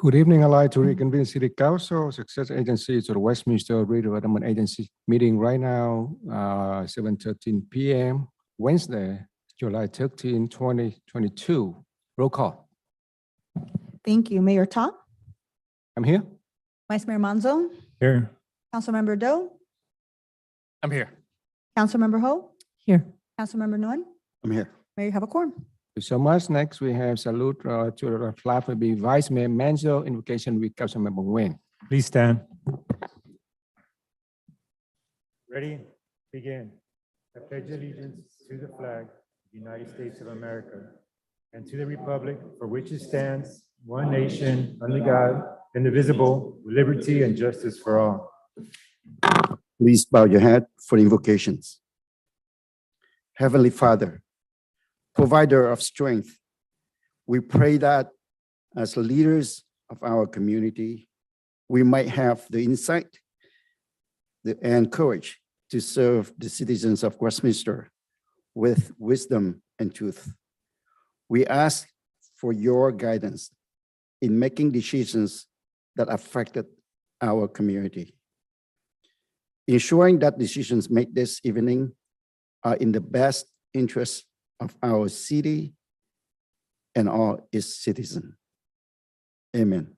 Good evening. I'd like to reconvene City Council Success Agency to the Westminster Redevelopment Agency meeting right now, 7:13 p.m. Wednesday, July 13, 2022. Roll call. Thank you. Mayor Top, I'm here. Vice Mayor Manzo, Here. Councilmember Doe, I'm here. Councilmember Ho, Here. Councilmember Nguyen. I'm here. Mayor, you have a quorum. Thank you so much. Next, we have salute to the flag will be Vice Mayor Manzo, invocation with Councilmember Nguyen. Please stand. Ready? Begin. I pledge allegiance to the flag of the United States of America and to the republic for which it stands, one nation, under God, indivisible, with liberty and justice for all. Please bow your head for invocations. Heavenly Father, provider of strength, we pray that as leaders of our community, we might have the insight and courage to serve the citizens of Westminster with wisdom and truth. We ask for your guidance in making decisions that affected our community. Ensuring that decisions made this evening are in the best interest of our city and all its citizens. Amen.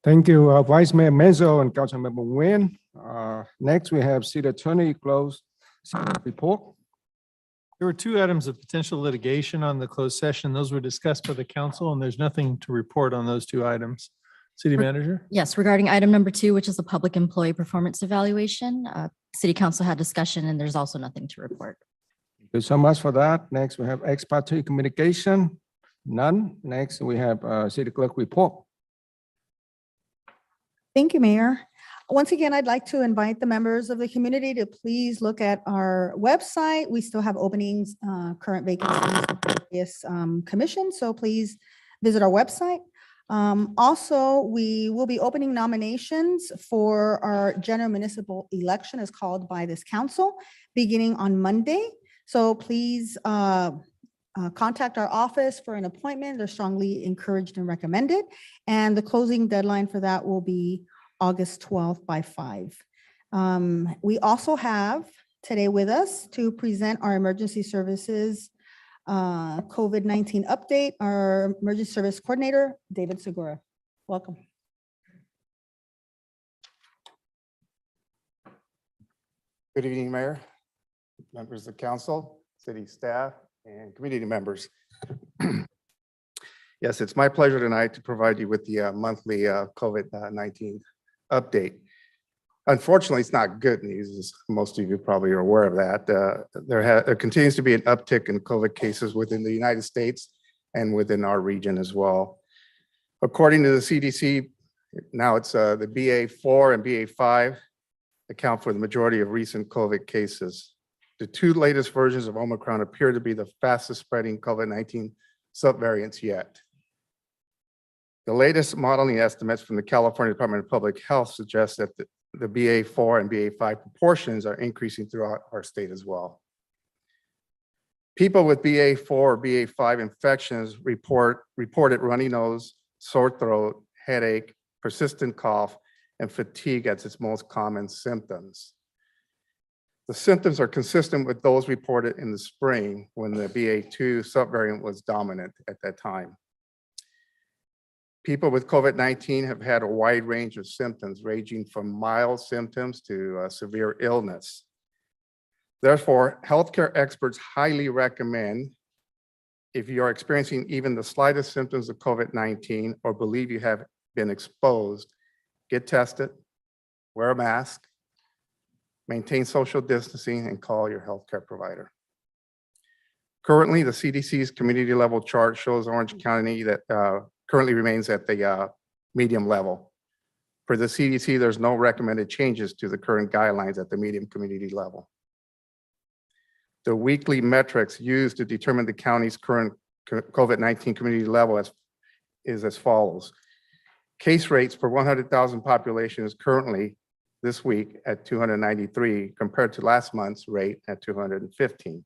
Thank you, Vice Mayor Manzo and Councilmember Nguyen. Next, we have City Attorney closed report. There were two items of potential litigation on the closed session. Those were discussed by the council, and there's nothing to report on those two items. City Manager? Yes, regarding item number 2, which is the public employee performance evaluation, City Council had discussion and there's also nothing to report. Thank you so much for that. Next, we have ex parte communication. None. Next, we have City Clerk report. Thank you, Mayor. Once again, I'd like to invite the members of the community to please look at our website. We still have openings, current vacancies, various commissions, so please visit our website. Also, we will be opening nominations for our general municipal election as called by this council beginning on Monday. So please contact our office for an appointment. They're strongly encouraged and recommended. And the closing deadline for that will be August 12th by 5. We also have today with us to present our emergency services COVID-19 update, our emergency service coordinator, David Segura. Welcome. Good evening, Mayor, members of council, city staff, and community members. Yes, it's my pleasure tonight to provide you with the monthly COVID-19 update. Unfortunately, it's not good news, as most of you probably are aware of that. There continues to be an uptick in COVID cases within the United States and within our region as well. According to the CDC, now it's the BA4 and BA5 account for the majority of recent COVID cases. The two latest versions of Omicron appear to be the fastest spreading COVID-19 subvariants yet. The latest modeling estimates from the California Department of Public Health suggest that the BA4 and BA5 proportions are increasing throughout our state as well. People with BA4 or BA5 infections reported runny nose, sore throat, headache, persistent cough, and fatigue as its most common symptoms. The symptoms are consistent with those reported in the spring when the BA2 subvariant was dominant at that time. People with COVID-19 have had a wide range of symptoms, ranging from mild symptoms to severe illness. Therefore, healthcare experts highly recommend, if you are experiencing even the slightest symptoms of COVID-19 or believe you have been exposed, get tested, wear a mask, maintain social distancing, and call your healthcare provider. Currently, the CDC's community level chart shows Orange County that currently remains at the medium level. For the CDC, there's no recommended changes to the current guidelines at the medium community level. The weekly metrics used to determine the county's current COVID-19 community level is as follows. Case rates per 100,000 population is currently this week at 293 compared to last month's rate at 215.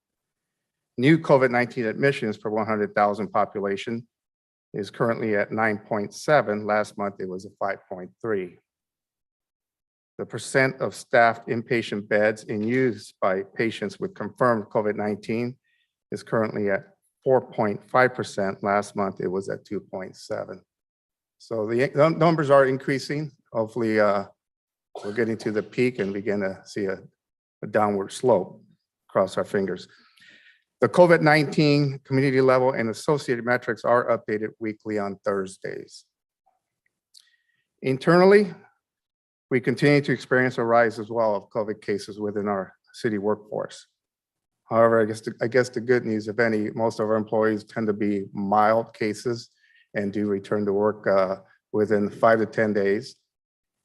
New COVID-19 admissions per 100,000 population is currently at 9.7. Last month, it was a 5.3. The percent of staffed inpatient beds in use by patients with confirmed COVID-19 is currently at 4.5%. Last month, it was at 2.7. So the numbers are increasing. Hopefully, we're getting to the peak and begin to see a downward slope. Cross our fingers. The COVID-19 community level and associated metrics are updated weekly on Thursdays. Internally, we continue to experience a rise as well of COVID cases within our city workforce. However, I guess the good news, if any, most of our employees tend to be mild cases and do return to work within 5 to 10 days.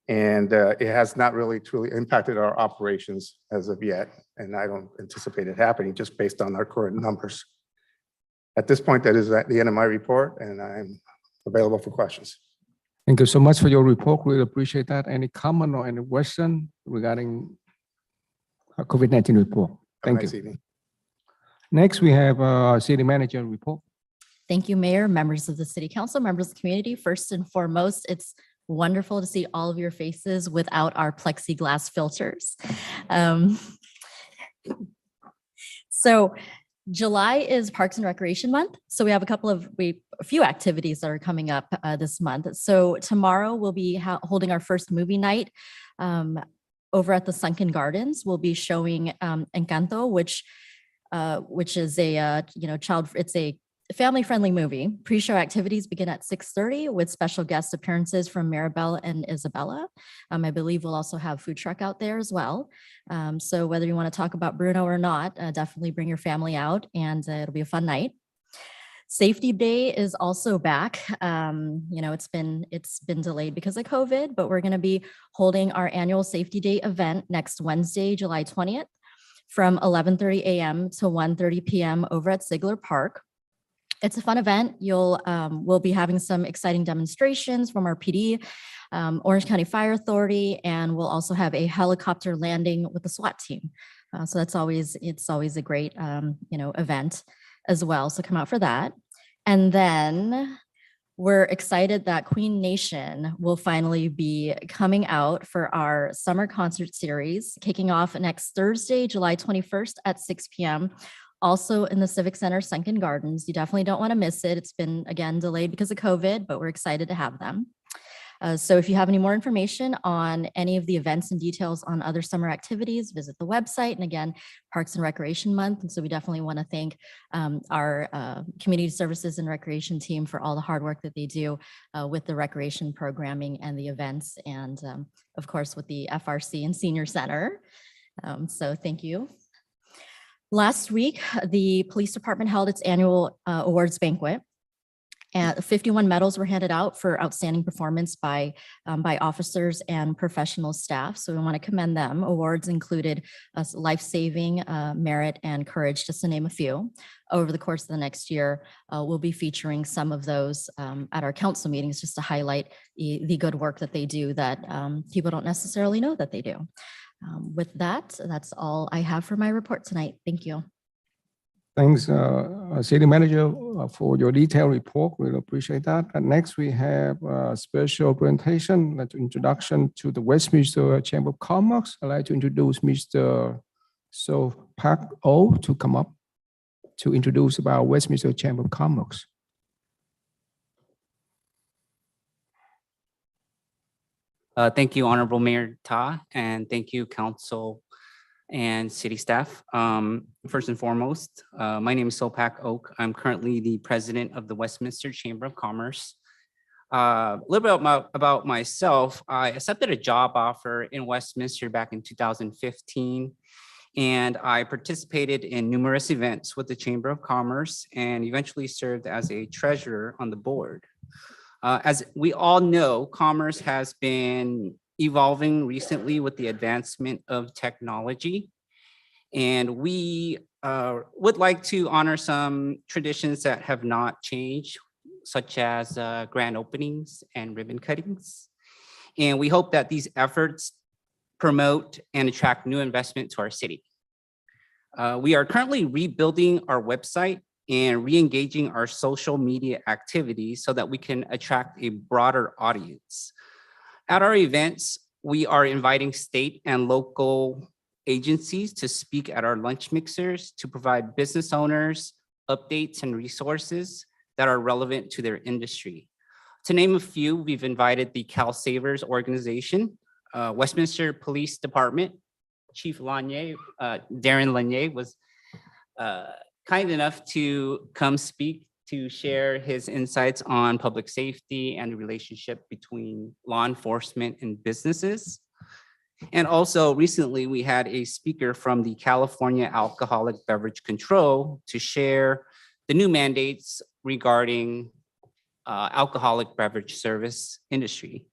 And it has not really truly impacted our operations as of yet. And I don't anticipate it happening just based on our current numbers. At this point, that is at the end of my report, and I'm available for questions. Thank you so much for your report. We appreciate that. Any comment or any question regarding COVID-19 report? Have a Thank nice you. evening. Next, we have city manager report. Thank you, Mayor, members of the City Council, members of the community. First and foremost, it's wonderful to see all of your faces without our plexiglass filters. So July is Parks and Recreation Month. So we have a few activities that are coming up this month. So tomorrow we'll be holding our first movie night over at the Sunken Gardens. We'll be showing Encanto, which is it's a family-friendly movie. Pre-show activities begin at 6:30 with special guest appearances from Maribel and Isabella. I believe we'll also have food truck out there as well. So whether you want to talk about Bruno or not, definitely bring your family out, and it'll be a fun night. Safety Day is also back. It's been delayed because of COVID, but we're going to be holding our annual Safety Day event next Wednesday, July 20th, from 11:30 a.m. to 1:30 p.m. over at Sigler Park. It's a fun event. We'll be having some exciting demonstrations from our PD, Orange County Fire Authority, and we'll also have a helicopter landing with the SWAT team. So it's always a great event as well. So come out for that. And then we're excited that Queen Nation will finally be coming out for our summer concert series, kicking off next Thursday, July 21st at 6 p.m. Also in the Civic Center, Sunken Gardens. You definitely don't want to miss it. It's been, again, delayed because of COVID, but we're excited to have them. So if you have any more information on any of the events and details on other summer activities, visit the website. And again, Parks and Recreation Month. And so we definitely want to thank our Community Services and Recreation team for all the hard work that they do with the recreation programming and the events. And of course, with the FRC and Senior Center. So thank you. Last week, the police department held its annual awards banquet. And 51 medals were handed out for outstanding performance by officers and professional staff. So we want to commend them. Awards included life-saving, merit, and courage, just to name a few. Over the course of the next year, we'll be featuring some of those at our council meetings, just to highlight the good work that they do that people don't necessarily know that they do. With that, that's all I have for my report tonight. Thank you. Thanks, City Manager, for your detailed report. We appreciate that. And next, we have a special presentation, like introduction to the Westminster Chamber of Commerce. I'd like to introduce Mr. So Park O to come up to introduce about Westminster Chamber of Commerce. Thank you, Honorable Mayor Ta, and thank you, Council and City staff. First and foremost, my name is Sopak Oak. I'm currently the president of the Westminster Chamber of Commerce. A little bit about myself. I accepted a job offer in Westminster back in 2015, and I participated in numerous events with the Chamber of Commerce and eventually served as a treasurer on the board. As we all know, commerce has been evolving recently with the advancement of technology. And we would like to honor some traditions that have not changed, such as grand openings and ribbon cuttings. And we hope that these efforts promote and attract new investment to our city. We are currently rebuilding our website and re-engaging our social media activities so that we can attract a broader audience. At our events, we are inviting state and local agencies to speak at our lunch mixers to provide business owners updates and resources that are relevant to their industry. To name a few, we've invited the Cal Savers organization, Westminster Police Department. Chief Lanier, Darren Lanier was kind enough to come speak to share his insights on public safety and the relationship between law enforcement and businesses. And also recently we had a speaker from the California Alcoholic Beverage Control to share the new mandates regarding alcoholic beverage service industry.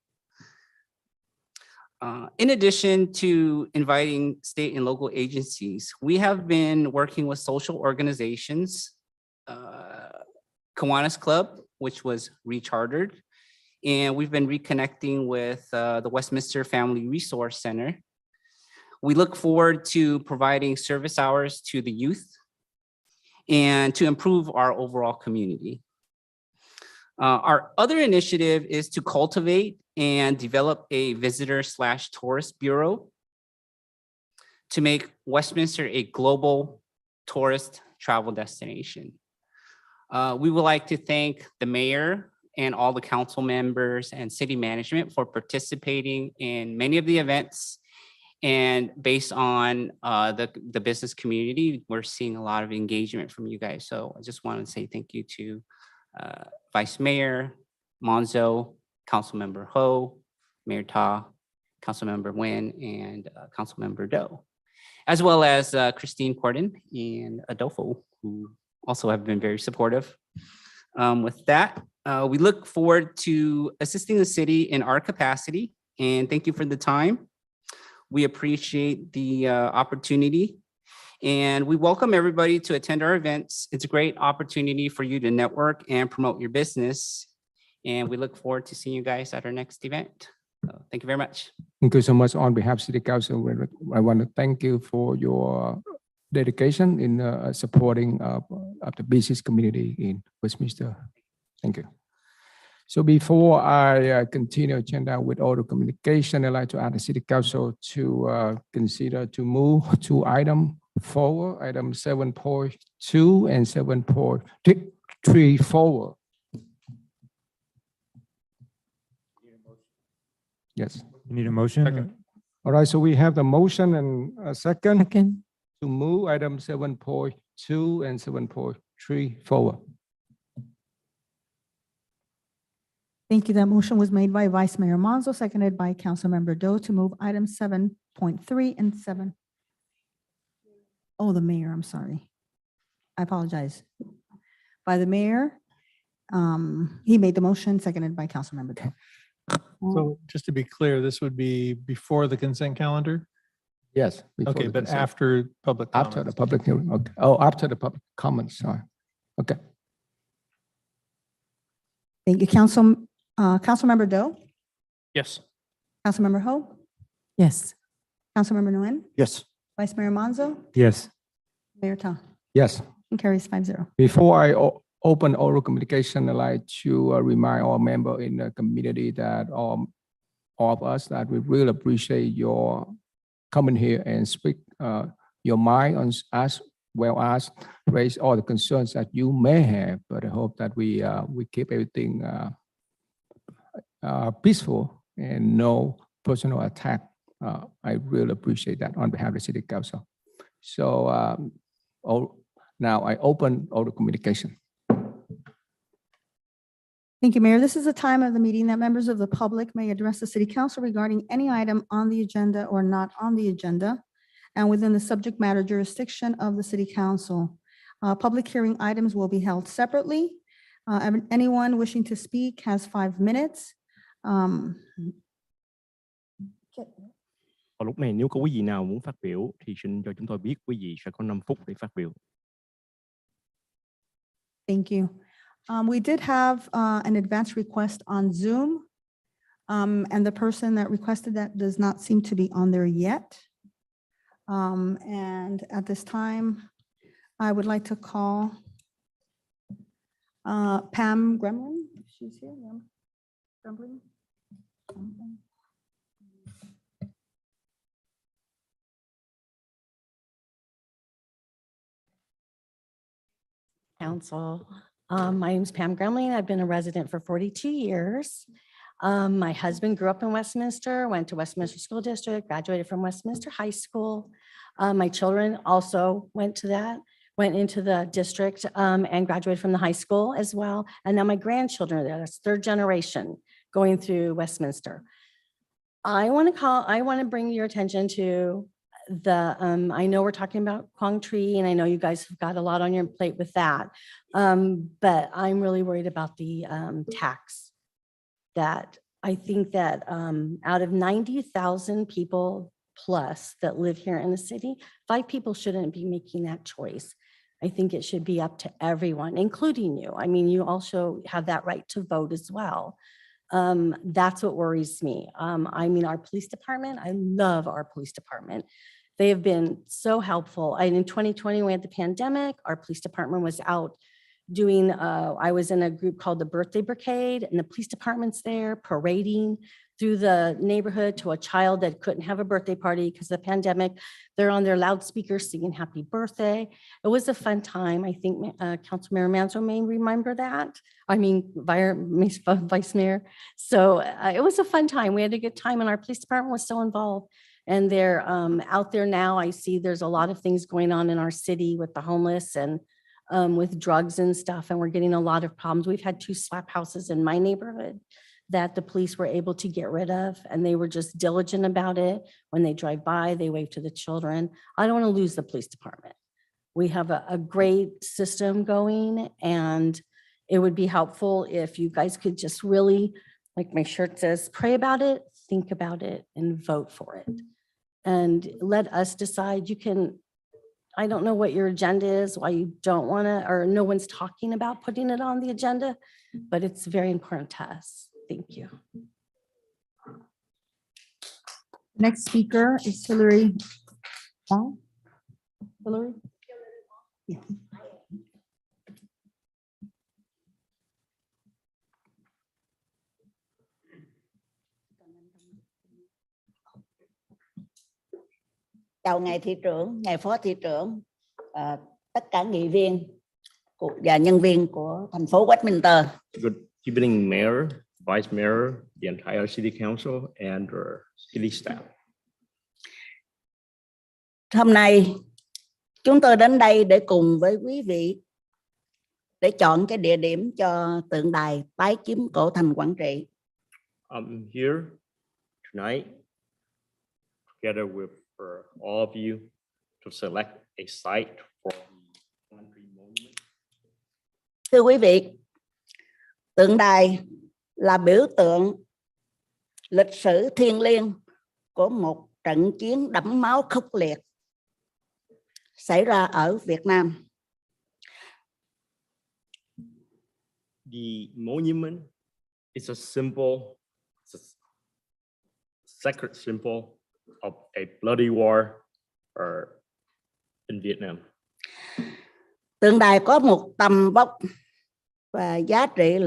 In addition to inviting state and local agencies, we have been working with social organizations, Kiwanis Club, which was rechartered, and we've been reconnecting with the Westminster Family Resource Center. We look forward to providing service hours to the youth and to improve our overall community. Our other initiative is to cultivate and develop a visitor/tourist bureau to make Westminster a global tourist travel destination. We would like to thank the mayor and all the council members and city management for participating in many of the events. And based on the business community, we're seeing a lot of engagement from you guys. So I just want to say thank you to Vice Mayor Monzo, Councilmember Ho, Mayor Ta, Councilmember Nguyen, and Councilmember Doe, as well as Christine Corden and Adolfo, who also have been very supportive. With that, we look forward to assisting the city in our capacity, and thank you for the time. We appreciate the opportunity, and we welcome everybody to attend our events. It's a great opportunity for you to network and promote your business, and we look forward to seeing you guys at our next event. So, thank you very much. Thank you so much. On behalf of City Council, I want to thank you for your dedication in supporting of the business community in Westminster. Thank you. So before I continue agenda with all the communication, I'd like to ask the City Council to consider to move to item 4, item 7.2 and 7.3 forward. Yes. You need a motion? Second. All right, so we have the motion and a second to move item 7.2 and 7.3 forward. Thank you. That motion was made by Vice Mayor Monzo, seconded by Councilmember Doe to move item 7.3 and 7. Oh, the mayor, I'm sorry. I apologize. By the mayor, he made the motion, seconded by Councilmember Doe. So just to be clear, this would be before the consent calendar? Yes. before Okay, the but consent. after public After the comments. public hearing, okay. Oh, after the public comments, sorry. Okay. Thank you, Councilmember Doe, Yes. Councilmember Ho, Yes. Councilmember Nguyen, Yes. Vice Mayor Monzo, Yes. Mayor Ta. Yes. And carries 5-0. Before I open oral communication, I'd like to remind all members in the community that all of us that we really appreciate your coming here and speak your mind on as well as raise all the concerns that you may have. But I hope that we keep everything peaceful and no personal attack. I really appreciate that on behalf of the City Council. So now I open all the communication. Thank you, Mayor. This is a time of the meeting that members of the public may address the City Council regarding any item on the agenda or not on the agenda and within the subject matter jurisdiction of the City Council. Public hearing items will be held separately. Anyone wishing to speak has 5 minutes. Vào lúc này nếu có quý vị nào muốn phát biểu thì xin cho chúng tôi biết, quý vị sẽ có 5 phút để phát biểu. Thank you. We did have an advance request on Zoom, and the person that requested that does not seem to be on there yet. And at this time, I would like to call Pam Gremlin. If she's here. Gremlin. Council. My name is Pam Gremlin. I've been a resident for 42 years. My husband grew up in Westminster, went to Westminster School District, graduated from Westminster High School. My children also went into the district and graduated from the high school as well. And now my grandchildren are there. That's third generation going through Westminster. I want to bring your attention to I know we're talking about Quan Tree, and I know you guys have got a lot on your plate with that. But I'm really worried about the tax. That I think that out of 90,000 people plus that live here in the city, 5 people shouldn't be making that choice. I think it should be up to everyone, including you. I mean, you also have that right to vote as well. That's what worries me. I mean, our police department, I love our police department. They have been so helpful. And in 2020, we had the pandemic, our police department was out doing, I was in a group called the Birthday Brigade, and the police department's there parading through the neighborhood to a child that couldn't have a birthday party because of the pandemic. They're on their loudspeakers singing happy birthday. It was a fun time. I think Councilmember Manzo may remember that. I mean, Vice Mayor. So it was a fun time. We had a good time, and our police department was so involved. And they're out there now. I see there's a lot of things going on in our city with the homeless and with drugs and stuff, and we're getting a lot of problems. We've had 2 slap houses in my neighborhood that the police were able to get rid of, and they were just diligent about it. When they drive by, they wave to the children. I don't want to lose the police department. We have a great system going, and it would be helpful if you guys could just really, like my shirt says, pray about it, think about it, and vote for it. And let us decide. You can, I don't know what your agenda is, why you don't want to, or no one's talking about putting it on the agenda, but it's very important to us. Thank you. Next speaker is Hillary. Hillary? Yeah. Chào ngài thị trưởng, ngài phó thị trưởng, tất cả nghị viên và nhân viên của thành phố Westminster. Good evening, Mayor, Vice Mayor, the entire City Council, and city staff. Hôm nay chúng tôi đến đây để cùng với quý vị để chọn cái địa điểm cho tượng đài tái chiếm cổ thành Quảng Trị. I'm here tonight together with all of you to select a site for the country monument. Thưa quý vị, tượng đài là biểu tượng lịch sử thiêng liêng của một trận chiến đẫm máu khốc liệt xảy ra ở Việt Nam. The monument is a symbol, it's a sacred symbol of a bloody war in Vietnam. Tượng đài có một tầm vóc và giá trị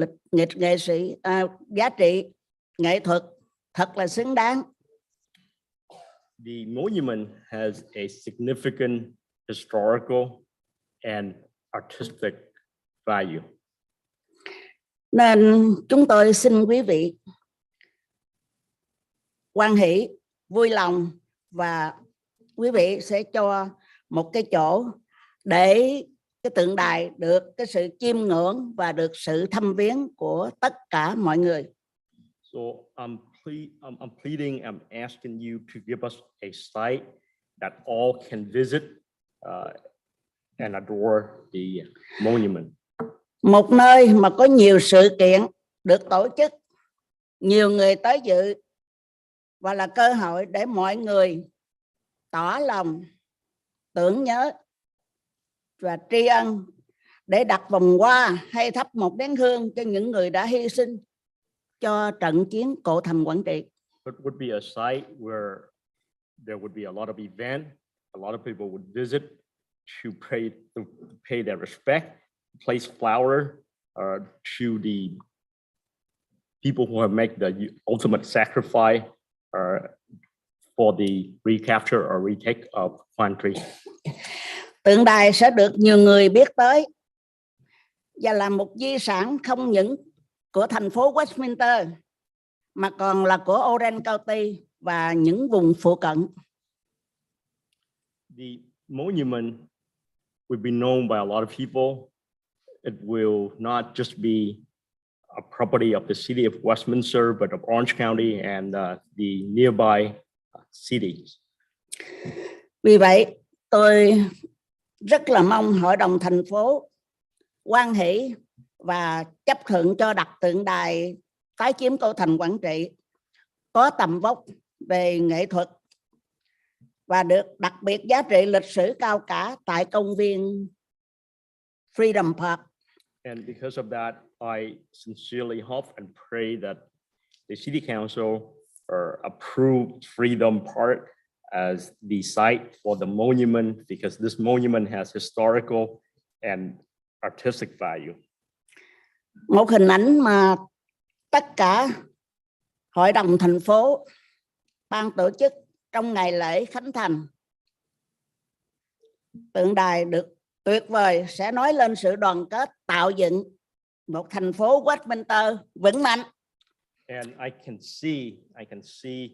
giá trị nghệ thuật thật là xứng đáng. The monument has a significant historical and artistic value. Nên chúng tôi xin quý vị hoan hỷ, vui lòng và quý vị sẽ cho một cái chỗ để cái tượng đài được cái sự chiêm ngưỡng và được sự thăm viếng của tất cả mọi người. So I'm pleading, I'm asking you to give us a site that all can visit and adore the monument. Một nơi mà có nhiều sự kiện được tổ chức, nhiều người tới dự và là cơ hội để mọi người tỏ lòng tưởng nhớ và tri ân, để đặt vòng hoa hay thắp một nén hương cho những người đã hy sinh cho trận chiến cổ thành Quảng Trị. It would be a site where there would be a lot of events a lot of people would visit to pay their respect, place flower to the people who have made the ultimate sacrifice for the recapture or retake of Quan Prix. Tượng đài sẽ được nhiều người biết tới và là một di sản không những của thành phố Westminster mà còn là của Orange County và những vùng phụ cận. The monument will be known by a lot of people. It will not just be a property of the city of Westminster, but of Orange County and the nearby cities. Vì vậy, tôi rất là mong Hội đồng thành phố hoan hỷ và chấp thuận cho đặt tượng đài tái chiếm cổ thành Quảng Trị có tầm vóc về nghệ thuật và được đặc biệt giá trị lịch sử cao cả tại công viên Freedom Park. And because of that, I sincerely hope and pray that the City Council approve Freedom Park as the site for the monument, because this monument has historical and artistic value. Một hình ảnh mà tất cả hội đồng thành phố ban tổ chức trong ngày lễ khánh thành. Tượng đài được tuyệt vời sẽ nói lên sự đoàn kết tạo dựng một thành phố Westminster vững mạnh. And I can see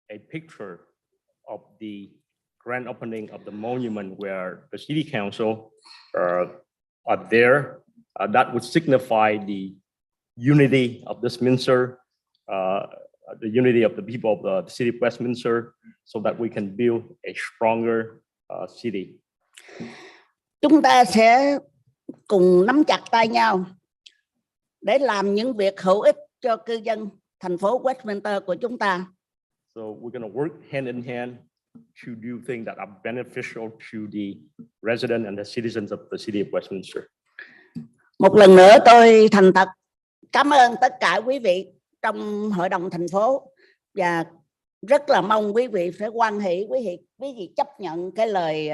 a picture of the grand opening of the monument where the City Council are there. That would signify the unity of Westminster, the unity of the people of the city of Westminster, so that we can build a stronger city. Chúng ta sẽ cùng nắm chặt tay nhau để làm những việc hữu ích cho cư dân thành phố Westminster của chúng ta. So we're going to work hand in hand to do things that are beneficial to the residents and the citizens of the city of Westminster. Một lần nữa tôi thành thật cảm ơn tất cả quý vị trong hội đồng thành phố và rất là mong quý vị phải hoan hỷ, quý vị chấp nhận cái lời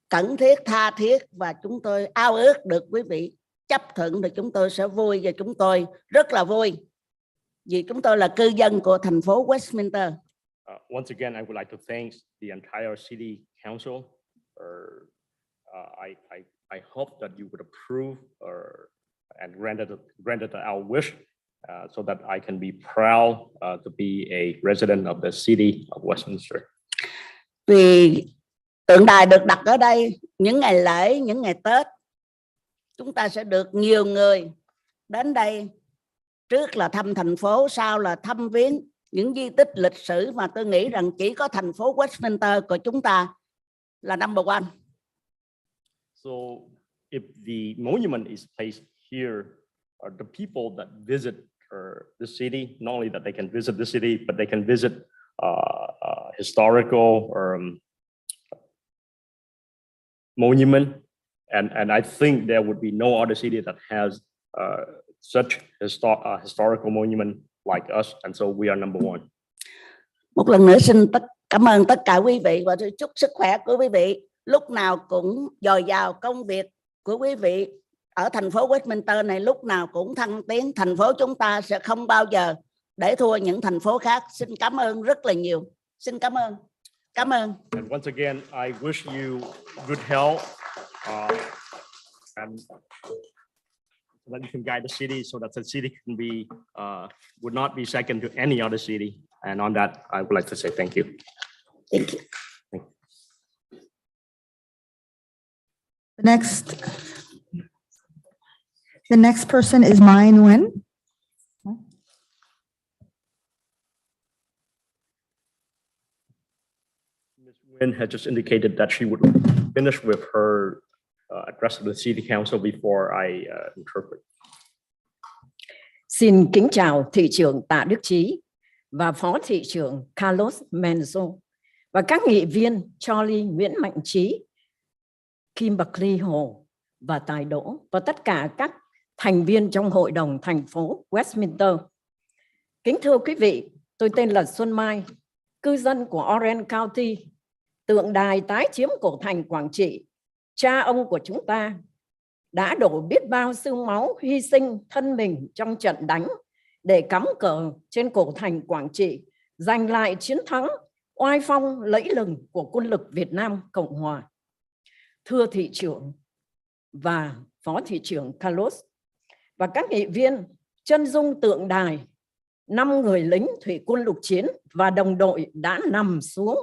cẩn thiết, tha thiết và chúng tôi ao ước được quý vị chấp thuận thì chúng tôi sẽ vui và chúng tôi rất là vui vì chúng tôi là cư dân của thành phố Westminster. Once again, I would like to thank the entire city council. I hope that you would approve and granted our wish so that I can be proud to be a resident of the city of Westminster. Vì tượng đài được đặt ở đây những ngày lễ, những ngày Tết, chúng ta sẽ được nhiều người đến đây, trước là thăm thành phố, sau là thăm viếng những di tích lịch sử mà tôi nghĩ rằng chỉ có thành phố Westminster của chúng ta là number one. So if the monument is placed here, the people that visit the city, not only that they can visit the city, but they can visit historical monument. And I think there would be no other city that has such historical monument like us. And so we are number one. Một lần nữa xin cảm ơn tất cả quý vị và tôi chúc sức khỏe của quý vị lúc nào cũng dồi dào, công việc của quý vị ở thành phố Westminster này lúc nào cũng thăng tiến. Thành phố chúng ta sẽ không bao giờ để thua những thành phố khác. Xin cảm ơn rất là nhiều. Xin cảm ơn. Cảm ơn. And once again, I wish you good health and so that you can guide the city so that the city can be would not be second to any other city. And on that, I would like to say thank you. Thank you. The next person is Mai Nguyen. Ms. Nguyen had just indicated that she would finish with her address to the city council before I interpret. Xin kính chào thị trưởng Tạ Đức Chí và phó thị trưởng Carlos Menzo và các nghị viên Charlie Nguyễn Mạnh Trí, Kim Buckley Hồ và Tài Đỗ và tất cả các thành viên trong hội đồng thành phố Westminster. Kính thưa quý vị, tôi tên là Xuân Mai, cư dân của Orange County tượng đài tái chiếm cổ thành Quảng Trị, cha ông của chúng ta đã đổ biết bao xương máu, hy sinh thân mình trong trận đánh để cắm cờ trên cổ thành Quảng Trị, giành lại chiến thắng oai phong lẫy lừng của quân lực Việt Nam Cộng Hòa. Thưa thị trưởng và phó thị trưởng Carlos và các nghị viên, chân dung tượng đài 5 người lính thủy quân lục chiến và đồng đội đã nằm xuống,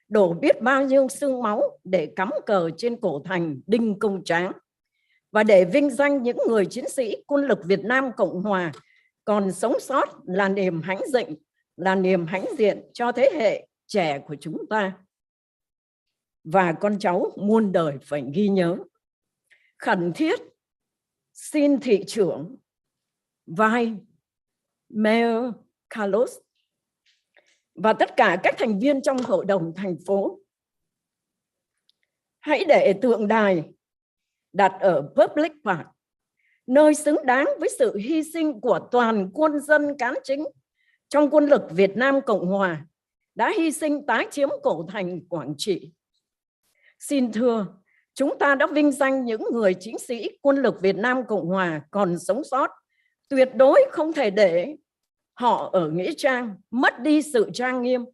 đổ biết bao nhiêu xương máu để cắm cờ trên cổ thành Đinh Công Tráng, và để vinh danh những người chiến sĩ quân lực Việt Nam Cộng Hòa còn sống sót là niềm hãnh diện, là niềm hãnh diện cho thế hệ trẻ của chúng ta và con cháu muôn đời phải ghi nhớ. Khẩn thiết xin thị trưởng Vice Mayor Carlos và tất cả các thành viên trong hội đồng thành phố hãy để tượng đài đặt ở Public Park, nơi xứng đáng với sự hy sinh của toàn quân dân cán chính trong quân lực Việt Nam Cộng Hòa đã hy sinh tái chiếm cổ thành Quảng Trị. Xin thưa, chúng ta đã vinh danh những người chiến sĩ quân lực Việt Nam Cộng Hòa còn sống sót. Tuyệt đối không thể để họ ở nghĩa trang mất đi sự trang nghiêm.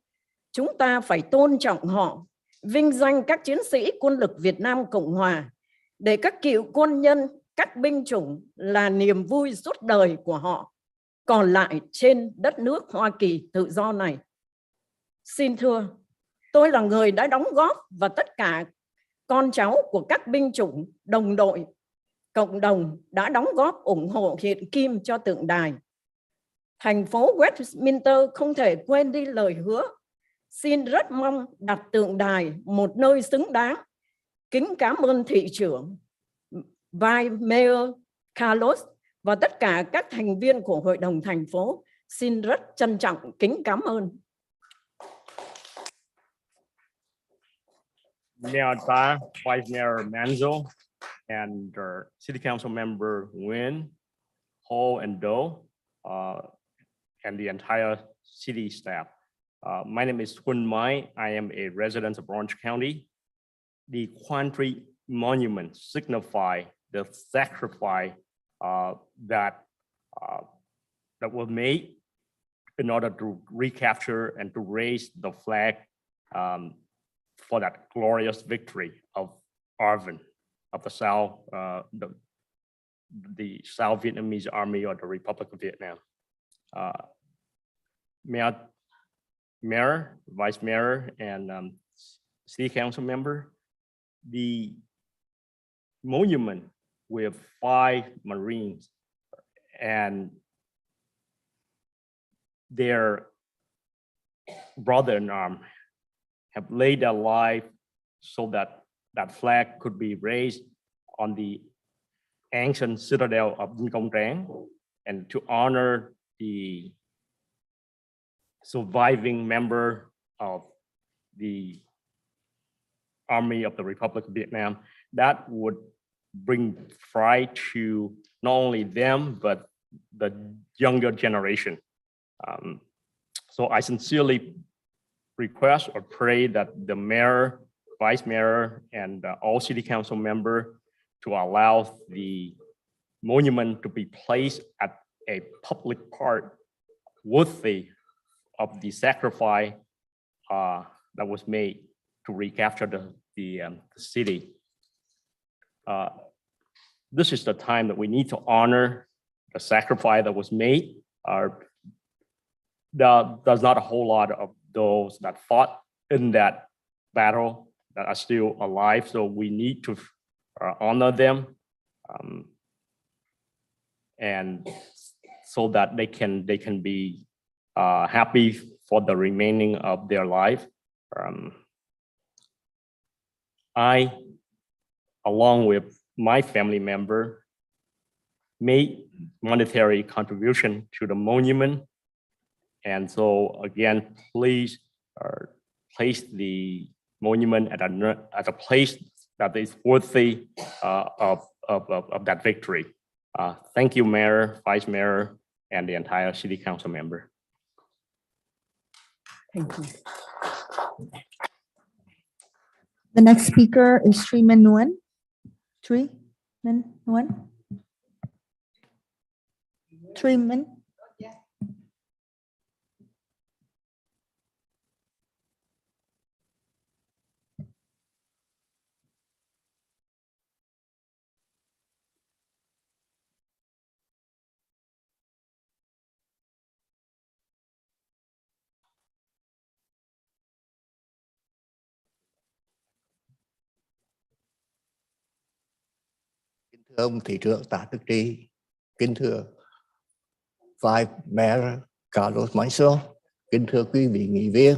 Chúng ta phải tôn trọng họ, vinh danh các chiến sĩ quân lực Việt Nam Cộng Hòa để các cựu quân nhân, các binh chủng là niềm vui suốt đời của họ còn lại trên đất nước Hoa Kỳ tự do này. Xin thưa, tôi là người đã đóng góp và tất cả con cháu của các binh chủng, đồng đội, cộng đồng đã đóng góp ủng hộ hiện kim cho tượng đài. Thành phố Westminster không thể quên đi lời hứa. Xin rất mong đặt tượng đài một nơi xứng đáng. Kính cảm ơn thị trưởng Vice Mayor Carlos và tất cả các thành viên của hội đồng thành phố. Xin rất trân trọng kính cảm ơn. Mayor Ta, Vice Mayor Manzo, and City Council Member Nguyen, Ho, and Doe, and the entire city staff. My name is Quan Mai. I am a resident of Orange County. The Quan Prix monument signify the sacrifice that was made in order to recapture and to raise the flag for that glorious victory of Arvin of the South, the South Vietnamese Army or the Republic of Vietnam. Mayor, Vice Mayor, and City Council member, the monument with 5 Marines and their brother-in-arms have laid their life so that that flag could be raised on the ancient citadel of Dinh Công Tráng, and to honor the surviving member of the Army of the Republic of Vietnam. That would bring pride to not only them, but the younger generation. So I sincerely request or pray that the mayor, vice mayor, and all city council member to allow the monument to be placed at a public park worthy of the sacrifice that was made to recapture the city. This is the time that we need to honor the sacrifice that was made. There's not a whole lot of those that fought in that battle that are still alive, so we need to honor them, and so that they can be happy for the remaining of their life. I, along with my family member, made monetary contribution to the monument. And so again, please place the monument at a place that is worthy of that victory. Thank you, Mayor, Vice Mayor, and the entire City Council member. Thank you. The next speaker is Sri Min Nguyen. Sri Min Nguyen. Sri Min. Thưa ông thị trưởng Tạ Đức Trí, kính thưa Vice Mayor Carlos Manso, kính thưa quý vị nghị viên,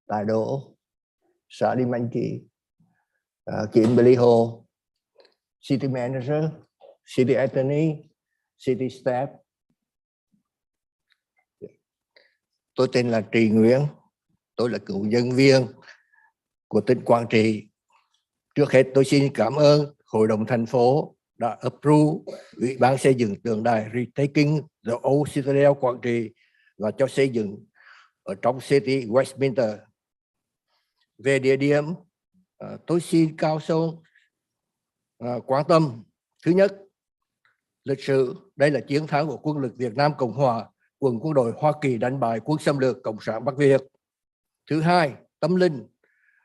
Tài Đỗ, Xã Đi Mạnh Kỳ, Kimberly Hồ, City Manager, City Attorney, City Staff. Tôi tên là Trì Nguyễn, tôi là cựu nhân viên của tỉnh Quảng Trị. Trước hết tôi xin cảm ơn Hội đồng thành phố đã approve Ủy ban xây dựng tượng đài Retaking the Old Citadel Quảng Trị và cho xây dựng ở trong City Westminster. Về địa điểm, tôi xin cao sâu quan tâm. Thứ nhất, lịch sử, đây là chiến thắng của quân lực Việt Nam Cộng Hòa, quân đội Hoa Kỳ đánh bại quân xâm lược Cộng sản Bắc Việt. Thứ hai, tâm linh,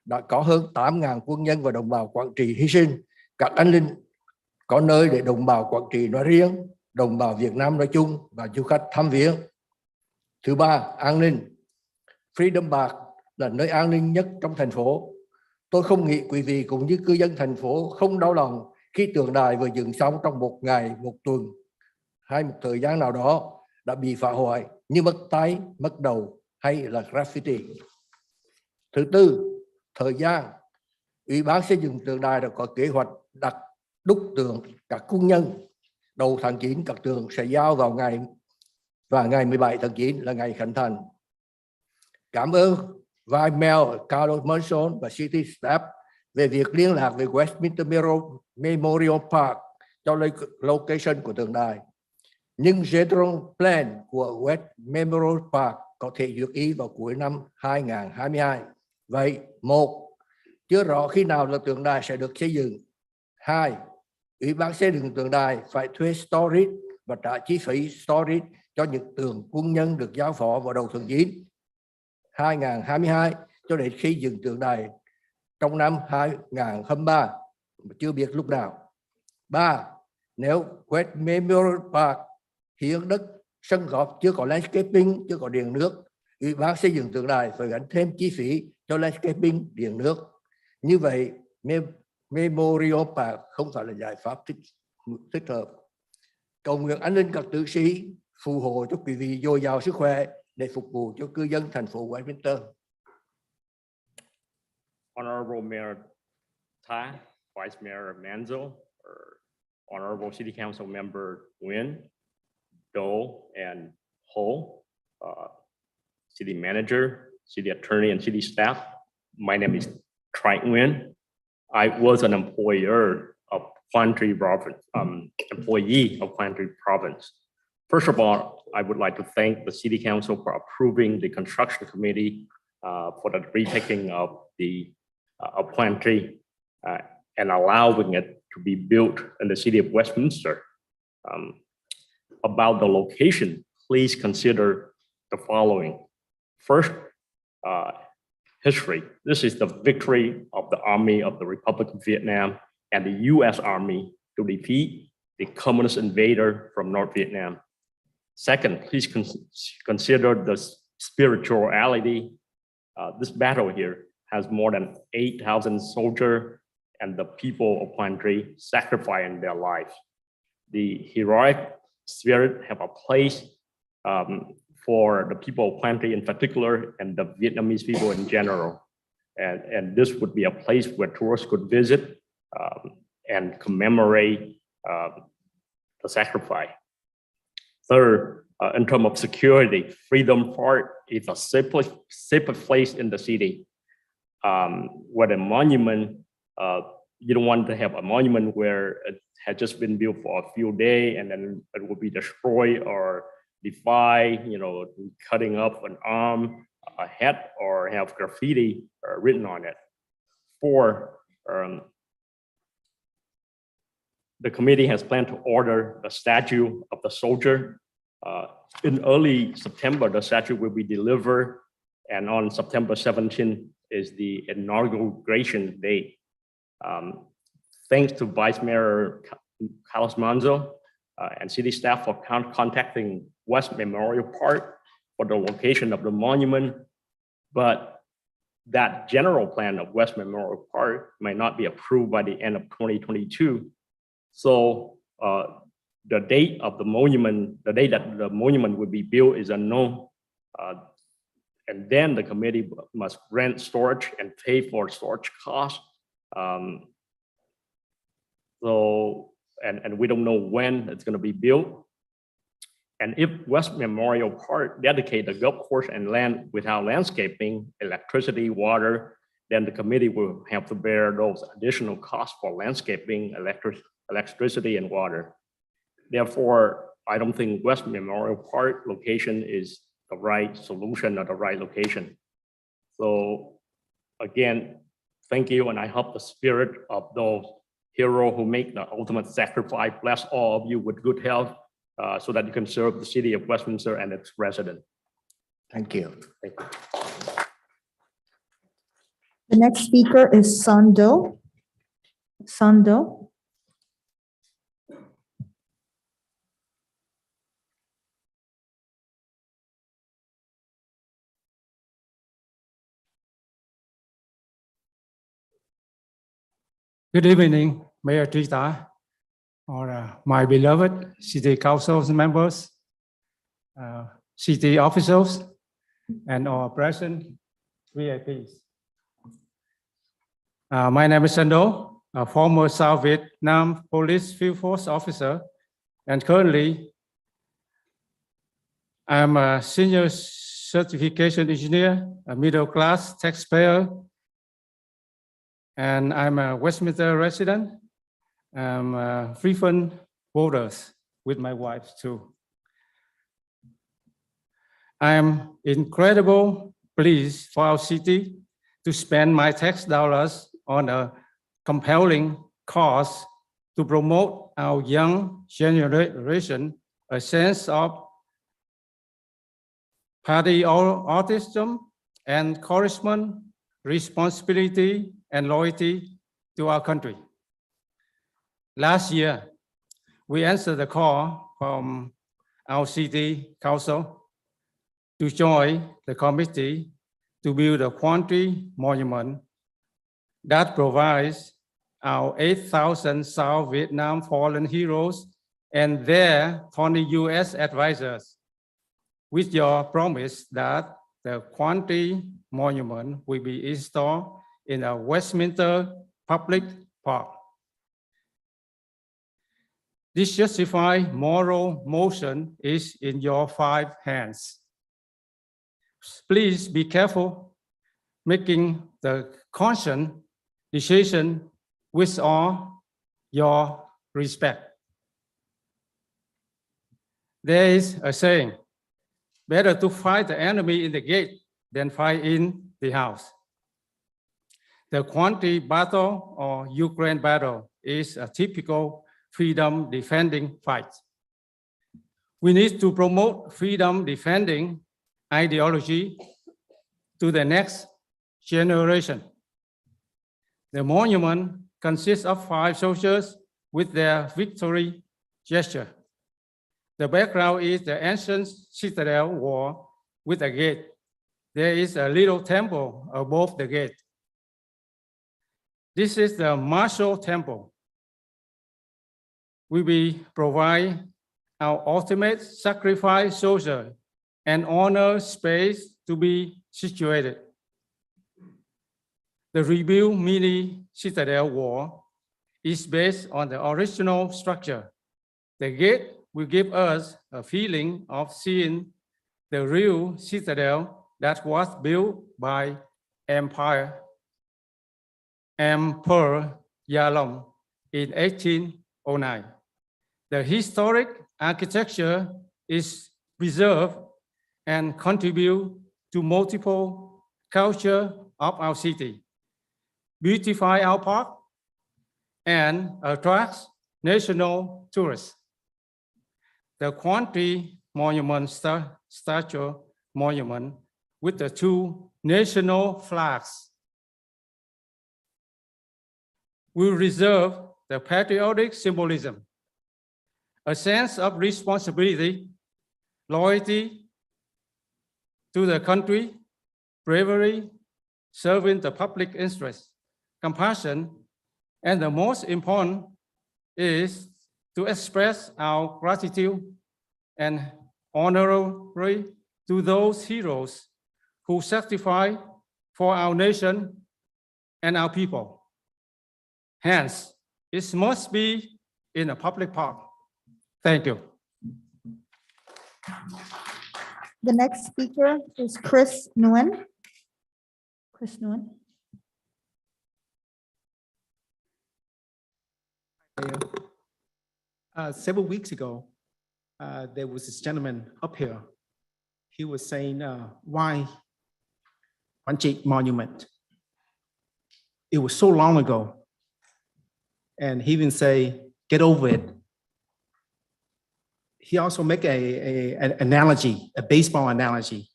đã có hơn 8.000 quân nhân và đồng bào Quảng Trị hy sinh. Các anh linh có nơi để đồng bào Quảng Trị nói riêng, đồng bào Việt Nam nói chung và du khách thăm viếng. Thứ ba, an ninh. Freedom Park là nơi an ninh nhất trong thành phố. Tôi không nghĩ quý vị cũng như cư dân thành phố không đau lòng khi tượng đài vừa dựng xong trong một ngày, một tuần hay một thời gian nào đó đã bị phá hoại như mất tay, mất đầu hay là graffiti. Thứ tư, thời gian. Ủy ban xây dựng tượng đài đã có kế hoạch đặt đúc tượng các quân nhân. Đầu tháng 9 các tượng sẽ giao vào ngày 17 tháng 9 là ngày khánh thành. Cảm ơn Vice Mayor Carlos Monson và City Staff về việc liên lạc với Westminster Memorial Park cho location của tượng đài. Nhưng General Plan của West Memorial Park có thể duyệt ý vào cuối năm 2022. Vậy, một, chưa rõ khi nào là tượng đài sẽ được xây dựng. Hai, Ủy ban xây dựng tượng đài phải thuê storage và trả chi phí storage cho những tượng quân nhân được giao phó vào đầu tháng 9 2022 cho đến khi dựng tượng đài trong năm 2023, chưa biết lúc nào. Ba, nếu West Memorial Park hiện đất sân golf chưa có landscaping, chưa có điện nước, Ủy ban xây dựng tượng đài phải gánh thêm chi phí cho landscaping, điện nước. Như vậy, Memorial Park không phải là giải pháp thích hợp. Cầu nguyện an ninh các tử sĩ, phù hộ cho quý vị dồi dào sức khỏe để phục vụ cho cư dân thành phố Westminster. Honorable Mayor Ta, Vice Mayor Manzo, Honorable City Council Member Nguyen, Doe, and Ho, City Manager, City Attorney, and City Staff. My name is Prix Nguyen. I was an employer of Quan Province, employee of Quan Province. First of all, I would like to thank the City Council for approving the construction committee for the retaking of the Quan and allowing it to be built in the city of Westminster. About the location, please consider the following. First, history. This is the victory of the Army of the Republic of Vietnam and the U.S. Army to defeat the communist invader from North Vietnam. Second, please consider the spirituality. This battle here has more than 8,000 soldiers and the people of Quan Tri sacrificing their lives. The heroic spirit have a place for the people of Quan Tri in particular and the Vietnamese people in general. And this would be a place where tourists could visit and commemorate the sacrifice. Third, in terms of security, Freedom Park is a safer place in the city. Where the monument, you don't want to have a monument where it had just been built for a few days and then it will be destroyed or defied, cutting up an arm, a head, or have graffiti written on it. 4, the committee has planned to order the statue of the soldier. In early September, the statue will be delivered, and on September 17th is the inauguration date. Thanks to Vice Mayor Carlos Manzo and city staff for contacting West Memorial Park for the location of the monument, but that general plan of West Memorial Park might not be approved by the end of 2022. So the date of the monument, the date that the monument would be built is unknown. And then the committee must rent storage and pay for storage costs. And we don't know when it's going to be built. And if West Memorial Park dedicate the golf course and land without landscaping, electricity, water, then the committee will have to bear those additional costs for landscaping, electricity, and water. Therefore, I don't think West Memorial Park location is the right solution or the right location. So again, thank you, and I hope the spirit of those heroes who make the ultimate sacrifice bless all of you with good health, so that you can serve the city of Westminster and its residents. Thank you. Thank you. The next speaker is Sando. Sando. Good evening, Mayor Trita, or my beloved City Council members, city officials, and our present VIPs. My name is Sando, a former South Vietnam Police Field Force officer, and currently I'm a senior certification engineer, a middle-class taxpayer, and I'm a Westminster resident. I'm frequent voters with my wife too. I'm incredibly pleased for our city to spend my tax dollars on a compelling cause to promote our young generation a sense of patriotism and encouragement, responsibility, and loyalty to our country. Last year, we answered the call from our city council to join the committee to build a Quan monument that provides our 8,000 South Vietnam fallen heroes and their 20 US advisors, with your promise that the Quan monument will be installed in a Westminster public park. This justified moral motion is in your 5 hands. Please be careful making the conscious decision with all your respect. There is a saying, better to fight the enemy in the gate than fight in the house. The Quan battle or Ukraine battle is a typical freedom defending fight. We need to promote freedom defending ideology to the next generation. The monument consists of 5 soldiers with their victory gesture. The background is the ancient citadel wall with a gate. There is a little temple above the gate. This is the martial temple. We will provide our ultimate sacrifice soldier and honor space to be situated. The rebuilt mini citadel wall is based on the original structure. The gate will give us a feeling of seeing the real citadel that was built by Emperor Yalom in 1809. The historic architecture is preserved and contribute to multiple culture of our city. beautify our park, and attracts national tourists. The Quan Monument statue monument with the two national flags will reserve the patriotic symbolism, a sense of responsibility, loyalty to the country, bravery, serving the public interest, compassion, and the most important is to express our gratitude and honorary to those heroes who sacrificed for our nation and our people. Hence, it must be in a public park. Thank you. The next speaker is Chris Nguyen. Chris Nguyen. Several weeks ago, there was this gentleman up here. He was saying, why Quan Monument? It was so long ago. And he even say, get over it. He also make an analogy, a baseball analogy,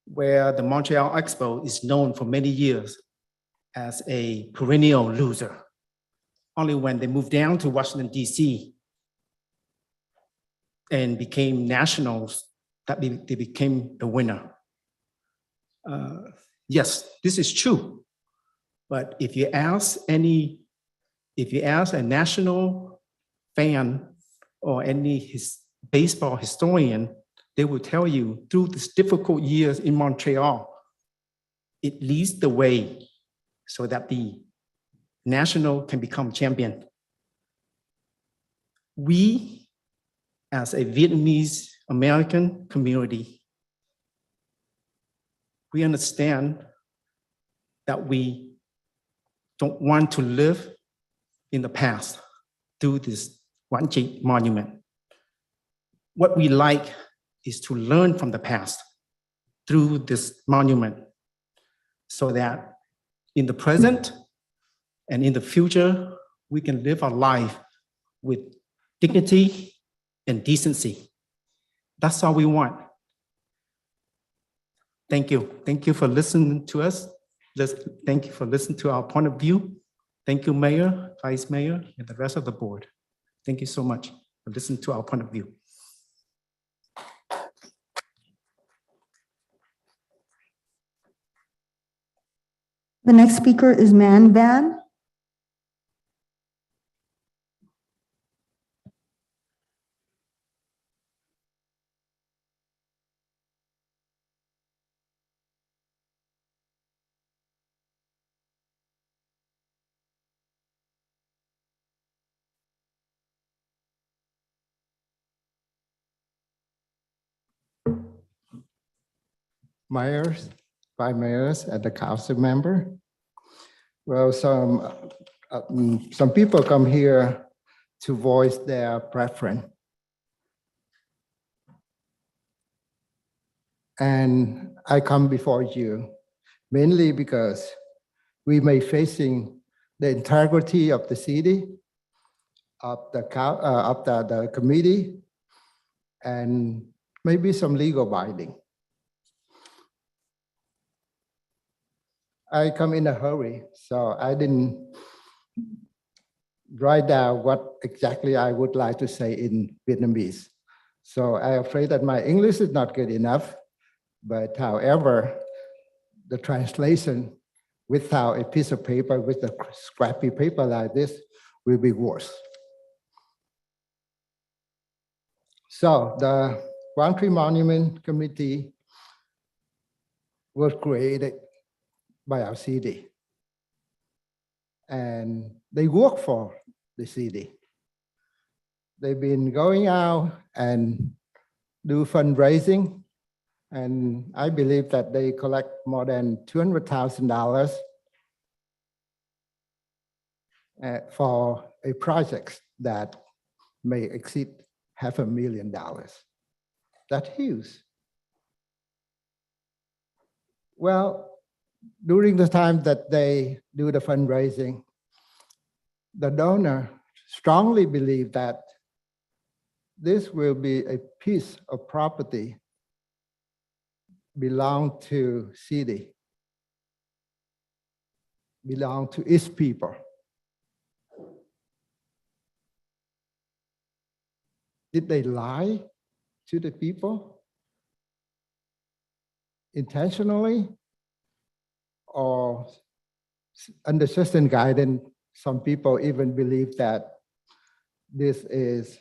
where the Montreal Expo is known for many years as a perennial loser. Only when they moved down to Washington, D.C. and became nationals, that they became the winner. Yes, this is true. But if you ask a national fan or any baseball historian, they will tell you through these difficult years in Montreal, it leads the way so that the national can become champion. We, as a Vietnamese American community, we understand that we don't want to live in the past through this Quan Monument. What we like is to learn from the past through this monument so that in the present and in the future, we can live our life with dignity and decency. That's all we want. Thank you. Thank you for listening to us. Thank you for listening to our point of view. Thank you, Mayor, Vice Mayor, and the rest of the board. Thank you so much for listening to our point of view. The next speaker is Man Van. Mayors, vice mayors, and the council member. Well, some people come here to voice their preference. And I come before you mainly because we may facing the integrity of the city, of the committee, and maybe some legal binding. I come in a hurry, so I didn't write down what exactly I would like to say in Vietnamese. So I'm afraid that my English is not good enough, but however, the translation without a piece of paper, with a scrappy paper like this, will be worse. So the Quan Monument Committee was created by our city. And they work for the city. They've been going out and do fundraising. And I believe that they collect more than $200,000 for a project that may exceed $500,000. That's huge. Well, during the time that they do the fundraising, the donor strongly believe that this will be a piece of property belong to city, belong to its people. Did they lie to the people intentionally, or under certain guidance, some people even believe that this is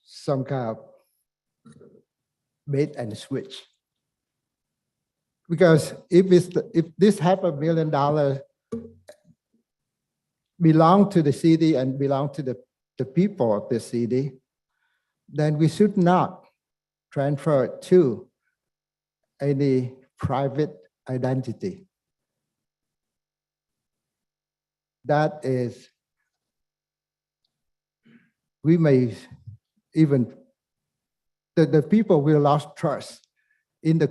some kind of bait and switch? Because if this $500 million belong to the city and belong to the people of the city, then we should not transfer it to any private identity. That is, we may even, the people will lose trust in the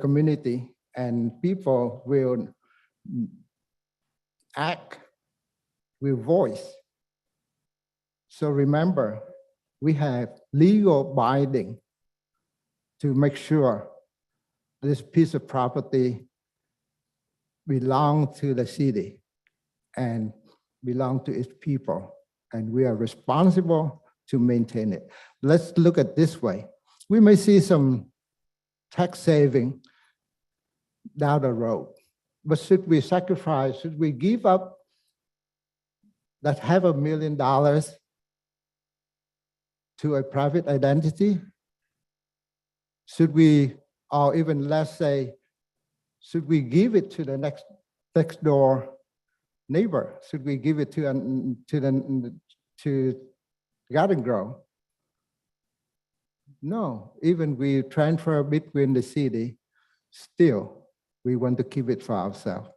community, and people will act with voice. So remember, we have legal binding to make sure this piece of property belong to the city and belong to its people, and we are responsible to maintain it. Let's look at this way. We may see some tax saving down the road, but should we sacrifice, should we give up that $500 million to a private identity? Should we, or even let's say, should we give it to the next door neighbor? Should we give it to Garden Grove? No, even we transfer between the city, still we want to keep it for ourselves.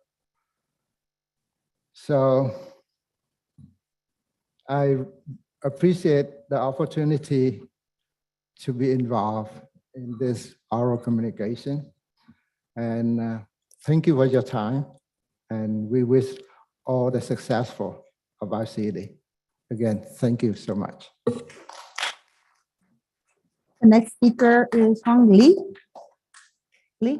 So I appreciate the opportunity to be involved in this oral communication. And thank you for your time. And we wish all the successful of our city. Again, thank you so much. The next speaker is Hong Lee. Lee.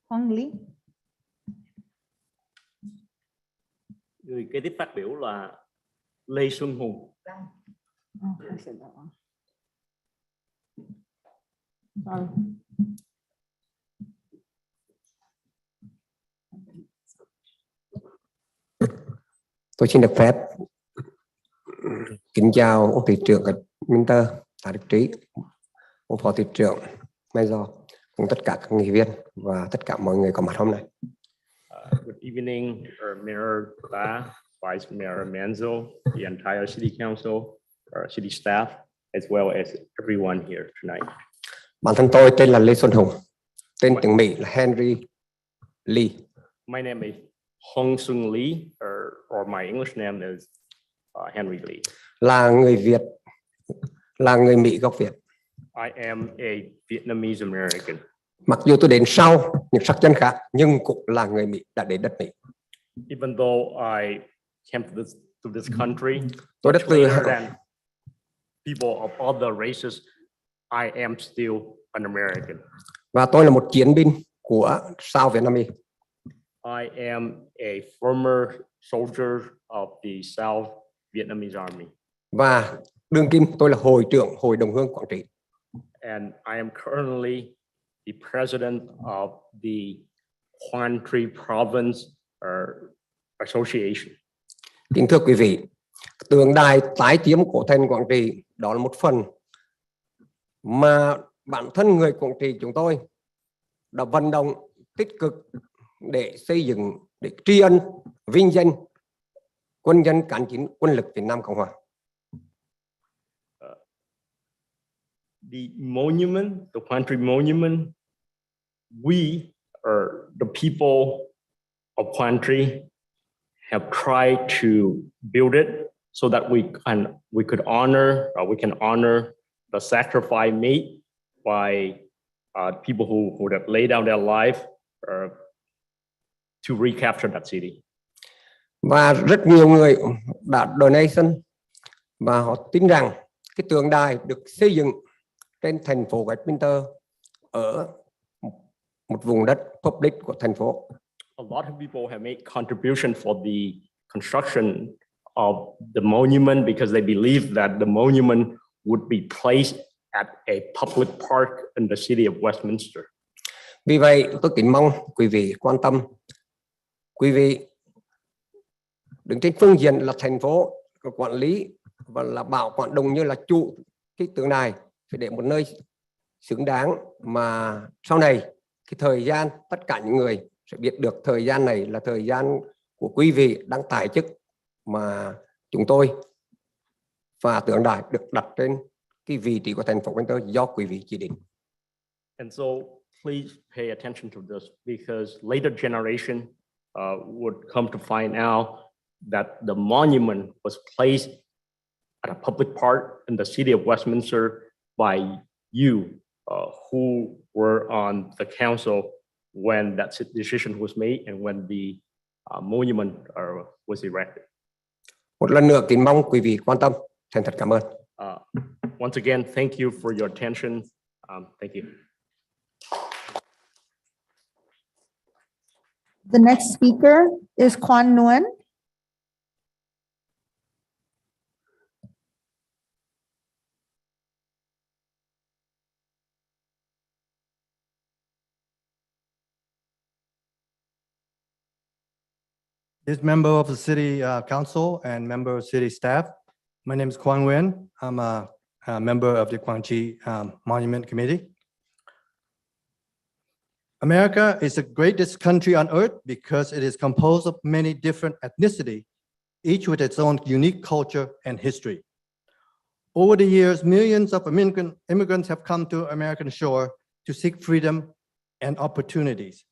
Hong Lee. Người kế tiếp phát biểu là Lê Xuân Hùng. Tôi xin được phép kính chào ông thị trưởng Westminster, Tạ Đức Trí, ông phó thị trưởng Major, cùng tất cả các nghị viên và tất cả mọi người có mặt hôm nay. Good evening, Mayor Ta, Vice Mayor Manzo, the entire City Council, City staff, as well as everyone here tonight. Bản thân tôi tên là Lê Xuân Hùng, tên tiếng Mỹ là Henry Lee. My name is Hong Xuân Lee, or my English name is Henry Lee. Là người Việt, là người Mỹ gốc Việt. I am a Vietnamese American. Mặc dù tôi đến sau những sắc dân khác, nhưng cũng là người Mỹ đã đến đất Mỹ. Even though I came to this country Tôi rất tự hào. than people of other races, I am still an American. Và tôi là một chiến binh của South Vietnamese. I am a former soldier of the South Vietnamese Army. Và đương kim tôi là hội trưởng Hội đồng Hương Quảng Trị. And I am currently the president of the Quan Province Association. Kính thưa quý vị, tượng đài tái chiếm cổ thành Quảng Trị đó là một phần mà bản thân người Quảng Trị chúng tôi đã vận động tích cực để xây dựng, để tri ân vinh danh quân nhân cán chính quân lực Việt Nam Cộng Hòa. The monument, the Quan monument, we are the people of Quan have tried to build it so that we can honor the sacrifice made by people who would have laid down their life to recapture that city. Và rất nhiều người đã donation và họ tin rằng cái tượng đài được xây dựng trên thành phố Westminster ở một vùng đất public của thành phố. A lot of people have made contribution for the construction of the monument because they believe that the monument would be placed at a public park in the city of Westminster. Vì vậy, tôi kính mong quý vị quan tâm, quý vị đứng trên phương diện là thành phố quản lý và là bảo quản đồng như là chủ cái tượng đài phải để một nơi xứng đáng mà sau này cái thời gian tất cả những người sẽ biết được thời gian này là thời gian của quý vị đang tại chức mà chúng tôi và tượng đài được đặt trên cái vị trí của thành phố Westminster do quý vị chỉ định. And so please pay attention to this because later generation would come to find out that the monument was placed at a public park in the city of Westminster by you who were on the council when that decision was made and when the monument was erected. Một lần nữa kính mong quý vị quan tâm. Thành thật cảm ơn. Once again, thank you for your attention. Thank you. The next speaker is Quan Nguyen. This member of the city council and member of city staff. My name is Quan Nguyen. I'm a member of the Quang Tri Monument Committee. America is the greatest country on earth because it is composed of many different ethnicities, each with its own unique culture and history. Over the years, millions of immigrants have come to American shore to seek freedom and opportunities.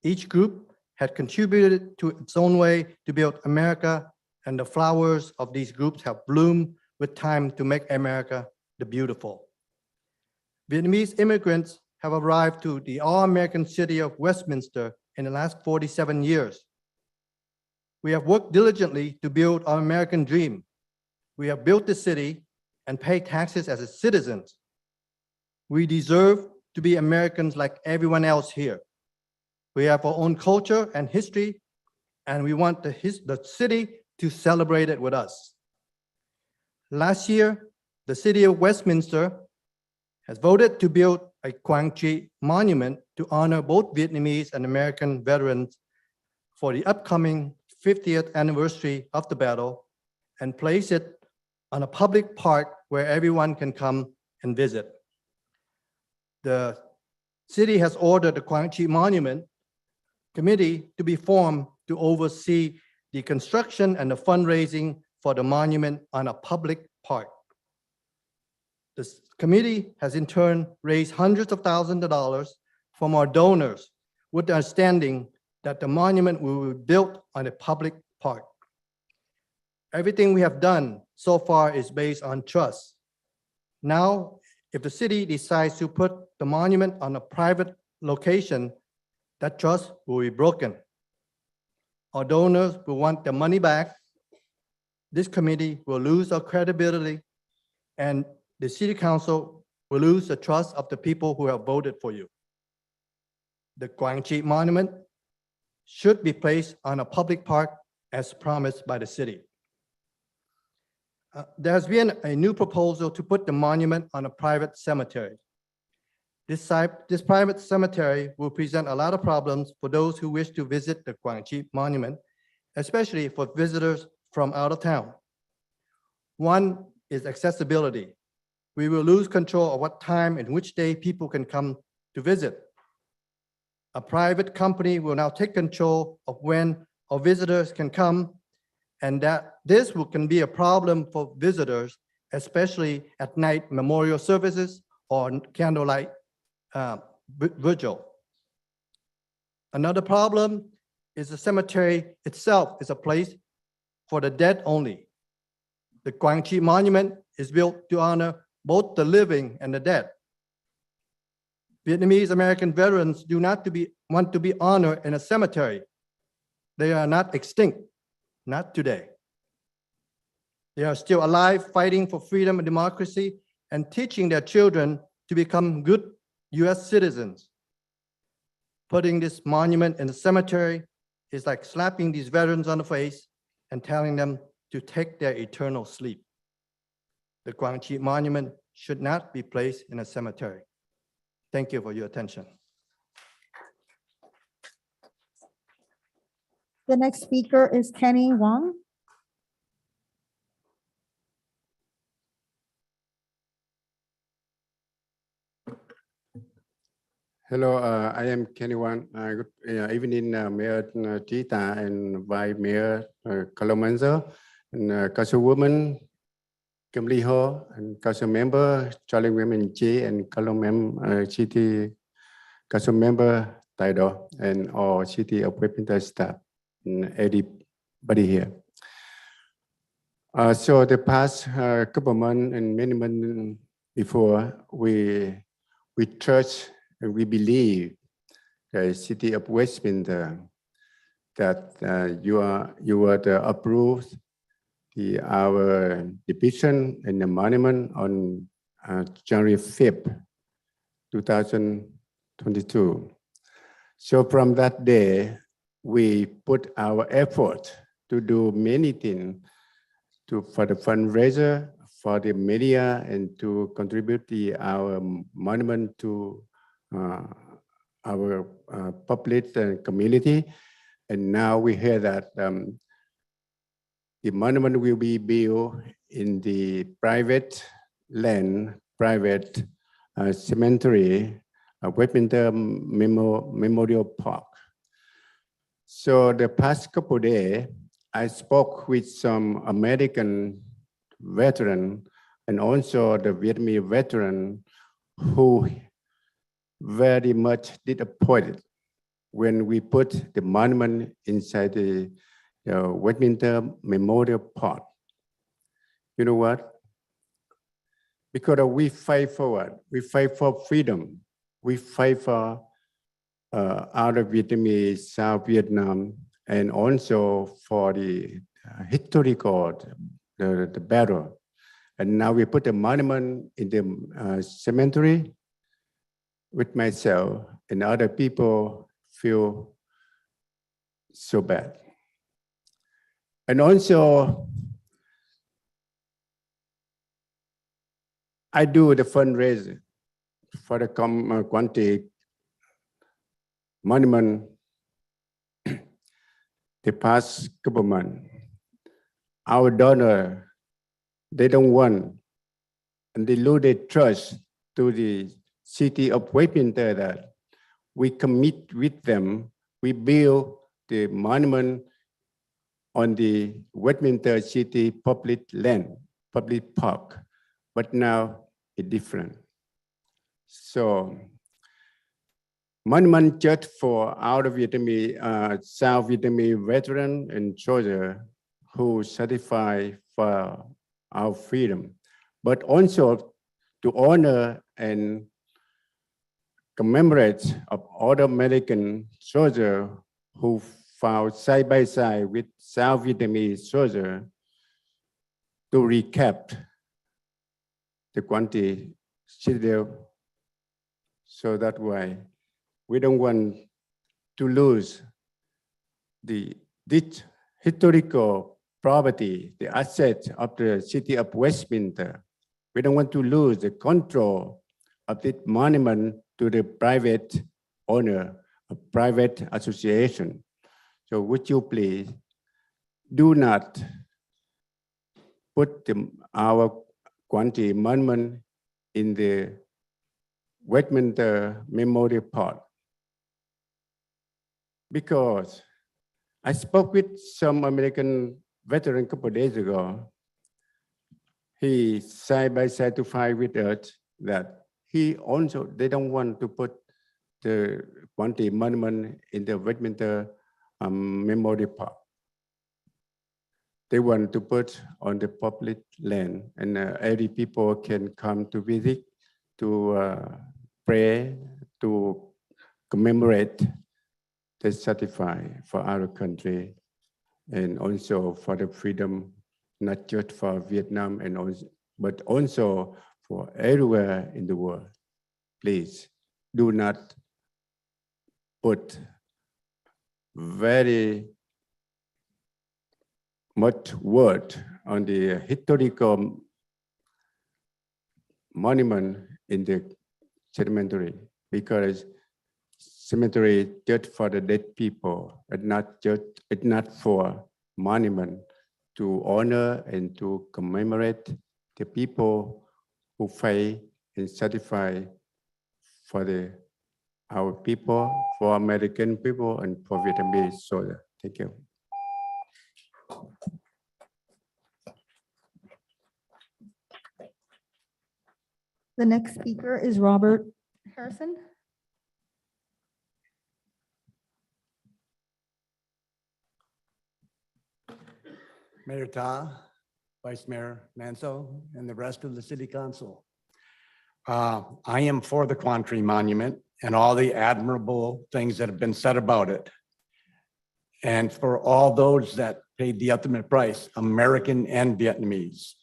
Each group had contributed to its own way to build America, and the flowers of these groups have bloomed with time to make America the beautiful. Vietnamese immigrants have arrived to the all-American city of Westminster in the last 47 years. We have worked diligently to build our American dream. We have built the city and pay taxes as its citizens. We deserve to be Americans like everyone else here. We have our own culture and history, and we want the city to celebrate it with us. Last year, the city of Westminster has voted to build a Quang Tri monument to honor both Vietnamese and American veterans for the upcoming 50th anniversary of the battle and place it on a public park where everyone can come and visit. The city has ordered the Quang Tri Monument Committee to be formed to oversee the construction and the fundraising for the monument on a public park. This committee has in turn raised hundreds of thousands of dollars from our donors with the understanding that the monument will be built on a public park. Everything we have done so far is based on trust. Now, if the city decides to put the monument on a private location, that trust will be broken. Our donors will want their money back. This committee will lose our credibility, and the city council will lose the trust of the people who have voted for you. The Quang Tri Monument should be placed on a public park as promised by the city. There has been a new proposal to put the monument on a private cemetery. This private cemetery will present a lot of problems for those who wish to visit the Quang Tri Monument, especially for visitors from out of town. One is accessibility. We will lose control of what time and which day people can come to visit. A private company will now take control of when our visitors can come, and that this can be a problem for visitors, especially at night memorial services or candlelight vigil. Another problem is the cemetery itself is a place for the dead only. The Quang Tri Monument is built to honor both the living and the dead. Vietnamese American veterans do not want to be honored in a cemetery. They are not extinct, not today. They are still alive, fighting for freedom and democracy and teaching their children to become good US citizens. Putting this monument in the cemetery is like slapping these veterans on the face and telling them to take their eternal sleep. The Quang Tri Monument should not be placed in a cemetery. Thank you for your attention. The next speaker is Kenny Wong. Hello, I am Kenny Wan. Good evening, Mayor Chita and Vice Mayor Kalamanzo, and Councilwoman Kim Lee Ho, and Council Member Charlie Women G, and City Council Member Taido, and all City of Westminster staff, and everybody here. So the past couple months and many months before, we trust and we believe the City of Westminster that you are the approved our division and the monument on January 5th, 2022. So from that day, we put our effort to do many things for the fundraiser, for the media, and to contribute our monument to our public and community. And now we hear that the monument will be built in the private land, private cemetery, Westminster Memorial Park. So the past couple of days, I spoke with some American veteran and also the Vietnamese veteran who very much disappointed when we put the monument inside the Westminster Memorial Park. You know what? Because we fight forward, we fight for freedom, we fight for out of Vietnamese, South Vietnam, and also for the historical, the battle. And now we put a monument in the cemetery. With myself and other people feel so bad. And also, I do the fundraiser for the Quan Tri monument the past couple months. Our donor, they don't want, and they lose their trust to the City of Westminster that we commit with them, we build the monument on the Westminster City public land, public park, but now it's different. So monument just for out of Vietnamese, South Vietnamese veteran and soldier who certify for our freedom, but also to honor and commemorate of all American soldiers who fought side by side with South Vietnamese soldiers to recap the Quan Tri citadel. So that's why we don't want to lose this historical property, the asset of the City of Westminster. We don't want to lose the control of this monument to the private owner, a private association. So would you please do not put our Quan Tri monument in the Westminster Memorial Park? Because I spoke with some American veteran a couple of days ago. He side by side to fight with us that he also, they don't want to put the Quan Tri monument in the Westminster Memorial Park. they want to put on the public land, and every people can come to visit, to pray, to commemorate the certify for our country, and also for the freedom, not just for Vietnam and also, but also for everywhere in the world. Please do not put very much word on the historical monument in the cemetery, because cemetery just for the dead people, and it's not for monument to honor and to commemorate the people who fight and certify for our people, for American people, and for Vietnamese soldiers. Thank you. The next speaker is Robert Harrison. Mayor Ta, Vice Mayor Manso, and the rest of the City Council. I am for the Quan Monument and all the admirable things that have been said about it. And for all those that paid the ultimate price, American and Vietnamese.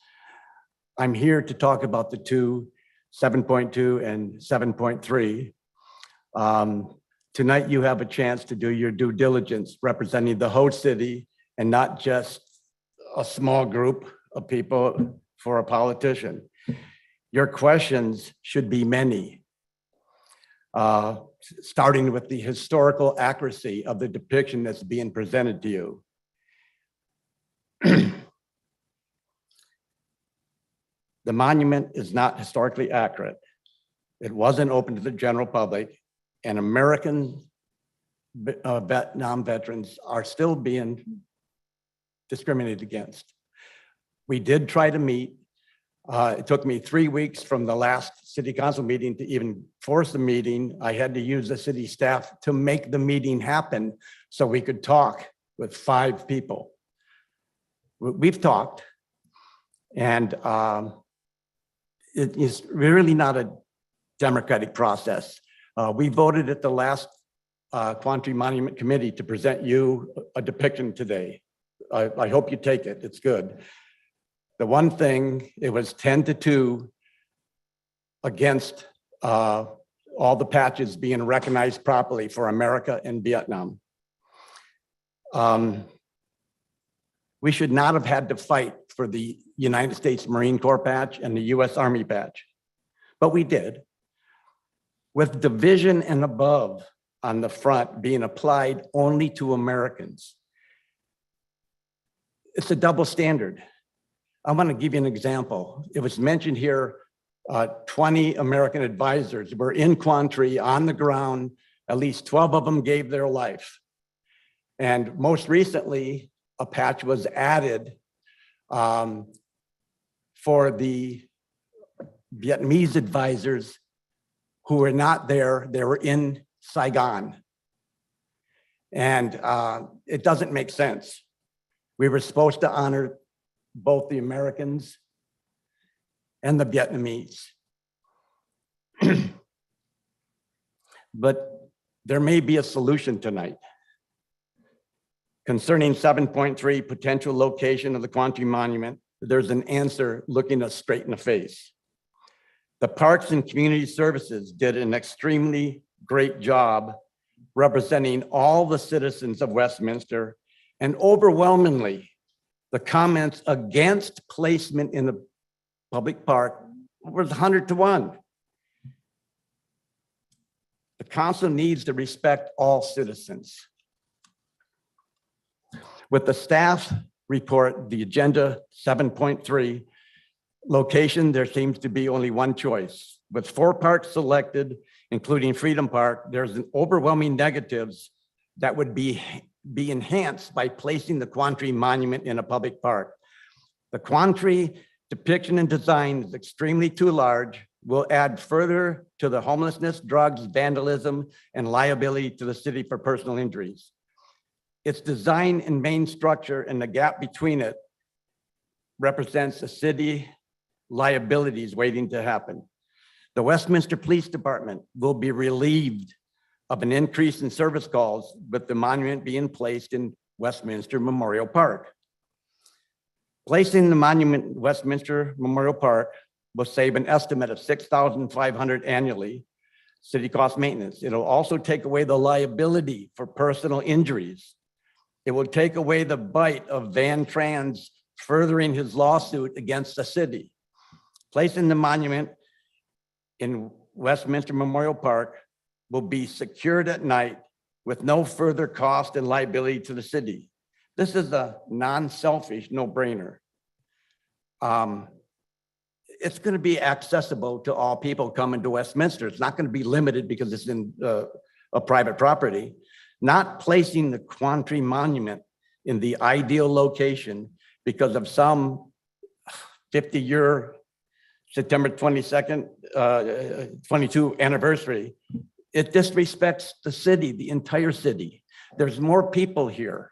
I'm here to talk about the two, 7.2 and 7.3. Tonight you have a chance to do your due diligence representing the whole city and not just a small group of people for a politician. Your questions should be many, starting with the historical accuracy of the depiction that's being presented to you. The monument is not historically accurate. It wasn't open to the general public, and American Vietnam veterans are still being discriminated against. We did try to meet. It took me 3 weeks from the last city council meeting to even force the meeting. I had to use the city staff to make the meeting happen so we could talk with 5 people. We've talked, and it is really not a democratic process. We voted at the last Quan Monument Committee to present you a depiction today. I hope you take it, it's good. The one thing, it was 10-2 against all the patches being recognized properly for America and Vietnam. We should not have had to fight for the United States Marine Corps patch and the US Army patch, but we did. With division and above on the front being applied only to Americans. It's a double standard. I want to give you an example. It was mentioned here, 20 American advisors were in Quan on the ground. At least 12 of them gave their life. And most recently, a patch was added for the Vietnamese advisors who were not there. They were in Saigon. And it doesn't make sense. We were supposed to honor both the Americans and the Vietnamese. But there may be a solution tonight. Concerning 7.3 potential location of the Quan Monument, there's an answer looking us straight in the face. The Parks and Community Services did an extremely great job representing all the citizens of Westminster, and overwhelmingly, the comments against placement in the public park was 100-1. The council needs to respect all citizens. With the staff report, the agenda 7.3 location, there seems to be only one choice. With 4 parks selected, including Freedom Park, there's an overwhelming negatives that would be enhanced by placing the Quan Monument in a public park. The Quan depiction and design is extremely too large, will add further to the homelessness, drugs, vandalism, and liability to the city for personal injuries. Its design and main structure and the gap between it represents the city liabilities waiting to happen. The Westminster Police Department will be relieved of an increase in service calls with the monument being placed in Westminster Memorial Park. Placing the monument in Westminster Memorial Park will save an estimate of $6,500 annually, city cost maintenance. It'll also take away the liability for personal injuries. It will take away the bite of Van Trans furthering his lawsuit against the city. Placing the monument in Westminster Memorial Park will be secured at night with no further cost and liability to the city. This is a non-selfish no-brainer. It's going to be accessible to all people coming to Westminster. It's not going to be limited because it's in a private property. Not placing the Quan monument in the ideal location because of some 50-year September 22nd, 22 anniversary, it disrespects the city, the entire city. There's more people here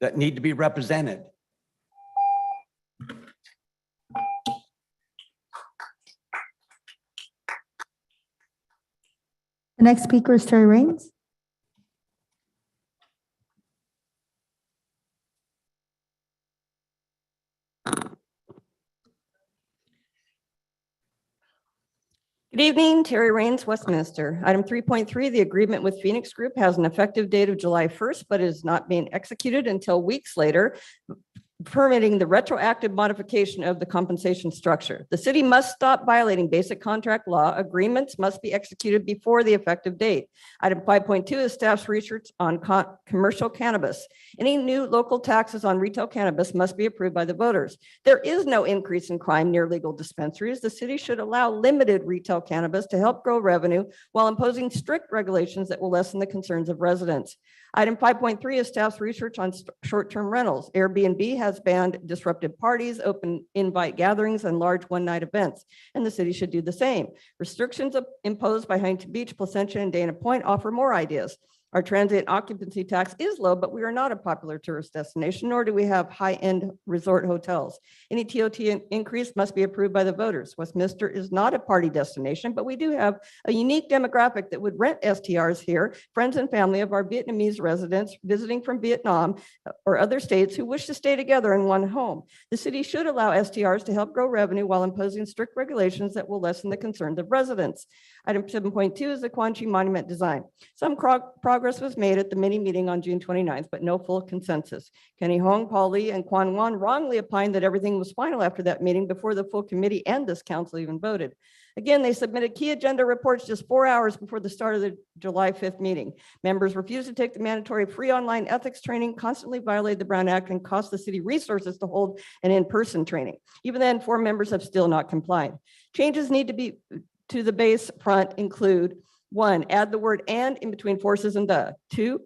that need to be represented. The next speaker is Terry Raines. Good evening, Terry Raines, Westminster. Item 3.3, the agreement with Phoenix Group has an effective date of July 1st, but is not being executed until weeks later, permitting the retroactive modification of the compensation structure. The city must stop violating basic contract law. Agreements must be executed before the effective date. Item 5.2 is staff's research on commercial cannabis. Any new local taxes on retail cannabis must be approved by the voters. There is no increase in crime near legal dispensaries. The city should allow limited retail cannabis to help grow revenue while imposing strict regulations that will lessen the concerns of residents. Item 5.3 is staff's research on short-term rentals. Airbnb has banned disruptive parties, open invite gatherings, and large one-night events, and the city should do the same. Restrictions imposed by Huntington Beach, Placentia, and Dana Point offer more ideas. Our transient occupancy tax is low, but we are not a popular tourist destination, nor do we have high-end resort hotels. Any TOT increase must be approved by the voters. Westminster is not a party destination, but we do have a unique demographic that would rent STRs here, friends and family of our Vietnamese residents visiting from Vietnam or other states who wish to stay together in one home. The city should allow STRs to help grow revenue while imposing strict regulations that will lessen the concerns of residents. Item 7.2 is the Quan monument design. Some progress was made at the mini meeting on June 29th, but no full consensus. Kenny Hong, Paul Lee, and Quan wrongly opined that everything was final after that meeting before the full committee and this council even voted. Again, they submitted key agenda reports just 4 hours before the start of the July 5th meeting. Members refused to take the mandatory free online ethics training, constantly violated the Brown Act, and cost the city resources to hold an in-person training. Even then, 4 members have still not complied. Changes need to be to the base front include: 1, add the word "and" in between forces and "the." 2,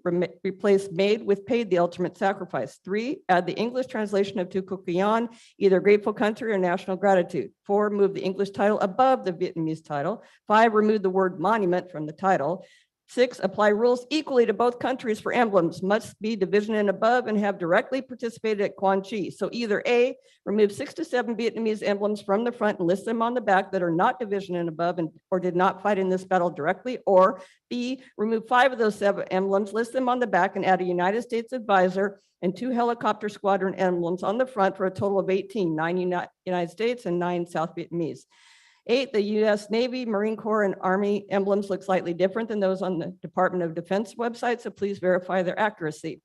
replace "made" with "paid the ultimate sacrifice." 3, add the English translation of "Tu Kukian," either grateful country or national gratitude. 4, move the English title above the Vietnamese title. 5, remove the word "monument" from the title. 6, apply rules equally to both countries for emblems, must be division and above and have directly participated at Quan Chi. So either A, remove 6 to 7 Vietnamese emblems from the front and list them on the back that are not division and above or did not fight in this battle directly, or B, remove 5 of those 7 emblems, list them on the back and add a United States advisor and 2 helicopter squadron emblems on the front for a total of 18, 9 United States and 9 South Vietnamese. 8, the U.S. Navy, Marine Corps, and Army emblems look slightly different than those on the Department of Defense website, so please verify their accuracy.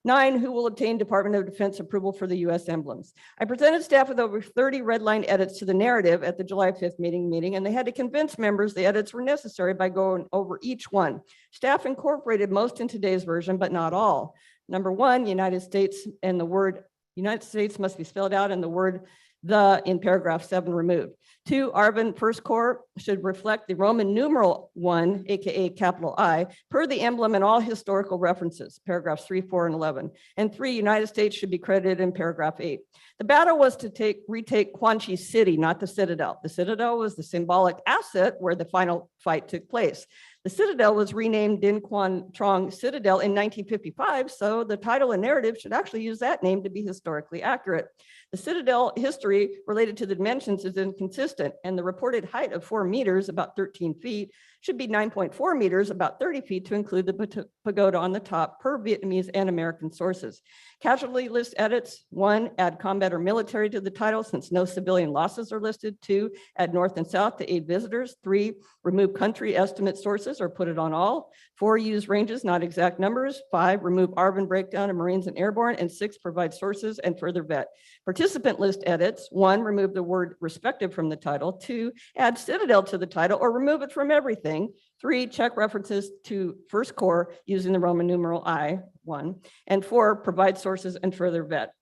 9, who will obtain Department of Defense approval for the U.S. emblems? I presented staff with over 30 red line edits to the narrative at the July 5th meeting, and they had to convince members the edits were necessary by going over each one. Staff incorporated most in today's version, but not all. Number 1, United States, and the word United States must be spelled out and the word "the" in paragraph 7 removed. 2, Arvin First Corps should reflect the Roman numeral 1, aka capital I, per the emblem and all historical references, paragraphs 3, 4, and 11. And 3, United States should be credited in paragraph 8. The battle was to retake Quan Chi City, not the Citadel. The Citadel was the symbolic asset where the final fight took place. The Citadel was renamed Din Quan Trong Citadel in 1955, so the title and narrative should actually use that name to be historically accurate. The Citadel history related to the dimensions is inconsistent, and the reported height of 4 meters, about 13 feet, should be 9.4 meters, about 30 feet, to include the pagoda on the top per Vietnamese and American sources. Casualty list edits: 1, add combat or military to the title since no civilian losses are listed. 2, add North and South to aid visitors. 3, remove country estimate sources or put it on all. 4, use ranges, not exact numbers. 5, remove ARBN breakdown of Marines and Airborne. And 6, provide sources and further vet. Participant list edits: 1, remove the word respective from the title. 2, add Citadel to the title or remove it from everything. 3, check references to First Corps using the Roman numeral I-1. And 4, provide sources and further vet.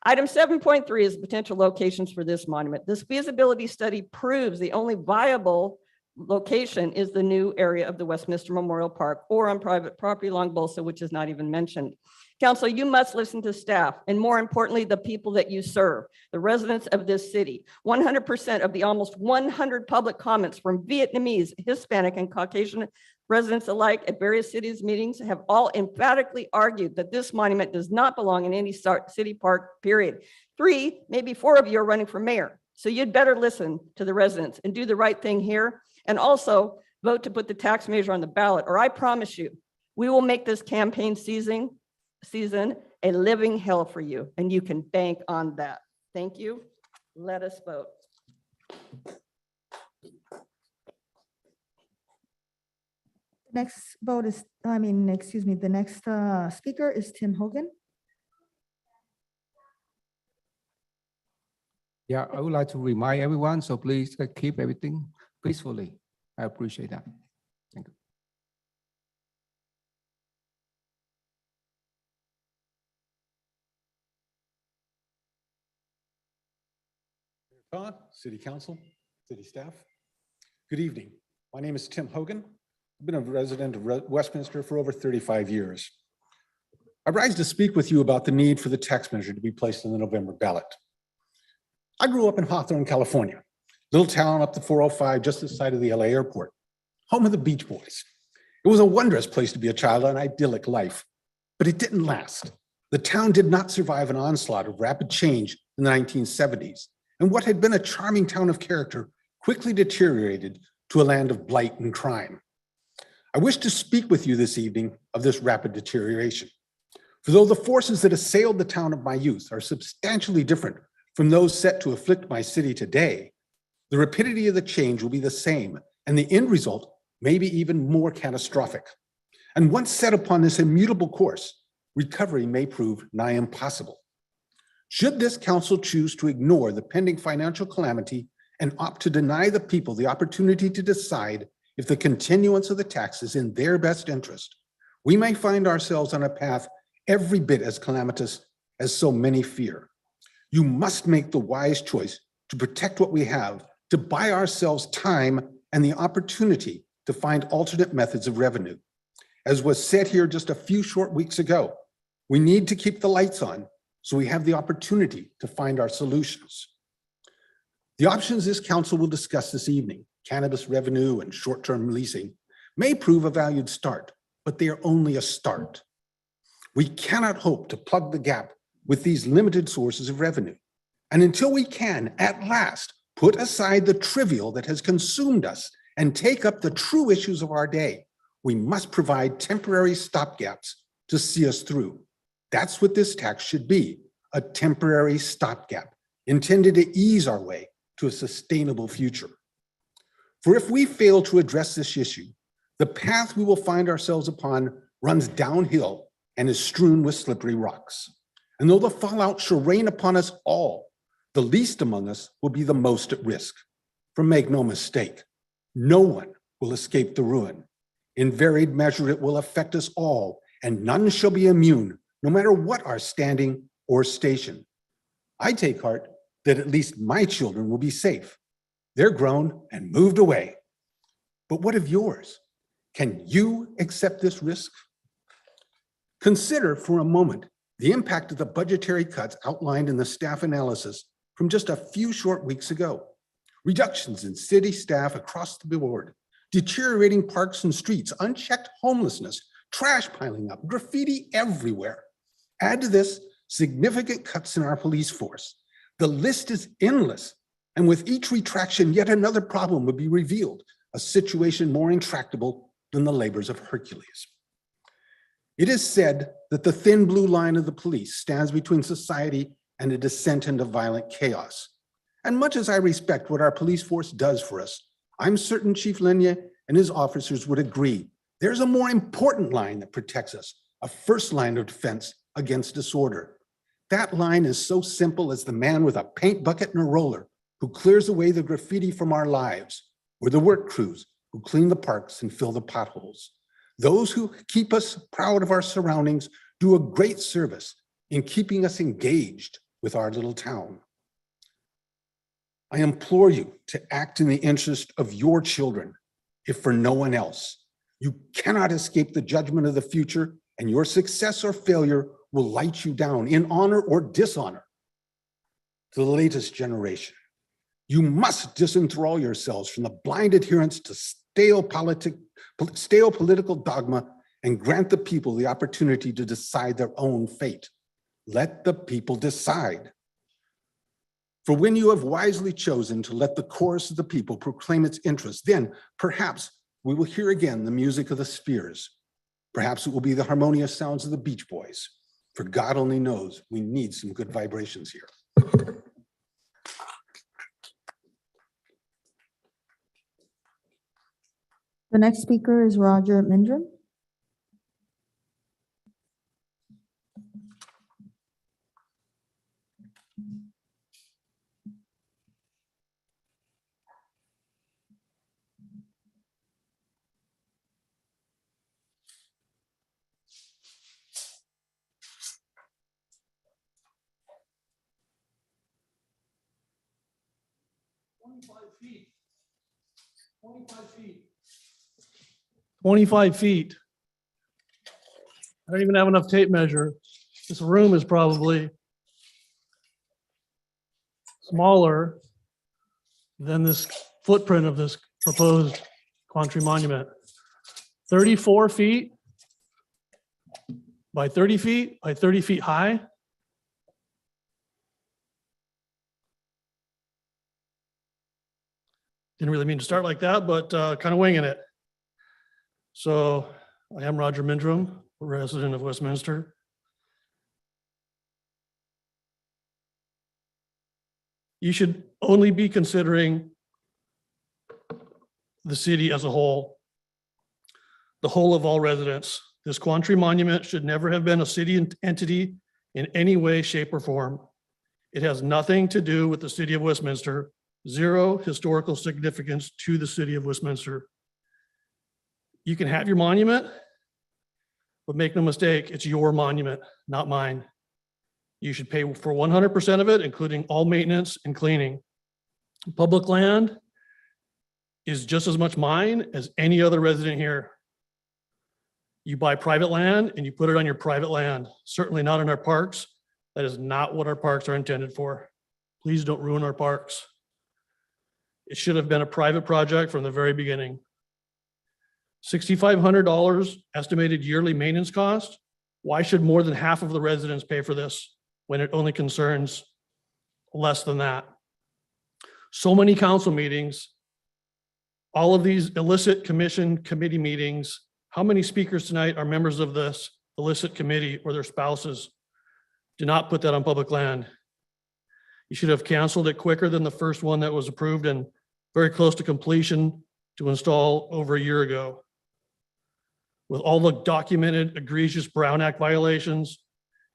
Item 7.3 is potential locations for this monument. This feasibility study proves the only viable location is the new area of the Westminster Memorial Park or on private property along Bolsa, which is not even mentioned. Council, you must listen to staff and, more importantly, the people that you serve, the residents of this city. 100% of the almost 100 public comments from Vietnamese, Hispanic, and Caucasian residents alike at various cities meetings have all emphatically argued that this monument does not belong in any city park, period. 3, maybe 4 of you are running for mayor. So you'd better listen to the residents and do the right thing here. And also vote to put the tax measure on the ballot, or I promise you, we will make this campaign season a living hell for you, and you can bank on that. Thank you. Let us vote. Next vote is, the next speaker is Tim Hogan. Yeah, I would like to remind everyone, so please keep everything peacefully. I appreciate that. Thank you. Todd, City Council, City Staff. Good evening. My name is Tim Hogan. I've been a resident of Westminster for over 35 years. I rise to speak with you about the need for the tax measure to be placed on the November ballot. I grew up in Hawthorne, California, little town up the 405 just this side of the LA airport, home of the Beach Boys. It was a wondrous place to be a child, an idyllic life, but it didn't last. The town did not survive an onslaught of rapid change in the 1970s. And what had been a charming town of character quickly deteriorated to a land of blight and crime. I wish to speak with you this evening of this rapid deterioration. For though the forces that assailed the town of my youth are substantially different from those set to afflict my city today, the rapidity of the change will be the same, and the end result may be even more catastrophic. And once set upon this immutable course, recovery may prove nigh impossible. Should this council choose to ignore the pending financial calamity and opt to deny the people the opportunity to decide if the continuance of the tax is in their best interest, we may find ourselves on a path every bit as calamitous as so many fear. You must make the wise choice to protect what we have, to buy ourselves time and the opportunity to find alternate methods of revenue. As was said here just a few short weeks ago, we need to keep the lights on so we have the opportunity to find our solutions. The options this council will discuss this evening, cannabis revenue and short-term leasing, may prove a valued start, but they are only a start. We cannot hope to plug the gap with these limited sources of revenue. And until we can, at last, put aside the trivial that has consumed us and take up the true issues of our day, we must provide temporary stopgaps to see us through. That's what this tax should be, a temporary stopgap intended to ease our way to a sustainable future. For if we fail to address this issue, the path we will find ourselves upon runs downhill and is strewn with slippery rocks. And though the fallout shall rain upon us all, the least among us will be the most at risk. For make no mistake, no one will escape the ruin. In varied measure, it will affect us all, and none shall be immune, no matter what our standing or station. I take heart that at least my children will be safe. They're grown and moved away. But what of yours? Can you accept this risk? Consider for a moment the impact of the budgetary cuts outlined in the staff analysis from just a few short weeks ago. Reductions in city staff across the board, deteriorating parks and streets, unchecked homelessness, trash piling up, graffiti everywhere. Add to this significant cuts in our police force. The list is endless. And with each retraction, yet another problem would be revealed, a situation more intractable than the labors of Hercules. It is said that the thin blue line of the police stands between society and a descent into violent chaos. And much as I respect what our police force does for us, I'm certain Chief Linya and his officers would agree there's a more important line that protects us, a first line of defense against disorder. That line is so simple as the man with a paint bucket and a roller who clears away the graffiti from our lives, or the work crews who clean the parks and fill the potholes. Those who keep us proud of our surroundings do a great service in keeping us engaged with our little town. I implore you to act in the interest of your children, if for no one else. You cannot escape the judgment of the future, and your success or failure will light you down in honor or dishonor. To the latest generation, you must disenthrall yourselves from the blind adherence to stale political dogma and grant the people the opportunity to decide their own fate. Let the people decide. For when you have wisely chosen to let the chorus of the people proclaim its interests, then perhaps we will hear again the music of the spheres. Perhaps it will be the harmonious sounds of the Beach Boys. For God only knows we need some good vibrations here. The next speaker is Roger Mindrum. Feet. 25 feet. I don't even have enough tape measure. This room is probably smaller than this footprint of this proposed Quan monument. 34 feet by 30 feet by 30 feet high. Didn't really mean to start like that, but kind of winging it. So I am Roger Mindrum, a resident of Westminster. You should only be considering the city as a whole, the whole of all residents. This Quan monument should never have been a city entity in any way, shape, or form. It has nothing to do with the city of Westminster. Zero historical significance to the city of Westminster. You can have your monument, but make no mistake, it's your monument, not mine. You should pay for 100% of it, including all maintenance and cleaning. Public land is just as much mine as any other resident here. You buy private land and you put it on your private land, certainly not in our parks. That is not what our parks are intended for. Please don't ruin our parks. It should have been a private project from the very beginning. $6,500 estimated yearly maintenance cost. Why should more than half of the residents pay for this when it only concerns less than that? So many council meetings, all of these illicit commission committee meetings. How many speakers tonight are members of this illicit committee or their spouses? Do not put that on public land. You should have canceled it quicker than the first one that was approved and very close to completion to install over a year ago. With all the documented egregious Brown Act violations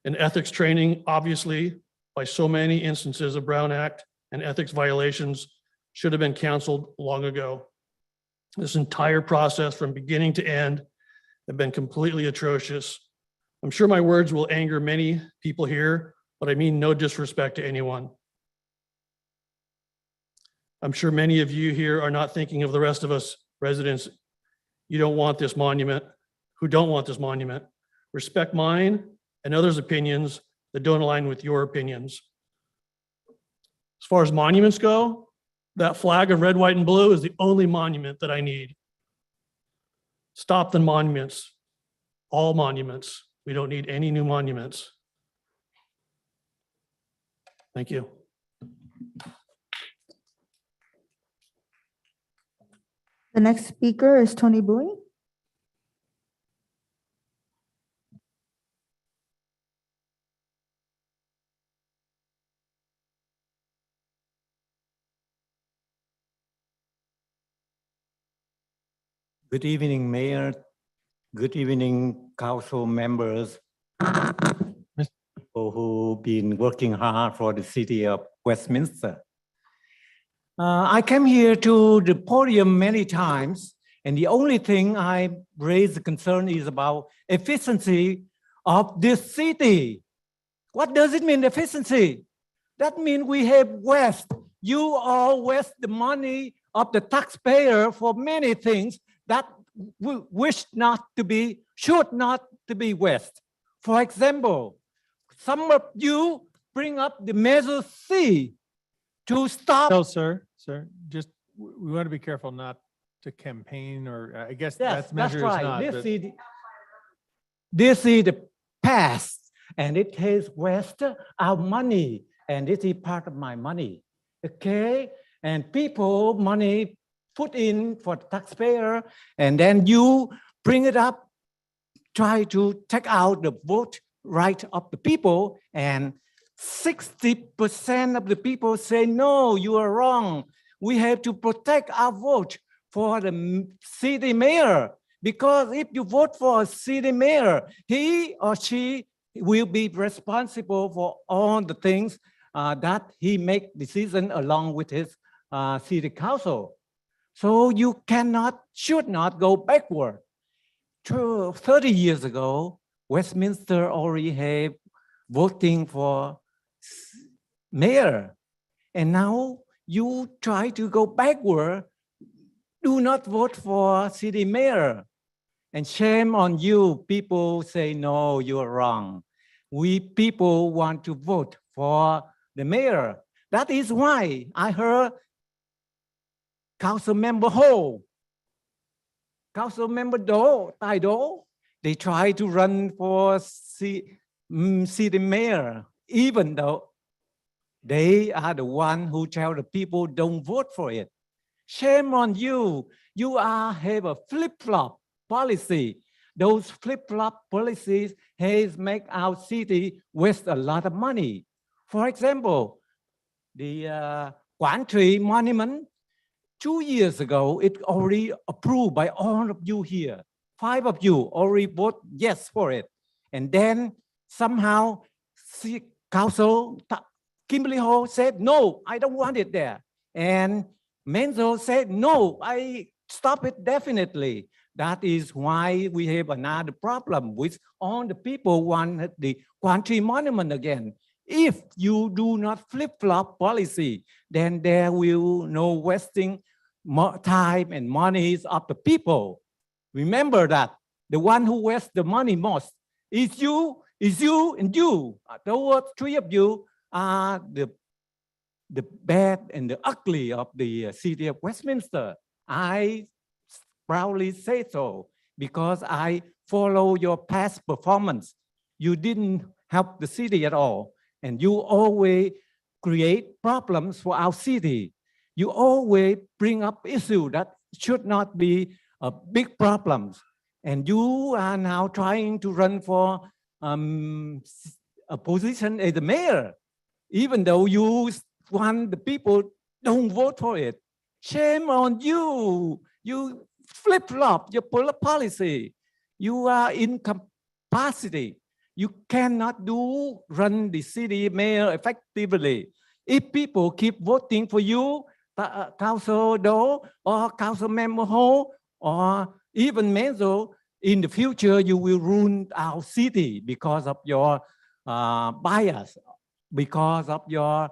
and ethics training, obviously, by so many instances of Brown Act and ethics violations should have been canceled long ago. This entire process from beginning to end have been completely atrocious. I'm sure my words will anger many people here, but I mean no disrespect to anyone. I'm sure many of you here are not thinking of the rest of us residents. You don't want this monument, who don't want this monument. Respect mine and others' opinions that don't align with your opinions. As far as monuments go, that flag of red, white, and blue is the only monument that I need. Stop the monuments, all monuments. We don't need any new monuments. Thank you. The next speaker is Tony Bowie. Good evening, Mayor. Good evening, council members. People who've been working hard for the city of Westminster. I came here to the podium many times, and the only thing I raised concern is about efficiency of this city. What does it mean, efficiency? That means we have waste. You all waste the money of the taxpayer for many things that we wish not to be, should not to be waste. For example, some of you bring up the measure C to stop. So, sir, just, we want to be careful not to campaign, or I guess Yes, that measure is right. not. but- This is the past, and it has wasted our money, and this is part of my money. Okay, and people money put in for the taxpayer, and then you bring it up, try to take out the vote right of the people, and 60% of the people say, no, you are wrong. We have to protect our vote for the city mayor, because if you vote for a city mayor, he or she will be responsible for all the things that he make decision along with his city council. So you cannot, should not go backward. 30 years ago, Westminster already have voting for mayor. And now you try to go backward, do not vote for city mayor. And shame on you, people say, no, you're wrong. We people want to vote for the mayor. That is why I heard Council Member Ho, Council Member Do, Tai Do, they try to run for city mayor, even though they are the one who tell the people don't vote for it. Shame on you. You have a flip-flop policy. Those flip-flop policies has make our city waste a lot of money. For example, the Quan monument, 2 years ago, it already approved by all of you here. 5 of you already vote yes for it. And then somehow Council Kimberly Ho said, no, I don't want it there. And Menzo said, no, I stop it definitely. That is why we have another problem with all the people want the Quan monument again. If you do not flip-flop policy, then there will no wasting more time and monies of the people. Remember that the one who wastes the money most is you, and you. Those 3 of you are the bad and the ugly of the city of Westminster. I proudly say so because I follow your past performance. You didn't help the city at all, and you always create problems for our city. You always bring up issues that should not be big problems. And you are now trying to run for a position as the mayor, even though you want the people don't vote for it. Shame on you. You flip-flop your policy. You are incapacity. You cannot run the city mayor effectively. If people keep voting for you, Council Do or Council Member Ho or even Menzo, in the future you will ruin our city because of your bias, because of your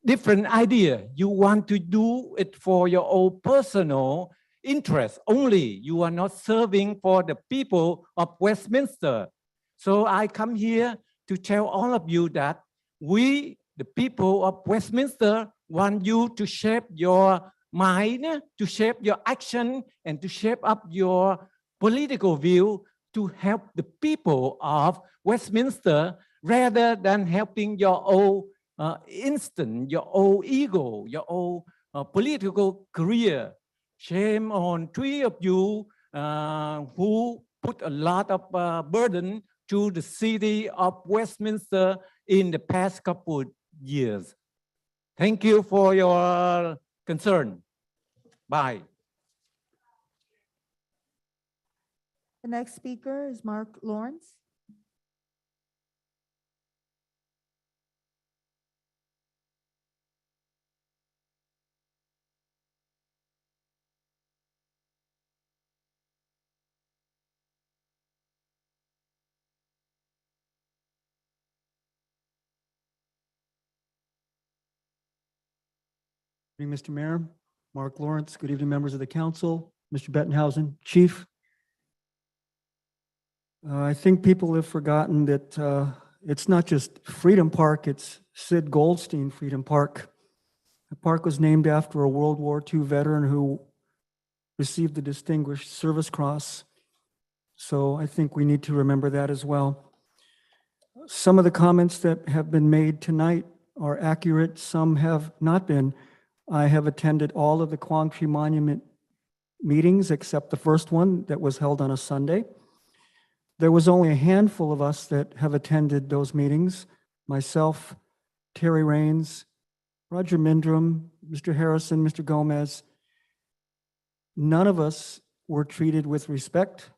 different idea. You want to do it for your own personal interest only. You are not serving for the people of Westminster. So I come here to tell all of you that we, the people of Westminster, want you to shape your mind to shape your action and to shape up your political view to help the people of Westminster rather than helping your own instinct, your own ego, your own political career. Shame on three of you who put a lot of burden to the city of Westminster in the past couple years. Thank you for your concern. Bye. The next speaker is Mark Lawrence. Good evening, Mr. Mayor, Mark Lawrence. Good evening, members of the council, Mr. Bettenhausen, Chief. I think people have forgotten that it's not just Freedom Park, it's Sid Goldstein Freedom Park. The park was named after a World War II veteran who received the Distinguished Service Cross. So I think we need to remember that as well. Some of the comments that have been made tonight are accurate, some have not been. I have attended all of the Quan Monument meetings except the first one that was held on a Sunday. There was only a handful of us that have attended those meetings. Myself, Terry Raines, Roger Mindrum, Mr. Harrison, Mr. Gomez. None of us were treated with respect.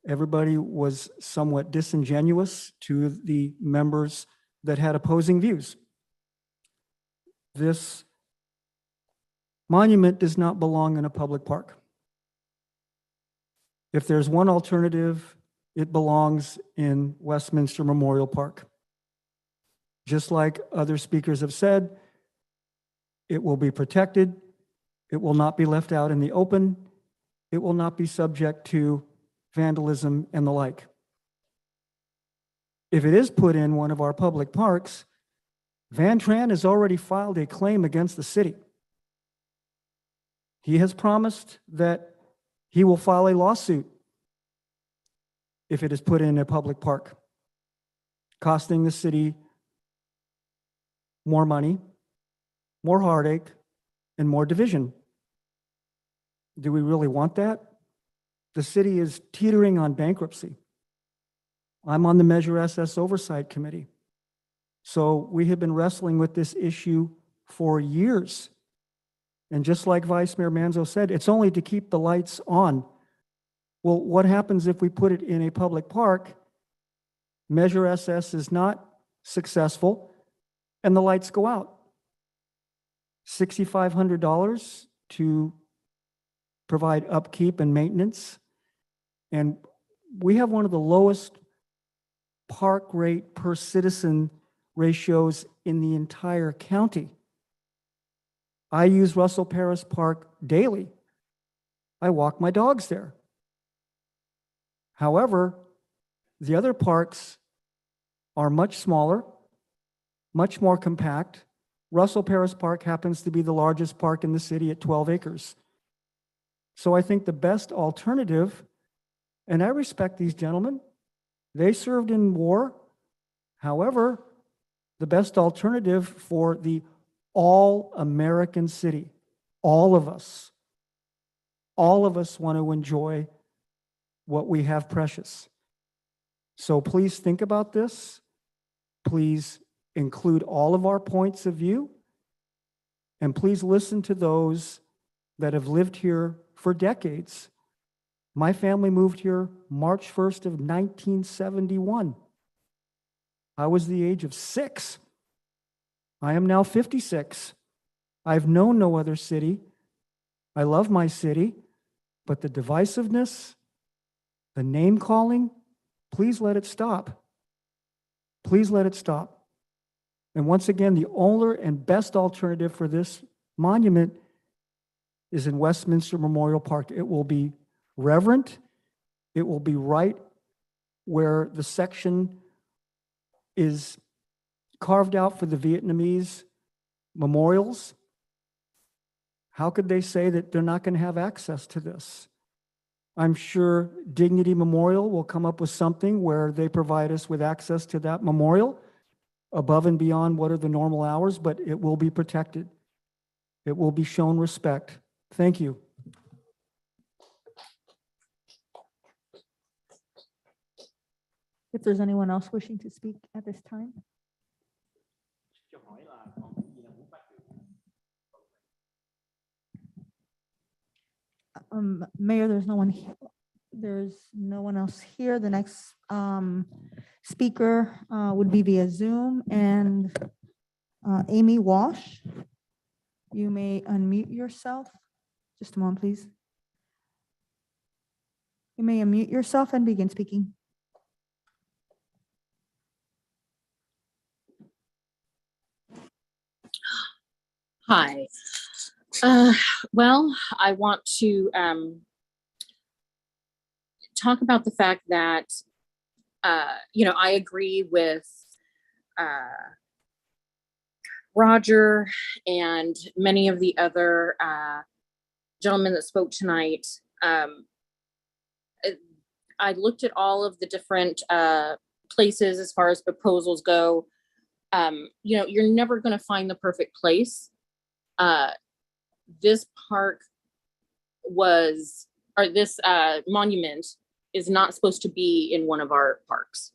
Everybody was somewhat disingenuous to the members that had opposing views. This monument does not belong in a public park. If there's one alternative, it belongs in Westminster Memorial Park. Just like other speakers have said, it will be protected. It will not be left out in the open. It will not be subject to vandalism and the like. If it is put in one of our public parks, Van Tran has already filed a claim against the city. He has promised that he will file a lawsuit if it is put in a public park, costing the city more money, more heartache, and more division. Do we really want that? The city is teetering on bankruptcy. I'm on the Measure SS Oversight Committee. So we have been wrestling with this issue for years. And just like Vice Mayor Manzo said, it's only to keep the lights on. Well, what happens if we put it in a public park, Measure SS is not successful, and the lights go out? $6,500 to provide upkeep and maintenance. And we have one of the lowest park rate per citizen ratios in the entire county. I use Russell Paris Park daily. I walk my dogs there. However, the other parks are much smaller, much more compact. Russell Paris Park happens to be the largest park in the city at 12 acres. So I think the best alternative, and I respect these gentlemen, they served in war. However, the best alternative for the all-American city, all of us want to enjoy what we have precious. So please think about this. Please include all of our points of view. And please listen to those that have lived here for decades. My family moved here March 1st of 1971. I was the age of 6. I am now 56. I've known no other city. I love my city, but the divisiveness, the name calling, please let it stop. Please let it stop. And once again, the only and best alternative for this monument is in Westminster Memorial Park. It will be reverent. It will be right where the section is carved out for the Vietnamese memorials. How could they say that they're not going to have access to this? I'm sure Dignity Memorial will come up with something where they provide us with access to that memorial above and beyond what are the normal hours, but it will be protected. It will be shown respect. Thank you. If there's anyone else wishing to speak at this time. Mayor, there's no one here. There's no one else here. The next speaker would be via Zoom, and Amy Walsh. You may unmute yourself. Just a moment, please. You may unmute yourself and begin speaking. Hi. Well, I want to talk about the fact that, I agree with Roger and many of the other gentlemen that spoke tonight. I looked at all of the different places as far as proposals go. You're never going to find the perfect place. This park this monument is not supposed to be in one of our parks.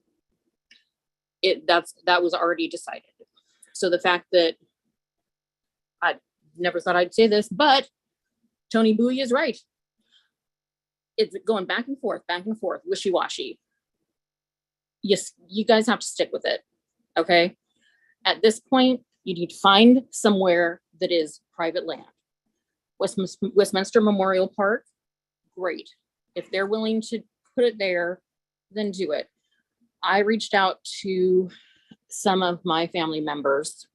That was already decided. So the fact that I never thought I'd say this, but Tony Bowie is right. It's going back and forth, wishy-washy. Yes, you guys have to stick with it. Okay. At this point, you need to find somewhere that is private land. Westminster Memorial Park, great. If they're willing to put it there, then do it. I reached out to some of my family members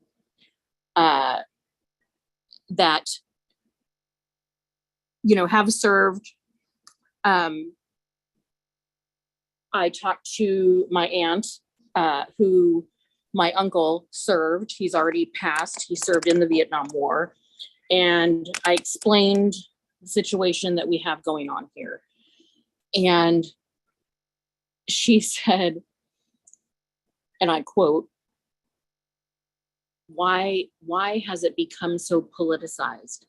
that, have served. I talked to my aunt, who my uncle served. He's already passed. He served in the Vietnam War. And I explained the situation that we have going on here. And she said, and I quote, why has it become so politicized?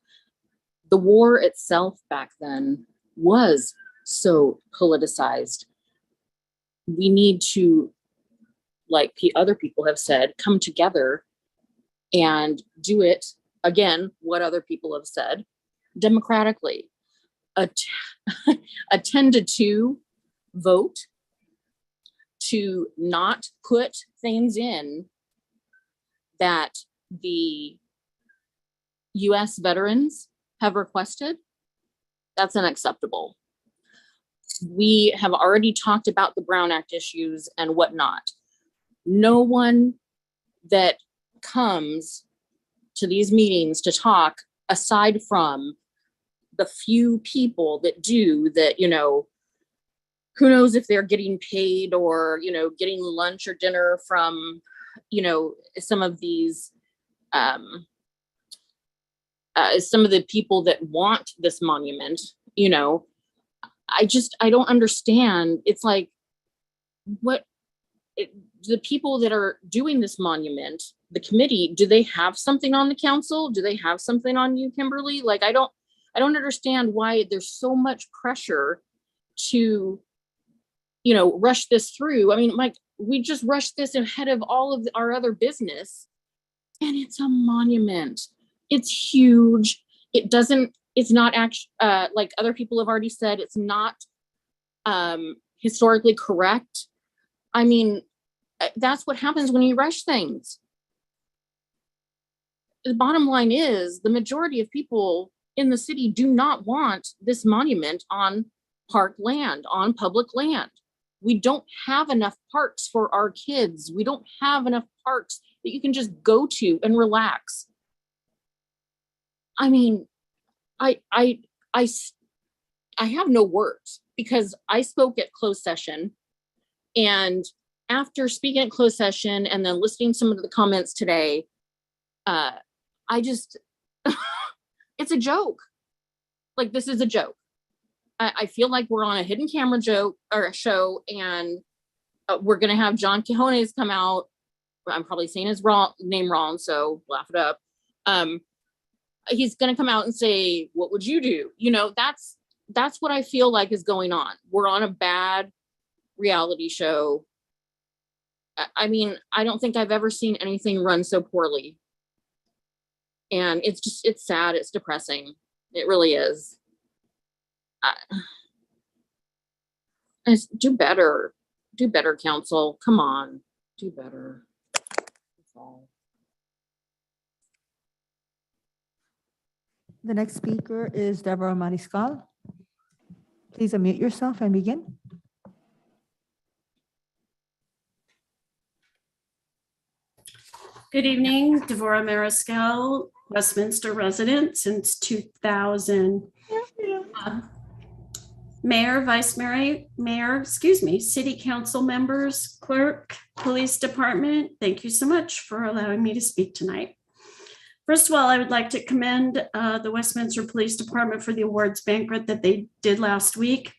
The war itself back then was so politicized. We need to, like other people have said, come together and do it again, what other people have said, democratically. A 10-2 vote to not put things in that the US veterans have requested, that's unacceptable. We have already talked about the Brown Act issues and whatnot. No one that comes to these meetings to talk, aside from the few people that do that, who knows if they're getting paid or, getting lunch or dinner from, some of these, some of the people that want this monument, I don't understand. It's like, the people that are doing this monument, the committee, do they have something on the council? Do they have something on you, Kimberly? Like, I don't understand why there's so much pressure to, rush this through. I mean, Mike, we just rushed this ahead of all of our other business, and it's a monument. It's huge. It's not actually, like other people have already said, it's not historically correct. I mean, that's what happens when you rush things. The bottom line is the majority of people in the city do not want this monument on park land, on public land. We don't have enough parks for our kids. We don't have enough parks that you can just go to and relax. I mean, I have no words because I spoke at closed session, and after speaking at closed session and then listening to some of the comments today, I just, it's a joke. Like, this is a joke. I feel like we're on a hidden camera joke or a show, and we're going to have John Cajones come out. I'm probably saying his name wrong, so laugh it up. He's going to come out and say, what would you do? You know, that's what I feel like is going on. We're on a bad reality show. I mean, I don't think I've ever seen anything run so poorly. And it's sad. It's depressing. It really is. Do better. Do better, council. Come on. Do better. That's all. The next speaker is Deborah Mariscal. Please unmute yourself and begin. Good evening, Deborah Mariscal, Westminster resident since 2000. Mayor, Vice Mayor, City Council members, Clerk, Police Department, thank you so much for allowing me to speak tonight. First of all, I would like to commend the Westminster Police Department for the awards banquet that they did last week.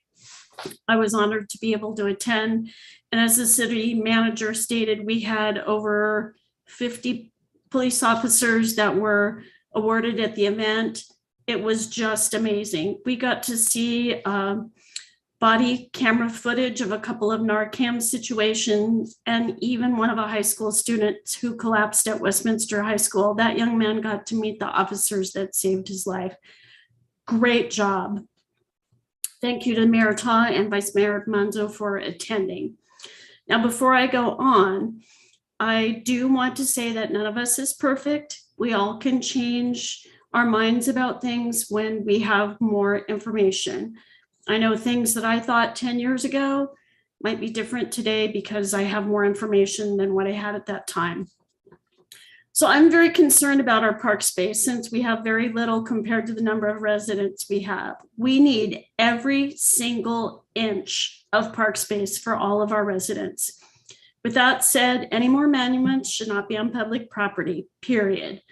I was honored to be able to attend. And as the city manager stated, we had over 50 police officers that were awarded at the event. It was just amazing. We got to see body camera footage of a couple of Narcan situations and even one of a high school students who collapsed at Westminster High School. That young man got to meet the officers that saved his life. Great job. Thank you to Mayor Ta and Vice Mayor Manzo for attending. Now, before I go on, I do want to say that none of us is perfect. We all can change our minds about things when we have more information. I know things that I thought 10 years ago might be different today because I have more information than what I had at that time. So I'm very concerned about our park space since we have very little compared to the number of residents we have. We need every single inch of park space for all of our residents. With that said, any more monuments should not be on public property, period.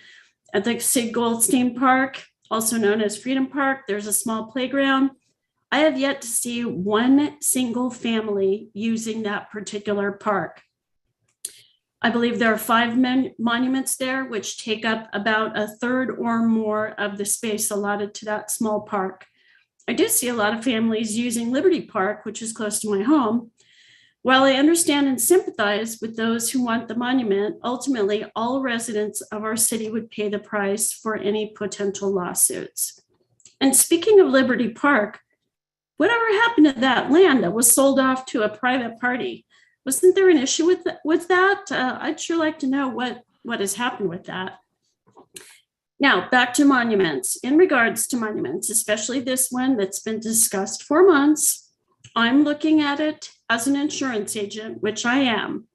At the Sig Goldstein Park, also known as Freedom Park, there's a small playground. I have yet to see one single family using that particular park. I believe there are 5 monuments there, which take up about a third or more of the space allotted to that small park. I do see a lot of families using Liberty Park, which is close to my home. While I understand and sympathize with those who want the monument, ultimately all residents of our city would pay the price for any potential lawsuits. And speaking of Liberty Park, whatever happened to that land that was sold off to a private party? Wasn't there an issue with that? I'd sure like to know what has happened with that. Now, back to monuments. In regards to monuments, especially this one that's been discussed for months, I'm looking at it as an insurance agent, which I am.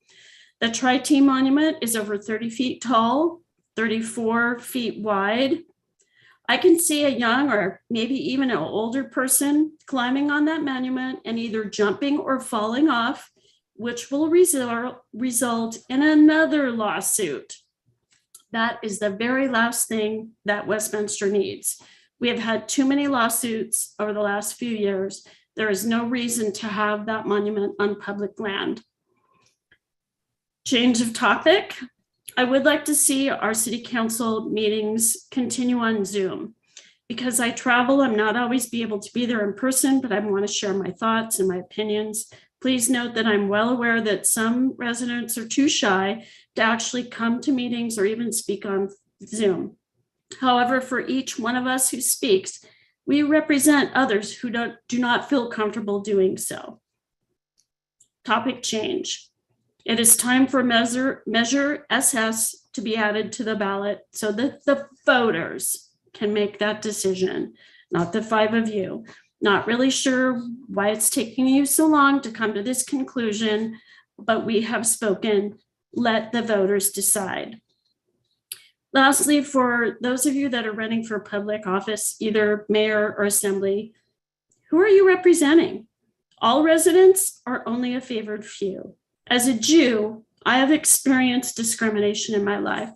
The Tri-T monument is over 30 feet tall, 34 feet wide. I can see a young or maybe even an older person climbing on that monument and either jumping or falling off, which will result in another lawsuit. That is the very last thing that Westminster needs. We have had too many lawsuits over the last few years. There is no reason to have that monument on public land. Change of topic. I would like to see our city council meetings continue on Zoom. Because I travel, I'm not always be able to be there in person, but I want to share my thoughts and my opinions. Please note that I'm well aware that some residents are too shy to actually come to meetings or even speak on Zoom. However, for each one of us who speaks, we represent others who do not feel comfortable doing so. Topic change. It is time for Measure SS to be added to the ballot so that the voters can make that decision, not the 5 of you. Not really sure why it's taking you so long to come to this conclusion, but we have spoken. Let the voters decide. Lastly, for those of you that are running for public office, either mayor or assembly, who are you representing? All residents or only a favored few? As a Jew, I have experienced discrimination in my life.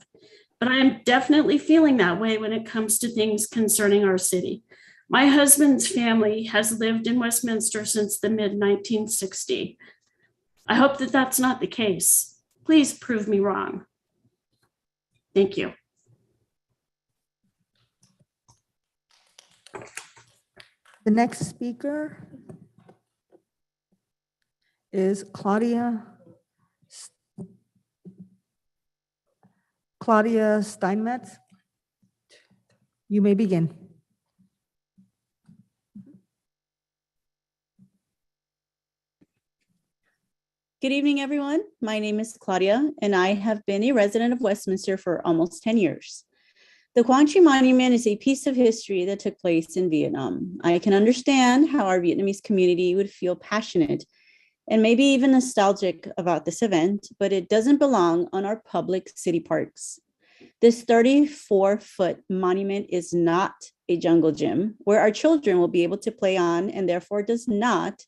but I am definitely feeling that way when it comes to things concerning our city. My husband's family has lived in Westminster since the mid-1960s. I hope that that's not the case. Please prove me wrong. Thank you. The next speaker is Claudia Steinmetz. You may begin. Good evening, everyone. My name is Claudia, and I have been a resident of Westminster for almost 10 years. The Quan Monument is a piece of history that took place in Vietnam. I can understand how our Vietnamese community would feel passionate and maybe even nostalgic about this event, but it doesn't belong on our public city parks. This 34-foot monument is not a jungle gym where our children will be able to play on, and therefore does not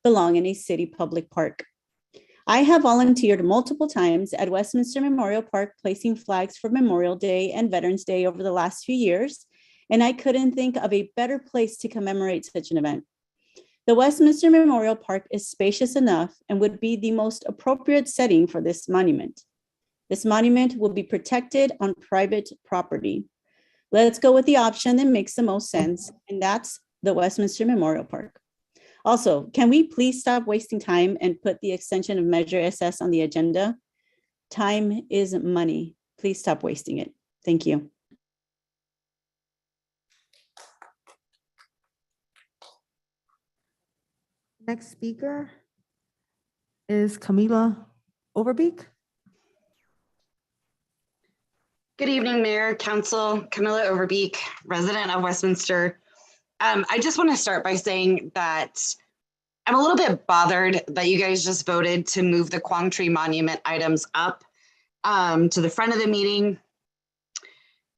belong in a city public park. I have volunteered multiple times at Westminster Memorial Park, placing flags for Memorial Day and Veterans Day over the last few years, and I couldn't think of a better place to commemorate such an event. The Westminster Memorial Park is spacious enough and would be the most appropriate setting for this monument. This monument will be protected on private property. Let's go with the option that makes the most sense, and that's the Westminster Memorial Park. Also, can we please stop wasting time and put the extension of Measure SS on the agenda? Time is money. Please stop wasting it. Thank you. Next speaker is Camila Overbeek. Good evening, Mayor, Council. Camilla Overbeek, resident of Westminster. I just want to start by saying that I'm a little bit bothered that you guys just voted to move the Quan Monument items up to the front of the meeting.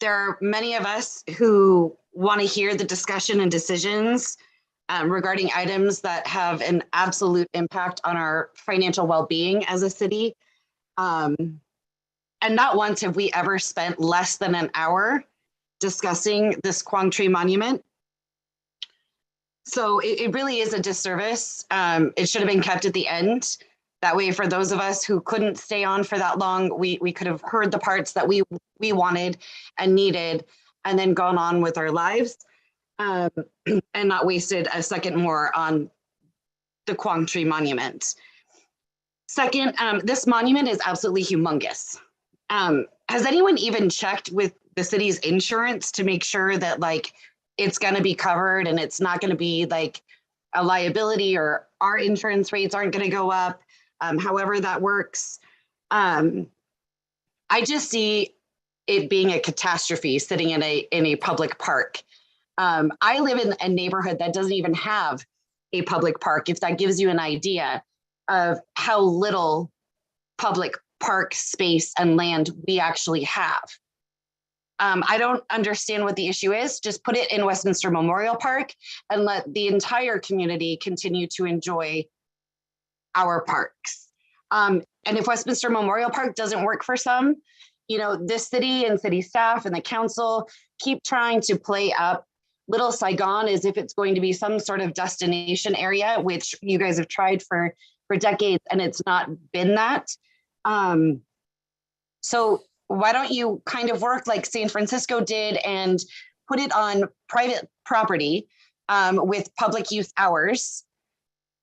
There are many of us who want to hear the discussion and decisions regarding items that have an absolute impact on our financial well-being as a city. And not once have we ever spent less than an hour discussing this Quan Monument. So it really is a disservice. It should have been kept at the end. That way, for those of us who couldn't stay on for that long, we could have heard the parts that we wanted and needed, and then gone on with our lives, and not wasted a second more on the Quan Monument. Second, this monument is absolutely humongous. Has anyone even checked with the city's insurance to make sure that it's going to be covered and it's not going to be like a liability, or our insurance rates aren't going to go up, however that works? I just see it being a catastrophe sitting in a public park. I live in a neighborhood that doesn't even have a public park, if that gives you an idea of how little public park space and land we actually have. I don't understand what the issue is. Just put it in Westminster Memorial Park and let the entire community continue to enjoy our parks. And if Westminster Memorial Park doesn't work for some, this city and city staff and the council keep trying to play up Little Saigon as if it's going to be some sort of destination area, which you guys have tried for decades, and it's not been that. So why don't you kind of work like San Francisco did and put it on private property with public use hours?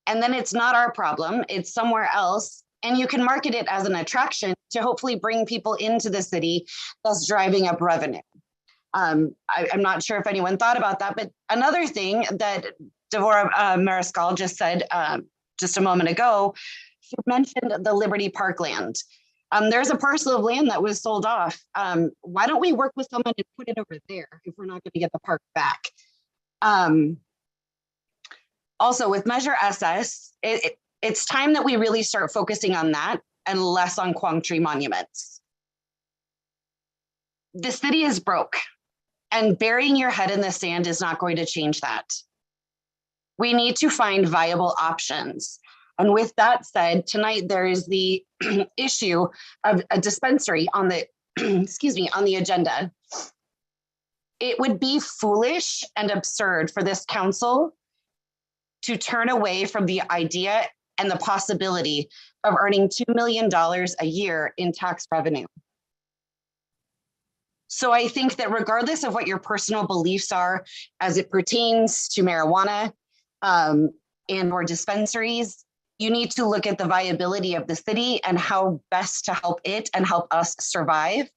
And then it's not our problem, it's somewhere else. And you can market it as an attraction to hopefully bring people into the city, thus driving up revenue. I'm not sure if anyone thought about that, but another thing that Devorah Mariscal just said just a moment ago, she mentioned the Liberty Park land. There's a parcel of land that was sold off. Why don't we work with someone and put it over there if we're not going to get the park back? Also, with Measure SS, it's time that we really start focusing on that and less on Quan monuments. The city is broke, and burying your head in the sand is not going to change that. We need to find viable options. And with that said, tonight there is the issue of a dispensary on the excuse me, on the agenda. It would be foolish and absurd for this council to turn away from the idea and the possibility of earning $2 million a year in tax revenue. So I think that regardless of what your personal beliefs are as it pertains to marijuana and or dispensaries, you need to look at the viability of the city and how best to help it and help us survive.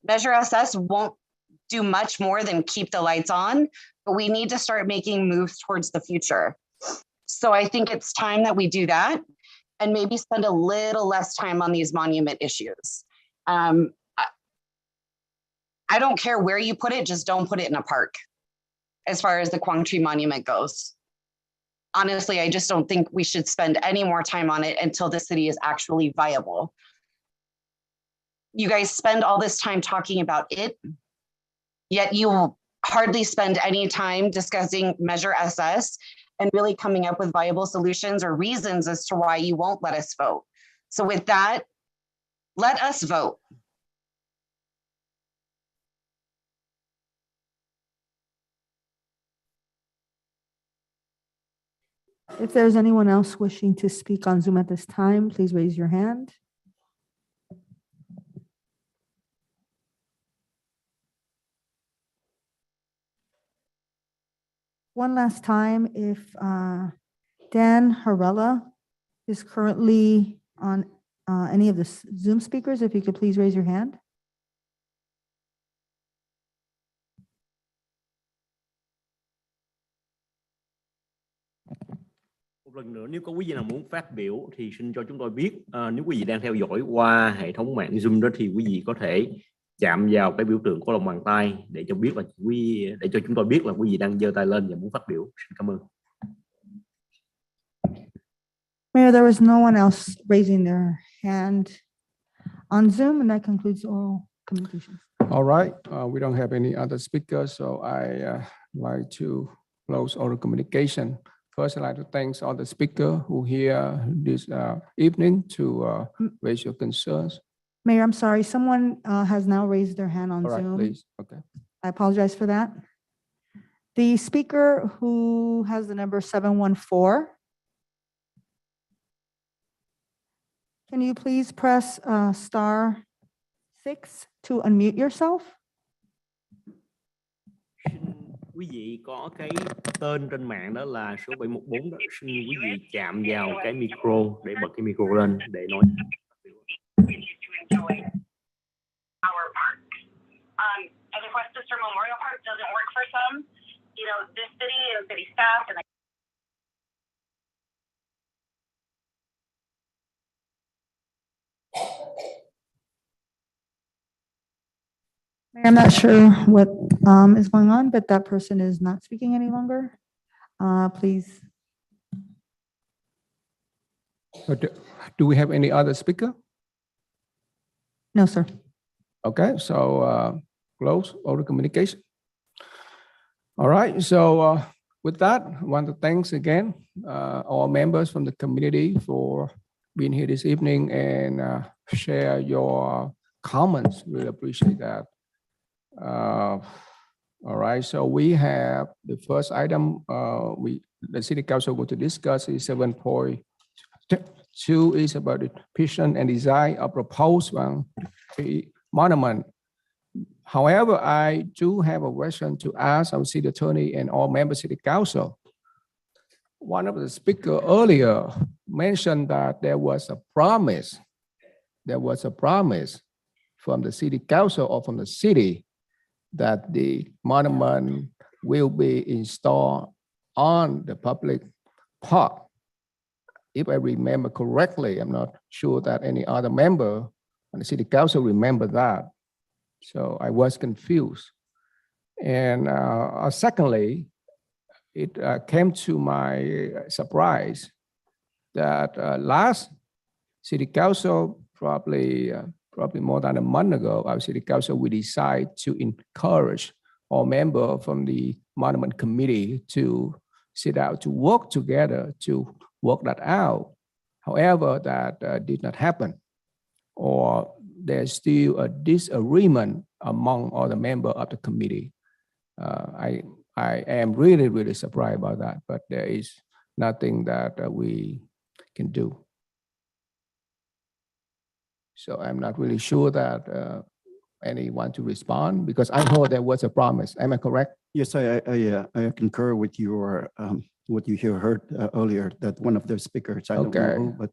Measure SS won't do much more than keep the lights on, but we need to start making moves towards the future. So I think it's time that we do that and maybe spend a little less time on these monument issues. I don't care where you put it, just don't put it in a park as far as the Quan Monument goes. Honestly, I just don't think we should spend any more time on it until the city is actually viable. You guys spend all this time talking about it, yet you will hardly spend any time discussing Measure SS and really coming up with viable solutions or reasons as to why you won't let us vote. So with that, let us vote. If there's anyone else wishing to speak on Zoom at this time, please raise your hand. One last time, if Dan Harella is currently on any of the Zoom speakers, if you could please raise your hand. Một lần nữa, nếu có quý vị nào muốn phát biểu thì xin cho chúng tôi biết. Nếu quý vị đang theo dõi qua hệ thống mạng Zoom đó thì quý vị có thể chạm vào cái biểu tượng của lòng bàn tay để cho biết là để cho chúng tôi biết là quý vị đang giơ tay lên và muốn phát biểu. Xin cảm ơn. Mayor, there was no one else raising their hand on Zoom, and that concludes oral communications. All right, we don't have any other speakers, so I like to close oral communication. First, I'd like to thank all the speakers who here this evening to raise your concerns. Mayor, I'm sorry, someone has now raised their hand on All right, Zoom. please. Okay. I apologize for that. The speaker who has the number 714, can you please press *6 to unmute yourself? Quý vị có cái tên trên mạng đó là số 714 đó. Xin quý vị chạm vào cái micro để bật cái micro lên để nói. As if Westminster Memorial Park doesn't work for some, you know, this city and city staff and I'm not sure what is going on, but that person is not speaking any longer. Please. Do we have any other speaker? No, sir. Okay, so close oral communication. All right, so with that, I want to thanks again all members from the community for being here this evening and share your comments. Really appreciate that. All right, so we have the first item the City Council going to discuss is 7.2 is about the vision and design of proposed monument. However, I do have a question to ask our city attorney and all members of City Council. One of the speakers earlier mentioned that there was a promise from the City Council or from the city that the monument will be installed on the public park. If I remember correctly, I'm not sure that any other member on the City Council remember that. So I was confused. And secondly, it came to my surprise that last City Council, probably more than a month ago, our City Council, we decided to encourage all members from the Monument Committee to sit down to work together to work that out. However, that did not happen, or there's still a disagreement among all the members of the committee. I am really, really surprised about that, but there is nothing that we can do. So I'm not really sure that anyone to respond, because I heard there was a promise. Am I correct? Yes, I concur with your what you heard earlier, that one of the speakers, I don't know Okay. who, but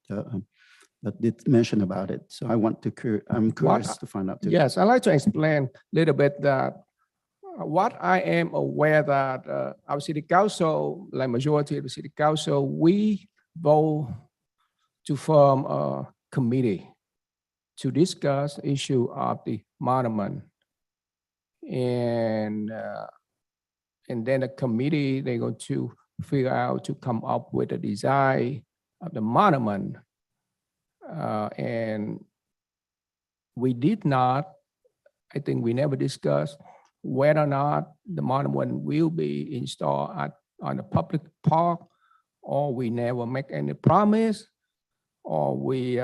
that did mention about it. So I'm curious to find out too. Yes, I'd like to explain a little bit that what I am aware that our city council, like majority of the city council, we vote to form a committee to discuss the issue of the monument. And then the committee, they're going to figure out to come up with a design of the monument. And we did not, I think we never discussed whether or not the monument will be installed on a public park, or we never make any promise, or we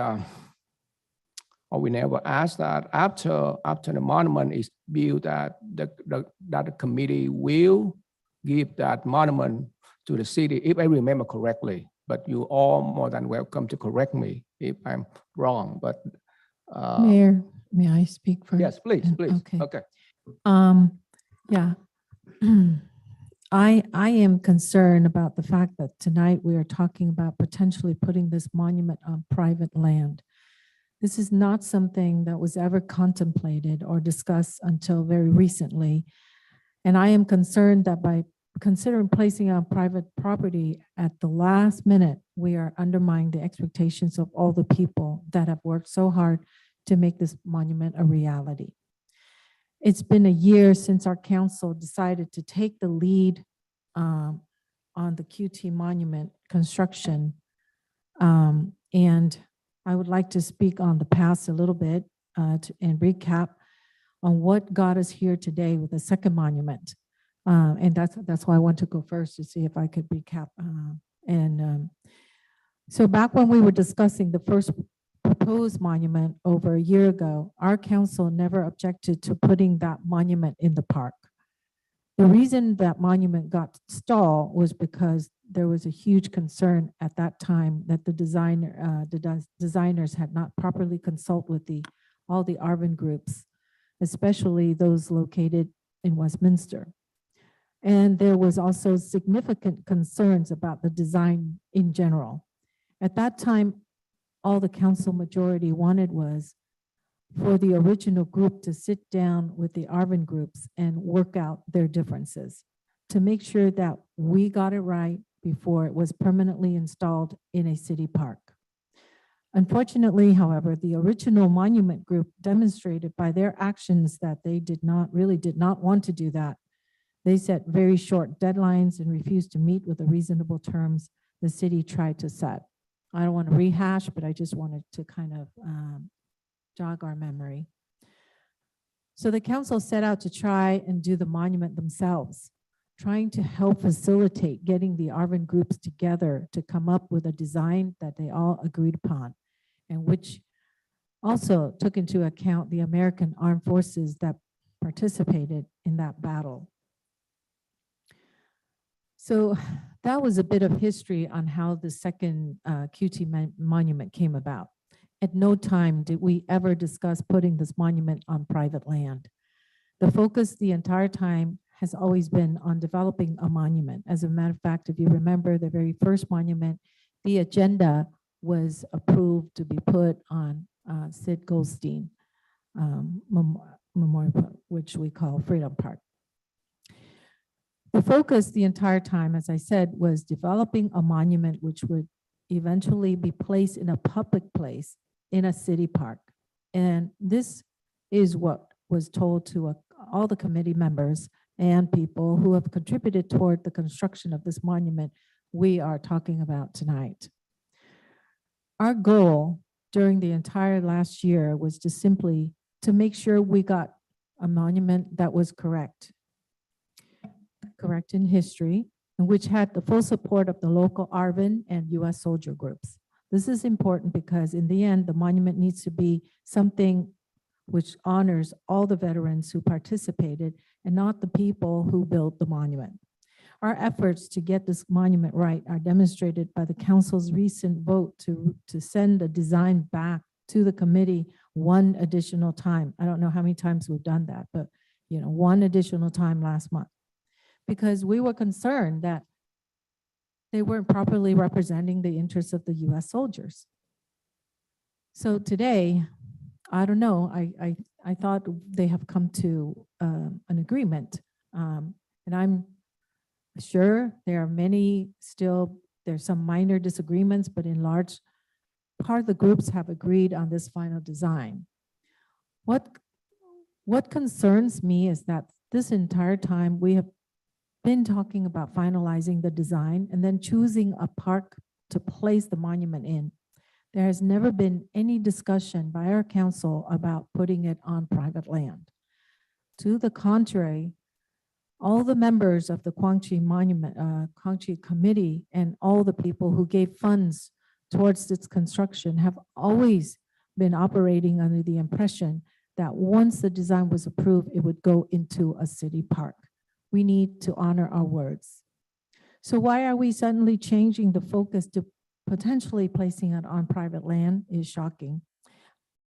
never asked that after the monument is built, that the committee will give that monument to the city, if I remember correctly. But you all more than welcome to correct me if I'm wrong. But Mayor, may I speak first? yes, please. Okay. Okay. Yeah. I am concerned about the fact that tonight we are talking about potentially putting this monument on private land. This is not something that was ever contemplated or discussed until very recently. And I am concerned that by considering placing it on private property at the last minute, we are undermining the expectations of all the people that have worked so hard to make this monument a reality. It's been a year since our council decided to take the lead on the QT monument construction. And I would like to speak on the past a little bit and recap on what got us here today with a second monument. And that's why I want to go first, to see if I could recap. So back when we were discussing the first proposed monument over a year ago, our council never objected to putting that monument in the park. The reason that monument got stalled was because there was a huge concern at that time that the designers had not properly consulted with all the Arvin groups, especially those located in Westminster. And there was also significant concerns about the design in general. At that time, all the council majority wanted was for the original group to sit down with the Arvin groups and work out their differences to make sure that we got it right before it was permanently installed in a city park. Unfortunately, however, the original monument group demonstrated by their actions that they really did not want to do that. They set very short deadlines and refused to meet with the reasonable terms the city tried to set. I don't want to rehash, but I just wanted to kind of jog our memory. So the council set out to try and do the monument themselves, trying to help facilitate getting the Arvin groups together to come up with a design that they all agreed upon, and which also took into account the American armed forces that participated in that battle. So that was a bit of history on how the second QT monument came about. At no time did we ever discuss putting this monument on private land. The focus the entire time has always been on developing a monument. As a matter of fact, if you remember the very first monument, the agenda was approved to be put on Sid Goldstein Memorial, which we call Freedom Park. The focus the entire time, as I said, was developing a monument which would eventually be placed in a public place in a city park. And this is what was told to all the committee members and people who have contributed toward the construction of this monument we are talking about tonight. Our goal during the entire last year was to simply to make sure we got a monument that was correct in history, and which had the full support of the local Arvin and US soldier groups. This is important because in the end, the monument needs to be something which honors all the veterans who participated and not the people who built the monument. Our efforts to get this monument right are demonstrated by the council's recent vote to send the design back to the committee one additional time. I don't know how many times we've done that, but one additional time last month, because we were concerned that they weren't properly representing the interests of the US soldiers. So today, I don't know, I thought they have come to an agreement. And I'm sure there are many still, there's some minor disagreements, but in large part of the groups have agreed on this final design. What concerns me is that this entire time we have been talking about finalizing the design and then choosing a park to place the monument in. There has never been any discussion by our council about putting it on private land. To the contrary, all the members of the Quan Committee and all the people who gave funds towards its construction have always been operating under the impression that once the design was approved, it would go into a city park. We need to honor our words. So why are we suddenly changing the focus to potentially placing it on private land is shocking.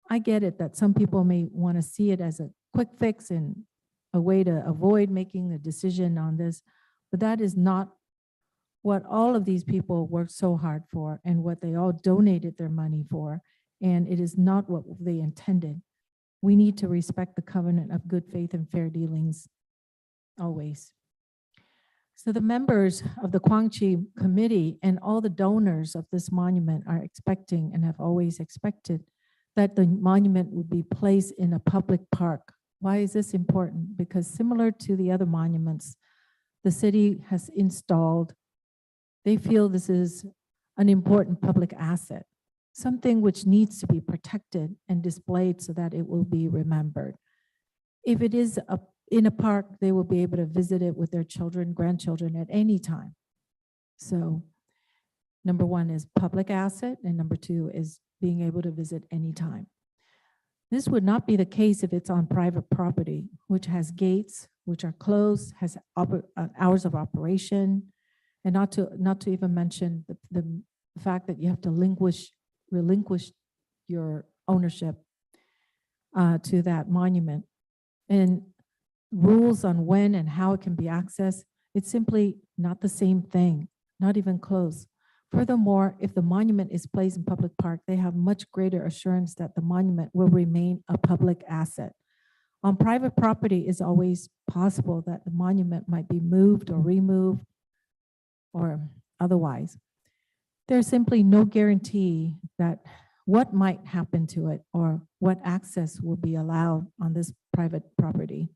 I get it that some people may want to see it as a quick fix and a way to avoid making a decision on this, but that is not what all of these people worked so hard for and what they all donated their money for, and it is not what they intended. We need to respect the covenant of good faith and fair dealings always. So the members of the Quan Committee and all the donors of this monument are expecting and have always expected that the monument would be placed in a public park. Why is this important? Because similar to the other monuments the city has installed, they feel this is an important public asset, something which needs to be protected and displayed so that it will be remembered. If it is in a park, they will be able to visit it with their children, grandchildren at any time. So number one is public asset, and number two is being able to visit anytime. This would not be the case if it's on private property, which has gates, which are closed, has hours of operation, and not to even mention the fact that you have to relinquish your ownership to that monument. And rules on when and how it can be accessed, it's simply not the same thing, not even close. Furthermore, if the monument is placed in public park, they have much greater assurance that the monument will remain a public asset. On private property, it's always possible that the monument might be moved or removed or otherwise. There's simply no guarantee that what might happen to it or what access will be allowed on this private property.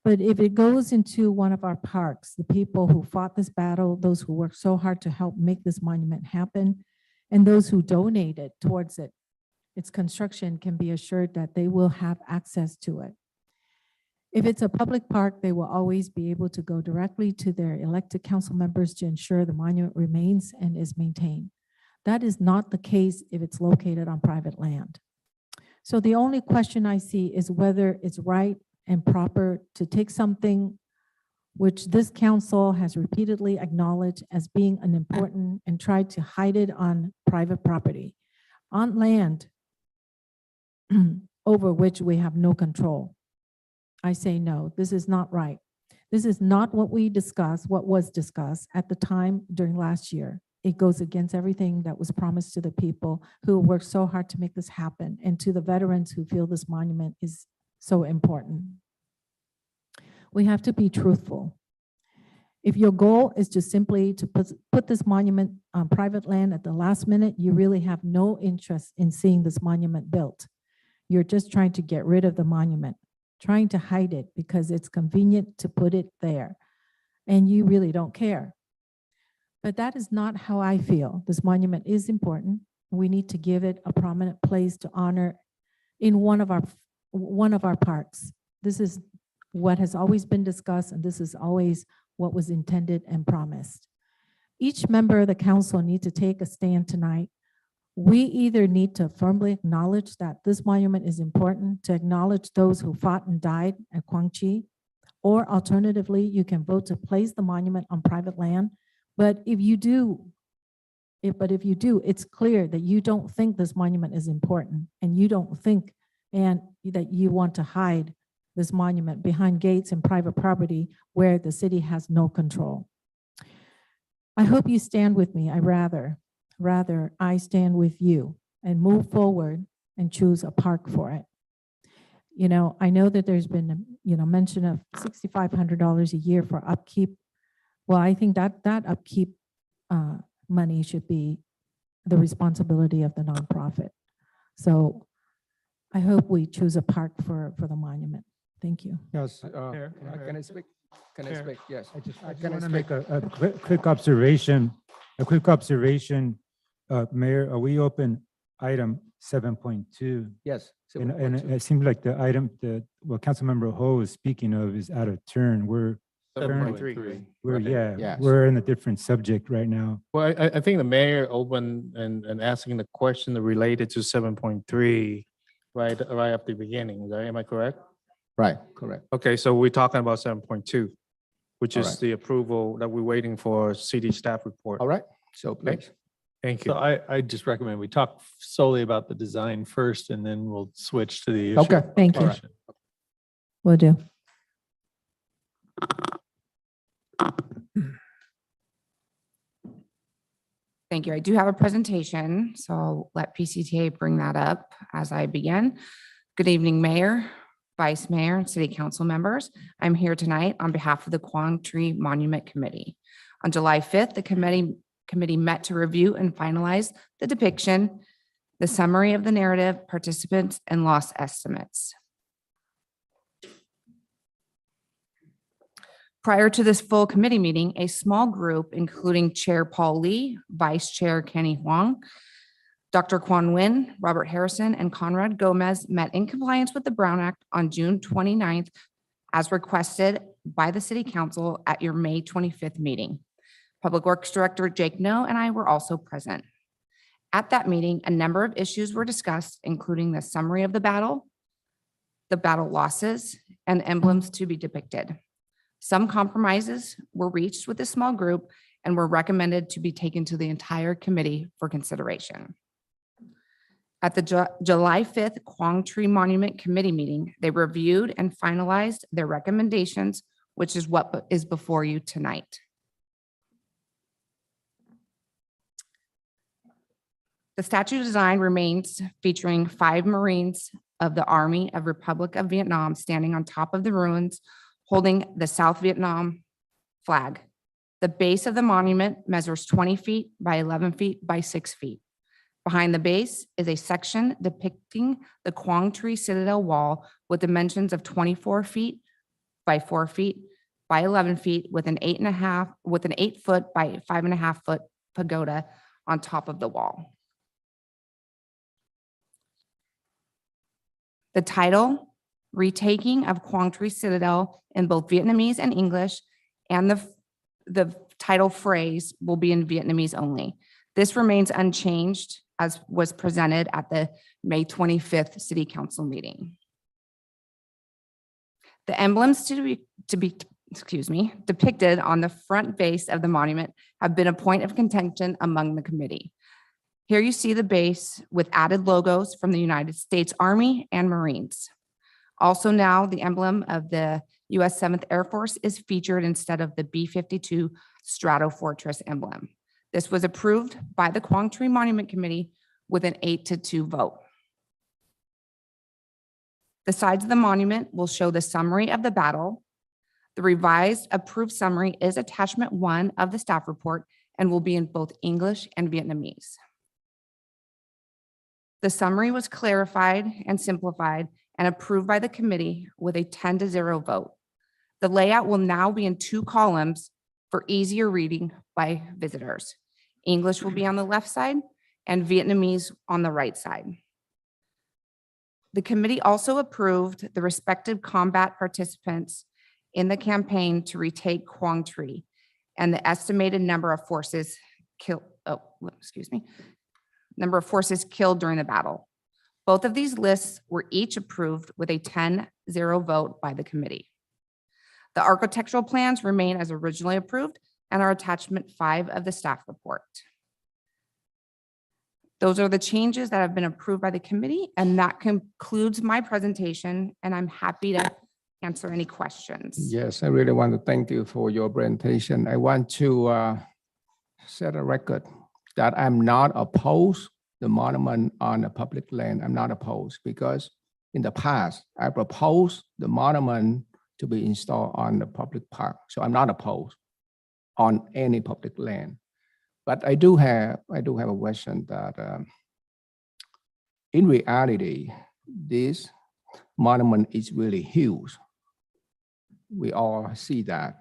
But if it goes into one of our parks, the people who fought this battle, those who worked so hard to help make this monument happen, and those who donated towards it, its construction can be assured that they will have access to it. If it's a public park, they will always be able to go directly to their elected council members to ensure the monument remains and is maintained. That is not the case if it's located on private land. So the only question I see is whether it's right and proper to take something which this council has repeatedly acknowledged as being an important and tried to hide it on private property, on land over which we have no control. I say no, this is not right. This is not what we discussed, what was discussed at the time during last year. It goes against everything that was promised to the people who worked so hard to make this happen and to the veterans who feel this monument is so important. We have to be truthful. If your goal is to simply to put this monument on private land at the last minute, you really have no interest in seeing this monument built. You're just trying to get rid of the monument, trying to hide it because it's convenient to put it there, and you really don't care. But that is not how I feel. This monument is important. We need to give it a prominent place to honor in one of our parks. This is what has always been discussed, and this is always what was intended and promised. Each member of the council needs to take a stand tonight We either need to firmly acknowledge that this monument is important, to acknowledge those who fought and died at Quang Tri, or alternatively, you can vote to place the monument on private land. But if you do, it's clear that you don't think this monument is important, and you don't think and that you want to hide this monument behind gates and private property where the city has no control. I hope you stand with me. Rather, I stand with you and move forward and choose a park for it. You know, I know that there's been, mention of $6,500 a year for upkeep. Well, I think that upkeep money should be the responsibility of the nonprofit. So I hope we choose a park for the monument. Thank you. Yes, can I speak? Can I speak? Yes. I just Can want to speak? make a quick observation. Mayor, we open item 7.2. Yes. And 7.2. it seems like the item that, what Councilmember Ho is speaking of is out of turn. We're Yes. we're in a different subject right now. Well, I think the mayor opened and asking the question related to 7.3 right at the beginning, right? Am I correct? Right, correct. Okay, so we're talking about 7.2, which All is right. the approval that we're waiting for city staff report. All right, so please. Thank you. So I just recommend we talk solely about the design first, and then we'll switch to the issue. Okay. Thank you. All right. Will do. Thank you. I do have a presentation, so I'll let PCTA bring that up as I begin. Good evening, Mayor, Vice Mayor, and City Council members. I'm here tonight on behalf of the Quang Tri Monument Committee. On July 5th, the committee met to review and finalize the depiction, the summary of the narrative, participants, and loss estimates. Prior to this full committee meeting, a small group, including Chair Paul Lee, Vice Chair Kenny Huang, Dr. Quan Nguyen, Robert Harrison, and Conrad Gomez, met in compliance with the Brown Act on June 29th, as requested by the City Council at your May 25th meeting. Public Works Director Jake No and I were also present. At that meeting, a number of issues were discussed, including the summary of the battle losses, and emblems to be depicted. Some compromises were reached with a small group and were recommended to be taken to the entire committee for consideration. At the July 5th Quang Tri Monument Committee meeting, they reviewed and finalized their recommendations, which is what is before you tonight. The statue design remains featuring 5 Marines of the Army of Republic of Vietnam standing on top of the ruins, holding the South Vietnam flag. The base of the monument measures 20 feet by 11 feet by 6 feet. Behind the base is a section depicting the Quang Tri Citadel wall with dimensions of 24 feet by 4 feet by 11 feet with an 8 foot by 5.5 foot pagoda on top of the wall. The title, Retaking of Quang Tri Citadel, in both Vietnamese and English, and the title phrase will be in Vietnamese only. This remains unchanged as was presented at the May 25th City Council meeting. The emblems to be depicted on the front base of the monument have been a point of contention among the committee. Here you see the base with added logos from the United States Army and Marines. Also now the emblem of the U.S. 7th Air Force is featured instead of the B-52 Strato Fortress emblem. This was approved by the Quang Tri Monument Committee with an 8-2 vote. The sides of the monument will show the summary of the battle. The revised approved summary is attachment 1 of the staff report and will be in both English and Vietnamese. The summary was clarified and simplified and approved by the committee with a 10-0 vote. The layout will now be in 2 columns for easier reading by visitors. English will be on the left side and Vietnamese on the right side. The committee also approved the respective combat participants in the campaign to retake Quang Tri and the estimated number of forces killed. number of forces killed during the battle. Both of these lists were each approved with a 10-0 vote by the committee. The architectural plans remain as originally approved and are attachment 5 of the staff report. Those are the changes that have been approved by the committee, and that concludes my presentation, and I'm happy to answer any questions. Yes, I really want to thank you for your presentation. I want to set a record that I'm not opposed the monument on the public land. I'm not opposed because in the past, I proposed the monument to be installed on the public park. So I'm not opposed on any public land. But I do have a question that in reality, this monument is really huge. We all see that.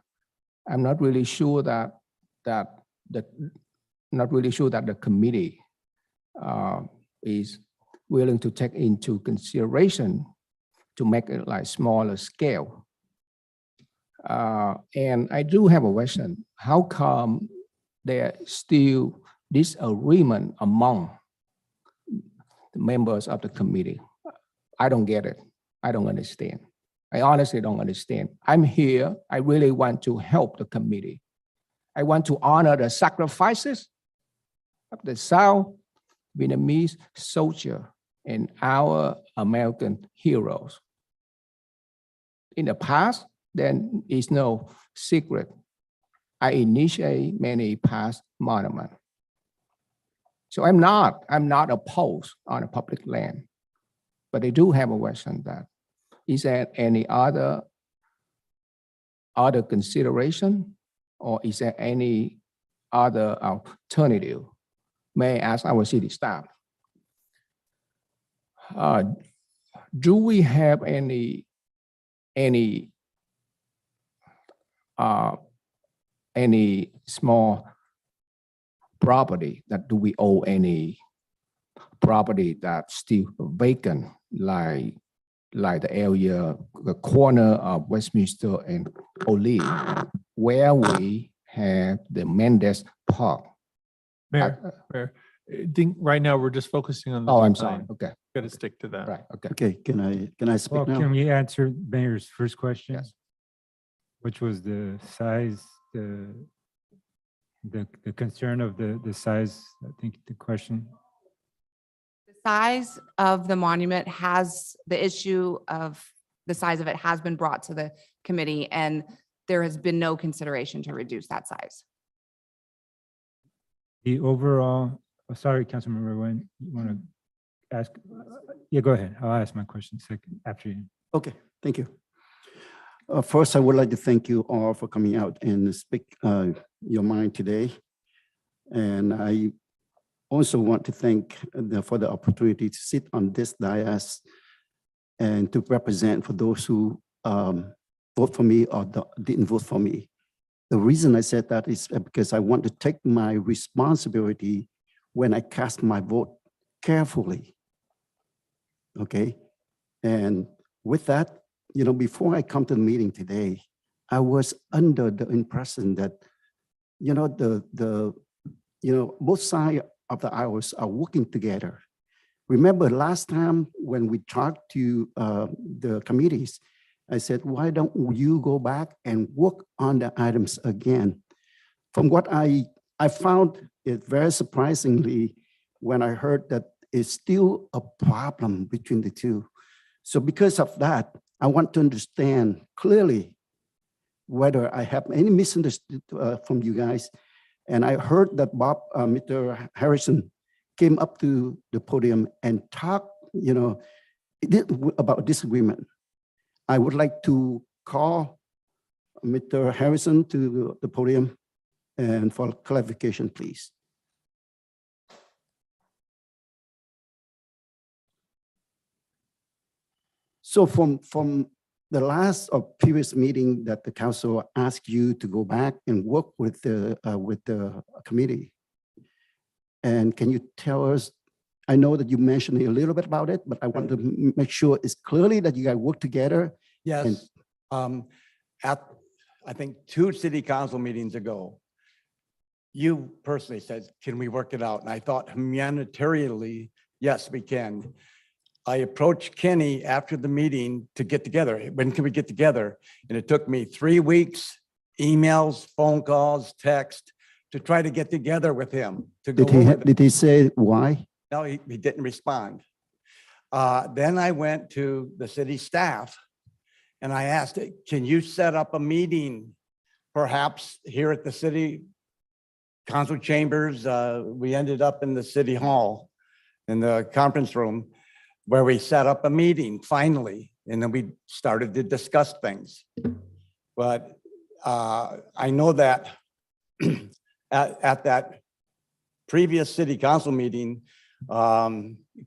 I'm not really sure that the committee is willing to take into consideration to make it like smaller scale. And I do have a question. How come there still disagreement among the members of the committee? I don't get it. I don't understand. I honestly don't understand. I'm here. I really want to help the committee. I want to honor the sacrifices of the South Vietnamese soldier and our American heroes. In the past, there is no secret. I initiate many past monuments. So I'm not opposed on a public land, but I do have a question that, is there any other consideration, or is there any other alternative? May I ask our city staff? Do we have any small property that do we owe any property that's still vacant, like the area, the corner of Westminster and Olive, where we have the Mendes Park? Mayor, I think right now we're just focusing on the Oh, I'm design. sorry. Okay. Got to stick to that. Right. Okay. Okay, can I speak Well, now? can we answer Mayor's first question? Yes. Which was the size, the concern of the size, I think the question. The size of the monument the issue of the size of it has been brought to the committee, and there has been no consideration to reduce that size. The overall, sorry, Councilmember Nguyen, you want to ask? Yeah, go ahead. I'll ask my question second after you. Okay, thank you. First, I would like to thank you all for coming out and speak your mind today. And I also want to thank for the opportunity to sit on this dais and to represent for those who vote for me or didn't vote for me. The reason I said that is because I want to take my responsibility when I cast my vote carefully. Okay, and with that, before I come to the meeting today, I was under the impression that, both sides of the aisles are working together. Remember last time when we talked to the committees, I said, why don't you go back and work on the items again? From what I found it very surprisingly when I heard that it's still a problem between the two. So because of that, I want to understand clearly whether I have any misunderstood from you guys. And I heard that Mr. Harrison came up to the podium and talked, about disagreement. I would like to call Mr. Harrison to the podium and for clarification, please. So from the last or previous meeting that the council asked you to go back and work with the committee. And can you tell us, I know that you mentioned a little bit about it, but I want to make sure it's clearly that you guys work together. Yes. At, I think, 2 city council meetings ago, you personally said, can we work it out? And I thought humanitarianly, yes, we can. I approached Kenny after the meeting to get together. When can we get together? And it took me 3 weeks, emails, phone calls, text, to try to get together with him. To go over Did he say why? No, he didn't respond. Then I went to the city staff and I asked, can you set up a meeting perhaps here at the city council chambers? We ended up in the city hall in the conference room where we set up a meeting finally, and then we started to discuss things. But I know that at that previous city council meeting,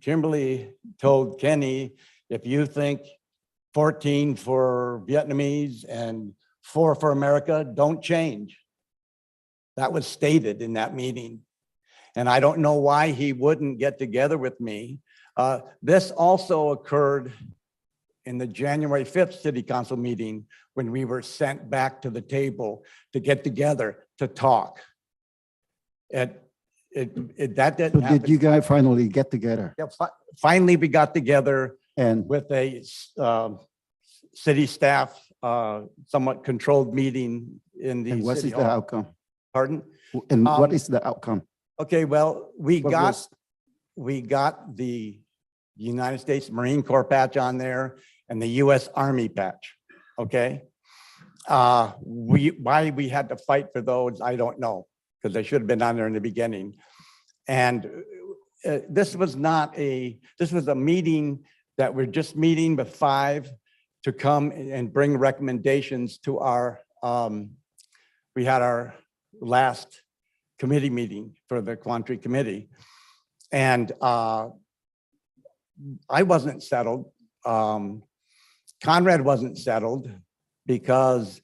Kimberly told Kenny, if you think 14 for Vietnamese and 4 for America, don't change. That was stated in that meeting. And I don't know why he wouldn't get together with me. This also occurred in the January 5th city council meeting when we were sent back to the table to get together to talk. That didn't So happen. did you guys finally get together? Yeah, finally, we got together And with a city staff, somewhat controlled meeting in the what city is the hall. outcome? Pardon? And what is the outcome? Okay, well, we What got was- the United States Marine Corps patch on there and the US Army patch, okay? Why we had to fight for those, I don't know, because they should have been on there in the beginning. And this was a meeting that we're just meeting with 5 to come and bring recommendations to our, we had our last committee meeting for the Quan committee. And I wasn't settled. Conrad wasn't settled because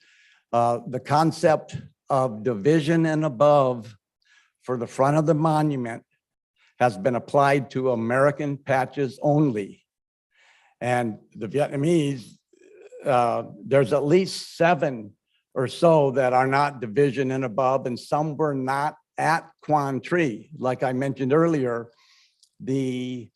the concept of division and above for the front of the monument has been applied to American patches only. And the Vietnamese, there's at least 7 or so that are not division and above, and some were not at Quan Tri. Like I mentioned earlier, the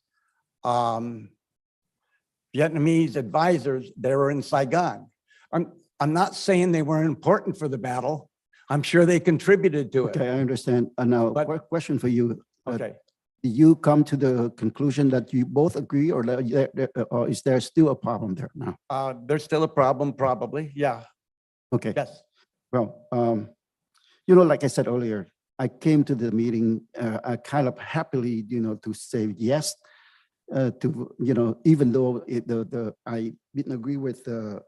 Vietnamese advisors, they were in Saigon. I'm not saying they weren't important for the battle. I'm sure they contributed to it. Okay, I understand. Now, question for you. Okay. Do you come to the conclusion that you both agree, or is there still a problem there now? There's still a problem, probably. Yeah. Okay. Yes. Well, like I said earlier, I came to the meeting, I kind of happily, to say yes to, even though I didn't agree with the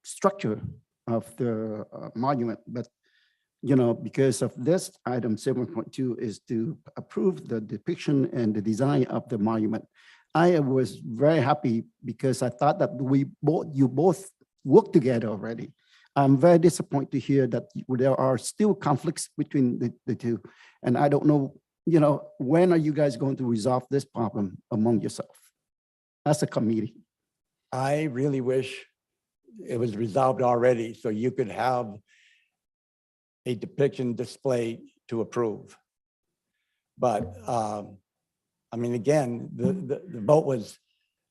structure of the monument, but because of this item 7.2 is to approve the depiction and the design of the monument. I was very happy because I thought that you both work together already. I'm very disappointed to hear that there are still conflicts between the two. And I don't know, when are you guys going to resolve this problem among yourself as a committee? I really wish it was resolved already so you could have a depiction display to approve. But I mean, again, the vote was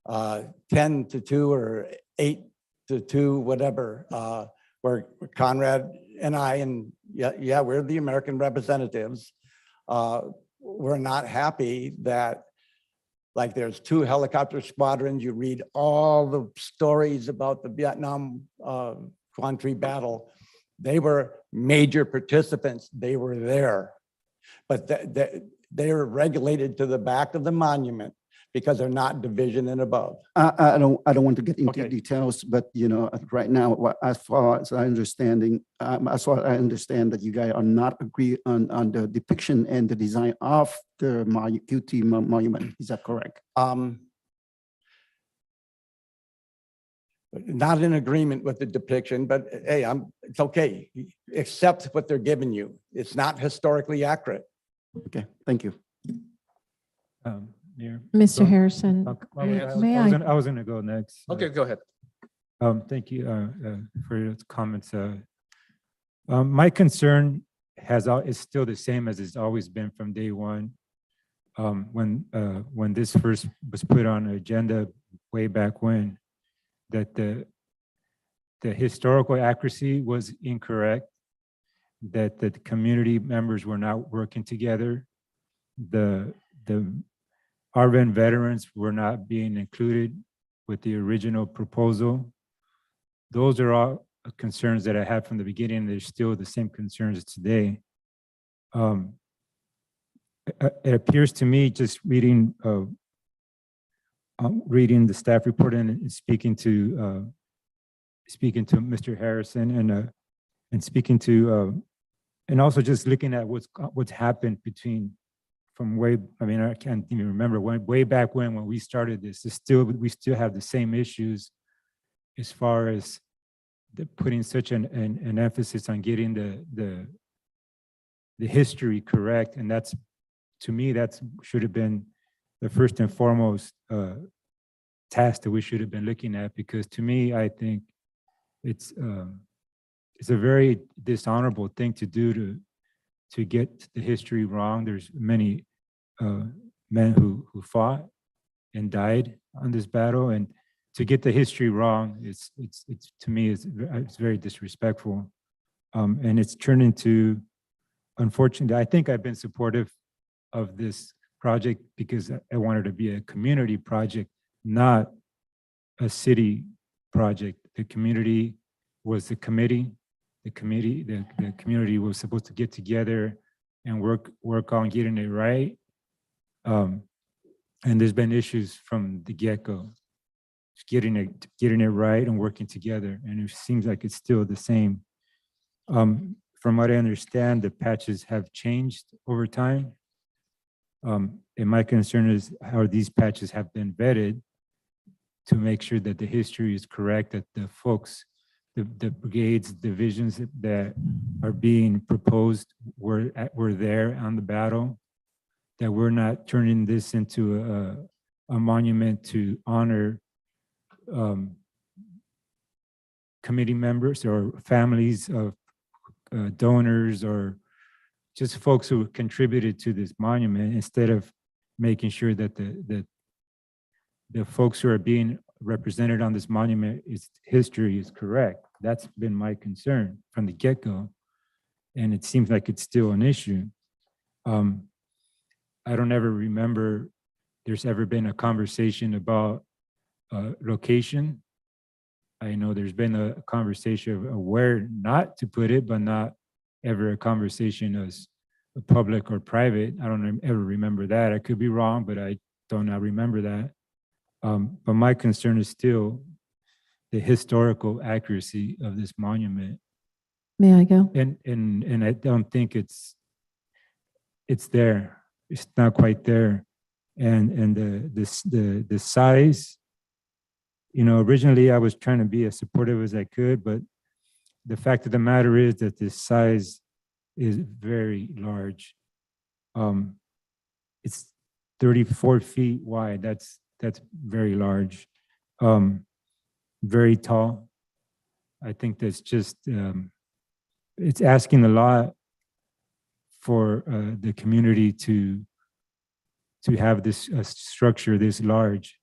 10-2 or 8-2, whatever, where Conrad and I, and yeah, we're the American representatives. We're not happy that, like, there's 2 helicopter squadrons. You read all the stories about the Vietnam Quan Tri battle. They were major participants. They were there, but they were regulated to the back of the monument because they're not division and above. I don't want to get into details, but right now, as far as I understand that you guys are not agree on the depiction and the design of the QT monument. Is that correct? Not in agreement with the depiction, but hey, it's okay. Accept what they're giving you. It's not historically accurate. Okay, thank you. Mayor. Mr. Harrison, may I? I was going to go next. Okay, go ahead. Thank you for your comments. My concern is still the same as it's always been from day one. When this first was put on the agenda way back when, that the historical accuracy was incorrect, that the community members were not working together, the RVN veterans were not being included with the original proposal. Those are all concerns that I had from the beginning. They're still the same concerns today. It appears to me, just reading the staff report and speaking to Mr. Harrison and speaking to and also just looking at what's happened from way, I mean, I can't even remember way back when we started this. We still have the same issues as far as putting such an emphasis on getting the history correct, and that's, to me, that should have been the first and foremost task that we should have been looking at, because to me, I think it's a very dishonorable thing to do to get the history wrong. There's many men who fought and died on this battle, and to get the history wrong, it's to me, it's very disrespectful, and it's turned into, unfortunately, I think I've been supportive of this project because I wanted to be a community project, not a city project. The community was the committee. The community was supposed to get together and work on getting it right. And there's been issues from the get-go, getting it right and working together. And it seems like it's still the same. From what I understand, the patches have changed over time. And my concern is how these patches have been vetted to make sure that the history is correct, that the folks, the brigades, divisions that are being proposed were there on the battle, that we're not turning this into a monument to honor committee members or families of donors or just folks who contributed to this monument, instead of making sure that the folks who are being represented on this monument, history is correct. That's been my concern from the get-go, and it seems like it's still an issue. I don't ever remember there's ever been a conversation about location. I know there's been a conversation of where not to put it, but not ever a conversation as public or private. I don't ever remember that. I could be wrong, but I don't remember that. But my concern is still the historical accuracy of this monument. May I go? And I don't think it's there. It's not quite there. And the size, originally I was trying to be as supportive as I could, but the fact of the matter is that this size is very large. It's 34 feet wide. That's very large, very tall. I think that's just, it's asking a lot for the community to have this structure this large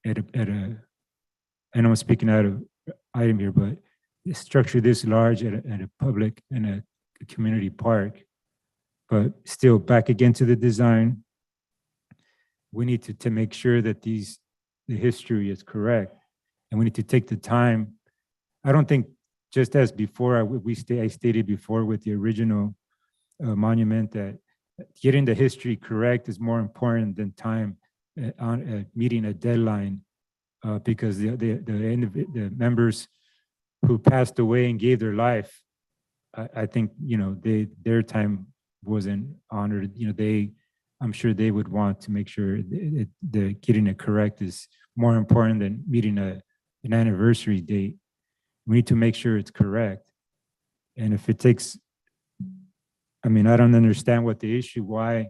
at a, I know I'm speaking out of item here, but a structure this large at a public and a community park. But still, back again to the design, we need to make sure that the history is correct, and we need to take the time. I don't think, just as before, I stated before with the original monument, that getting the history correct is more important than time on meeting a deadline, because the members who passed away and gave their life, I think, their time wasn't honored. I'm sure they would want to make sure that getting it correct is more important than meeting an anniversary date. We need to make sure it's correct. And if it takes, I don't understand what the issue, why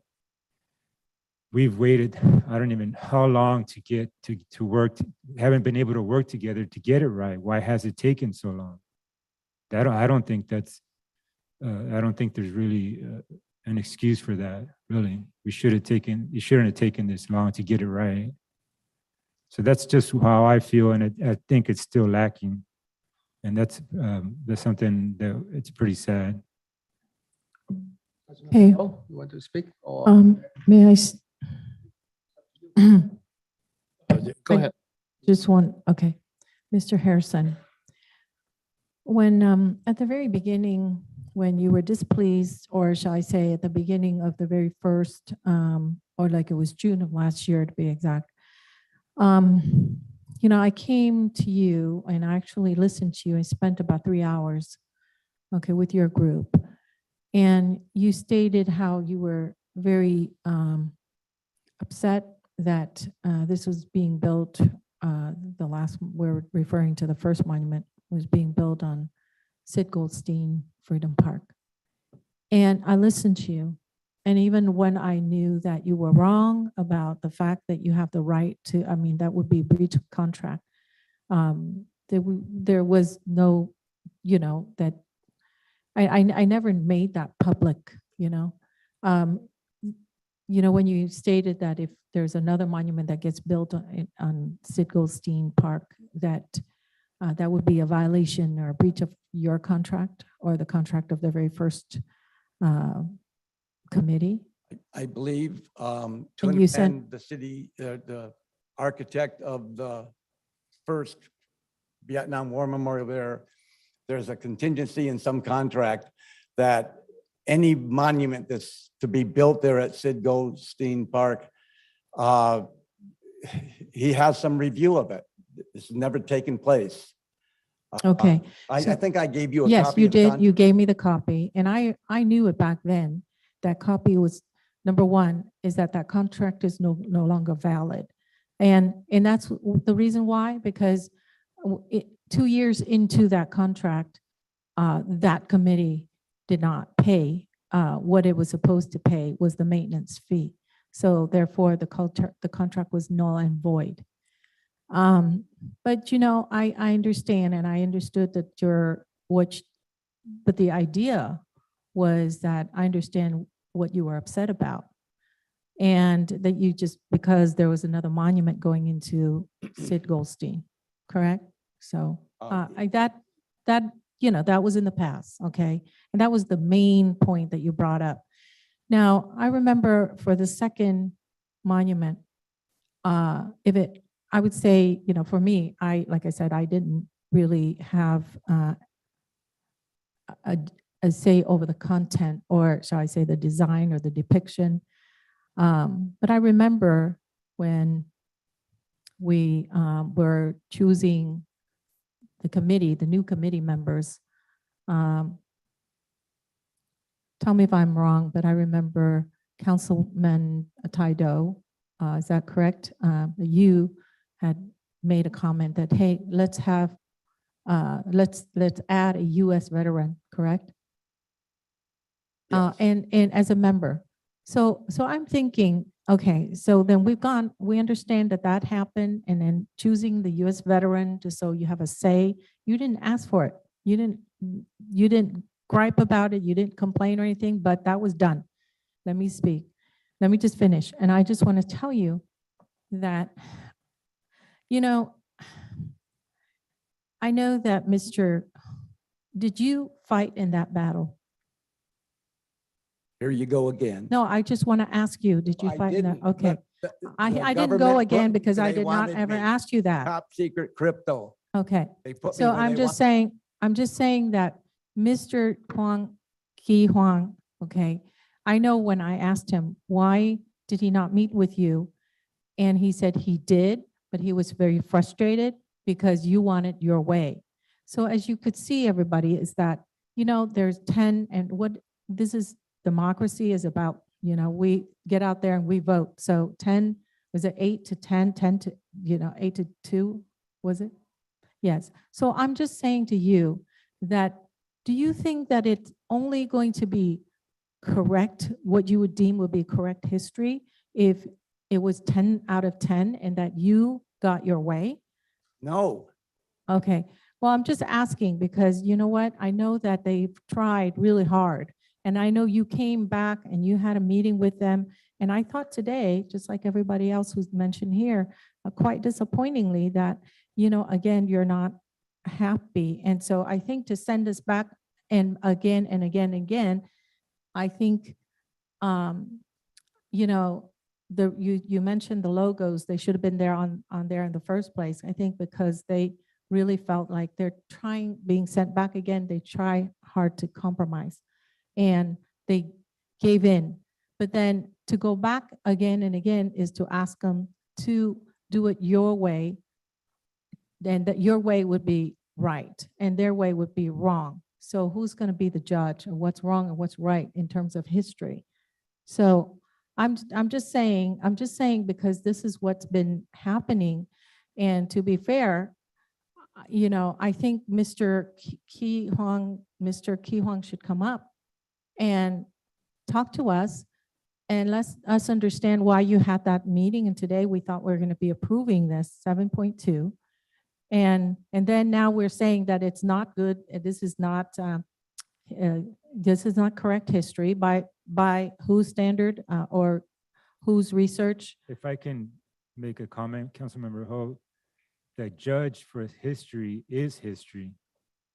we've waited, I don't even how long to get to work, haven't been able to work together to get it right. Why has it taken so long? I don't think that's I don't think there's really an excuse for that, really. You shouldn't have taken this long to get it right. So that's just how I feel, and I think it's still lacking. And that's something that it's pretty sad. Okay. You want to speak? Or May I? Go ahead. Just one, okay. Mr. Harrison, when, at the very beginning, when you were displeased, or shall I say at the beginning of the very first, or like it was June of last year to be exact, you know, I came to you and I actually listened to you. I spent about 3 hours, okay, with your group. And you stated how you were very upset that this was being built, the last, we're referring to the first monument, was being built on Sid Goldstein Freedom Park. And I listened to you. And even when I knew that you were wrong about the fact that you have the right to, I mean, that would be breach of contract. There was no, you know, that I never made that public, you know. You know, when you stated that if there's another monument that gets built on Sid Goldstein Park, that that would be a violation or a breach of your contract or the contract of the very first committee. I believe to And you said- defend the city, the architect of the first Vietnam War Memorial there's a contingency in some contract that any monument that's to be built there at Sid Goldstein Park, he has some review of it. It's never taken place. Okay. I think I gave you a Yes, copy. you of the did. con- You gave me the copy. And I knew it back then. That copy was, number one, is that that contract is no longer valid. And that's the reason why, because 2 years into that contract, that committee did not pay what it was supposed to pay, was the maintenance fee. So therefore, the contract was null and void. But you know, I understand, and I understood that but the idea was that I understand what you were upset about. And that you just, because there was another monument going into Sid Goldstein, correct? So that you know, that was in the past, okay? And that was the main point that you brought up. Now, I remember for the second monument, I would say, you know, for me, like I said, I didn't really have a say over the content, or shall I say the design or the depiction. But I remember when we were choosing the committee, the new committee members. Tell me if I'm wrong, but I remember Councilman Taido, is that correct? You had made a comment that, hey, let's add a US veteran, correct? And as a member. So I'm thinking, okay, so then we understand that happened, and then choosing the US veteran so you have a say. You didn't ask for it. You didn't gripe about it. You didn't complain or anything, but that was done. Let me speak. Let me just finish. And I just want to tell you that, you know, I know that did you fight in that battle? Here you go again. No, I just want to ask you, did you I fight in that? didn't, Okay. but I the didn't go government again put- because I they did not wanted ever me ask you that. Top secret crypto. Okay. They put me So where I'm they just saying that Mr. Huang Ki Huang, okay, I know when I asked him, why did he not meet with you? And he said he did, but he was very frustrated because you wanted your way. So as you could see, everybody, is that, you know, there's 10, and what this is, democracy is about, you know, we get out there and we vote. So 10, was it 8 to 10, 10 to, you know, 8 to 2, was it? Yes. So I'm just saying to you that, do you think that it's only going to be correct, what you would deem would be correct history, if it was 10 out of 10 and that you got your way? No. Okay. Well, I'm just asking because you know what? I know that they've tried really hard. And I know you came back and you had a meeting with them. And I thought today, just like everybody else who's mentioned here, quite disappointingly that, you know, again, you're not happy. And so I think to send us back and again and again and again, I think, you know, you mentioned the logos, they should have been there on there in the first place. I think because they really felt like they're being sent back again, they try hard to compromise and they gave in. But then to go back again and again is to ask them to do it your way, then that your way would be right and their way would be wrong. So who's going to be the judge of what's wrong and what's right in terms of history? So I'm just saying because this is what's been happening. And to be fair, you know, I think Mr. Ki Huang should come up and talk to us and let us understand why you had that meeting. And today we thought we were going to be approving this 7.2. And then now we're saying that it's not good. This is not correct history by whose standard or whose research? If I can make a comment, Councilmember Ho, the judge for history is history.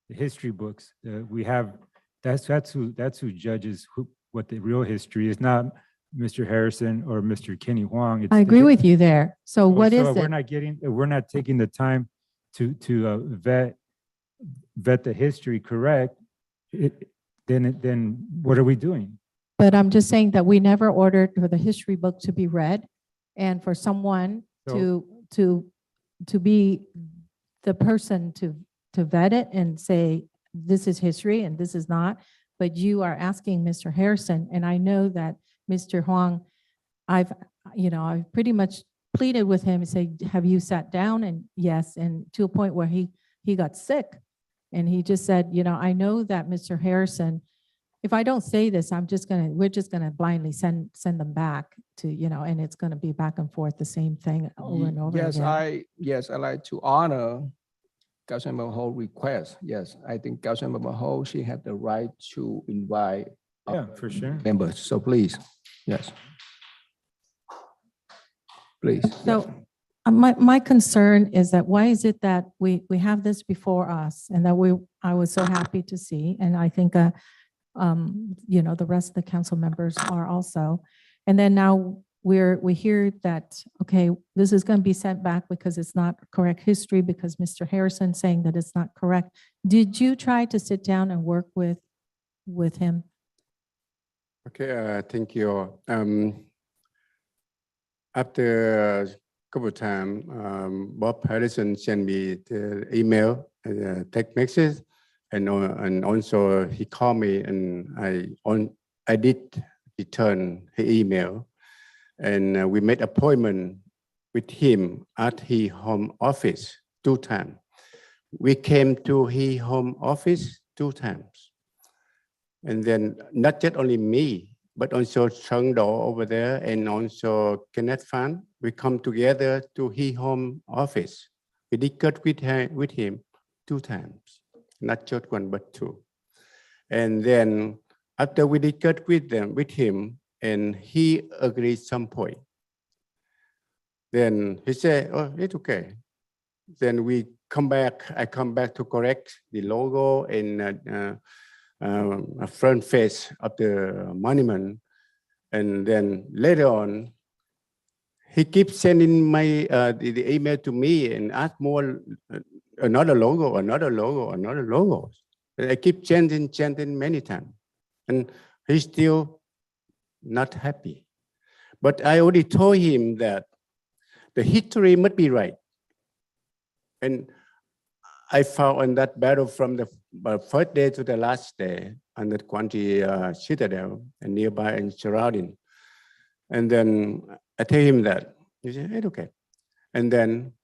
The history books we have, that's who judges what the real history is, not Mr. Harrison or Mr. Kenny Huang. I agree with you there. So what is We're it? we're not taking the time to vet the history correct. Then what are we doing? But I'm just saying that we never ordered for the history book to be read and for someone to be the person to vet it and say, this is history and this is not. But you are asking Mr. Harrison, and I know that Mr. Huang, I've pretty much pleaded with him and say, have you sat down? And yes, and to a point where he got sick. And he just said, you know, I know that Mr. Harrison, if I don't say this, we're just gonna blindly send them back to, you know, and it's gonna be back and forth, the same thing over and over again. Yes, I like to honor Councilmember Ho's request. Yes, I think Councilmember Ho, she had the right to invite Yeah, for sure. members. So please, yes. Please. So my concern is that why is it that we have this before us and that I was so happy to see, and I think you know, the rest of the council members are also. And then now we hear that, okay, this is going to be sent back because it's not correct history, because Mr. Harrison saying that it's not correct. Did you try to sit down and work with him? Okay, thank you. After a couple of times, Bob Harrison sent me the email, text message, and also he called me, and I did return his email, and we made appointment with him at his home office 2 times. We came to his home office 2 times, and then not just only me, but also Chung Do over there, and also Kenneth Fan. We come together to his home office. We discussed with him 2 times, not just 1, but 2. And then after we discussed with him, and he agreed some point. Then he said, oh, it's okay. Then I come back to correct the logo and a front face of the monument. And then later on, he keeps sending the email to me and ask more, another logo. And I keep changing many times. And he's still not happy. But I already told him that the history must be right. And I found on that battle from the first day to the last day on the Quan Citadel and nearby and surrounding. And then I tell him that. He said, it's okay. And then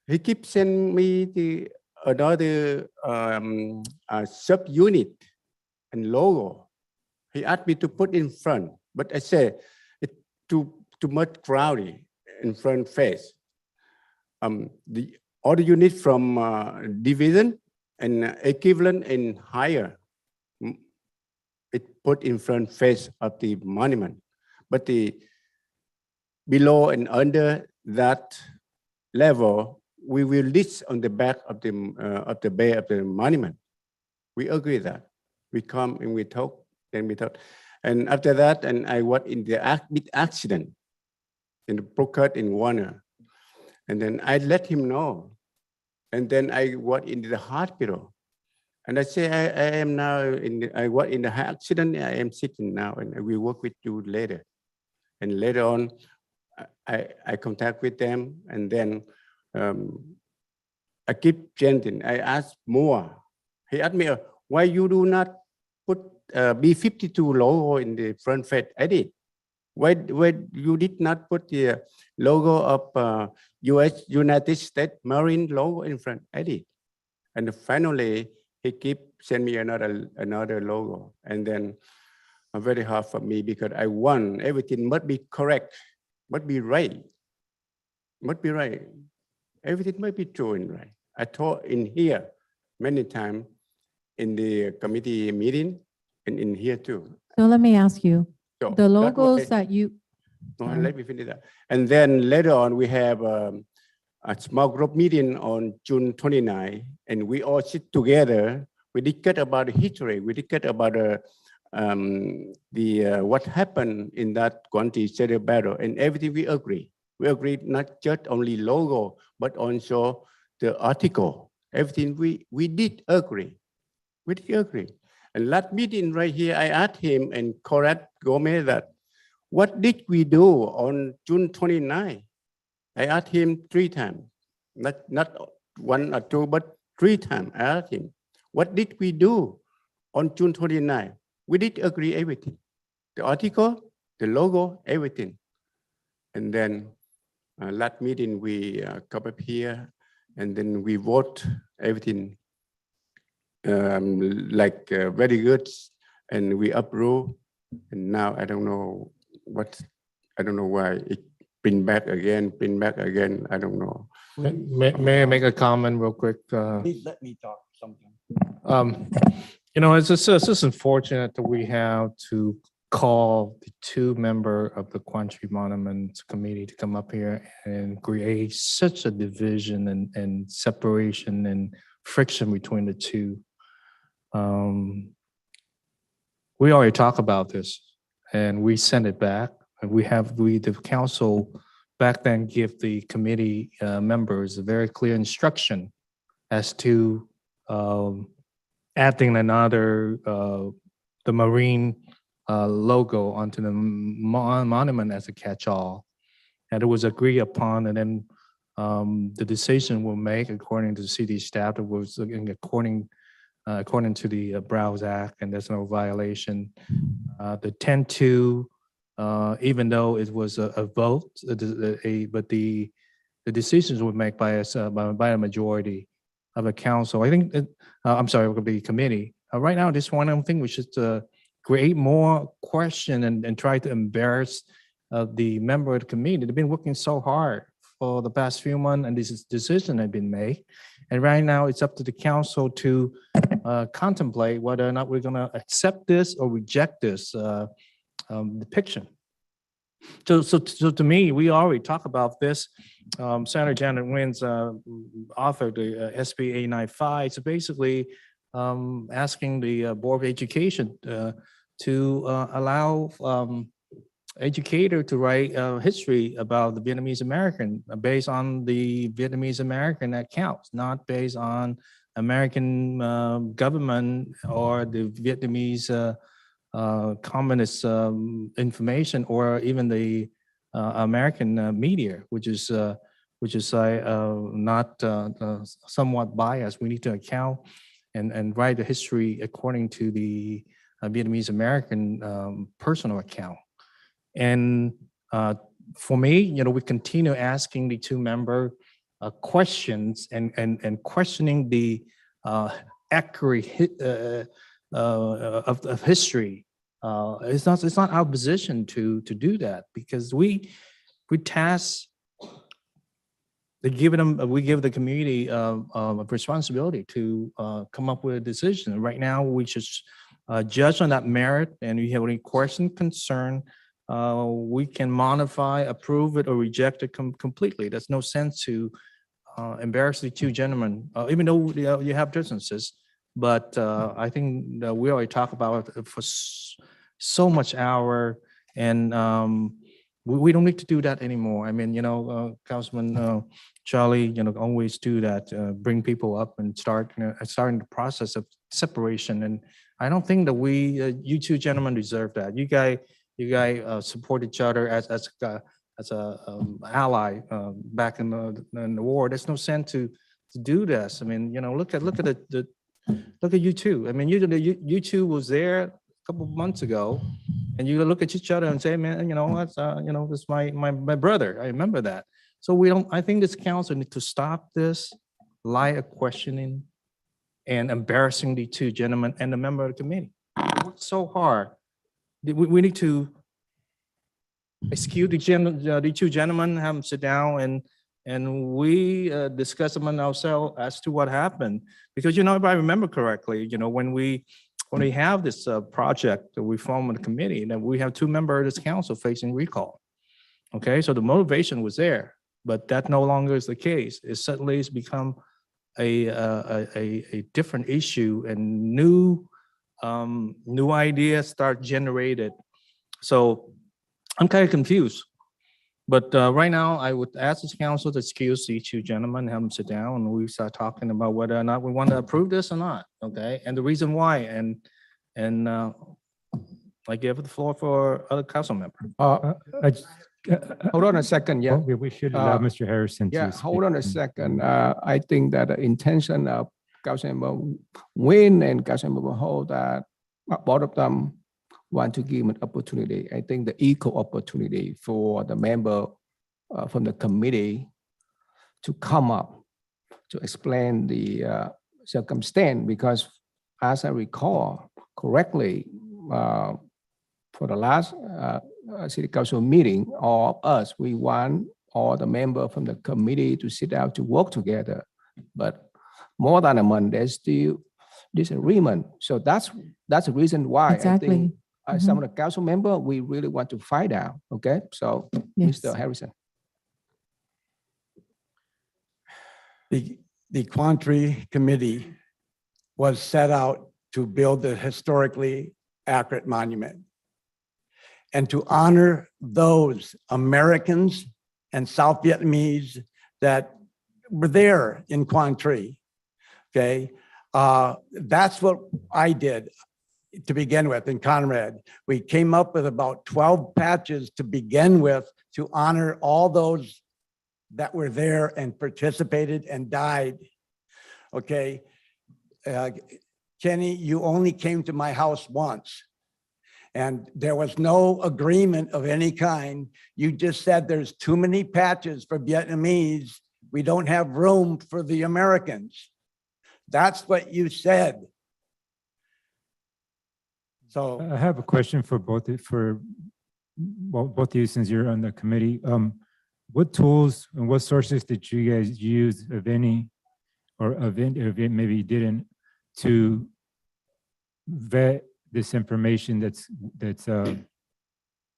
he keeps sending me another subunit and logo. He asked me to put in front, but I said it's too much crowded in front face. The other unit from division and equivalent and higher. It put in front face of the monument, but the below and under that level, we will list on the back of the bay of the monument. We agree that. We come and we talk, then we talk. And after that, and I was in the accident in the Procard in Warner. And then I let him know. And then I was in the hospital. And I say, I am now, I was in the accident, I am sitting now, and I will work with you later. And later on, I contact with them, and then I keep chanting. I ask more. He asked me, why you do not put B-52 logo in the front face? I did. Why you did not put the logo of United States Marine logo in front? I did. And finally, he send me another logo. And then very hard for me because I want everything must be correct, must be right, must be right. Everything must be true and right. I taught in here many times in the committee meeting and in here too. So let me ask you, So the that's logos what that you, let me finish that. And then later on, we have a small group meeting on June 29, and we all sit together. We discuss about the history. We discuss about what happened in that Quan battle, and everything we agree. We agree not just only logo, but also the article. Everything we did agree. We did agree. And last meeting right here, I asked him and Correct Gomez that, what did we do on June 29? I asked him 3 times, not 1 or 2, but 3 times. I asked him, what did we do on June 29? We did agree everything. The article, the logo, everything. And then last meeting, we come up here and then we vote everything very good. And we approve. And now I don't know why it bring back again. I don't know. May I make a comment real quick? Please let me talk something. It's just unfortunate that we have to call the 2 members of the Quan Monument Committee to come up here and create such a division and separation and friction between the 2. We already talked about this and we sent it back. And the council back then give the committee members a very clear instruction as to adding another, the Marine logo onto the monument as a catch-all. And it was agreed upon, and then the decision will make according to the city staff, that was according to the Browse Act, and there's no violation. The 10-2, even though it was a vote, but the decisions were made by a majority of the council. I think, I'm sorry, it could be committee. Right now, this one, I don't think we should create more question and try to embarrass the member of the committee. They've been working so hard for the past few months, and this decision had been made. And right now, it's up to the council to contemplate whether or not we're going to accept this or reject this depiction. So to me, we already talked about this. Senator Janet Nguyen's authored the SB 895. So basically, asking the Board of Education to allow educator to write history about the Vietnamese American based on the Vietnamese American accounts, not based on American government or the Vietnamese communist information, or even the American media, which is not somewhat biased. We need to account and write the history according to the Vietnamese American personal account. And for me, we continue asking the 2 member questions and questioning the accurate of history. It's not our position to do that, because we task we give the community a responsibility to come up with a decision. Right now, we just judge on that merit, and if you have any question, concern, we can modify, approve it, or reject it completely. There's no sense to embarrass the two gentlemen, even though you have differences. But I think that we already talked about it for so much hour, and we don't need to do that anymore. I mean, Councilman Charlie, always do that, bring people up and starting the process of separation. And I don't think that you two gentlemen deserve that. You guys support each other as a ally back in the war. There's no sense to do this. I mean, look at you two. I mean, you two was there a couple of months ago, and you look at each other and say, man, that's this is my brother. I remember that. So I think this council need to stop this line of questioning and embarrassing the two gentlemen and the member of the committee. They worked so hard. We need to excuse the two gentlemen, have them sit down, and we discuss among ourselves as to what happened. Because, if I remember correctly, when we have this project that we form a committee, then we have two members of this council facing recall. Okay, so the motivation was there, but that no longer is the case. It suddenly has become a different issue, and new ideas start generated. So I'm kind of confused. But right now, I would ask this council to excuse the two gentlemen, have them sit down, and we start talking about whether or not we want to approve this or not. Okay, and the reason why, and I give the floor for other council member. Hold on a second. Yeah, We should allow Mr. Harrison to yeah. speak. Hold on a second. I think that the intention of Councilmember Nguyen and Councilmember Ho, that both of them want to give an opportunity. I think the equal opportunity for the member from the committee to come up to explain the circumstance, because as I recall correctly, for the last city council meeting, all of us, we want all the member from the committee to sit down to work together. But more than a month, there's still disagreement. So that's the reason why I think some of the council member, we really want to find out. Okay, so Mr. Harrison. The Quan committee was set out to build a historically accurate monument and to honor those Americans and South Vietnamese that were there in Quan Tri. Okay, that's what I did to begin with in Conrad. We came up with about 12 patches to begin with to honor all those that were there and participated and died. Okay, Kenny, you only came to my house once, and there was no agreement of any kind. You just said there's too many patches for Vietnamese. We don't have room for the Americans. That's what you said. So I have a question for both of you, since you're on the committee. What tools and what sources did you guys use, if any, or maybe you didn't, to vet this information that's the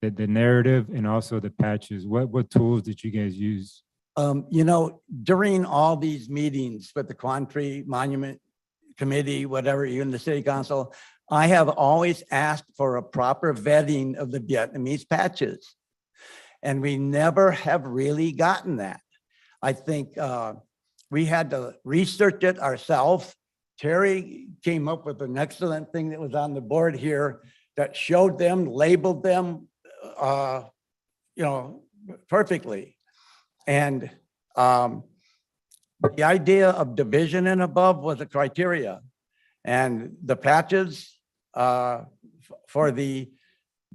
narrative and also the patches? What tools did you guys use? During all these meetings with the Quan Tri Monument Committee, whatever, even the City Council, I have always asked for a proper vetting of the Vietnamese patches. And we never have really gotten that. I think we had to research it ourselves. Terry came up with an excellent thing that was on the board here that showed them, labeled them, perfectly. And the idea of division and above was a criteria. And the patches for the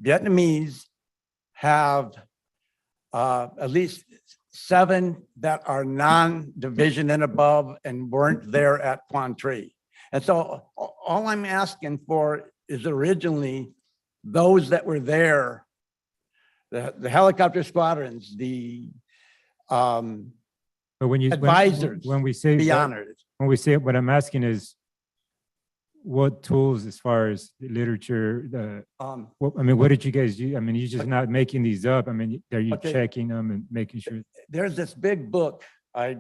Vietnamese have at least 7 that are non-division and above and weren't there at Quan Tri. And so all I'm asking for is originally those that were there, the helicopter squadrons, the But when you, advisors when we say, be vet- honored. when we say, what I'm asking is, what tools as far as the literature, I mean, what did you guys do? I mean, you're just not making these up. I mean, are you Okay. checking them and making sure? There's this big book. I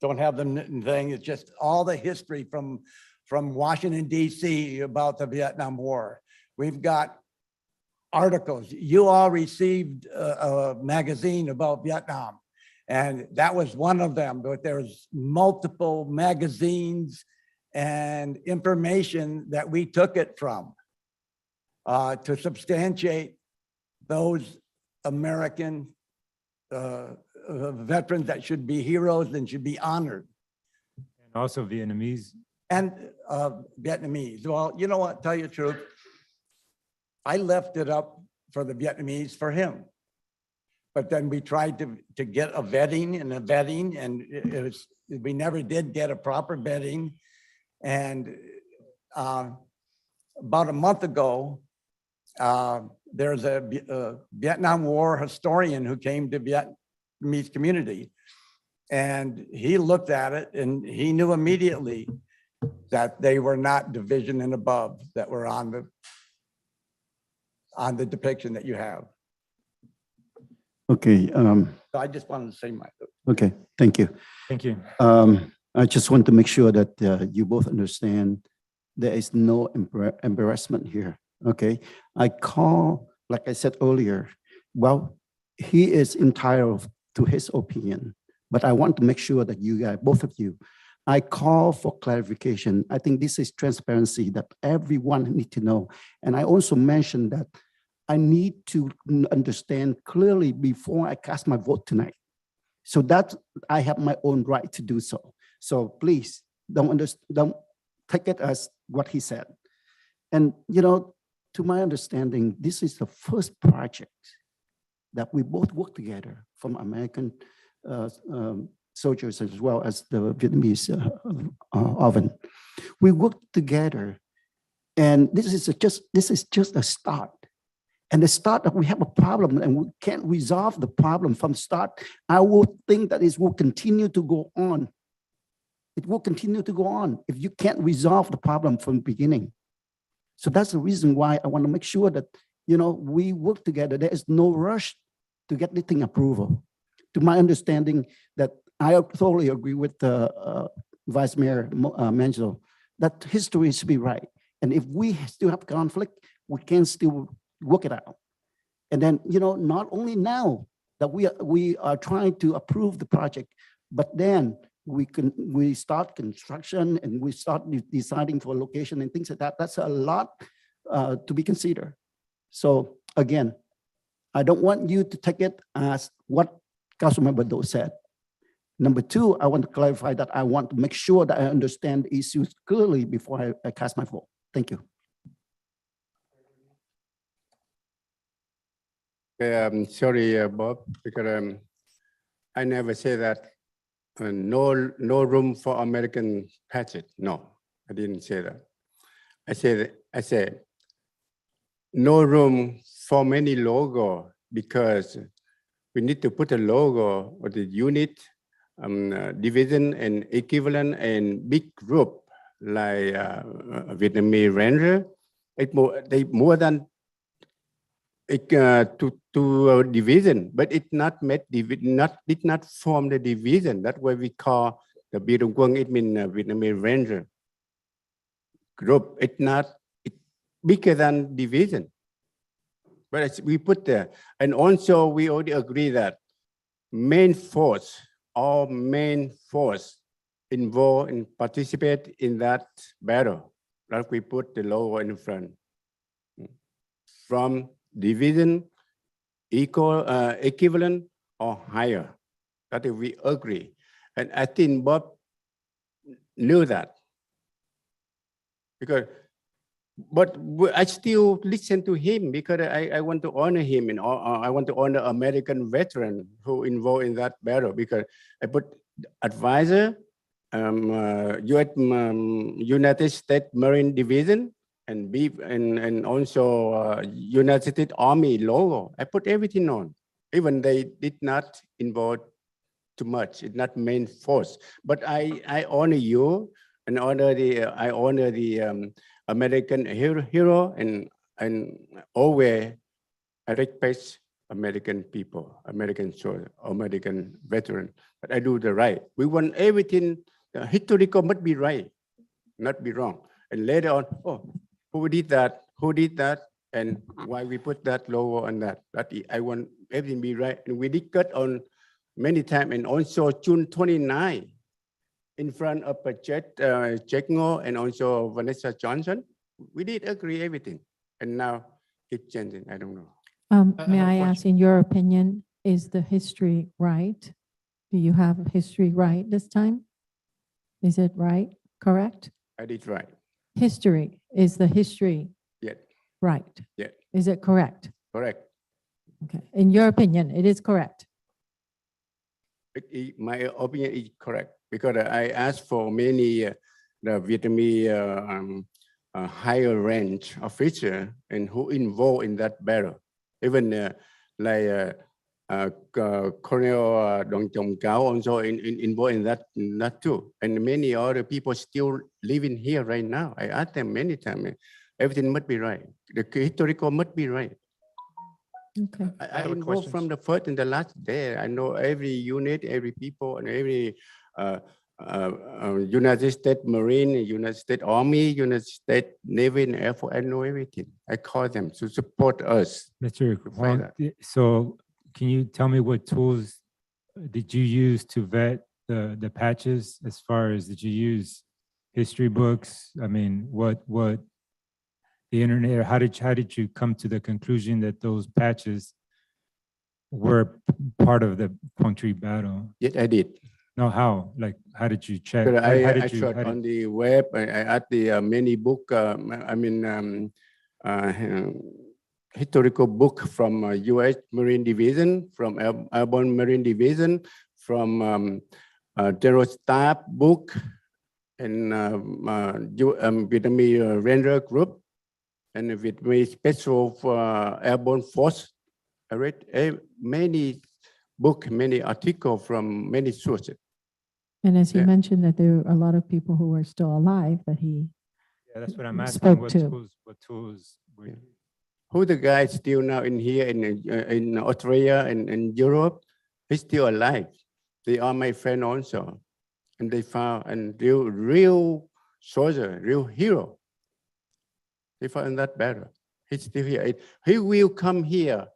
don't have the thing. It's just all the history from Washington DC about the Vietnam War. We've got articles. You all received a magazine about Vietnam, and that was one of them. But there's multiple magazines and information that we took it from to substantiate those American veterans that should be heroes and should be honored. And also Vietnamese. And Vietnamese. Well, you know what, tell you the truth, I left it up for the Vietnamese for him. But then we tried to get a vetting, and we never did get a proper vetting. And about a month ago, there's a Vietnam War historian who came to Vietnamese community. And he looked at it and he knew immediately that they were not division and above that were on the depiction that you have. Okay. So I just wanted to say my. Okay. Thank you. Thank you. I just want to make sure that you both understand there is no embarrassment here. Okay. I call, like I said earlier, well, he is entitled to his opinion, but I want to make sure that you guys, both of you, I call for clarification. I think this is transparency that everyone needs to know. And I also mentioned that I need to understand clearly before I cast my vote tonight. So that I have my own right to do so. So please don't take it as what he said. And you know, to my understanding, this is the first project that we both work together from American soldiers as well as the Vietnamese oven. We work together, and this is just a start. And the start that we have a problem and we can't resolve the problem from the start, I would think that it will continue to go on. It will continue to go on if you can't resolve the problem from the beginning. So that's the reason why I want to make sure that, you know, we work together. There is no rush to get the thing approval. To my understanding, that I totally agree with Vice Mayor Menzel, that history should be right. And if we still have conflict, we can still work it out. And then, you know, not only now that we are trying to approve the project, but then we start construction and we start deciding for location and things like that. That's a lot to be considered. So again, I don't want you to take it as what Councilmember Doe said. Number two, I want to clarify that I want to make sure that I understand the issues clearly before I cast my vote. Thank you. Sorry, Bob, because I never say that no room for American patches. No, I didn't say that. I said no room for many logo because we need to put a logo or the unit, division and equivalent and big group like Vietnamese Ranger. They more than to division, but it not did not form the division. That's why we call the Biệt Động Quân. It means Vietnamese Ranger group. It's bigger than division, but we put there. And also we already agree that all main force involved and participate in that battle. Like we put the logo in front. From division, equivalent or higher. That we agree. And I think Bob knew that. But I still listen to him because I want to honor him and I want to honor American veteran who involved in that battle because I put advisor, United States Marine Division, and also United States Army logo. I put everything on, even they did not involve too much. It's not main force. But I honor you and I honor the American hero and always I respect American people, American soldier, American veteran. But I do the right. We want everything historical must be right, not be wrong. And later on, oh, who did that? Who did that? And why we put that logo on that? I want everything be right. And we discussed on many times, and also June 29, in front of Jack Ngo and also Vanessa Johnson, we did agree everything. And now it's changing. I don't know. May I ask, in your opinion, is the history right? Do you have history right this time? Is it right? Correct? I did right. History, is the history Yeah. right? Yeah. Is it correct? Correct. Okay. In your opinion, it is correct. My opinion is correct because I asked for many the Vietnamese higher range officer and who involved in that battle. Even like Colonel Dong Chong Cao also involved in that too. And many other people still living here right now. I asked them many times. Everything must be right. The historical must be right. Okay. I involved from the first and the last day. I know every unit, every people, and every United States Marine, United States Army, United States Navy, and Air Force. I know everything. I call them to support us. Mr. to fight Quan, that. so can you tell me what tools did you use to vet the patches? As far as, did you use history books? I mean, what the internet, or how did you come to the conclusion that those patches were part of the Country battle? Yes, I did. No, how? Like, how did you check? But How I did you? tried on the web. I asked the many book. Historical book from U.S. Marine Division, from Airborne Marine Division, from General Staff book, and Vietnamese Ranger Group, and the Vietnamese Special Airborne Force. I read many book, many articles from many sources. And as he Yeah. mentioned that there are a lot of people who are still alive that he Yeah, that's what I'm asking. spoke What to. tools were you? Who the guy still now in here in Australia and in Europe? He's still alive. They are my friend also, and they found a real soldier, real hero. They found that battle. He's still here. He will come here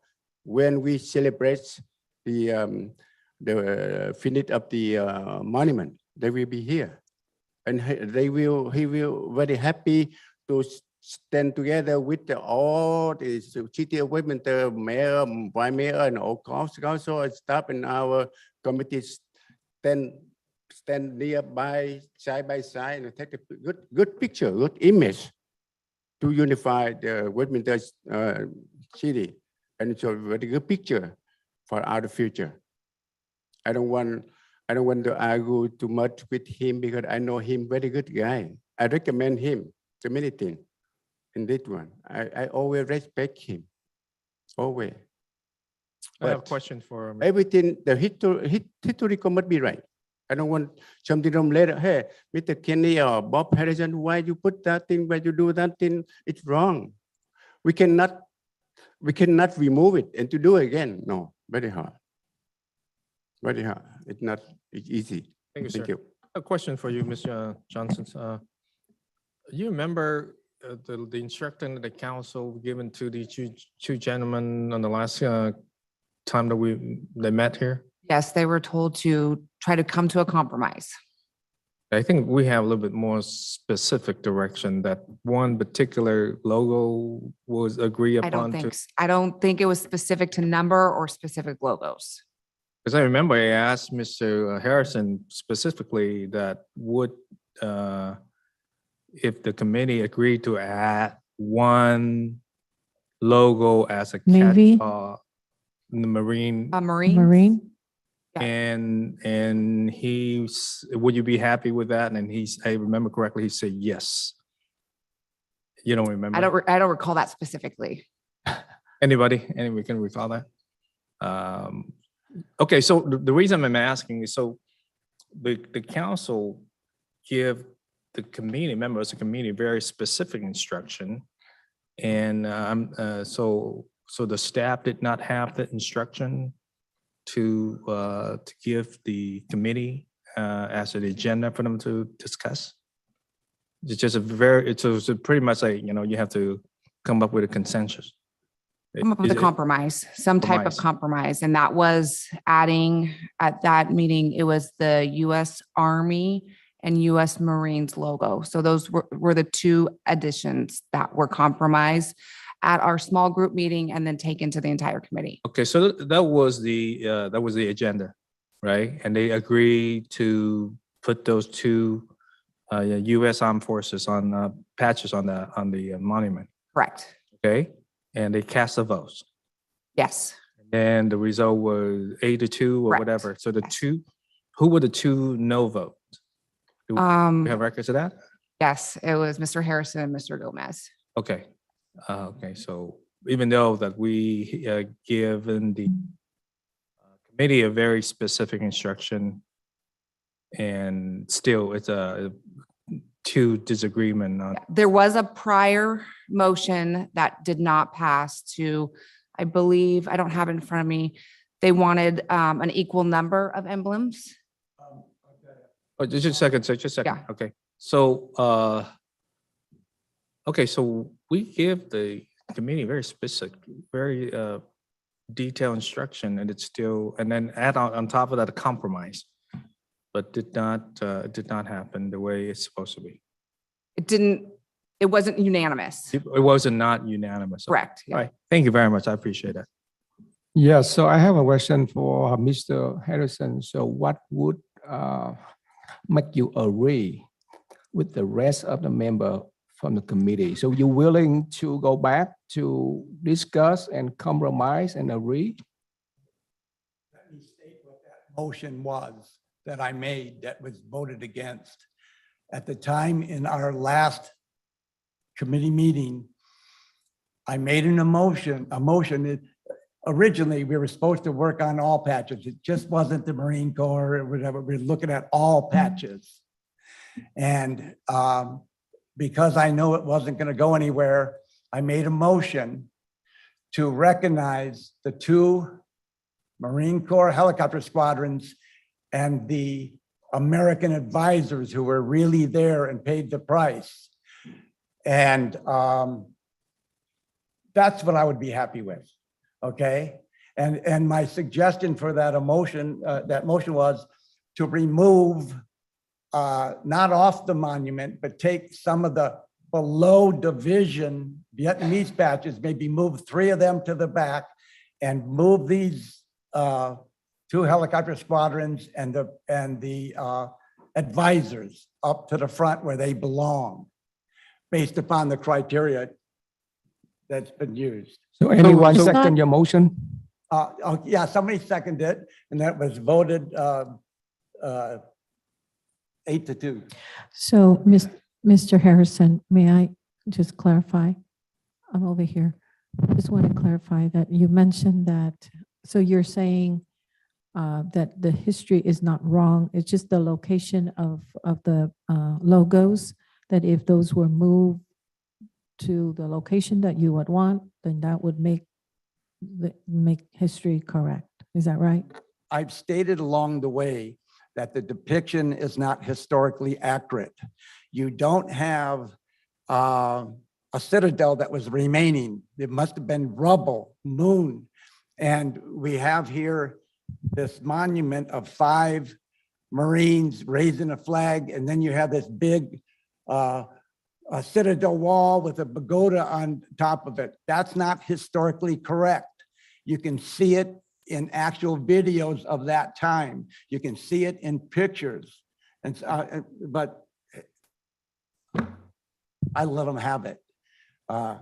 when we celebrate the finish of the monument. They will be here, and he will very happy to stand together with all the city of Westminster, mayor, vice mayor, and all council and staff in our committees stand nearby, side by side, and take a good picture, good image to unify the Westminster city, and it's a very good picture for our future. I don't want to argue too much with him because I know him very good guy. I recommend him to many things. In this one, I always respect him, always. I have a But question for. everything, the historical must be right. I don't want something from later. Hey, Mr. Kenny or Bob Harrison, why you put that thing? Why you do that thing? It's wrong. We cannot remove it and to do it again. No, very hard. Very hard. It's not easy. Thank you, Thank sir. you. A question for you, Mr. Johnson. You remember the instruction that the council given to the two gentlemen on the last time that they met here? Yes, they were told to try to come to a compromise. I think we have a little bit more specific direction that one particular logo was agreed I upon don't to. think, I don't think it was specific to number or specific logos. Because I remember I asked Mr. Harrison specifically that would, if the committee agreed to add one logo as a Navy? catch-all in the Marine, Marine? Yeah. and would you be happy with that? And I remember correctly, he said yes. You don't remember? I don't recall that specifically. Anybody can recall that? Okay, so the reason I'm asking is so the council give the committee members, the committee very specific instruction. And so the staff did not have the instruction to give the committee as an agenda for them to discuss. It's just it's pretty much like, you have to come up with a consensus. Come up with a compromise, some type of compromise. And that was adding at that meeting, it was the US Army and US Marines logo. So those were the two additions that were compromised at our small group meeting and then taken to the entire committee. Okay, so that was the agenda, right? And they agreed to put those two US Armed Forces on patches on the monument. Correct. Okay, and they cast the votes. Yes. And the result was 8-2 or Correct. whatever. So who were the two no votes? Do we have records of that? Yes, it was Mr. Harrison and Mr. Gomez. Okay. Okay, so even though that we given the committee a very specific instruction, and still it's a two disagreement on. There was a prior motion that did not pass to, I believe, I don't have it in front of me. They wanted an equal number of emblems. Oh, just a second, so just a second. Yeah. Okay, so okay, so we give the committee very specific, very detailed instruction, and it's still, and then add on top of that a compromise, but did not happen the way it's supposed to be. It wasn't unanimous. It wasn't not unanimous. Correct. All right, thank you very much. I appreciate that. Yes, so I have a question for Mr. Harrison. So what would make you agree with the rest of the member from the committee? So you're willing to go back to discuss and compromise and agree? Let me state what that motion was that I made that was voted against. At the time in our last committee meeting, I made a motion that originally we were supposed to work on all patches. It just wasn't the Marine Corps or whatever. We were looking at all patches. And because I knew it wasn't going to go anywhere, I made a motion to recognize the two Marine Corps helicopter squadrons and the American advisors who were really there and paid the price. And that's what I would be happy with, okay? And my suggestion for that motion was to remove, not off the monument, but take some of the below division Vietnamese patches, maybe move 3 of them to the back and move these 2 helicopter squadrons and the advisors up to the front where they belong, based upon the criteria that's been used. So anyone second your motion? Yeah, somebody seconded it, and that was voted 8-2. So, Mr. Harrison, may I just clarify? I'm over here. Just want to clarify that you mentioned that, so you're saying that the history is not wrong, it's just the location of the logos, that if those were moved to the location that you would want, then that would make history correct. Is that right? I've stated along the way that the depiction is not historically accurate. You don't have a citadel that was remaining. It must have been rubble, moon. And we have here this monument of 5 Marines raising a flag, and then you have this big a citadel wall with a pagoda on top of it. That's not historically correct. You can see it in actual videos of that time. You can see it in pictures. And but I let them have it. I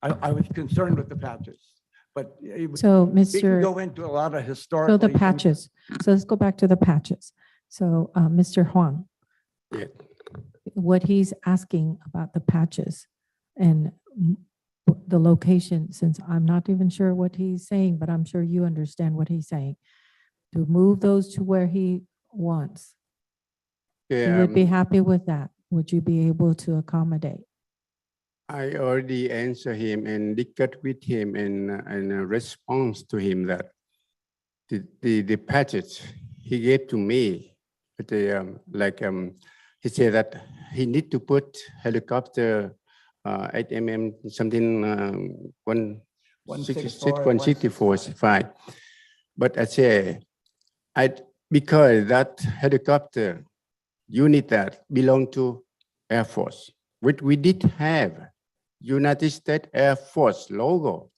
was concerned with the patches, but So, we can Mr. go into a lot of historical. So the patches, so let's go back to the patches. So, Mr. Huang, what he's asking about the patches, and the location, since I'm not even sure what he's saying, but I'm sure you understand what he's saying. To move those to where he wants. You would be happy with that? Would you be able to accommodate? I already answered him and discussed with him and a response to him that the package he gave to me, but he said that he need to put helicopter 8 mm something 164 is fine. But I say because that helicopter unit that belong to Air Force, which we did have United States Air Force logo.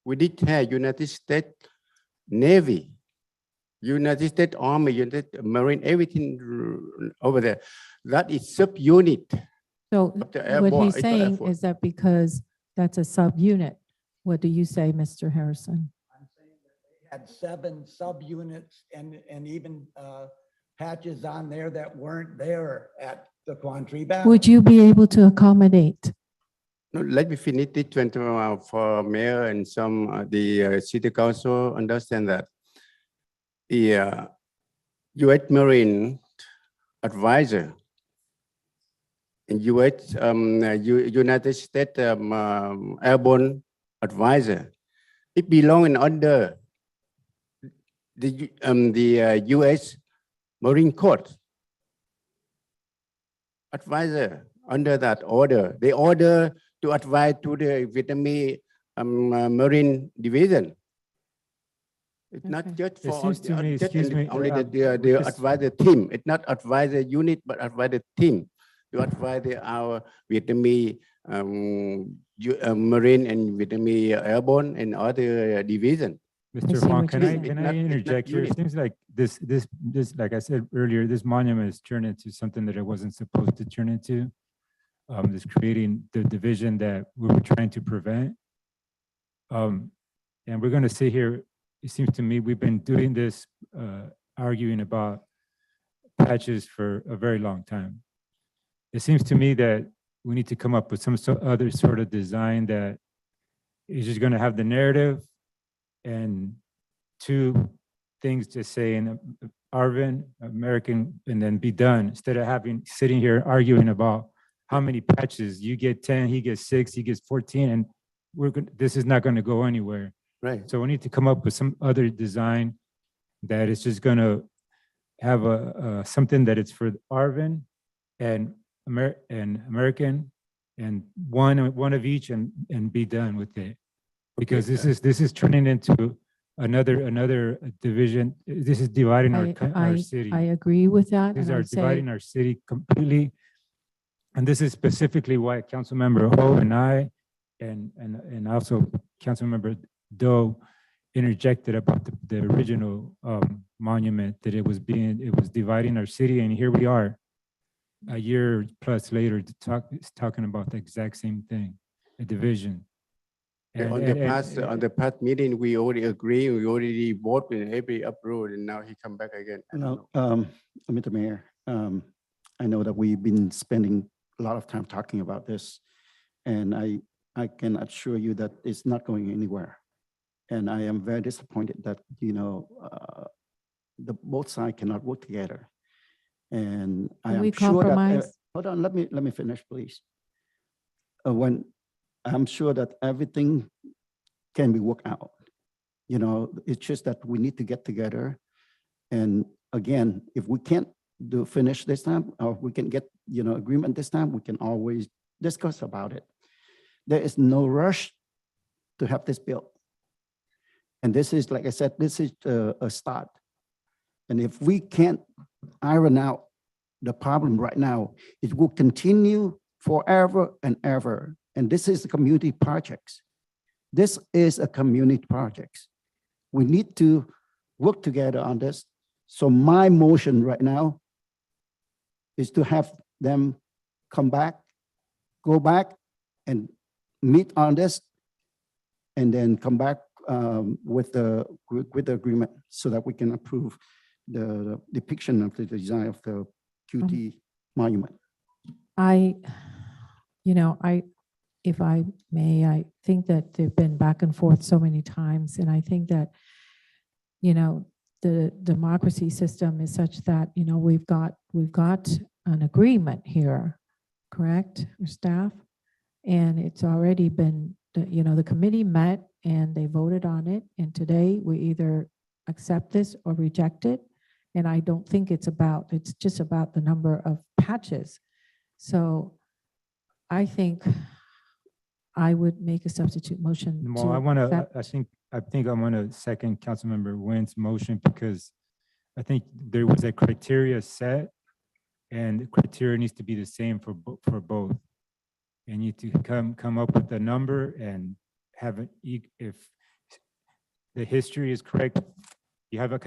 We did have United States Navy, United States Army, United Marine, everything over there. That is subunit. So of the what airborne- he's Air saying Force. is that because that's a subunit. What do you say, Mr. Harrison? Had 7 subunits and even patches on there that weren't there at the Quan battle. Would you be able to accommodate? No, let me finish it for mayor and some the city council understand that the U.S. Marine advisor and U.S. United States airborne advisor, it belongs under the U.S. Marine Corps advisor under that order. They order to advise to the Vietnamese Marine Division. It's not just It for seems to me, excuse me, only we the just- advisor team. It's not advisor unit, but advisor team to advise our Vietnamese Marine and Vietnamese Airborne and other division. Mr. see Quan, what can you're I, saying. can It's I not interject here? It unit. seems like this, like I said earlier, this monument has turned into something that it wasn't supposed to turn into. This creating the division that we were trying to prevent. And we're gonna sit here, it seems to me, we've been doing this, arguing about patches for a very long time. It seems to me that we need to come up with some other sort of design that is just gonna have the narrative and 2 things to say in Arvin, American, and then be done, instead of sitting here arguing about how many patches. You get 10, he gets 6, he gets 14, and this is not gonna go anywhere. Right. So we need to come up with some other design that is just gonna have something that it's for Arvin and American, and one of each, and be done with it. Because this is turning into another division. This is dividing our city. I agree with that. These and are I'd say- dividing our city completely. And this is specifically why Councilmember Ho and I, and also Councilmember Doe interjected about the original monument, that it was dividing our city, and here we are, a year plus later, talking about the exact same thing, a division. On the past meeting, we already agree, we already voted in every approval, and now he come back again. I don't know. Mr. Mayor, I know that we've been spending a lot of time talking about this, and I can assure you that it's not going anywhere. And I am very disappointed that, the both sides cannot work together. And I Can am we sure that, compromise? hold on, let me finish, please. When I'm sure that everything can be worked out. It's just that we need to get together. And again, if we can't finish this time, or we can get, agreement this time, we can always discuss about it. There is no rush to have this built. And this is, like I said, this is a start. And if we can't iron out the problem right now, it will continue forever and ever. And this is a community project. This is a community project. We need to work together on this. So my motion right now is to have them come back, go back and meet on this, and then come back with the agreement so that we can approve the depiction of the design of the QT monument. if I may, I think that they've been back and forth so many times, and I think that, you know, the democracy system is such that, you know, we've got an agreement here, correct, our staff? And it's already been, you know, the committee met and they voted on it, and today we either accept this or reject it. And I don't think it's just about the number of patches. So I think I would make a substitute motion. Well, I want to, accept- I think I want to second Councilmember Nguyen's motion because I think there was a criteria set and the criteria needs to be the same for both. And you need to come up with a number and have it, if the history is correct, you have a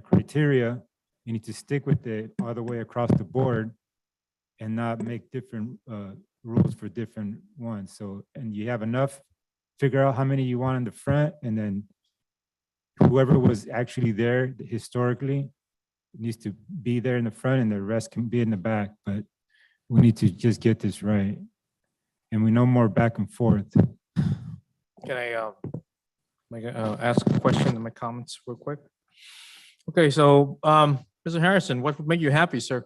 criteria, you need to stick with it all the way across the board and not make different rules for different ones. So, and you have enough, figure out how many you want in the front, and then whoever was actually there historically needs to be there in the front and the rest can be in the back. But we need to just get this right. And we no more back and forth. Can I ask a question in my comments real quick? Okay, so Mr. Harrison, what would make you happy, sir?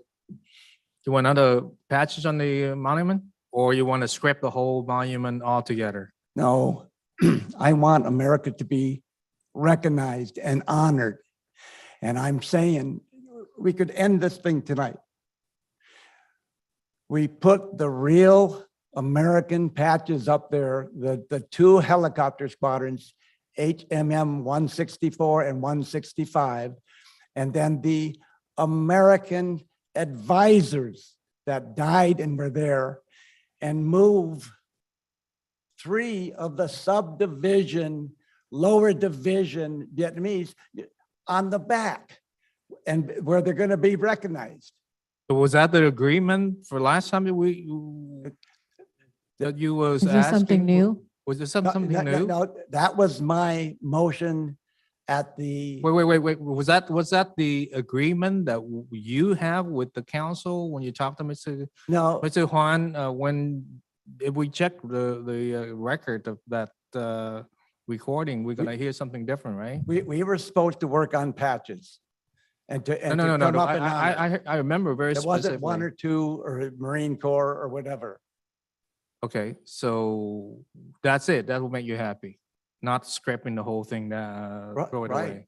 You want other patches on the monument, or you want to scrap the whole monument altogether? No, I want America to be recognized and honored. And I'm saying we could end this thing tonight. We put the real American patches up there, the two helicopter squadrons, HMM 164 and 165, and then the American advisors that died and were there, and move 3 of the subdivision, lower division Vietnamese on the back, and where they're going to be recognized. So was that the agreement for last time that that you was Is there something asking? new? Was there something new? No, that was my motion at the. Wait. Was that the agreement that you have with the council when you talked to Mr. No. Mr. Quan, if we check the record of that recording, we're gonna hear something different, right? We were supposed to work on patches. And to No. come up and honor. I remember very There wasn't one specifically. or two or Marine Corps or whatever. Okay, so that's it. That will make you happy, not scrapping the whole thing, throw it right. away.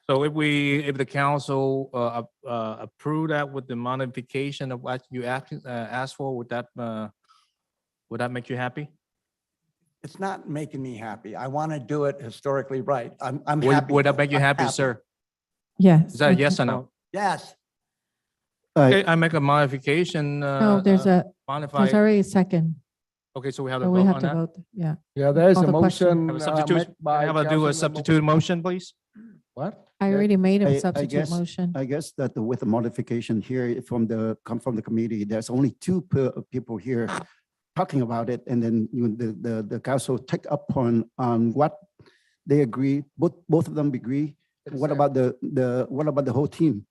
So if the council approve that with the modification of what you asked for, would that make you happy? It's not making me happy. I want to do it historically right. I'm Would happy. would that make you I'm happy, sir? Yes. Is that a we yes can- or no? Yes. Okay, I make a modification. No, there's modify. already a second. Okay, so we have to So we vote have on to that? vote, yeah. Yeah, there is Call a the question. motion. Have a substitute, made can I by have a do a Councilmember- substitute motion, please? What? I already made I a substitute guess- motion. I guess that with the modification here from the committee, there's only 2 people here talking about it, and then the council take up on what they agree, both of them agree. What about the whole team?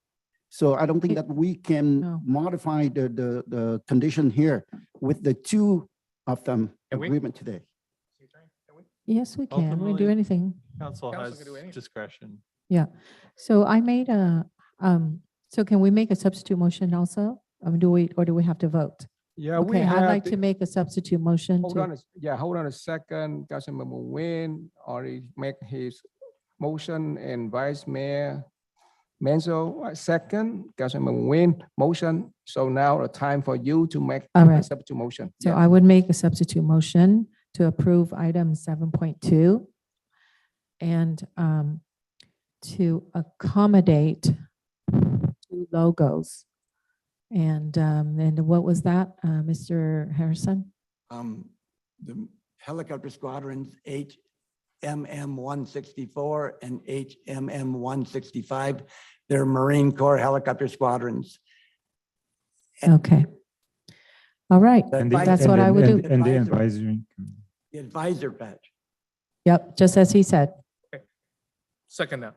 So I don't think that we can modify the condition here with the 2 of them Can we? agreement today. Yes, we can. We do Ultimately, anything. Council Council has can do anything. discretion. Yeah. So I made so can we make a substitute motion also? Do we have to vote? Yeah, we Okay, I'd have like the- to make a substitute motion Hold to, on, hold on a second. Councilmember Nguyen already make his motion and Vice Mayor Menzo second. Councilmember Nguyen motion. So now the time for you to make All a right. substitute motion. so Yeah. I would make a substitute motion to approve item 7.2 and to accommodate 2 logos. And what was that, Mr. Harrison? The helicopter squadrons HMM 164 and HMM 165, they're Marine Corps helicopter squadrons. Okay. All right, And the- that's and what the- I would do. And the advisory. The advisor patch. Yep, just as he said. Second that.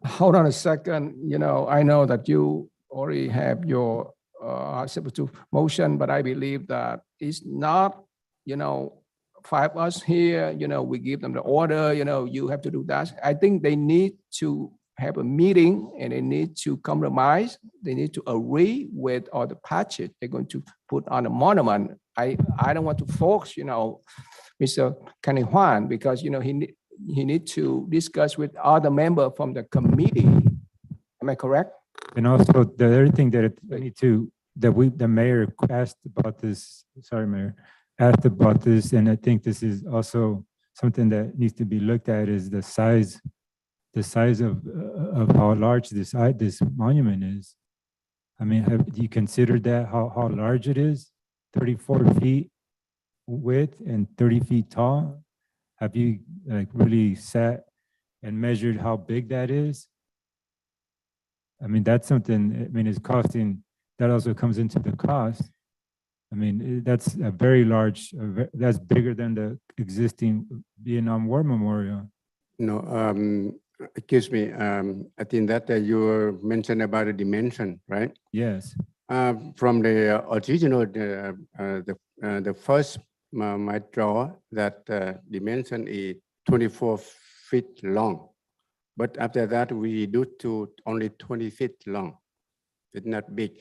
Hold on a second. You know, I know that you already have your acceptable motion, but I believe that it's not, five of us here, we give them the order, you have to do that. I think they need to have a meeting and they need to compromise. They need to agree with all the patches they're going to put on the monument. I don't want to force, Mr. Quan, because, he need to discuss with other member from the committee. Am I correct? And also the other thing that I need to, the mayor asked about this, sorry, Mayor, asked about this, and I think this is also something that needs to be looked at is the size of how large this monument is. I mean, have you considered that, how large it is? 34 feet width and 30 feet tall? Have you really sat and measured how big that is? I mean, that's something, it's costing, that also comes into the cost. I mean, that's a very large, that's bigger than the existing Vietnam War Memorial. No, excuse me, I think that you mentioned about the dimension, right? Yes. From the original, the first my draw, that dimension is 24 feet long. But after that, we do to only 20 feet long. It's not big.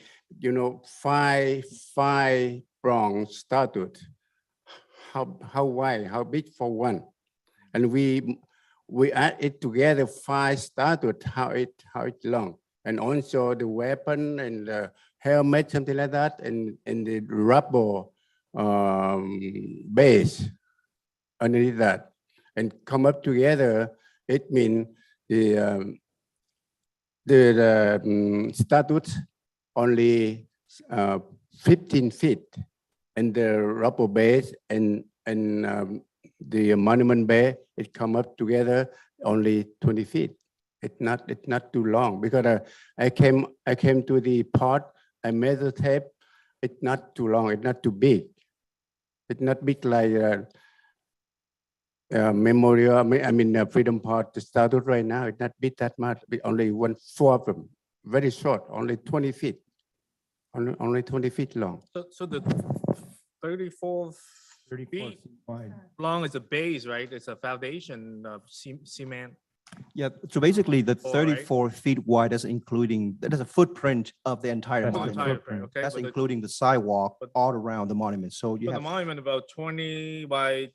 Five bronze statue. How wide? How big for one? And we add it together, 5 statues. How it long? And also the weapon and the helmet, something like that, and the rubber base underneath that, and come up together. It means the statutes only 15 feet, and the rubber base and the monument base, it come up together only 20 feet. It's not too long, because I came to the part, I measured tape. It's not too long. It's not too big. It's not big like memorial. I mean, Freedom Park, the statue right now. It's not big that much. Only 1/4 of them. Very short. Only 20 feet. Only 20 feet long. So the 34 feet long is a base, right? It's a foundation of cement. Yeah, so basically the All right. 34 feet wide, that's including, that is a footprint of the entire That's the monument. entire footprint, okay, That's but the- including the sidewalk all around the monument. So you For the have, monument, about 20 by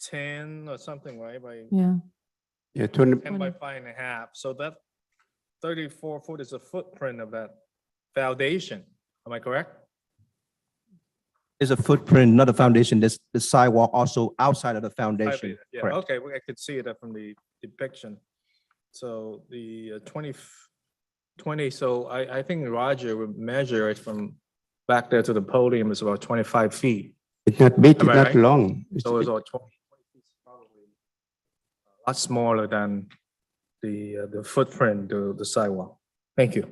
10 or something, right? By Yeah. Yeah, 20. 10 by 5.5. So that 34 foot is a footprint of that foundation. Am I correct? is a footprint, not a foundation. There's the sidewalk also outside of the foundation. Yeah, Correct. okay, I could see it from the depiction. So the 20, so I think Roger would measure it from back there to the podium is about 25 feet. It's not big, Am it's I not right? long. So it's about 20 feet, probably a lot smaller than the footprint, the sidewalk. Thank you.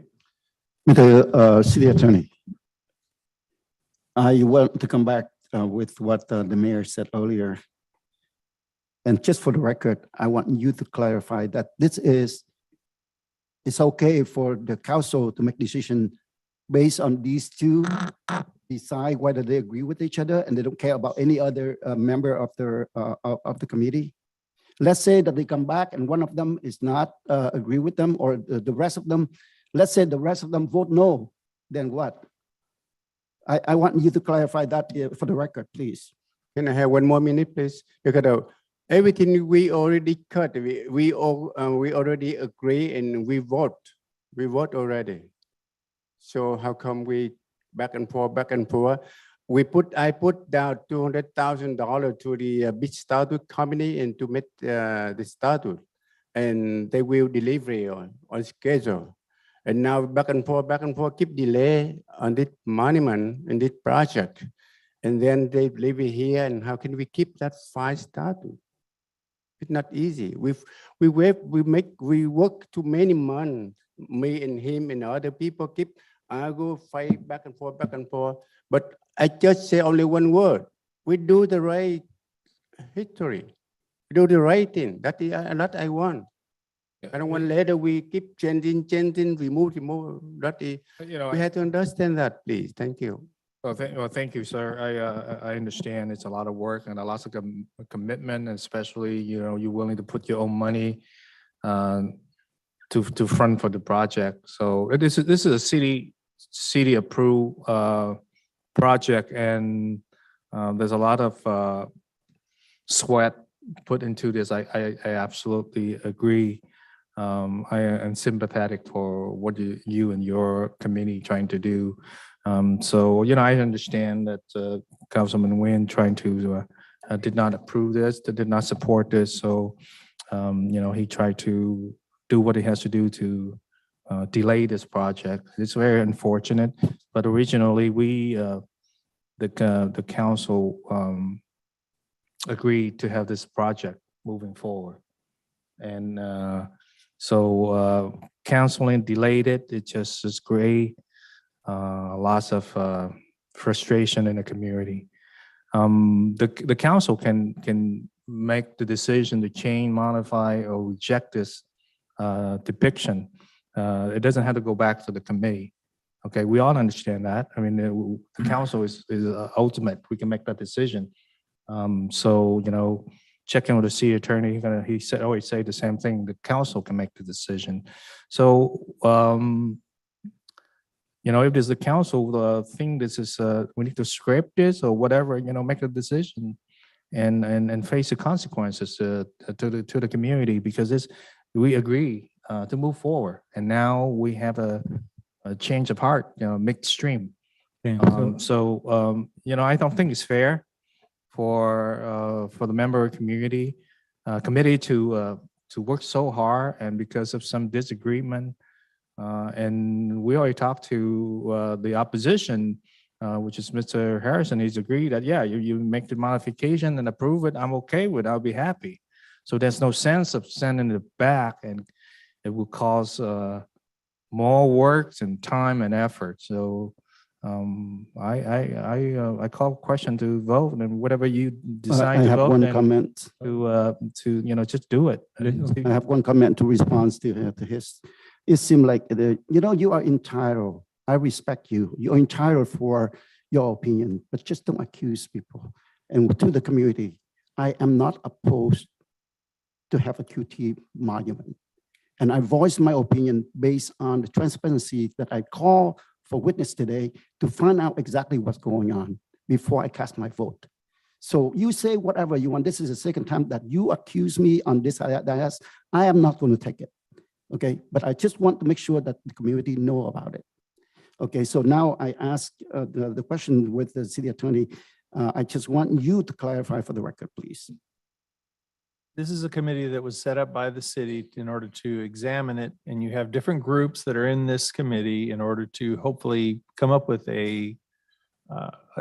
Mr. City Attorney, I want to come back with what the mayor said earlier. And just for the record, I want you to clarify that it's okay for the council to make decision based on these two, decide whether they agree with each other and they don't care about any other member of the committee. Let's say that they come back and one of them is not agree with them, or the rest of them, let's say the rest of them vote no, then what? I want you to clarify that for the record, please. Can I have 1 more minute, please? Because everything we already cut, we already agree and we vote already. So how come we back and forth? I put down $200,000 to the beach statute company and to make the statute, and they will deliver on schedule. And now back and forth, keep delay on this monument and this project. And then they leave it here, and how can we keep that 5 statute? It's not easy. We work too many months, me and him and other people keep argue, fight back and forth. But I just say only one word. We do the right history. We do the right thing. That is what I want. I don't want later we keep changing, remove. That is, You know, we have to understand that, please. Thank you. well, thank you, sir. I understand it's a lot of work and a lot of commitment, and especially, you know, you're willing to put your own money to front for the project. So this is a city approved project, and there's a lot of sweat put into this. I absolutely agree. I am sympathetic for what you and your committee trying to do. So, you know, I understand that Councilman Nguyen trying to did not approve this, did not support this. So, you know, he tried to do what he has to do to delay this project. It's very unfortunate, but originally we, the council agreed to have this project moving forward. And so counseling delayed it. It just is great. Lots of frustration in the community. The council can make the decision to change, modify, or reject this depiction. It doesn't have to go back to the committee. Okay, we all understand that. I mean, the council is ultimate. We can make that decision. So, you know, checking with the city attorney, he said, always say the same thing. The council can make the decision. So, you know, if there's the council think this is, we need to scrape this or whatever, you know, make a decision and face the consequences to the community, because we agree to move forward. And now we have a change of heart, you know, midstream. Okay, You know, I don't think it's fair for the member community committee to work so hard, and because of some disagreement, and we already talked to the opposition, which is Mr. Harrison. He's agreed that, yeah, you make the modification and approve it, I'm okay with it, I'll be happy. So there's no sense of sending it back, and it will cause more work and time and effort. So I call question to vote, and whatever you decide I to have vote, one then comment. to you know, just do it. I have one comment to respond to his. It seemed like, you know, you are entitled. I respect you. You're entitled for your opinion, but just don't accuse people. And to the community, I am not opposed to have a QT monument. And I voiced my opinion based on the transparency that I call for witness today to find out exactly what's going on before I cast my vote. So you say whatever you want. This is the second time that you accuse me on this. I am not going to take it. Okay, but I just want to make sure that the community know about it. Okay, so now I ask the question with the city attorney. I just want you to clarify for the record, please. This is a committee that was set up by the city in order to examine it, and you have different groups that are in this committee in order to hopefully come up with a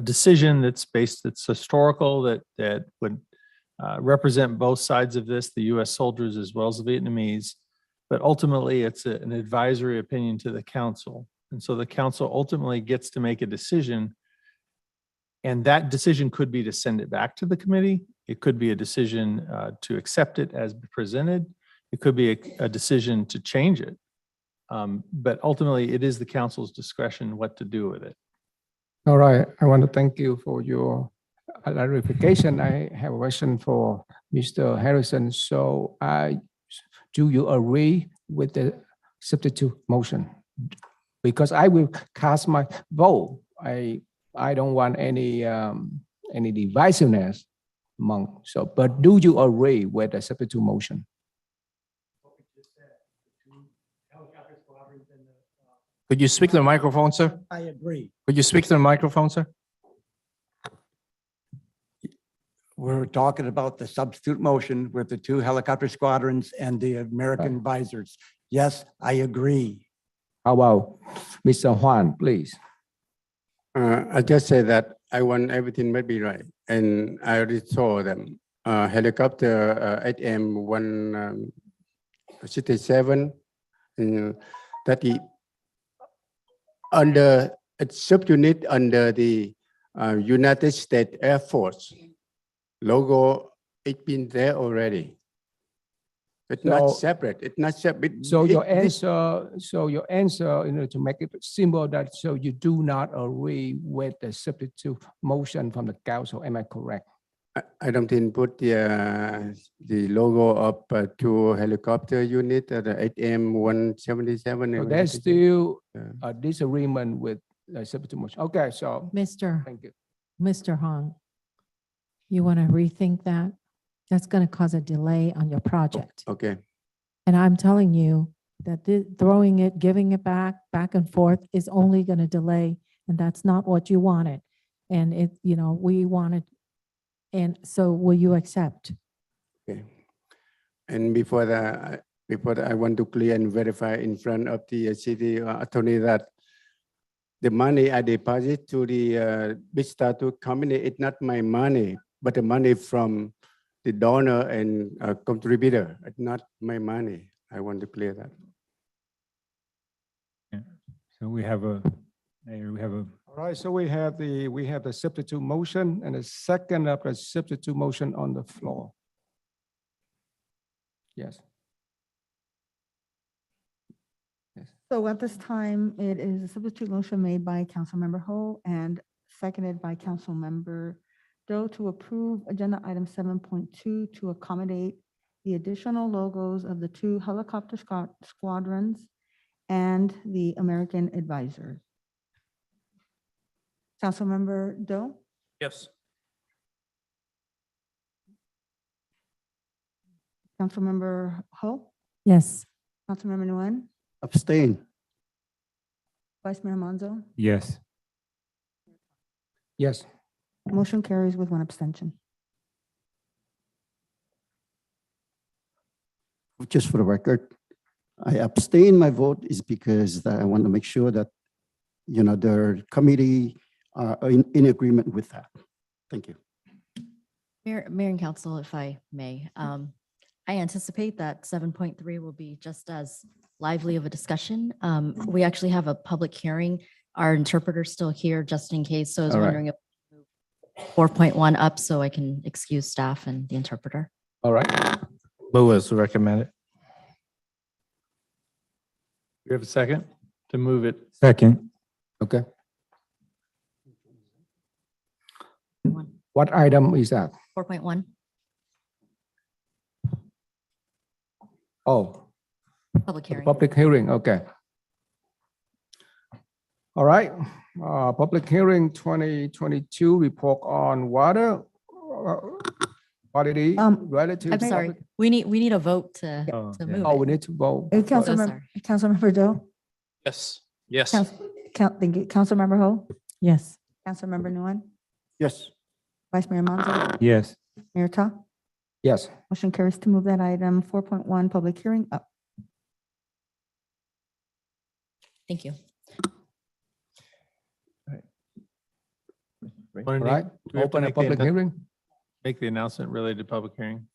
decision that's historical, that would represent both sides of this, the U.S. soldiers as well as the Vietnamese. But ultimately, it's an advisory opinion to the council. And so the council ultimately gets to make a decision. And that decision could be to send it back to the committee. It could be a decision to accept it as presented. It could be a decision to change it. But ultimately, it is the council's discretion what to do with it. All right, I want to thank you for your clarification. I have a question for Mr. Harrison. So do you agree with the substitute motion? Because I will cast my vote. I don't want any divisiveness among. So, but do you agree with the substitute motion? Could you speak to the microphone, sir? I agree. Could you speak to the microphone, sir? We're talking about the substitute motion with the 2 helicopter squadrons and the American advisors. Yes, I agree. How about Mr. Quan, please? I just say that I want everything might be right. And I already told them, helicopter HM167, that the under a subunit under the United States Air Force logo, it's been there already. It's not So- separate. It's not separate. So your answer, to make it simple, that so you do not agree with the substitute motion from the council, am I correct? I don't think put the logo of two helicopter unit, the 8M177. So there's still a disagreement with the substitute motion. Okay, so Mr. thank you. Mr. Hong, you want to rethink that? That's going to cause a delay on your project. Okay. And I'm telling you that throwing it, giving it back and forth is only going to delay, and that's not what you wanted. And we wanted, and so will you accept? Okay. And before that, I want to clear and verify in front of the city attorney that the money I deposit to the Big Statue Company, it's not my money, but the money from the donor and contributor. It's not my money. I want to clear that. So we have a, Mayor, we have a, All right, so we have the substitute motion and a second of the substitute motion on the floor. Yes. So at this time, it is a substitute motion made by Councilmember Ho and seconded by Councilmember Doe to approve agenda item 7.2 to accommodate the additional logos of the two helicopter squadrons and the American advisors. Councilmember Doe, Yes. Councilmember Ho, Yes. Councilmember Nguyen, Abstain. Vice Mayor Manzo. yes. Yes. Motion carries with one abstention. Just for the record, I abstain. My vote is because I want to make sure that, the committee are in agreement with that. Thank you. Mayor and Council, if I may, I anticipate that 7.3 will be just as lively of a discussion. We actually have a public hearing. Our interpreter's still here just in case, so I was All right. wondering if 4.1 up so I can excuse staff and the interpreter. All right. Bowie is recommended. We have a second to move it. Second, Okay. What item is that? 4.1, Oh, public hearing. public hearing, okay. All right, public hearing 2022 report on water quality relative. I'm to sorry, public- we need a vote to yeah. move Oh, it. we need to vote. Councilmember Doe, Yes. Yes. Thank you. Councilmember Ho, Yes. Councilmember Nguyen, Yes. Vice Mayor Manzo, yes. Mayor Ta. Yes. Motion carries to move that item 4.1 public hearing up. Thank you. All right, open a public hearing. Make the announcement related to public hearing.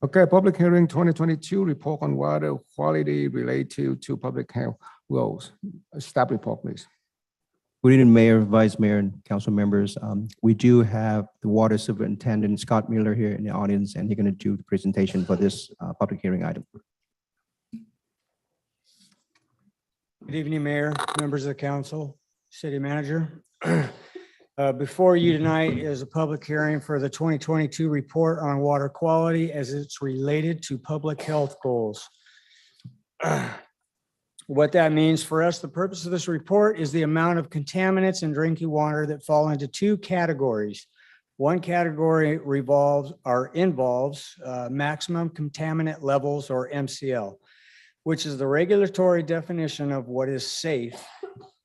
Okay, public hearing 2022 report on water quality related to public health goals. Staff report, please. Good evening, Mayor, Vice Mayor, and council members. We do have the Water Superintendent, Scott Miller, here in the audience, and he's going to do the presentation for this public hearing item. Good evening, Mayor, members of the council, city manager. Before you tonight is a public hearing for the 2022 report on water quality as it's related to public health goals. What that means for us, the purpose of this report is the amount of contaminants in drinking water that fall into two categories. One category involves maximum contaminant levels, or MCL, which is the regulatory definition of what is safe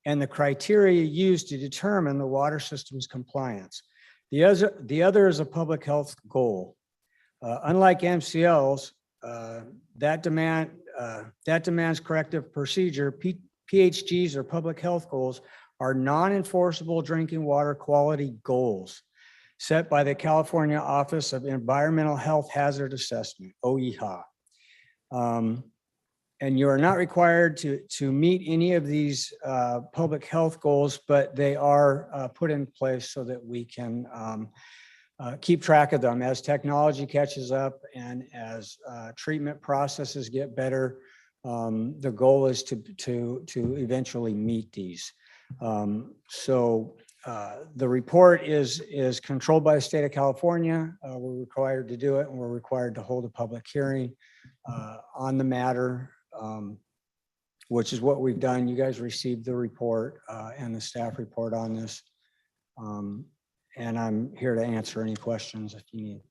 and the criteria used to determine the water system's compliance. The other is a public health goal. Unlike MCLs, that demands corrective procedure. PHGs, or public health goals, are non-enforceable drinking water quality goals set by the California Office of Environmental Health Hazard Assessment, OEHA. And you are not required to meet any of these public health goals, but they are put in place so that we can keep track of them as technology catches up and as treatment processes get better. The goal is to eventually meet these. The report is controlled by the state of California. We're required to do it, and we're required to hold a public hearing on the matter, which is what we've done. You guys received the report and the staff report on this. And I'm here to answer any questions if you need.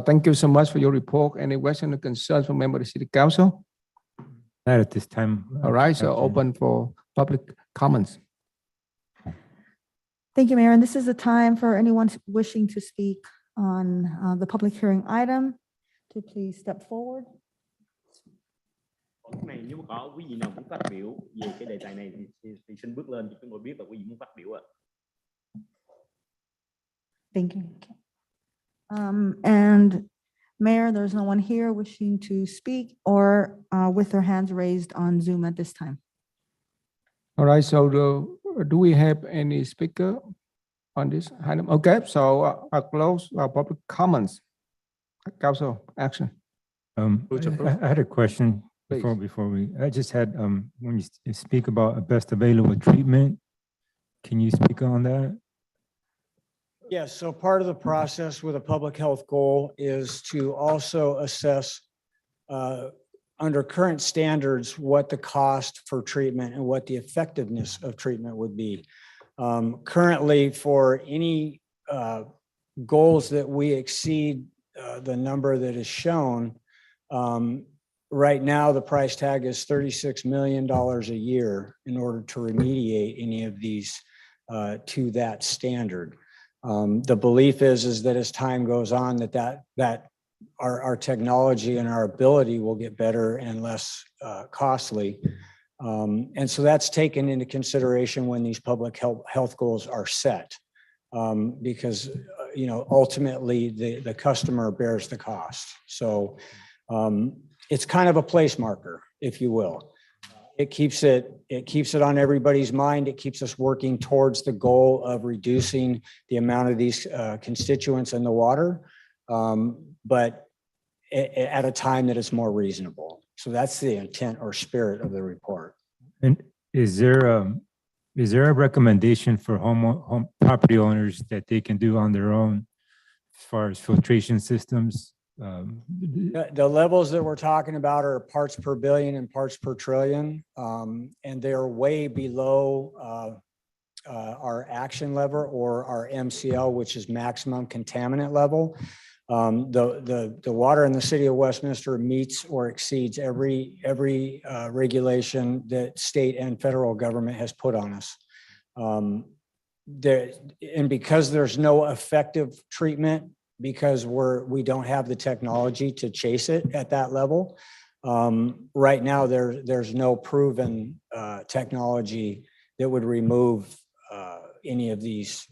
Thank you so much for your report. Any questions or concerns from member of the city council? Not at this time. All right, so Captain. open for public comments. Thank you, Mayor. And this is the time for anyone wishing to speak on the public hearing item to please step forward. Cái này nếu mà có quý vị nào muốn phát biểu về cái đề tài này thì xin bước lên cho chúng tôi biết là quý vị muốn phát biểu ạ. Thank you. And Mayor, there's no one here wishing to speak or with their hands raised on Zoom at this time. All right, so do we have any speaker on this item? Okay, so I'll close our public comments. Council action. I had a question before I just had, when you speak about a best available treatment, can you speak on that? Yes, so part of the process with a public health goal is to also assess under current standards what the cost for treatment and what the effectiveness of treatment would be. Currently, for any goals that we exceed the number that is shown, right now the price tag is $36 million a year in order to remediate any of these to that standard. The belief is that as time goes on, that our technology and our ability will get better and less costly. And so that's taken into consideration when these public health goals are set, because ultimately the customer bears the cost. So it's kind of a place marker, if you will. It keeps it on everybody's mind. It keeps us working towards the goal of reducing the amount of these constituents in the water, but at a time that is more reasonable. So that's the intent or spirit of the report. And is there a recommendation for home property owners that they can do on their own as far as filtration systems? The levels that we're talking about are parts per billion and parts per trillion, and they're way below our action level or our MCL, which is maximum contaminant level. The water in the city of Westminster meets or exceeds every regulation that state and federal government has put on us. And because there's no effective treatment, because we don't have the technology to chase it at that level. Right now, there's no proven technology that would remove any of these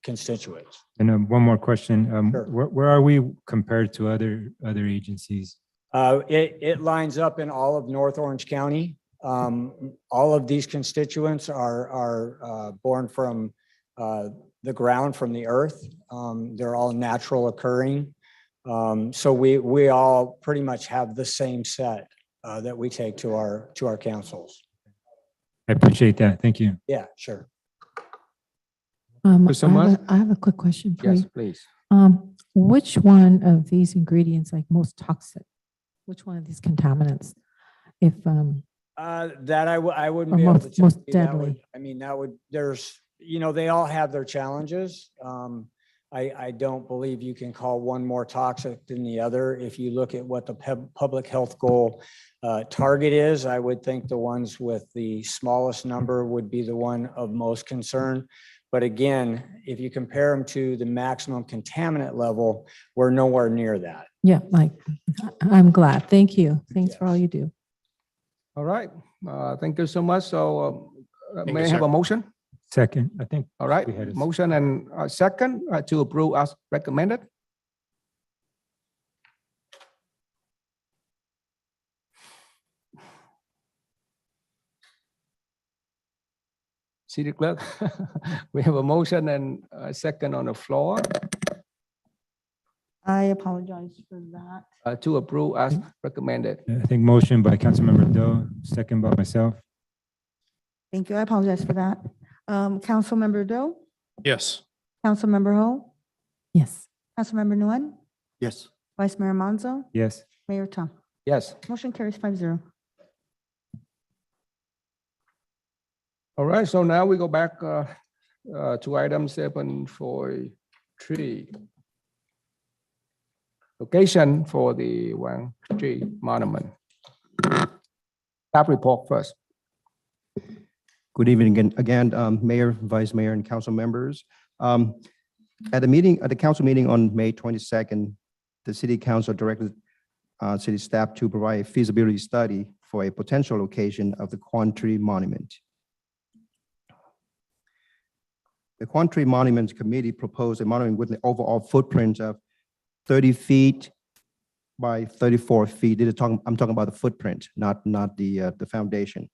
constituents. And one more question. Sure. Where are we compared to other agencies? It lines up in all of North Orange County. All of these constituents are born from the ground, from the earth. They're all natural occurring. So we all pretty much have the same set that we take to our councils. I appreciate that. Thank you. Yeah, sure. I have a quick question for Yes, you. please. Which one of these ingredients like most toxic? Which one of these contaminants? If That I wouldn't Or be able to most tell you. That deadly. would- I mean, there's, they all have their challenges. I don't believe you can call one more toxic than the other. If you look at what the public health goal target is, I would think the ones with the smallest number would be the one of most concern. But again, if you compare them to the maximum contaminant level, we're nowhere near that. yeah, I'm glad. Thank you. Thanks for all you do. All right, thank you so much. So Thank may you, I have sir. a motion? Second, I think. All right, we had a- motion and second to approve as recommended. City Clerk, we have a motion and a second on the floor I apologize for that. to approve as recommended. I think motion by Councilmember Doe, second by myself. Thank you. I apologize for that. Councilmember Doe, Yes. Councilmember Ho, Yes. Councilmember Nguyen, Yes. Vice Mayor Manzo, Yes. Mayor Tong. Yes. Motion carries 5-0. All right, so now we go back to item 7.43. Location for the Wang Tree Monument. Staff report first. Good evening again, Mayor, Vice Mayor, and council members. At the council meeting on May 22nd, the city council directed city staff to provide a feasibility study for a potential location of the Quan Tree Monument. The Quan Tree Monuments Committee proposed a monument with an overall footprint of 30 feet by 34 feet. I'm talking about the footprint, not the foundation,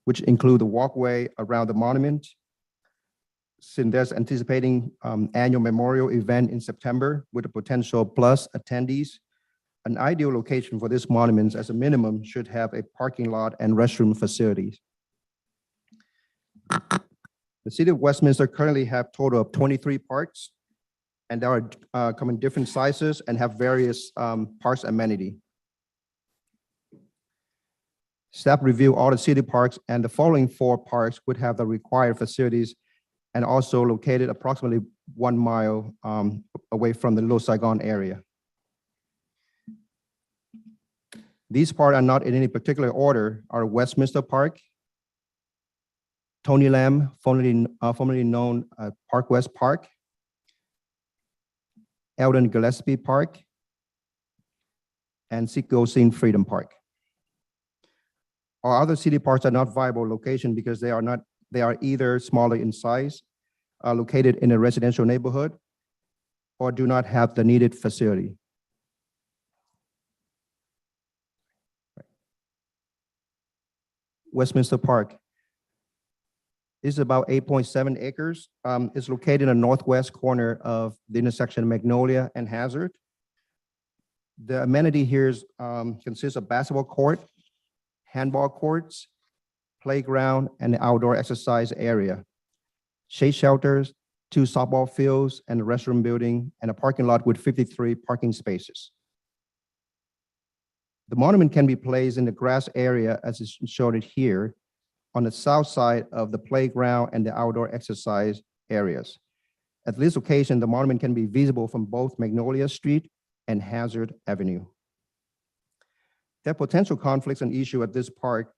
which include the walkway around the monument. Since there's anticipating annual memorial event in September with a potential plus attendees, an ideal location for this monument as a minimum should have a parking lot and restroom facilities. The city of Westminster currently have total of 23 parks, and they are come in different sizes and have various parks amenity. Staff review all the city parks, and the following 4 parks would have the required facilities and also located approximately 1 mile away from the Little Saigon area. These parks are not in any particular order, are Westminster Park, Tony Lamb, formerly known as Park West Park, Eldon Gillespie Park, and Sikko Scene Freedom Park. Our other city parks are not viable location because they are either smaller in size, located in a residential neighborhood, or do not have the needed facility. Westminster Park is about 8.7 acres. It's located in the northwest corner of the intersection of Magnolia and Hazard. The amenity here consists of basketball court, handball courts, playground, and the outdoor exercise area, shade shelters, 2 softball fields, and a restroom building, and a parking lot with 53 parking spaces. The monument can be placed in the grass area as is shown here on the south side of the playground and the outdoor exercise areas. At this location, the monument can be visible from both Magnolia Street and Hazard Avenue. There are potential conflicts and issues at this park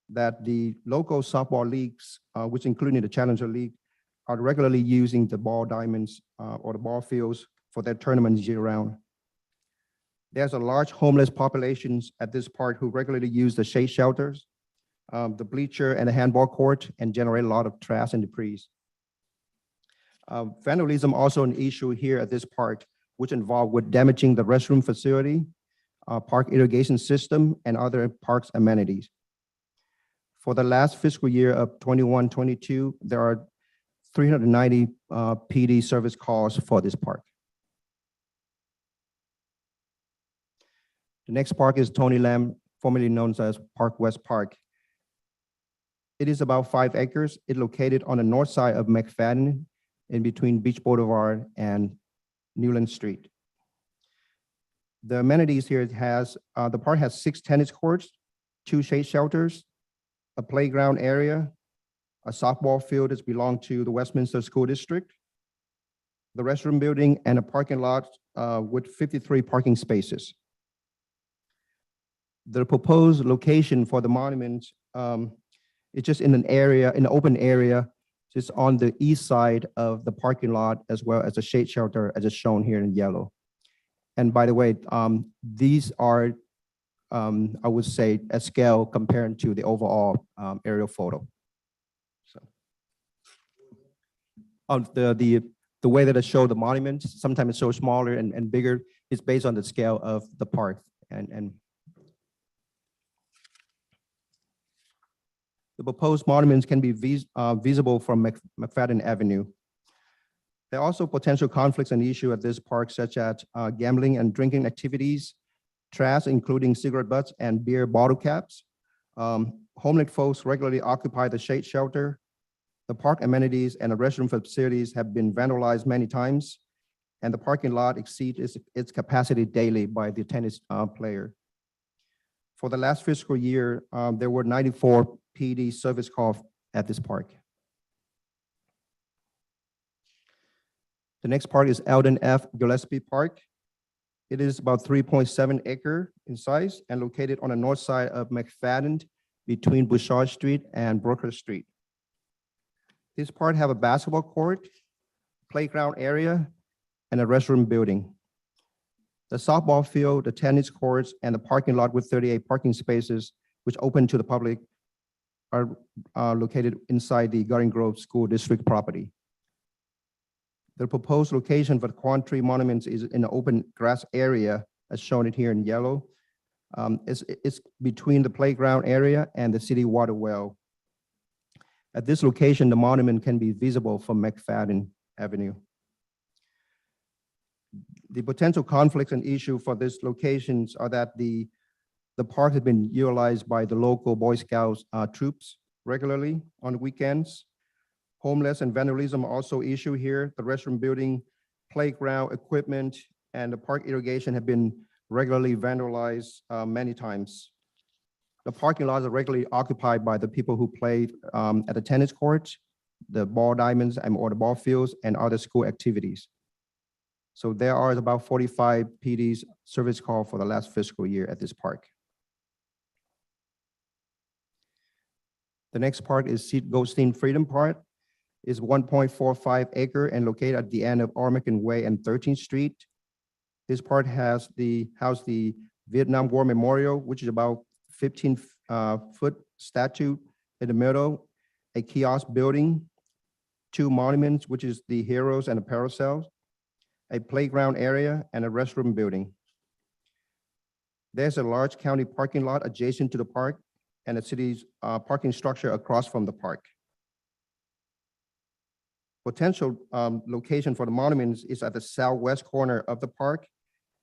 that the local softball leagues, which including the Challenger League, are regularly using the ball diamonds or the ball fields for their tournaments year-round. There's a large homeless populations at this park who regularly use the shade shelters, the bleacher and the handball court, and generate a lot of trash and debris. Vandalism also an issue here at this park, which involved with damaging the restroom facility, park irrigation system, and other parks amenities. For the last fiscal year of 21-22, there are 390 PD service calls for this park. The next park is Tony Lamb, formerly known as Park West Park. It is about 5 acres. It's located on the north side of McFadden in between Beach Boulevard and Newland Street. The amenities here the park has 6 tennis courts, 2 shade shelters, a playground area, a softball field that belongs to the Westminster School District, the restroom building, and a parking lot with 53 parking spaces. The proposed location for the monument is just in an open area, just on the east side of the parking lot, as well as a shade shelter, as is shown here in yellow. And by the way, these are, I would say, at scale compared to the overall aerial photo. So, the way that I show the monuments, sometimes it's so smaller and bigger, it's based on the scale of the park. And The proposed monuments can be visible from McFadden Avenue. There are also potential conflicts and issues at this park, such as gambling and drinking activities, trash, including cigarette butts and beer bottle caps. Homeless folks regularly occupy the shade shelter. The park amenities and the restroom facilities have been vandalized many times, and the parking lot exceeds its capacity daily by the tennis player. For the last fiscal year, there were 94 PD service calls at this park. The next park is Eldon F. Gillespie Park. It is about 3.7 acre in size and located on the north side of McFadden between Bouchard Street and Brooker Street. This park have a basketball court, playground area, and a restroom building. The softball field, the tennis courts, and the parking lot with 38 parking spaces, which open to the public, are located inside the Garden Grove School District property. The proposed location for the Quan Tree monuments is in an open grass area, as shown here in yellow. It's between the playground area and the city water well. At this location, the monument can be visible from McFadden Avenue. The potential conflicts and issue for these locations are that the park has been utilized by the local Boy Scouts troops regularly on weekends. Homeless and vandalism are also issue here. The restroom building, playground equipment, and the park irrigation have been regularly vandalized many times. The parking lots are regularly occupied by the people who play at the tennis courts, the ball diamonds, or the ball fields, and other school activities. So there are about 45 PD's service call for the last fiscal year at this park. The next park is Seat Goldstein Freedom Park. It's 1.45 acre and located at the end of Armacan Way and 13th Street. This park housed the Vietnam War Memorial, which is about 15-foot statue in the middle, a kiosk building, 2 monuments, which is the Heroes and the Paracels, a playground area, and a restroom building. There's a large county parking lot adjacent to the park and the city's parking structure across from the park. Potential location for the monuments is at the southwest corner of the park,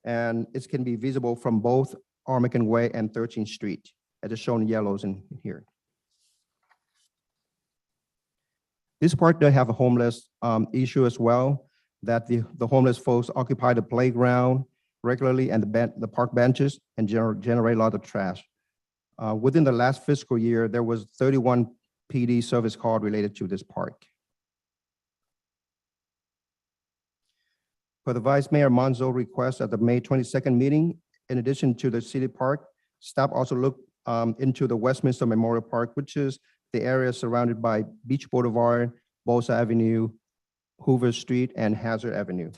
and it can be visible from both Armacan Way and 13th Street, as is shown in yellows in here. This park does have a homeless issue as well, that the homeless folks occupy the playground regularly and the park benches and generate a lot of trash. Within the last fiscal year, there was 31 PD service call related to this park. For the Vice Mayor Monzo request at the May 22nd meeting, in addition to the city park, staff also looked into the Westminster Memorial Park, which is the area surrounded by Beach Boulevard, Bosa Avenue, Hoover Street, and Hazard Avenue.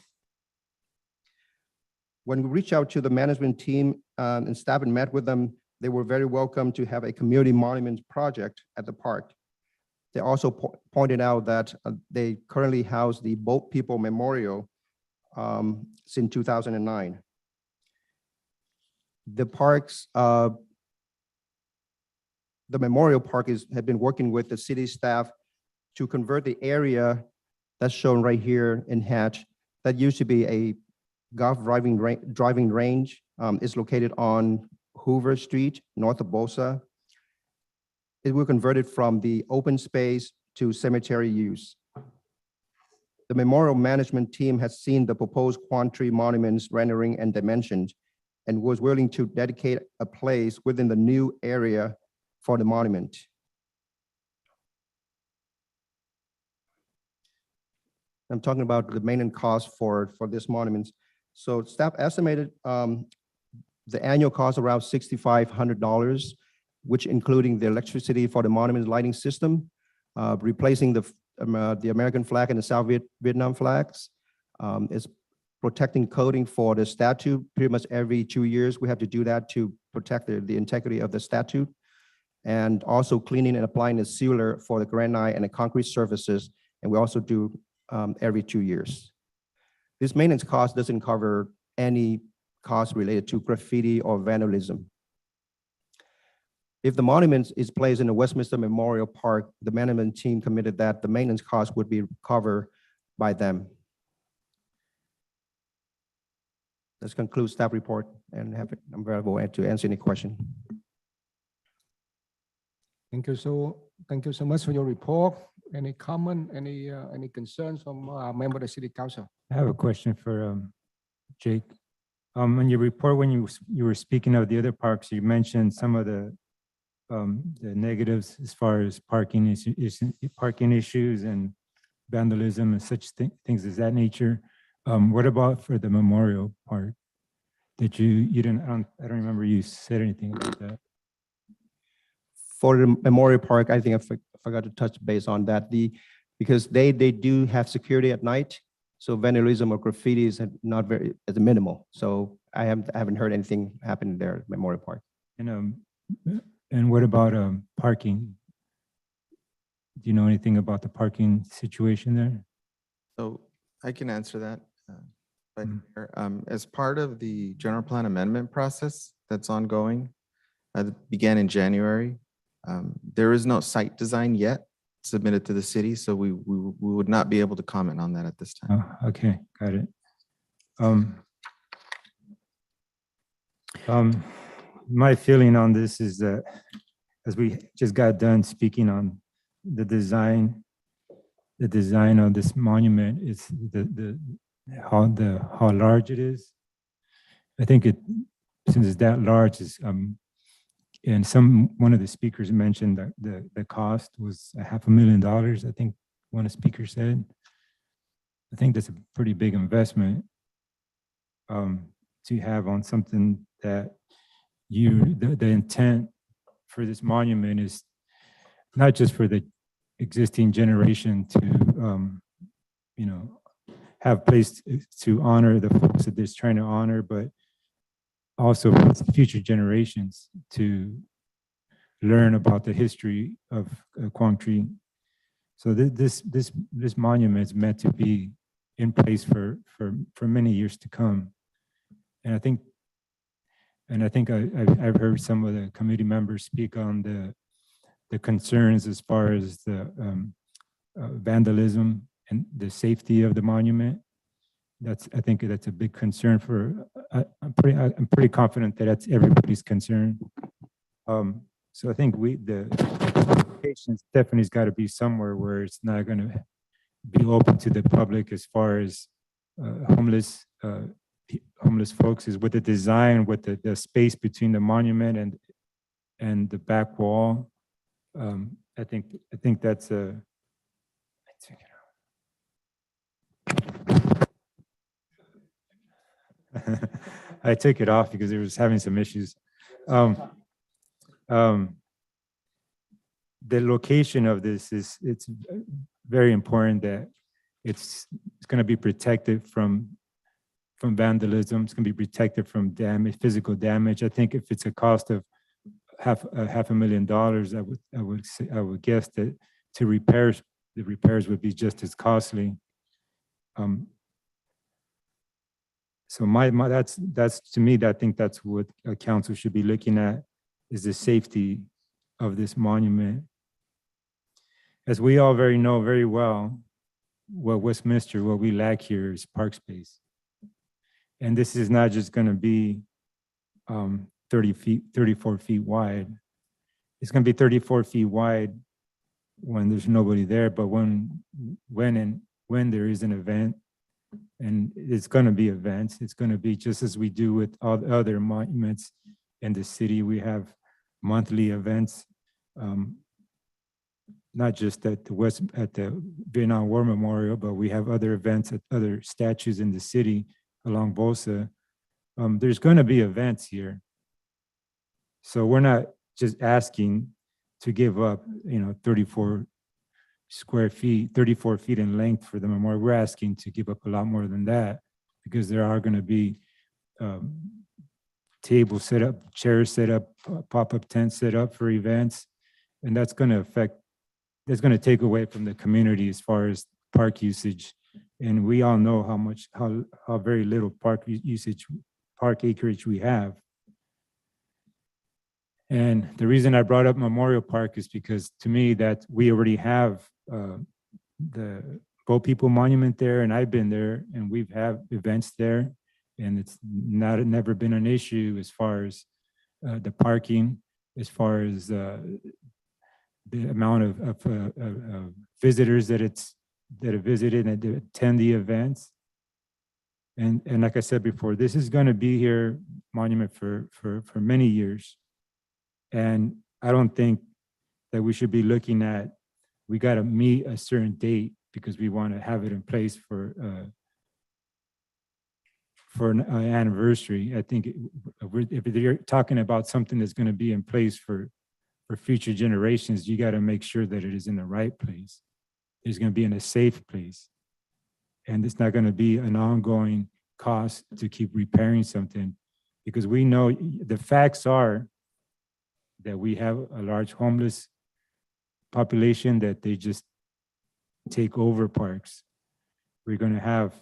When we reached out to the management team and staff and met with them, they were very welcome to have a community monument project at the park. They also pointed out that they currently house the Boat People Memorial since 2009. The parks, the Memorial Park have been working with the city staff to convert the area that's shown right here in hatch. That used to be a golf driving range. It's located on Hoover Street, north of Bosa. It will convert it from the open space to cemetery use. The memorial management team has seen the proposed Quan Tree monuments rendering and dimensions and was willing to dedicate a place within the new area for the monument. I'm talking about the maintenance cost for this monument. So staff estimated the annual cost around $6,500, which including the electricity for the monument lighting system, replacing the American flag and the South Vietnam flags. It's protecting coating for the statue. Pretty much every 2 years, we have to do that to protect the integrity of the statue. And also cleaning and applying the sealer for the granite and the concrete surfaces. And we also do every 2 years. This maintenance cost doesn't cover any costs related to graffiti or vandalism. If the monument is placed in the Westminster Memorial Park, the management team committed that the maintenance cost would be covered by them. This concludes staff report and I'm available to answer any question. Thank you so much for your report. Any comment, any concerns from member of the City Council? I have a question for Jake. In your report, when you were speaking of the other parks, you mentioned some of the negatives as far as parking issues and vandalism and such things as that nature. What about for the Memorial Park? Did you didn't, I don't remember you said anything about that. For the Memorial Park, I think I forgot to touch base on that. Because they do have security at night, so vandalism or graffiti is not very, it's minimal. So I haven't heard anything happen there at Memorial Park. And what about parking? Do you know anything about the parking situation there? So I can answer that. As part of the general plan amendment process that's ongoing, that began in January, there is no site design yet submitted to the city, so we would not be able to comment on that at this time. Oh, okay, got it. My feeling on this is that, as we just got done speaking on the design of this monument, it's how large it is. I think since it's that large, and one of the speakers mentioned that the cost was $500,000. I think one of the speakers said. I think that's a pretty big investment to have on something that the intent for this monument is not just for the existing generation to have place to honor the folks that they're trying to honor, but also for future generations to learn about the history of Quan. So this monument is meant to be in place for many years to come. And I think I've heard some of the committee members speak on the concerns as far as the vandalism and the safety of the monument. I think that's a big concern for. I'm pretty confident that that's everybody's concern. So I think the patients definitely has got to be somewhere where it's not going to be open to the public as far as homeless folks, is with the design, with the space between the monument and the back wall. I think that's a. I took it off because it was having some issues. The location of this it's very important that it's going to be protected from vandalism. It's going to be protected from damage, physical damage. I think if it's a cost of $500,000, I would guess that the repairs would be just as costly. So that's to me, I think that's what a council should be looking at, is the safety of this monument. As we all know very well, what we lack here is park space. And this is not just going to be 34 feet wide. It's going to be 34 feet wide when there's nobody there, but when there is an event, and it's going to be events, it's going to be just as we do with all the other monuments in the city. We have monthly events, not just at the Vietnam War Memorial, but we have other events at other statues in the city along Bosa. There's going to be events here. So we're not just asking to give up, 34 feet in length for the memorial. We're asking to give up a lot more than that, because there are going to be tables set up, chairs set up, pop-up tents set up for events. And that's going to take away from the community as far as park usage. And we all know how very little park acreage we have. And the reason I brought up Memorial Park is because to me that we already have the Boat People Monument there, and I've been there, and we've had events there, and it's never been an issue as far as the parking, as far as the amount of visitors that have visited and that attend the events. And like I said before, this is going to be here monument for many years. And I don't think that we should be looking at, we got to meet a certain date because we want to have it in place for an anniversary. I think if you're talking about something that's going to be in place for future generations, you got to make sure that it is in the right place. It's going to be in a safe place. And it's not going to be an ongoing cost to keep repairing something, because we know the facts are that we have a large homeless population, that they just take over parks. We're going to have,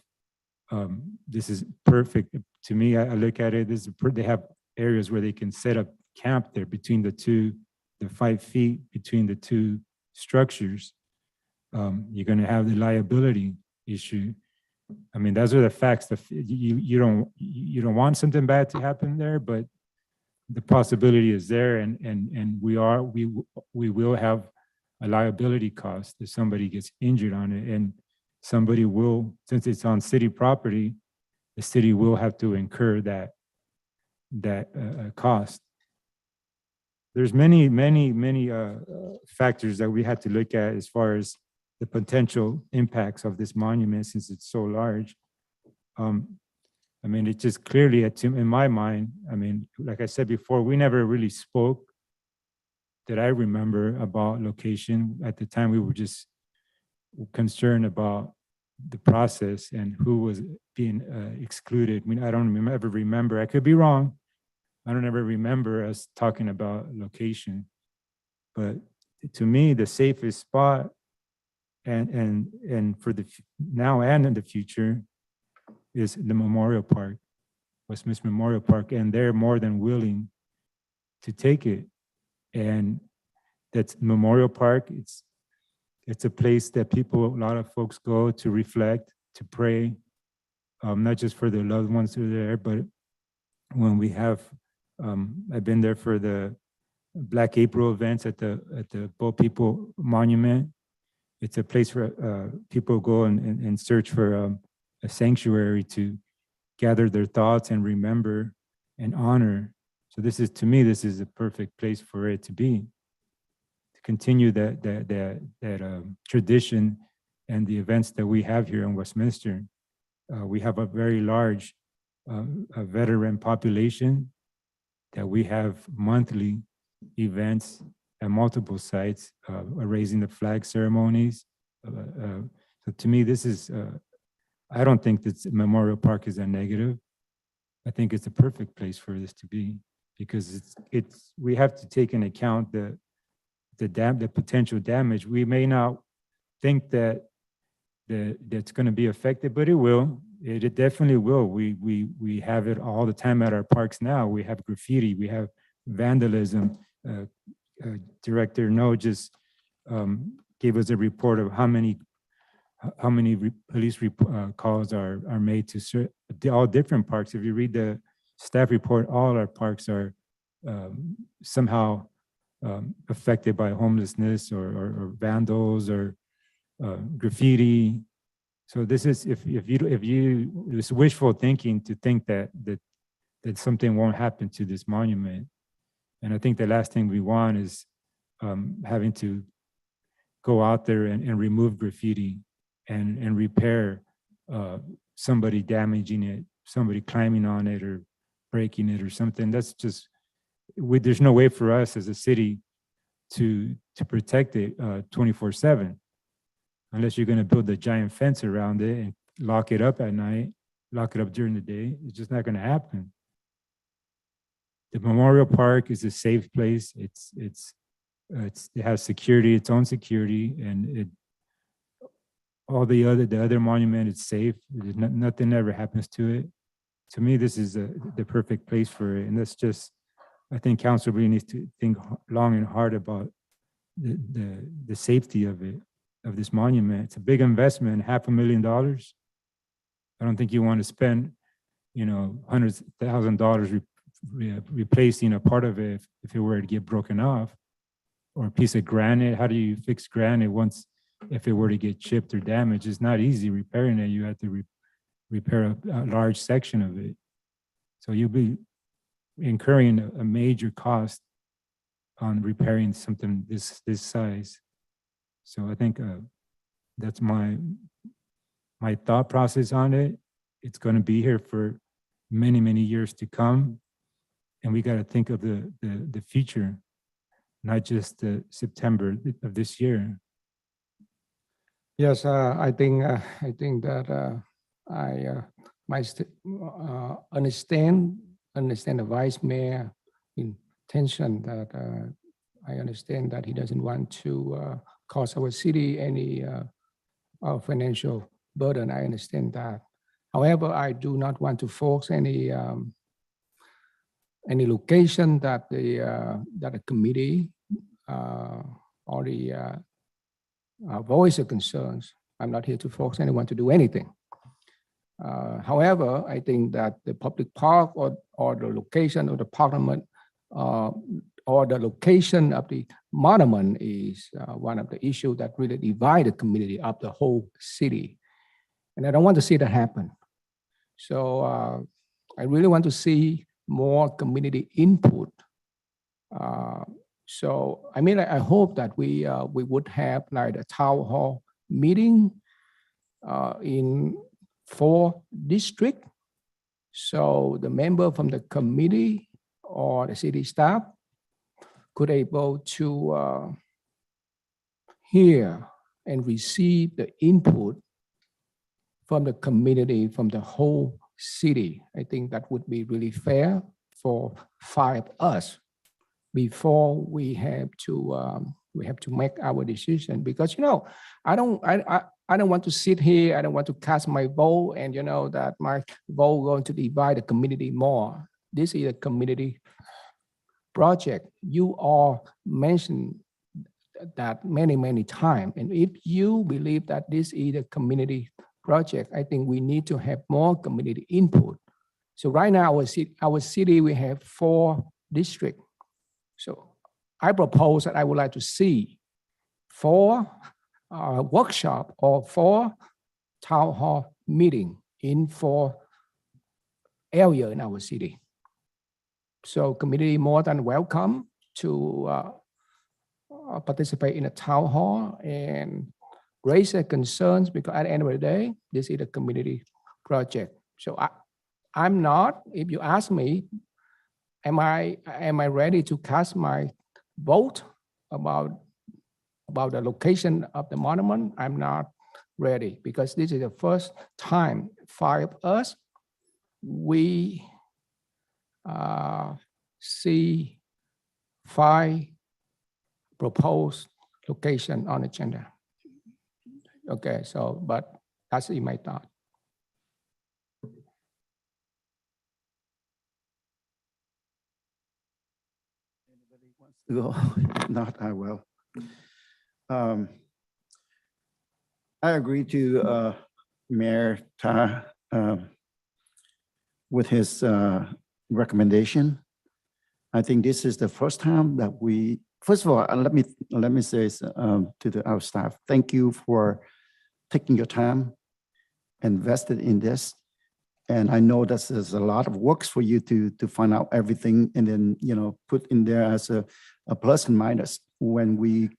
this is perfect. To me, I look at it, they have areas where they can set up camp there between the 5 feet between the two structures. You're going to have the liability issue. I mean, those are the facts. You don't want something bad to happen there, but the possibility is there, and we will have a liability cost if somebody gets injured on it, and somebody will, since it's on city property, the city will have to incur that cost. There's many factors that we had to look at as far as the potential impacts of this monument, since it's so large. I mean, it just clearly, in my mind, I mean, like I said before, we never really spoke that I remember about location. At the time, we were just concerned about the process and who was being excluded. I mean, I don't ever remember, I could be wrong, I don't ever remember us talking about location. But to me, the safest spot and for the now and in the future is the Memorial Park, Westminster Memorial Park, and they're more than willing to take it. And that's Memorial Park. It's a place that a lot of folks go to reflect, to pray, not just for their loved ones who are there, but when we have, I've been there for the Black April events at the Boat People Monument. It's a place where people go and search for a sanctuary to gather their thoughts and remember and honor. So this is, to me, this is a perfect place for it to be, to continue that tradition and the events that we have here in Westminster. We have a very large veteran population that we have monthly events at multiple sites, raising the flag ceremonies. So to me, this is, I don't think that Memorial Park is a negative. I think it's a perfect place for this to be, because we have to take into account the potential damage. We may not think that that's going to be affected, but it will. It definitely will. We have it all the time at our parks now. We have graffiti, we have vandalism. Director No just gave us a report of how many police calls are made to all different parks. If you read the staff report, all our parks are somehow affected by homelessness or vandals or graffiti. So this is, if you it's wishful thinking to think that something won't happen to this monument. And I think the last thing we want is having to go out there and remove graffiti and repair somebody damaging it, somebody climbing on it or breaking it or something. That's just, there's no way for us as a city to protect it 24/7, unless you're gonna build a giant fence around it and lock it up at night, lock it up during the day. It's just not gonna happen. The Memorial Park is a safe place. It has security, its own security, and the other monument, it's safe. Nothing ever happens to it. To me, this is the perfect place for it, and that's just I think council really needs to think long and hard about the safety of it, of this monument. It's a big investment, $500,000. I don't think you want to spend, hundreds of $1,000s replacing a part of it if it were to get broken off, or a piece of granite. How do you fix granite if it were to get chipped or damaged? It's not easy repairing it. You have to repair a large section of it. So you'll be incurring a major cost on repairing something this size. So I think that's my thought process on it. It's going to be here for many, many years to come. And we got to think of the future, not just September of this year. Yes, I think that I might understand the vice mayor intention, that I understand that he doesn't want to cause our city any financial burden. I understand that. However, I do not want to force any location that the committee or the voice of concerns. I'm not here to force anyone to do anything. However, I think that the public park or the location of the parliament or the location of the monument is one of the issues that really divide the community of the whole city. And I don't want to see that happen. So I really want to see more community input. So I mean, I hope that we would have like a town hall meeting in 4 districts. So the member from the committee or the city staff could able to hear and receive the input from the community, from the whole city. I think that would be really fair for 5 of us before we have to make our decision. Because I don't want to sit here. I don't want to cast my vote, and that my vote going to divide the community more. This is a community project. You all mentioned that many times, and if you believe that this is a community project, I think we need to have more community input. So right now, our city, we have 4 districts. So I propose that I would like to see 4 workshop or 4 town hall meeting in 4 areas in our city. So community more than welcome to participate in a town hall and raise their concerns, because at the end of the day, this is a community project. So I'm not, if you ask me, am I ready to cast my vote about the location of the monument? I'm not ready, because this is the first time 5 of us, we see 5 proposed location on agenda. Okay, so, but that's in my thought. Not, I will. I agree to Mayor Ta with his recommendation. I think this is the first time that first of all, let me say to our staff, thank you for taking your time, invested in this. And I know that there's a lot of work for you to find out everything, and then put in there as a plus and minus when we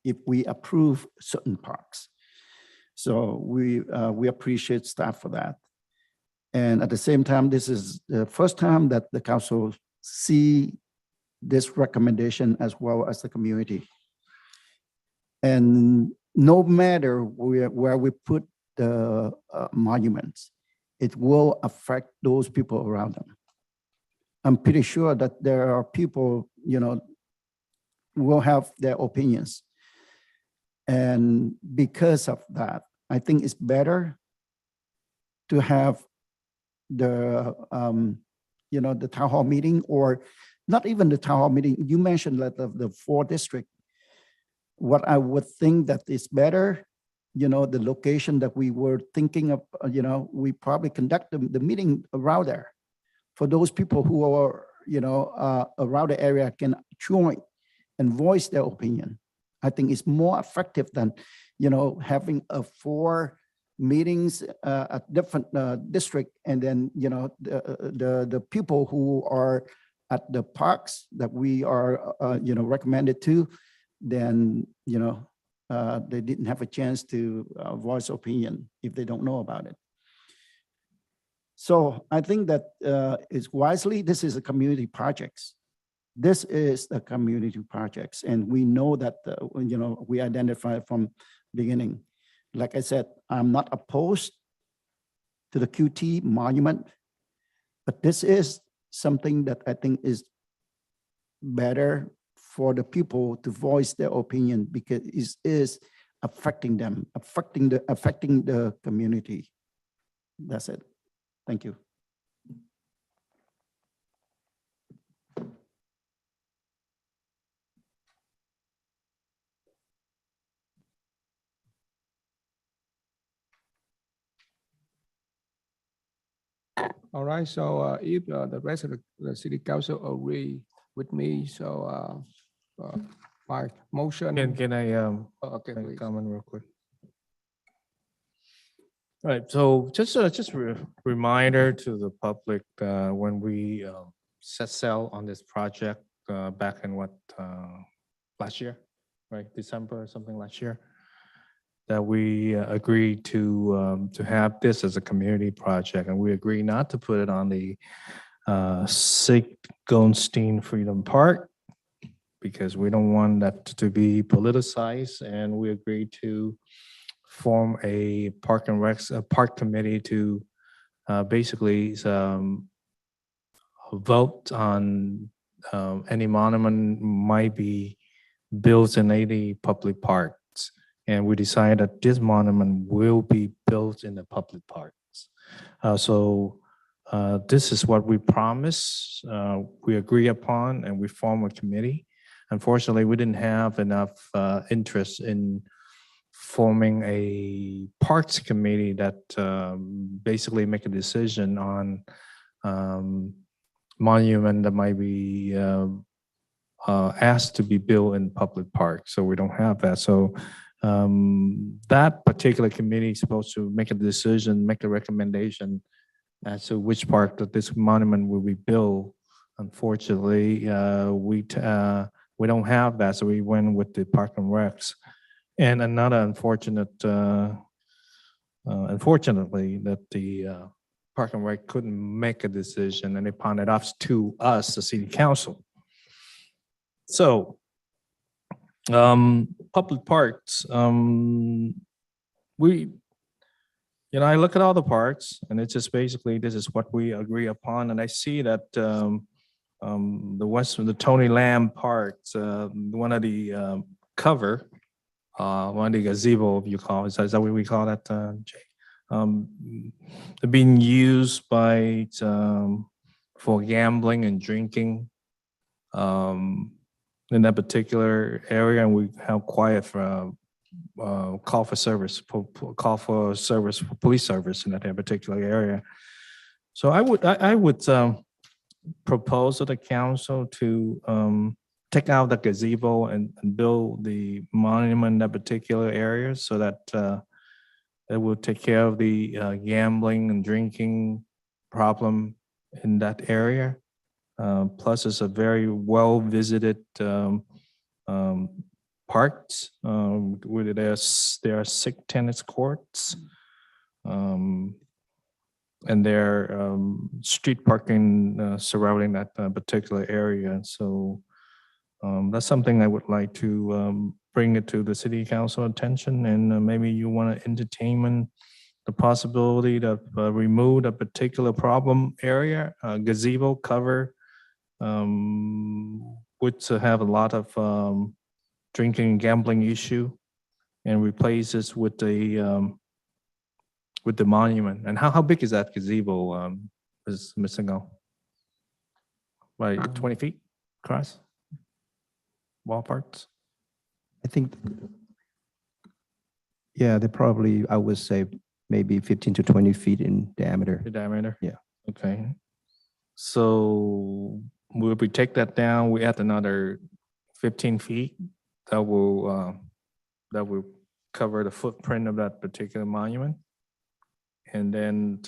if we approve certain parks. So we appreciate staff for that. And at the same time, this is the first time that the council see this recommendation as well as the community. And no matter where we put the monuments, it will affect those people around them. I'm pretty sure that there are people, will have their opinions. And because of that, I think it's better to have the, the town hall meeting, or not even the town hall meeting, you mentioned that the 4 district. What I would think that is better, the location that we were thinking of, we probably conduct the meeting around there. For those people who are, around the area can join and voice their opinion. I think it's more effective than, having 4 meetings at different district, and then, the people who are at the parks that we are, recommended to, then, they didn't have a chance to voice opinion if they don't know about it. So I think that it's wisely, this is a community projects. This is a community projects, and we know that, we identified from beginning. Like I said, I'm not opposed to the QT monument, but this is something that I think is better for the people to voice their opinion, because it is affecting them, affecting the community. That's it. Thank you. All right, so if the rest of the city council agree with me, so my motion. Can I Okay, make a please. comment real quick? All right, so just reminder to the public, when we set sail on this project back in last year, right? December or something last year, that we agreed to have this as a community project, and we agreed not to put it on the Sig-Gonstein Freedom Park, because we don't want that to be politicized, and we agreed to form a park committee to basically vote on any monument might be built in any public parks. And we decided that this monument will be built in the public parks. So this is what we promised, we agree upon, and we form a committee. Unfortunately, we didn't have enough interest in forming a parks committee that basically make a decision on monument that might be asked to be built in public parks. So we don't have that. So that particular committee is supposed to make a decision, make a recommendation as to which part that this monument will be built. Unfortunately, we don't have that, so we went with the Park and Recs. And another unfortunately, that the Park and Rec couldn't make a decision, and they pawned it off to us, the city council. So, public parks, I look at all the parks, and it's just basically, this is what we agree upon, and I see that the Tony Lamb Parks, one of the cover, one of the gazebo, you call it, is that what we call that, Jay? They're being used by for gambling and drinking in that particular area, and we have quiet for call for police service in that particular area. So I would propose to the council to take out the gazebo and build the monument in that particular area, so that it will take care of the gambling and drinking problem in that area. Plus, it's a very well-visited parks where there are 6 tennis courts, and there are street parking surrounding that particular area. So that's something I would like to bring it to the city council attention, and maybe you want to entertain the possibility to remove a particular problem area, gazebo cover, which have a lot of drinking and gambling issue, and replace this with the monument. And how big is that gazebo, Mr. Ngo? Like 20 feet? Cross? Ballparks? I think, yeah, they're probably, I would say, maybe 15 to 20 feet in diameter. The diameter? Yeah. Okay. So will we take that down? We add another 15 feet that will cover the footprint of that particular monument. And then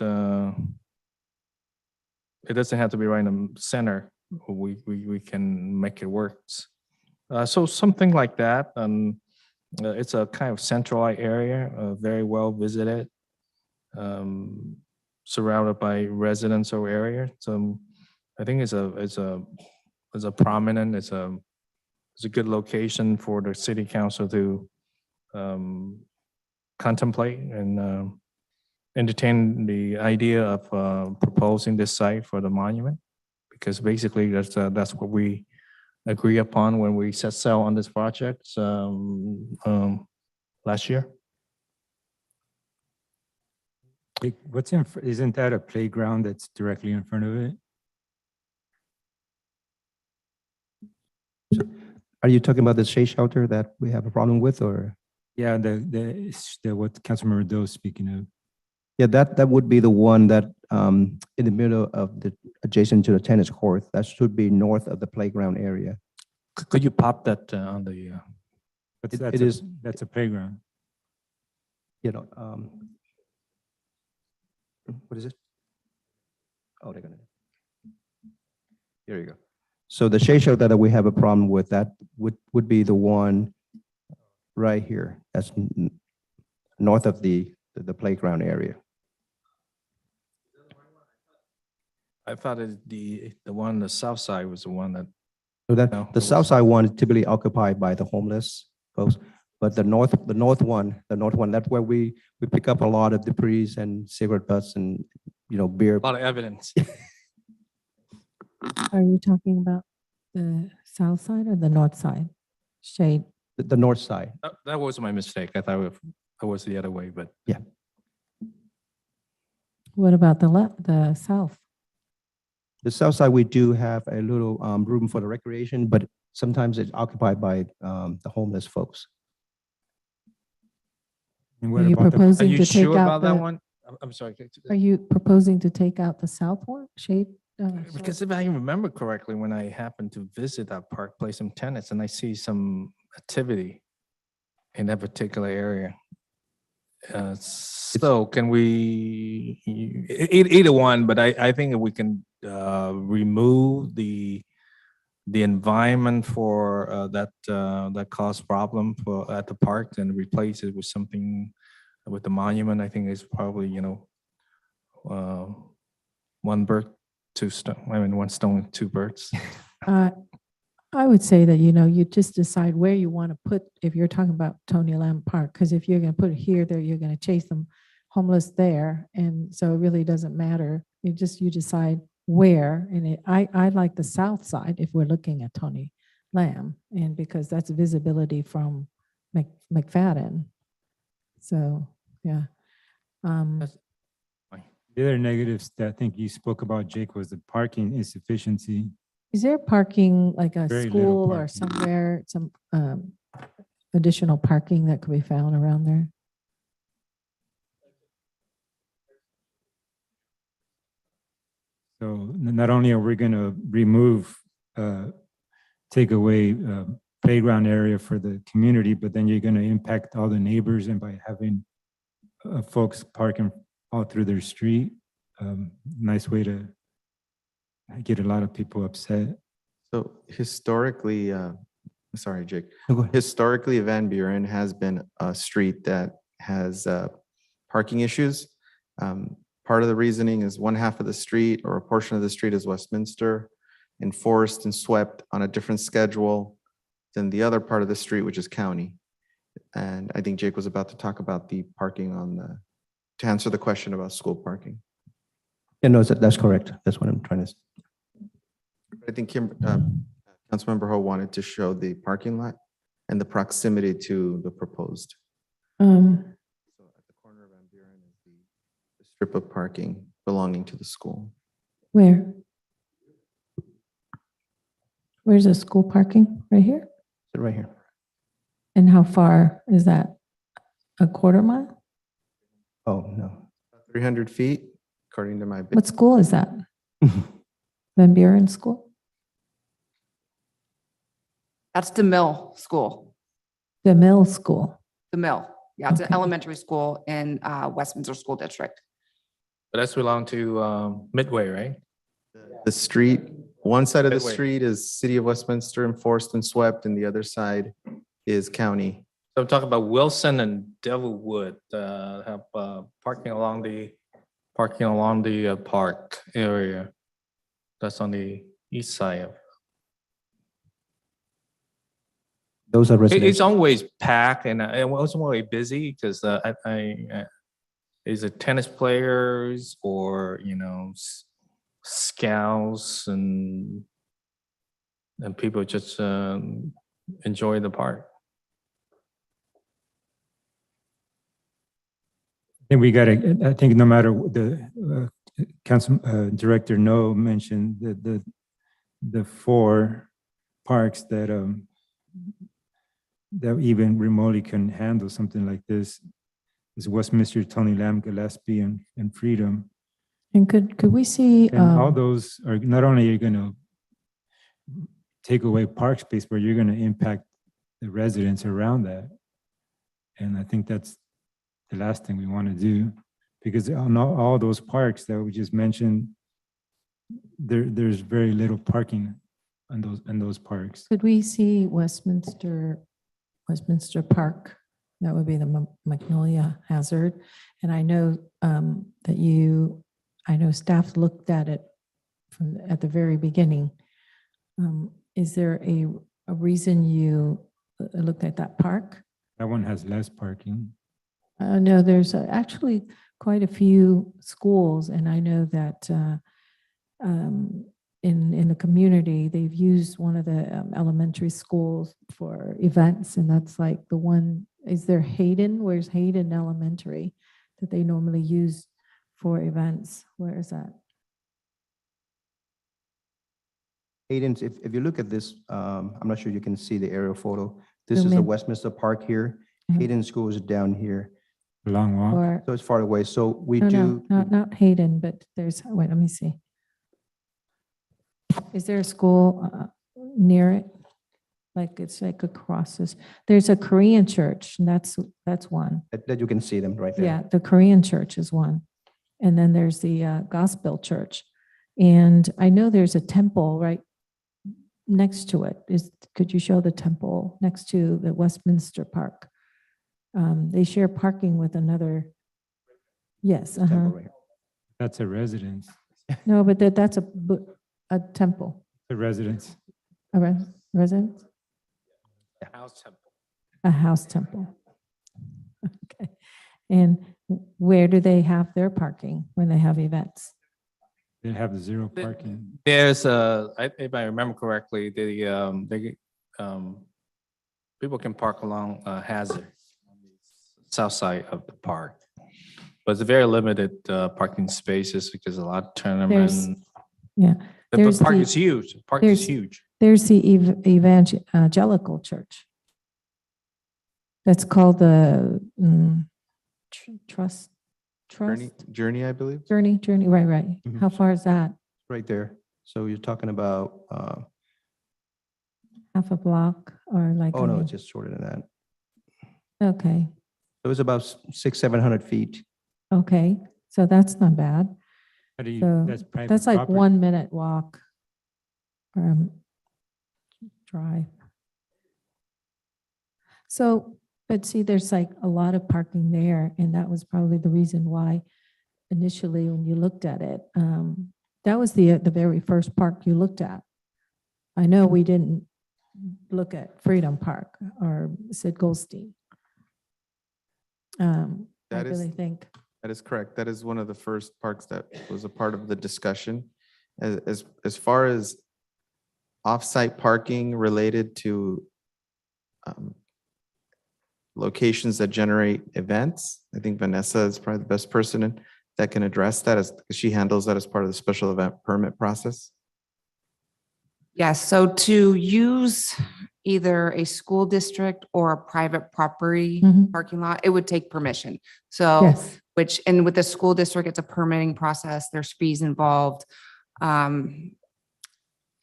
it doesn't have to be right in the center. We can make it work. So something like that. It's a kind of centralized area, very well visited, surrounded by residential area. So I think it's a prominent, it's a good location for the city council to contemplate and entertain the idea of proposing this site for the monument, because basically that's what we agree upon when we set sail on this project last year. What's isn't that a playground that's directly in front of it? Are you talking about the shade shelter that we have a problem with, or? Yeah, the what Councilmember Doe is speaking of. Yeah, that would be the one that in the middle of the, adjacent to the tennis court. That should be north of the playground area. Could you pop that on the? That's a playground. You know, what is it? Oh, they're gonna. Here you go. So the shade shelter that we have a problem with, that would be the one right here. That's north of the playground area. I thought the one on the south side was the one that. So that No, the it south was- side one is typically occupied by the homeless folks, but the north one, that's where we pick up a lot of debris and cigarette butts and, beer. A lot of evidence. Are you talking about the south side or the north side? Shade. The north side. That was my mistake. I thought it was the other way, but. Yeah. What about the south? The south side, we do have a little room for the recreation, but sometimes it's occupied by the homeless folks. And Are what you about the, Are proposing you to take sure out about that the, one? I'm sorry. are you proposing to take out the south one, shade? Because if I remember correctly, when I happened to visit that park, play some tennis, and I see some activity in that particular area. So can we, either one, but I think if we can remove the environment for that caused problem at the park and replace it with something with the monument, I think is probably, one bird, one stone, two birds. I would say that, you just decide where you want to put, if you're talking about Tony Lamb Park, because if you're going to put it here, there, you're going to chase them homeless there. And so it really doesn't matter. You decide where. And I like the south side if we're looking at Tony Lamb, and because that's visibility from McFadden. So, yeah. the other negatives that I think you spoke about, Jake, was the parking insufficiency. Is there parking, like a Very little school or parking. somewhere, some additional parking that could be found around there? So not only are we going to remove, take away playground area for the community, but then you're going to impact all the neighbors, and by having folks parking all through their street, nice way to get a lot of people upset. So historically, sorry, Jake. No, go ahead. Historically, Van Buren has been a street that has parking issues. Part of the reasoning is one half of the street or a portion of the street is Westminster, enforced and swept on a different schedule than the other part of the street, which is county. And I think Jake was about to talk about the parking on the, to answer the question about school parking. Yeah, no, that's correct. That's what I'm trying to. I think Councilmember Ho wanted to show the parking lot and the proximity to the proposed. So at the corner of Van Buren is the strip of parking belonging to the school. Where? Where's the school parking? Right here? Right here. And how far is that? A quarter mile? Oh, no. 300 feet, according to my. What school is that? Van Buren School? That's the mill school, The middle school. the mill. Yeah, it's an Okay. elementary school in Westminster School District. But that's belong to Midway, right? The street, one side of the Midway. street is City of Westminster enforced and swept, and the other side is county. So I'm talking about Wilson and Devilwood, have parking along the park area. That's on the east side of. Those are It's residential. always packed and it was always busy because is it tennis players or, scouts and people just enjoy the park. And I think no matter what the council director No mentioned the 4 parks that even remotely can handle something like this is Westminster, Tony Lamb, Gillespie, and Freedom. And could we see? And all those are not only you're going to take away park space, but you're going to impact the residents around that. And I think that's the last thing we want to do, because on all those parks that we just mentioned, there's very little parking in those parks. Could we see Westminster Park? That would be the Magnolia Hazard. And I know I know staff looked at it at the very beginning. Is there a reason you looked at that park? That one has less parking. No, there's actually quite a few schools, and I know that in the community, they've used one of the elementary schools for events, and that's like the one, is there Hayden? Where's Hayden Elementary that they normally use for events? Where is that? Hayden's, if you look at this, I'm not sure you can see the aerial photo. This Zoom is the in. Westminster Park here. Hayden School is down here. Long walk. Or, So it's far away. So we no, do. not Hayden, but there's, wait, let me see. Is there a school near it? Like it's like across this, there's a Korean church, and that's one. That you can see them right there. Yeah, the Korean church is one. And then there's the Gospel Church. And I know there's a temple right next to it. Could you show the temple next to the Westminster Park? They share parking with another. Yes, Temple right here. That's a residence. no, but that's a temple, A residence. a residence, House temple. a house temple. Okay. And where do they have their parking when they have events? They have zero parking. There's if I remember correctly, people can park along Hazard, south side of the park. But it's very limited parking spaces because a lot of tournaments. Yeah. The There's park the- is huge. The park is there's- huge. There's the Evangelical Church. That's called the Trust, Journey, I believe. Journey, right. Mhm. How far is that? Right there. So you're talking about, Half a block or like? oh I no, mean- it's just shorter than that. Okay, It was about 600-700 feet. okay, so that's not bad. How do you, So that's private that's like property. 1 minute walk. Drive. So, but see, there's like a lot of parking there, and that was probably the reason why initially when you looked at it, that was the very first park you looked at. I know we didn't look at Freedom Park or Sid Goldstein. I That is- really think, That is correct. That is one of the first parks that was a part of the discussion. As far as off-site parking related to locations that generate events, I think Vanessa is probably the best person that can address that, as she handles that as part of the special event permit process. Yes, so to use either a school district or a private property Mhm. parking lot, it would take permission. So, Yes. and with the school district, it's a permitting process, there's fees involved.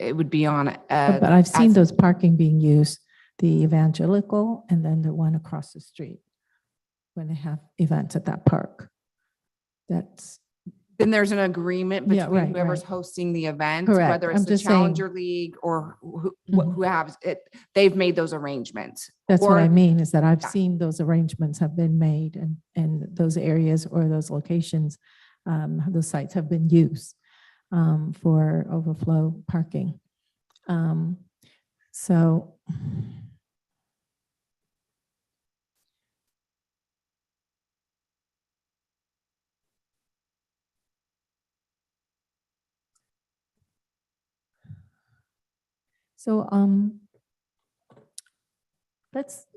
It would be on. But I've seen as- those parking being used, the evangelical and then the one across the street when they have events at that park. That's Then there's an agreement Yeah, between right, whoever's right. hosting the event, Correct. whether it's I'm the just saying- Challenger League or who Mhm. has it, they've made those arrangements. That's what I Or- mean, is that I've Yeah. seen those arrangements have been made and those areas or those locations, those sites have been used for overflow parking. So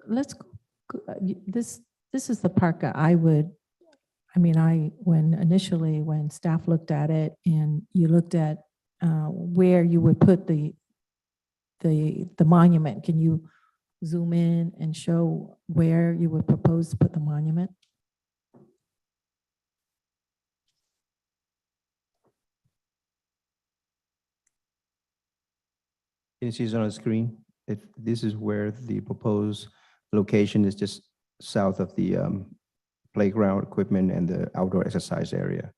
let's go. This is the park that I would, I mean, when staff looked at it and you looked at where you would put the monument, can you zoom in and show where you would propose to put the monument? Can you see it on the screen? If this is where the proposed location is, just south of the playground equipment and the outdoor exercise area.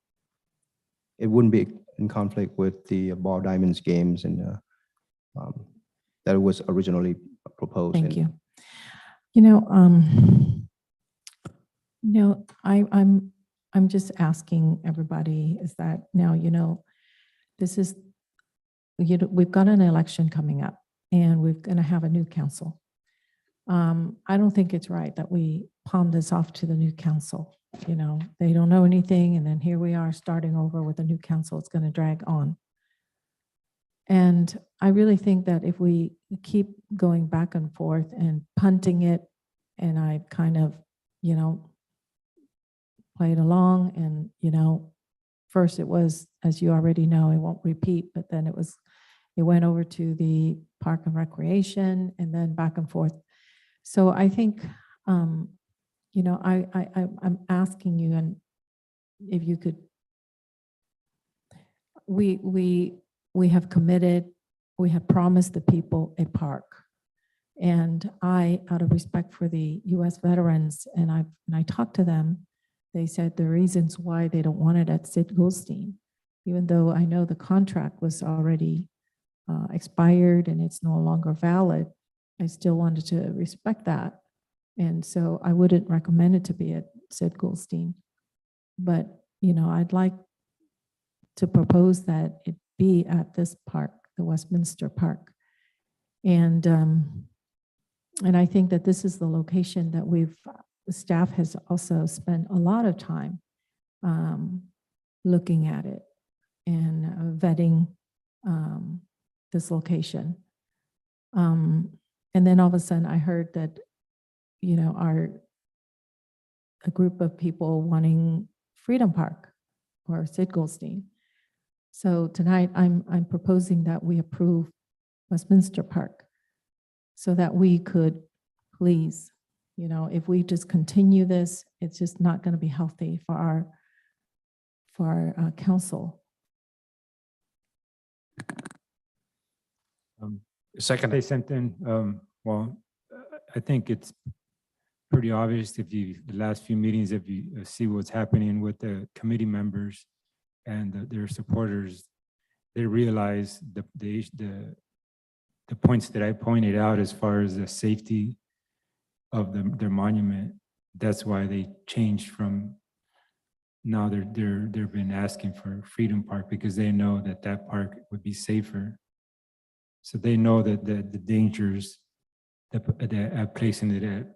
It wouldn't be in conflict with the ball diamonds games and that was originally proposed. Thank in- you. I'm just asking everybody is that now, this is, we've got an election coming up and we're going to have a new council. I don't think it's right that we palm this off to the new council. They don't know anything. And then here we are starting over with a new council. It's going to drag on. And I really think that if we keep going back and forth and punting it, and I kind of, played along and, first it was, as you already know, I won't repeat, but then it went over to the Park and Recreation and then back and forth. So I think, I'm asking you, and if you could, we have committed, we have promised the people a park. And out of respect for the US veterans, and I talked to them, they said the reasons why they don't want it at Sid Goldstein, even though I know the contract was already expired and it's no longer valid, I still wanted to respect that. And so I wouldn't recommend it to be at Sid Goldstein. But, I'd like to propose that it be at this park, the Westminster Park. And I think that this is the location that the staff has also spent a lot of time looking at it and vetting this location. And then all of a sudden I heard that, a group of people wanting Freedom Park or Sid Goldstein. So tonight I'm proposing that we approve Westminster Park so that we could please, if we just continue this, it's just not going to be healthy for our council. Second. Say something, well, I think it's pretty obvious if the last few meetings, if you see what's happening with the committee members and their supporters, they realize the points that I pointed out as far as the safety of their monument. That's why they changed from now they've been asking for Freedom Park because they know that park would be safer. So they know that the dangers that placing it at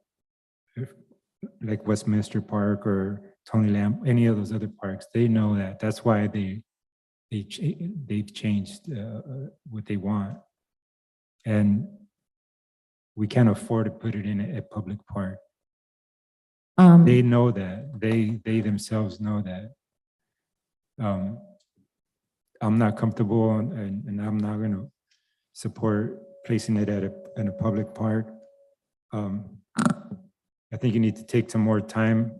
like Westminster Park or Tony Lamb, any of those other parks, they know that. That's why they've changed what they want. And we can't afford to put it in a public park. They know that. They themselves know that. I'm not comfortable and I'm not going to support placing it in a public park. I think you need to take some more time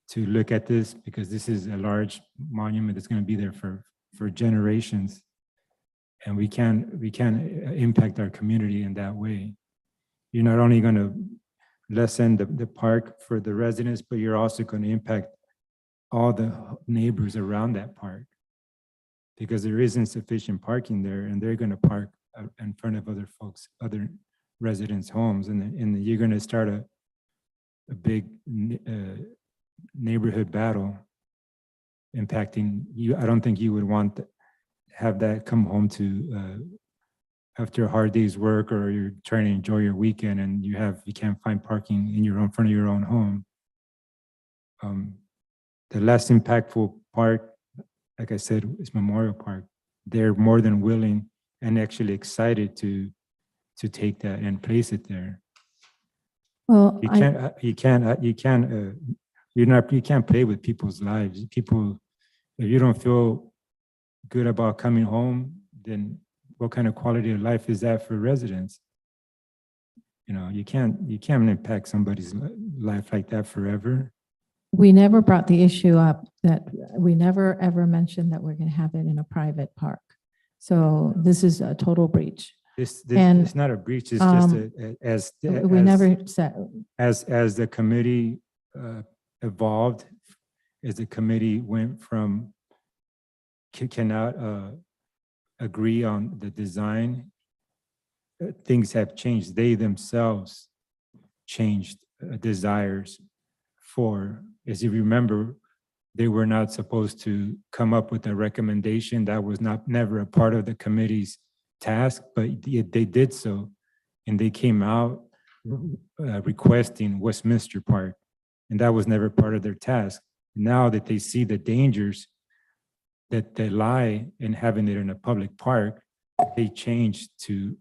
to look at this because this is a large monument that's going to be there for generations. And we can't impact our community in that way. You're not only going to lessen the park for the residents, but you're also going to impact all the neighbors around that park because there is insufficient parking there and they're going to park in front of other residents' homes. And you're going to start a big neighborhood battle impacting you. I don't think you would want to have that come home to after a hard day's work, or you're trying to enjoy your weekend and you can't find parking in front of your own home. The less impactful park, like I said, is Memorial Park. They're more than willing and actually excited to take that and place it there. Well, You can't play with people's lives. People, if you don't feel good about coming home, then what kind of quality of life is that for residents? You know, you can't impact somebody's life like that forever. we never brought the issue up that we never ever mentioned that we're going to have it in a private park. So this is a total breach. And, It's not a breach, it's just we never said, as the committee evolved, as the committee went from cannot agree on the design, things have changed. They themselves changed desires for, as you remember, they were not supposed to come up with a recommendation. That was never a part of the committee's task, but they did so. And they came out requesting Westminster Park, and that was never part of their task. Now that they see the dangers that lie in having it in a public park, they changed to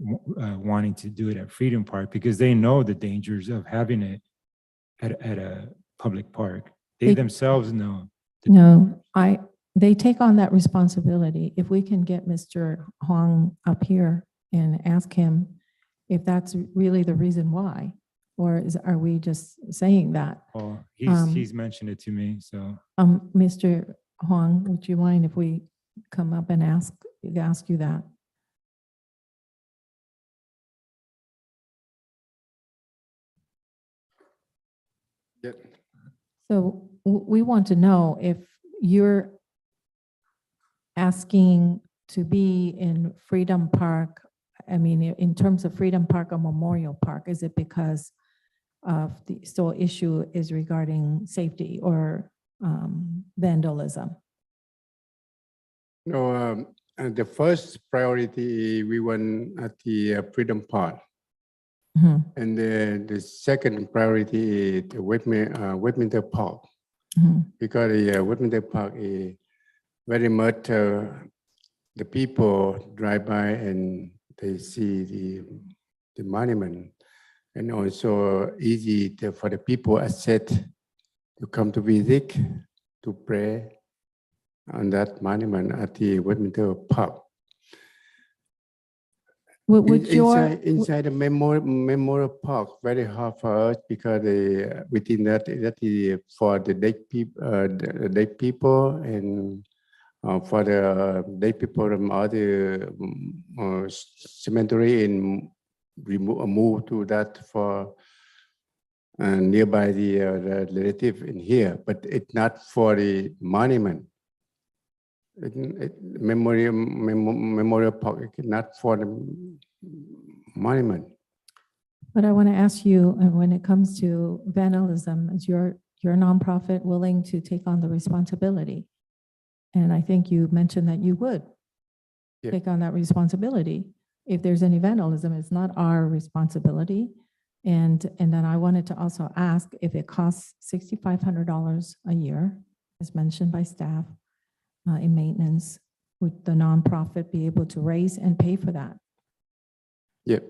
wanting to do it at Freedom Park because they know the dangers of having it at a public park. They themselves know. no, they take on that responsibility. If we can get Mr. Huang up here and ask him if that's really the reason why, or are we just saying that? Oh, he's mentioned it to me, so. Mr. Huang, would you mind if we come up and ask you that? Yeah. So we want to know if you're asking to be in Freedom Park, I mean, in terms of Freedom Park or Memorial Park, is it because of the sole issue is regarding safety or vandalism? No, the first priority we want at the Freedom Park. Mhm. And the second priority is the Westminster Park. Mhm. Because the Westminster Park is very much the people drive by and they see the monument, and also easy for the people access to come to visit, to pray on that monument at the Westminster Park. Inside the Memorial Park, very hard for us because within that is for the dead people, and for the dead people from other cemetery and move to that for nearby the relative in here, but it's not for the monument. Memorial Park is not for the monument. But I want to ask you, when it comes to vandalism, is your nonprofit willing to take on the responsibility? And I think you mentioned that you would take on that responsibility. If there's any vandalism, it's not our responsibility. And then I wanted to also ask if it costs $6,500 a year, as mentioned by staff, in maintenance, would the nonprofit be able to raise and pay for that? Yeah.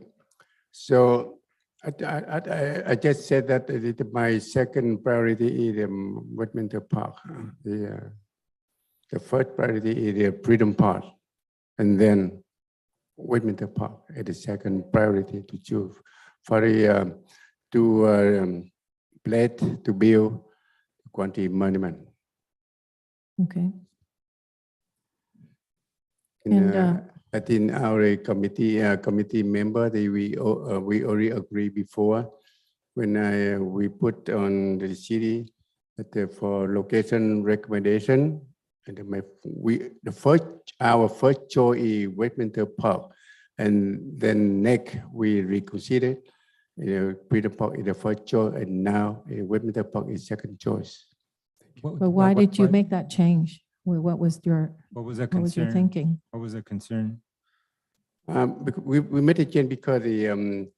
So I just said that my second priority is the Westminster Park. The first priority is the Freedom Park, and then Westminster Park as the second priority to choose for the plate to build Quanti monument. Okay. I think our committee member, we already agreed before when we put on the city that for location recommendation, and our first choice is Westminster Park, and then next we reconsider. Freedom Park is the first choice, and now Westminster Park is second choice. But why did you make that change? What was your thinking? What was the concern? We made a change because the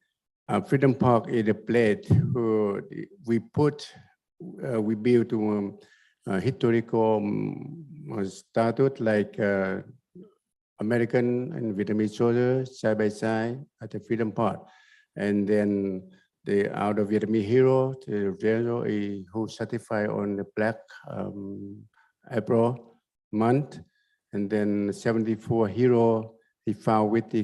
Freedom Park is a place who we built to historical status like American and Vietnamese soldiers side by side at the Freedom Park, and then the out of Vietnamese hero, the general who certified on the Black April month, and then 74 hero he found with the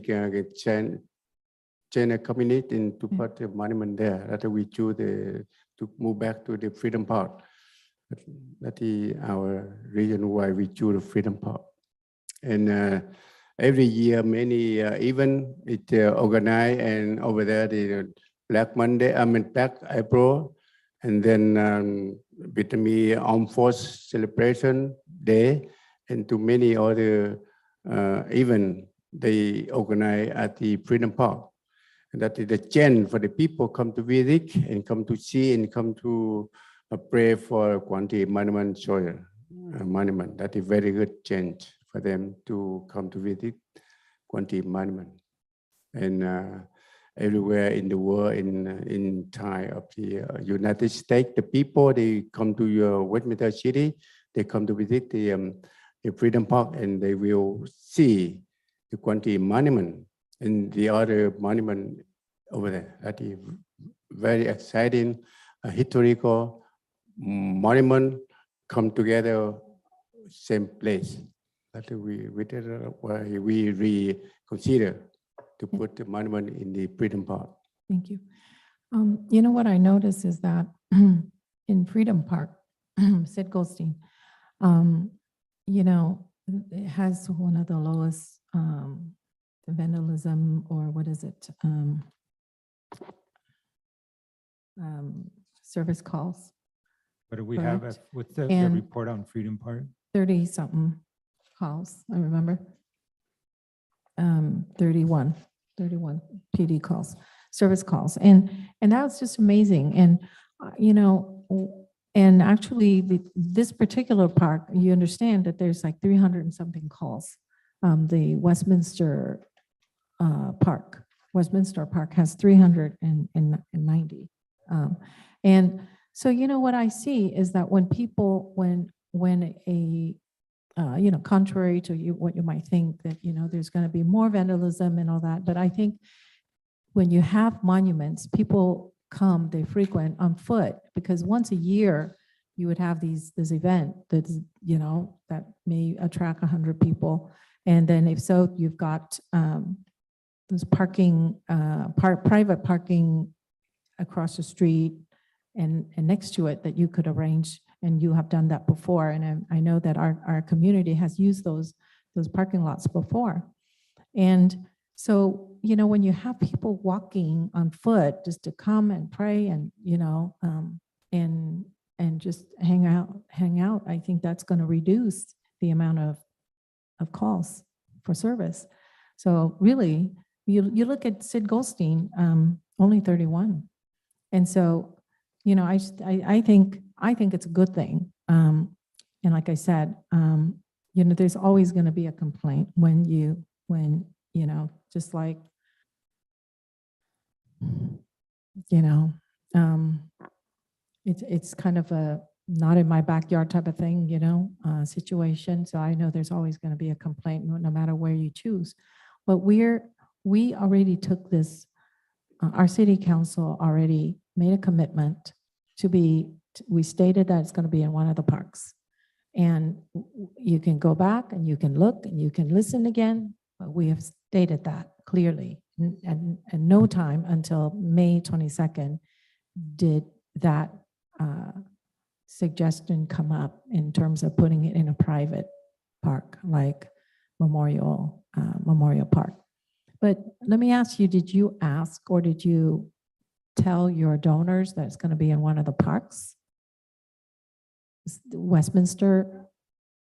China community to put the monument there. That we choose to move back to the Freedom Park. That is our reason why we choose the Freedom Park. And every year, many events it organized, and over there the Black Monday, Black April, and then Vietnamese Armed Force Celebration Day, and to many other events they organize at the Freedom Park. And that is the chance for the people come to visit and come to see and come to pray for Quanti Monument Soil Monument. That is very good chance for them to come to visit Quanti Monument. And everywhere in the world, in time of the United States, the people, they come to your Westminster City, they come to visit the Freedom Park, and they will see the Quanti Monument and the other monument over there. That is very exciting, a historical monument come together, same place. That we reconsider to put the monument in the Freedom Park. Thank you. You know what I noticed is that in Freedom Park, Sid Goldstein, you know, it has one of the lowest vandalism, or what is it? Service calls. What do we correct? have? What's the And report on Freedom Park? 30 something calls, I remember. 31 PD calls, service calls. And that was just amazing. And, you know, and actually this particular park, you understand that there's like 300 and something calls. The Westminster Park has 390. And so, you know, what I see is that when people, when a, you know, contrary to what you might think that, you know, there's going to be more vandalism and all that. But I think when you have monuments, people come, they frequent on foot, because once a year you would have this event that, you know, that may attract 100 people. And then if so, you've got those parking, private parking across the street and next to it that you could arrange. And you have done that before. And I know that our community has used those parking lots before. And so, you know, when you have people walking on foot just to come and pray and, you know, and just hang out, I think that's going to reduce the amount of calls for service. So really, you look at Sid Goldstein, only 31. And so, you know, I think it's a good thing. And like I said, you know, there's always going to be a complaint when you know, just like, you know, it's kind of a not in my backyard type of thing, you know, situation. So I know there's always going to be a complaint no matter where you choose. But we already took this, our city council already made a commitment we stated that it's going to be in one of the parks. And you can go back and you can look and you can listen again We have stated that clearly. And no time until May 22nd did that suggestion come up in terms of putting it in a private park like Memorial Park. But let me ask you, did you ask or did you tell your donors that it's going to be in one of the parks? Westminster,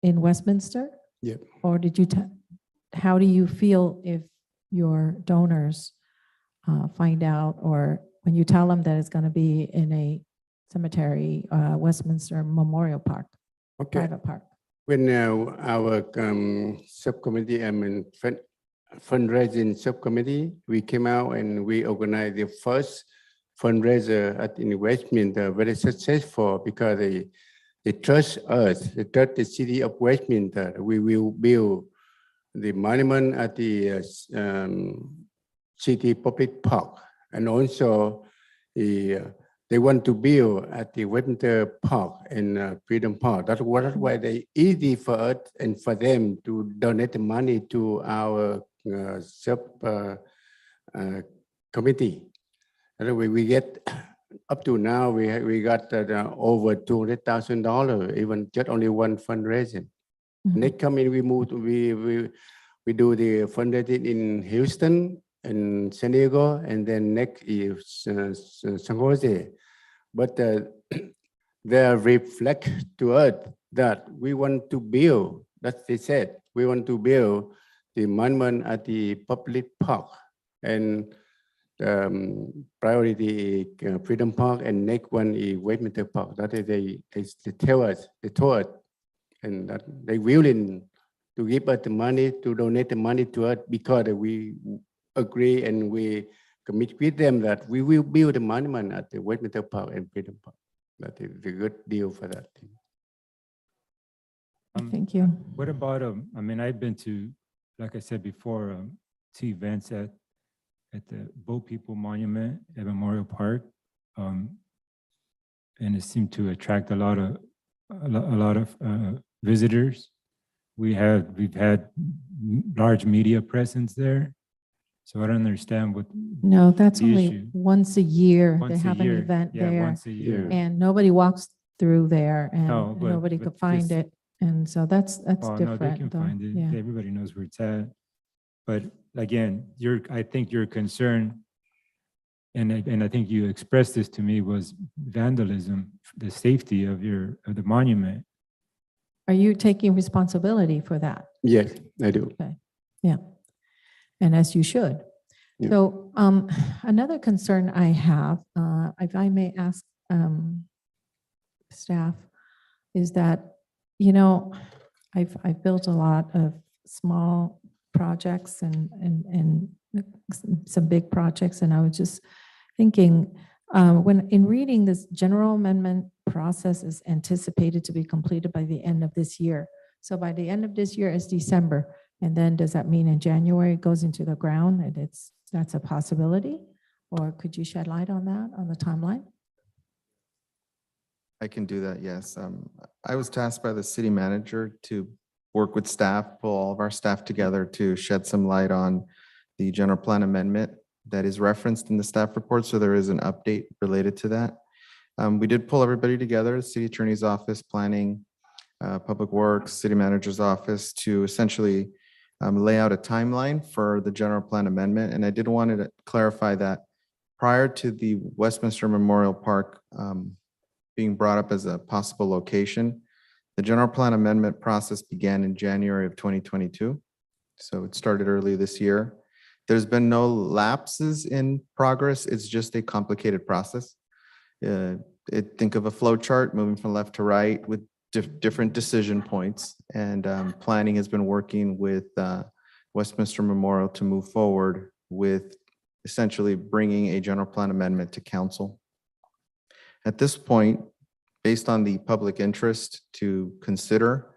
in Westminster? Yep. Or did you, how do you feel if your donors find out, or when you tell them that it's going to be in a cemetery, Westminster Memorial Park, private park? When our subcommittee, fundraising subcommittee, we came out and we organized the first fundraiser at in Westminster, very successful because they trust us, they trust the city of Westminster. We will build the monument at the city public park, and also they want to build at the Westminster Park and Freedom Park. That's why they easy for us and for them to donate the money to our sub committee. And we get up to now we got over $200,000, even just only one fundraising. Next coming we move to, we do the fundraising in Houston and San Diego, and then next is San Jose. But they reflect to us that we want to build, that they said, we want to build the monument at the public park, and priority Freedom Park, and next one is Westminster Park. That is they tell us, they told us, and that they willing to give us the money, to donate the money to us, because we agree and we commit with them that we will build a monument at the Westminster Park and Freedom Park. That is a good deal for that. Thank you. What about, I mean, I've been to, like I said before, 2 events at the Boat People Monument at Memorial Park. And it seemed to attract a lot of visitors. We've had large media presence there. So I don't understand what. No, that's the only issue. once a year. They Once a have an year. event Yeah, there. once a year. And nobody walks through there, and No, but- nobody but could find this- it. And so that's Oh, no, they different can though. find it. Yeah. Everybody knows where it's at. But again, I think your concern, and I think you expressed this to me, was vandalism, the safety of the monument. Are you taking responsibility for that? Yes, I do. Okay, yeah. And as you should. Yeah. So another concern I have, if I may ask staff, is that, you know, I've built a lot of small projects and some big projects, and I was just thinking, when in reading this general amendment process is anticipated to be completed by the end of this year. So by the end of this year is December, and then does that mean in January it goes into the ground, and that's a possibility? Or could you shed light on that, on the timeline? I can do that, yes. I was tasked by the city manager to work with staff, pull all of our staff together to shed some light on the general plan amendment that is referenced in the staff report. So there is an update related to that. We did pull everybody together, city attorney's office, planning, public works, city manager's office, to essentially lay out a timeline for the general plan amendment. And I did want to clarify that prior to the Westminster Memorial Park being brought up as a possible location, the general plan amendment process began in January of 2022. So it started early this year. There's been no lapses in progress. It's just a complicated process. Think of a flow chart moving from left to right with different decision points. And planning has been working with Westminster Memorial to move forward with essentially bringing a general plan amendment to council. At this point, based on the public interest to consider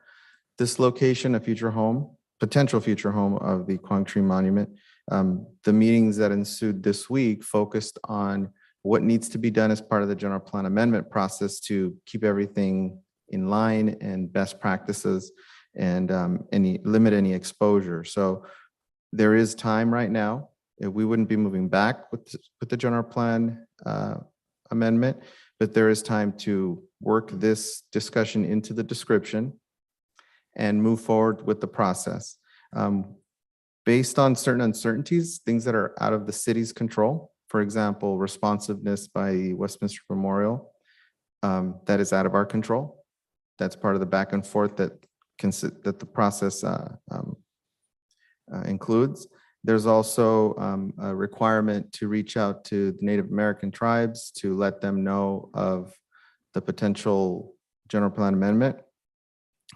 this location a future home, potential future home of the Quan Monument, the meetings that ensued this week focused on what needs to be done as part of the general plan amendment process to keep everything in line and best practices and limit any exposure. So There is time right now. We wouldn't be moving back with the general plan amendment, but there is time to work this discussion into the description and move forward with the process. Based on certain uncertainties, things that are out of the city's control, for example, responsiveness by Westminster Memorial, that is out of our control. That's part of the back and forth that the process includes. There's also a requirement to reach out to the Native American tribes to let them know of the potential general plan amendment.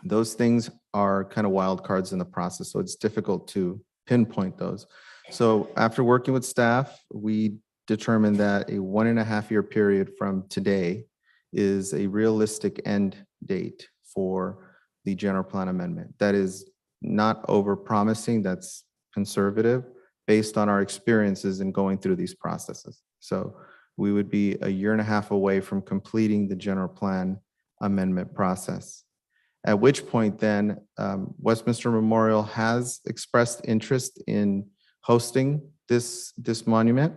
Those things are kind of wild cards in the process, so it's difficult to pinpoint those. So after working with staff, we determined that a 1.5-year period from today is a realistic end date for the general plan amendment. That is not over promising, that's conservative based on our experiences in going through these processes. So we would be 1.5 years away from completing the general plan amendment process. At which point then Westminster Memorial has expressed interest in hosting this monument,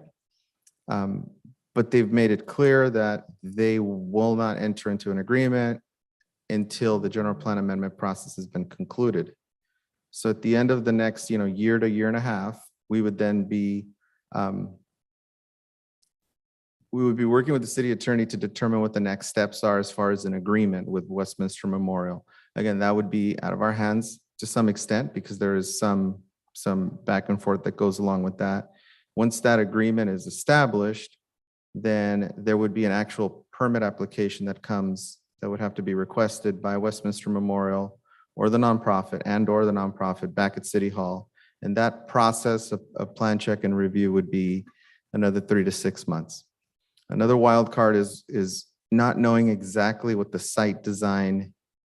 but they've made it clear that they will not enter into an agreement until the general plan amendment process has been concluded. So at the end of the next, year to 1.5 years, we would then be working with the city attorney to determine what the next steps are as far as an agreement with Westminster Memorial. Again, that would be out of our hands to some extent because there is some back and forth that goes along with that. Once that agreement is established, then there would be an actual permit application that would have to be requested by Westminster Memorial or the nonprofit back at City Hall. And that process of plan check and review would be another 3 to 6 months. Another wild card is not knowing exactly what the site design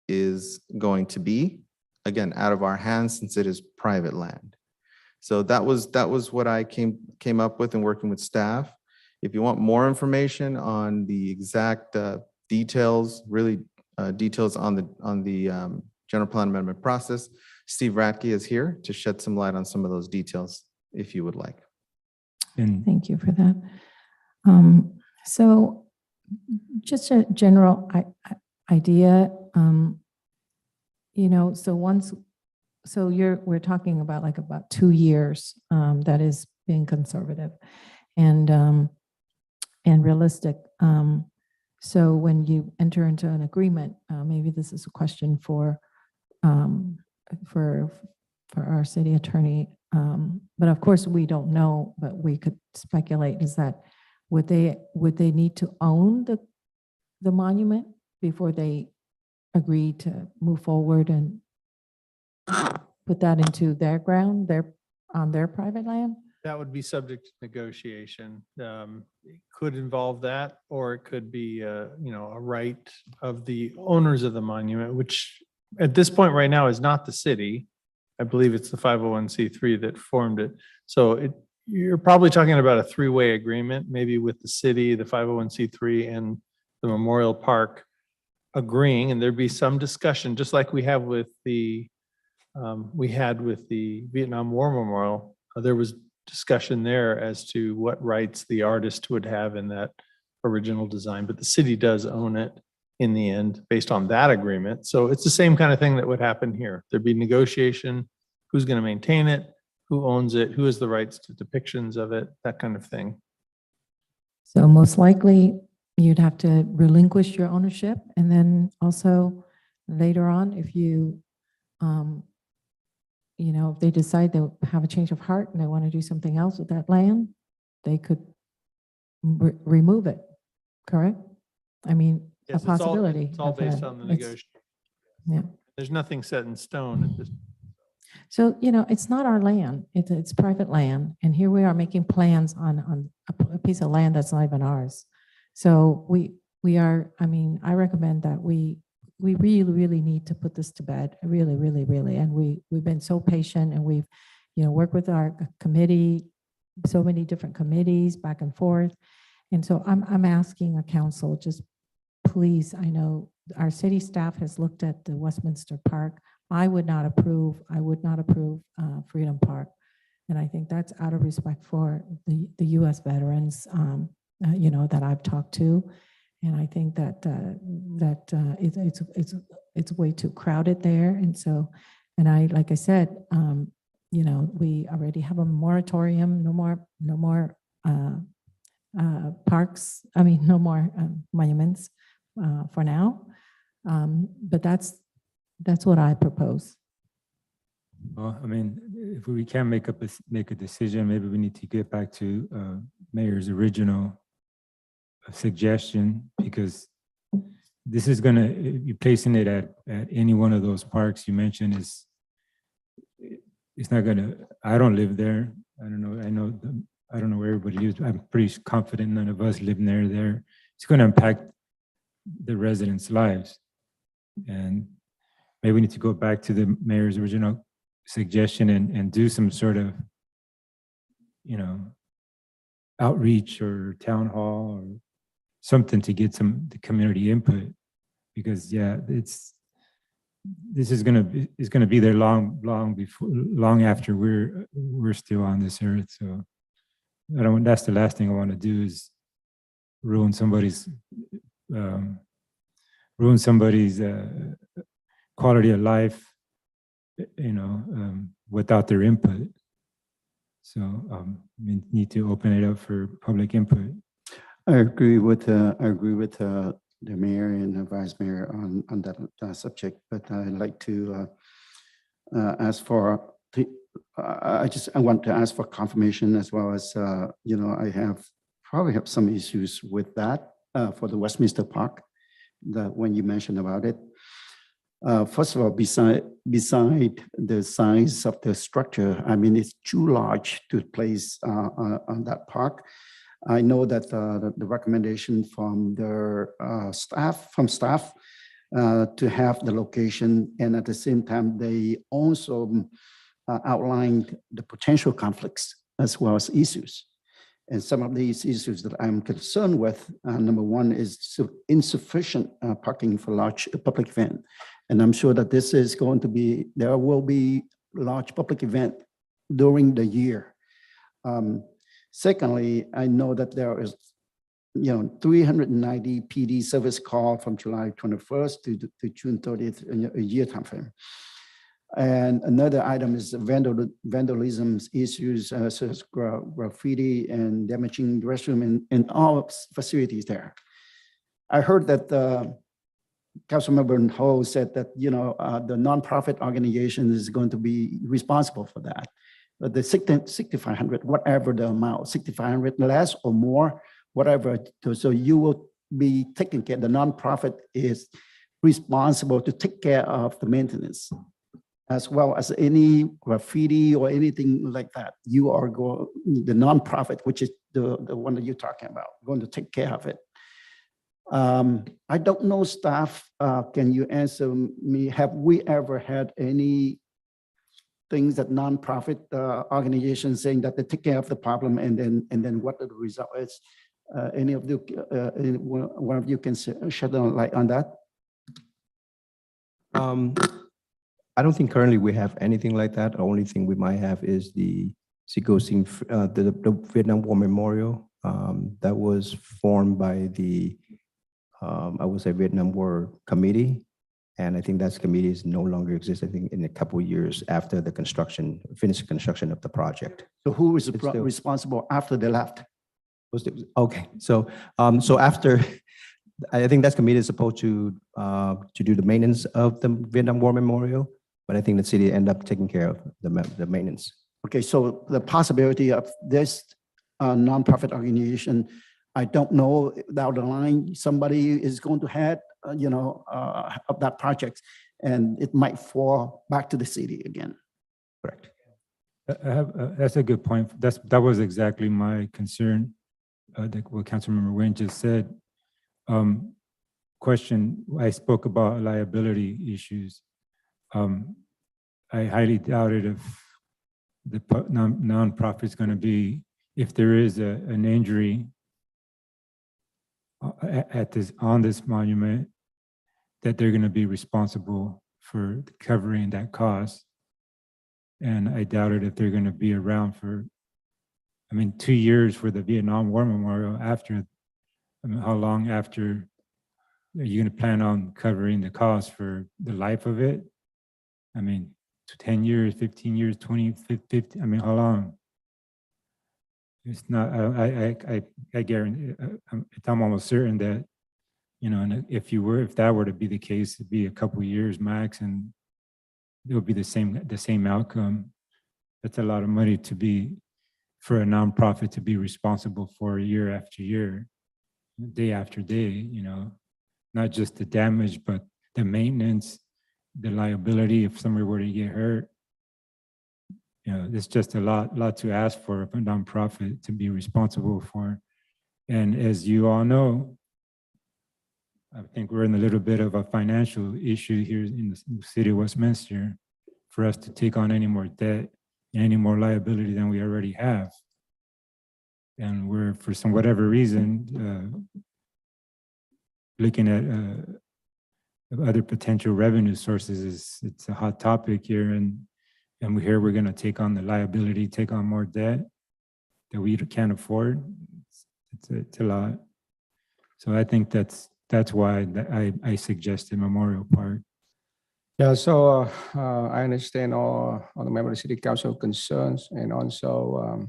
is going to be. Again, out of our hands since it is private land. So that was what I came up with in working with staff. If you want more information on the exact details, details on the general plan amendment process, Steve Ratke is here to shed some light on some of those details if you would like. Thank you for that. So just a general idea, we're talking about about 2 years that is being conservative and realistic. So when you enter into an agreement, maybe this is a question for our city attorney, but of course we don't know, but we could speculate is that would they need to own the monument before they agree to move forward and put that into their ground, on their private land? That would be subject to negotiation. It could involve that, or it could be, a right of the owners of the monument, which at this point right now is not the city. I believe it's the 501c3 that formed it. So you're probably talking about a 3-way agreement, maybe with the city, the 501c3, and the Memorial Park agreeing, and there'd be some discussion, just like we had with the Vietnam War Memorial. There was discussion there as to what rights the artist would have in that original design, but the city does own it in the end based on that agreement. So it's the same kind of thing that would happen here. There'd be negotiation, who's going to maintain it, who owns it, who has the rights to depictions of it, that kind of thing. So most likely you'd have to relinquish your ownership, and then also later on, if if they decide they have a change of heart and they want to do something else with that land, they could remove it, correct? I mean, Yes, a possibility. It's all based on the negotiation. Yeah. There's nothing set in stone at this. So, it's not our land, it's private land. And here we are making plans on a piece of land that's not even ours. So we are, I recommend that we really, really need to put this to bed, really, really, really. And we've been so patient, and we've, worked with our committee, so many different committees back and forth. And so I'm asking a council, just please, I know our city staff has looked at the Westminster Park. I would not approve Freedom Park. And I think that's out of respect for the US veterans, that I've talked to. And I think that, it's way too crowded there. And so, like I said, we already have a moratorium, no more parks, no more monuments for now. But that's what I propose. Well, if we can't make a decision, maybe we need to get back to Mayor's original suggestion, because this is gonna be placing it at any one of those parks you mentioned it's not gonna. I don't live there. I don't know. I don't know where everybody lives. I'm pretty confident none of us live near there. It's going to impact the residents' lives, and maybe we need to go back to the mayor's original suggestion and do some sort of, outreach or town hall or something to get the community input, because this is gonna be there long after we're still on this earth. So that's the last thing I want to do, is ruin somebody's quality of life, without their input. So we need to open it up for public input. I agree with the mayor and the vice mayor on that subject, but I'd like to ask for I want to ask for confirmation, as well as I probably have some issues with that for the Westminster Park, that when you mentioned about it. First of all, beside the size of the structure, it's too large to place on that park. I know that the recommendation from their staff to have the location, and at the same time, they also outlined the potential conflicts as well as issues. And some of these issues that I'm concerned with, number one, is insufficient parking for large public event. And I'm sure that there will be large public event during the year. Secondly, I know that there is 390 PD service call from July 21st to June 30th in a year timeframe. And another item is vandalism issues, such as graffiti and damaging the restroom and all facilities there. I heard that Councilmember Ho said that the nonprofit organization is going to be responsible for that. But the 6,500, whatever the amount, 6,500 less or more, whatever. So you will be taking care. The nonprofit is responsible to take care of the maintenance, as well as any graffiti or anything like that. You are the nonprofit, which is the one that you're talking about, going to take care of it. I don't know, staff, can you answer me? Have we ever had any things that nonprofit organizations saying that they take care of the problem, and then what the result is? Any of you, one of you can shed a light on that? I don't think currently we have anything like that. The only thing we might have is the Vietnam War Memorial that was formed by the, I would say, Vietnam War Committee. And I think that committee is no longer exists, I think, in a couple of years after the finished construction of the project. So who was responsible after they left? Okay, so after, I think that committee is supposed to do the maintenance of the Vietnam War Memorial, but I think the city ended up taking care of the maintenance. Okay, so the possibility of this nonprofit organization, I don't know, down the line, somebody is going to head, of that project, and it might fall back to the city again. Correct. That's a good point. That was exactly my concern. What Councilmember Nguyen just said. Question, I spoke about liability issues. I highly doubt it if the nonprofit is going to be, if there is an injury on this monument, that they're going to be responsible for covering that cost. And I doubt it if they're going to be around for, 2 years for the Vietnam War Memorial after, how long after are you going to plan on covering the cost for the life of it? 10 years, 15 years, 20, 50, how long? It's not, I guarantee, I'm almost certain that, and if that were to be the case, it'd be a couple of years max and it would be the same outcome. That's a lot of money for a nonprofit to be responsible for year after year, day after day, not just the damage, but the maintenance, the liability if somebody were to get hurt. It's just a lot to ask for a nonprofit to be responsible for. And as you all know, I think we're in a little bit of a financial issue here in the city of Westminster for us to take on any more debt and any more liability than we already have. And we're, for whatever reason, looking at other potential revenue sources. It's a hot topic here, and we hear we're going to take on the liability, take on more debt that we can't afford. It's a lot. So I think that's why I suggested Memorial Park. Yeah, so I understand all the members of the City Council concerns and also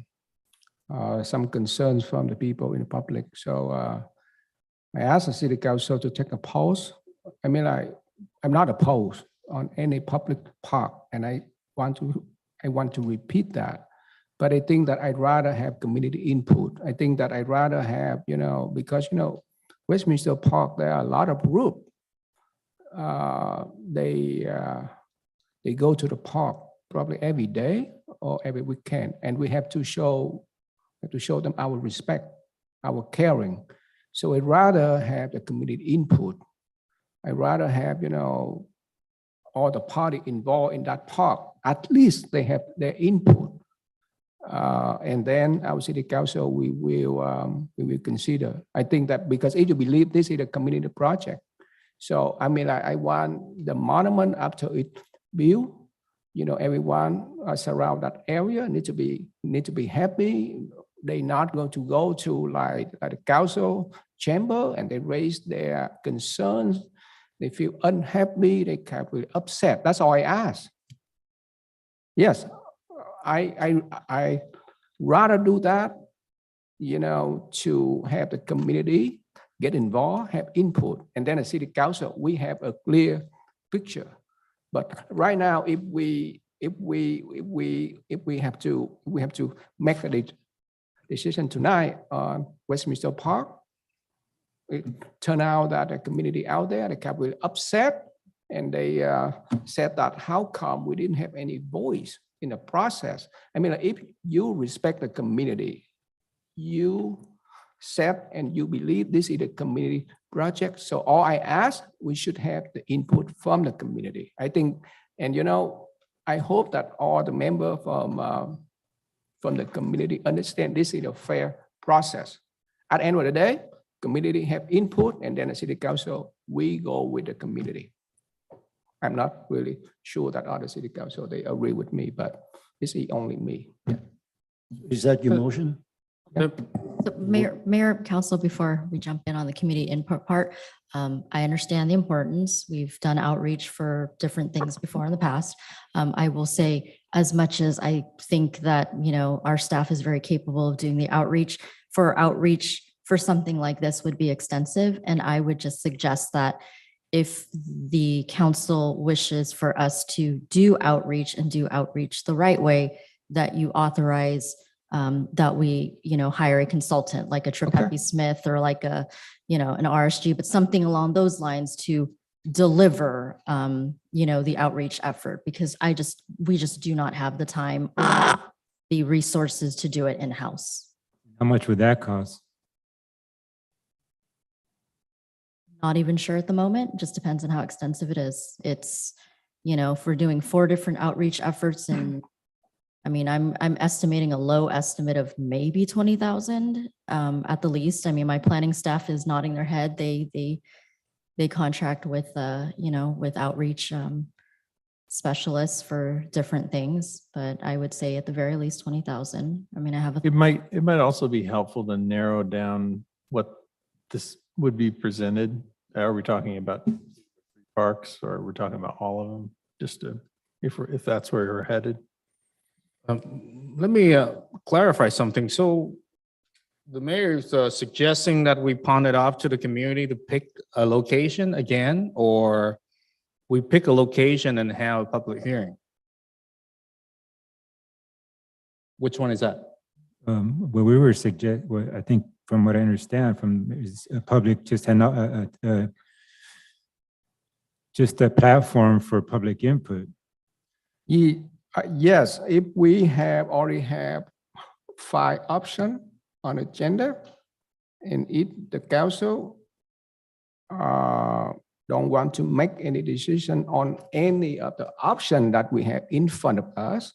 some concerns from the people in the public. So I asked the City Council to take a pause. I'm not opposed on any public park, and I want to repeat that. But I think that I'd rather have community input. I think that I'd rather have, because, Westminster Park, there are a lot of groups. They go to the park probably every day or every weekend, and we have to show them our respect, our caring. So I'd rather have the community input. I'd rather have, all the party involved in that park, at least they have their input. And then our City Council, we will consider. I think that because if you believe this is a community project, so I want the monument after it built, everyone surround that area need to be happy. They're not going to go to like the council chamber and they raise their concerns. They feel unhappy. They can be upset. That's all I ask. Yes, I rather do that, to have the community get involved, have input, and then the City Council, we have a clear picture. But right now, if we have to make a decision tonight on Westminster Park, it turned out that the community out there, they got really upset, and they said that how come we didn't have any voice in the process? If you respect the community, you said and you believe this is a community project. So all I ask, we should have the input from the community. I think, and I hope that all the members from the community understand this is a fair process. At the end of the day, community have input, and then the City Council, we go with the community. I'm not really sure that other City Council, they agree with me, but this is only me. Yeah. Is that your motion? Yeah. So Mayor, Council, before we jump in on the community input part, I understand the importance. We've done outreach for different things before in the past. I will say, as much as I think that, our staff is very capable of doing the outreach for something like this would be extensive. And I would just suggest that if the council wishes for us to do outreach and do outreach the right way, that you authorize that we, hire a consultant like a Trippepi Smith or like an RSG, but something along those lines to deliver, the outreach effort, because we just do not have the time or the resources to do it in-house. How much would that cost? Not even sure at the moment, just depends on how extensive it is. It's, if we're doing 4 different outreach efforts, and I'm estimating a low estimate of maybe 20,000 at the least. My planning staff is nodding their head. They contract with, with outreach specialists for different things, but I would say at the very least 20,000. I mean, I have a It might also be helpful to narrow down what this would be presented. Are we talking about parks or are we talking about all of them? Just to, if that's where we're headed. Let me clarify something. So the mayor is suggesting that we pawn it off to the community to pick a location again, or we pick a location and have a public hearing? Which one is that? Well, we were well, I think from what I understand from is a public just just a platform for public input. Yes, if we already have 5 options on agenda, and if the council don't want to make any decision on any of the option that we have in front of us,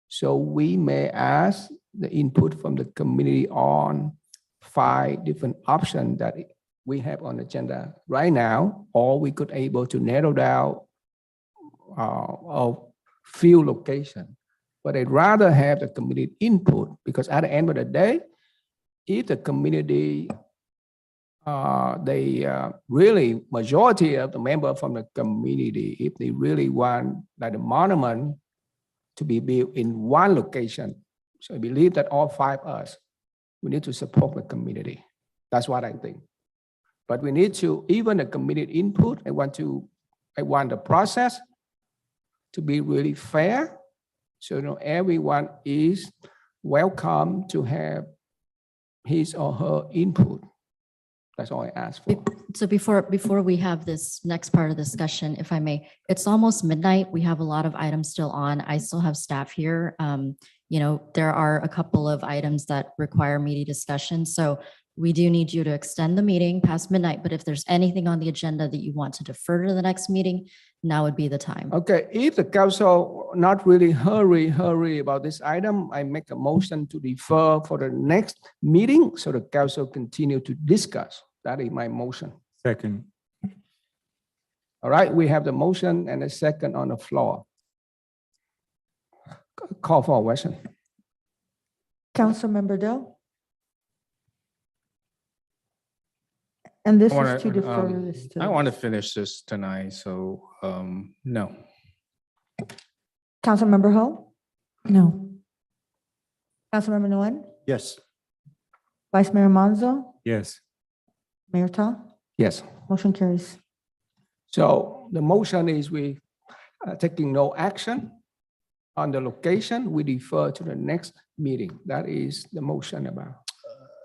so we may ask the input from the community on 5 different options that we have on agenda right now, or we could able to narrow down a few locations. But I'd rather have the community input, because at the end of the day, if the community, really majority of the members from the community, if they really want like the monument to be built in one location, so I believe that all 5 of us, we need to support the community. That's what I think. But we need to, even the community input, I want the process to be really fair. So everyone is welcome to have his or her input. That's all I ask for. So before we have this next part of the discussion, if I may, it's almost midnight. We have a lot of items still on. I still have staff here. There are a couple of items that require meaty discussion. So we do need you to extend the meeting past midnight, but if there's anything on the agenda that you want to defer to the next meeting, now would be the time. Okay, if the council not really hurry about this item, I make a motion to defer for the next meeting so the council continue to discuss. That is my motion. Second. All right, we have the motion and a second on the floor. Call for a question. Councilmember Doe? And this is to defer this to. I want to finish this tonight, so no. Councilmember Ho? No. Councilmember Nguyen? Yes. Vice Mayor Monzo? Yes. Mayor Ta? Yes. Motion carries. So the motion is we taking no action on the location. We defer to the next meeting. That is the motion about.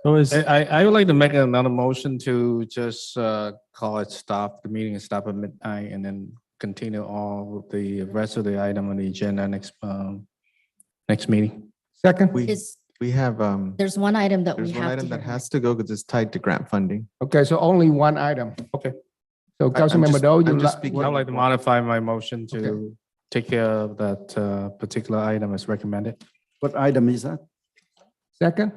So I would like to make another motion to just call it stop, the meeting and stop at midnight, and then continue all the rest of the item on the agenda next meeting. Second. We have, There's one item that we there's one have item to that hear. has to go because it's tied to grant funding. Okay, so only one item. Okay. So I'm Councilmember just- Doe, I'm you just like. speaking- I'd like to modify my motion to Okay. take care of that particular item as recommended. What item is that? Second.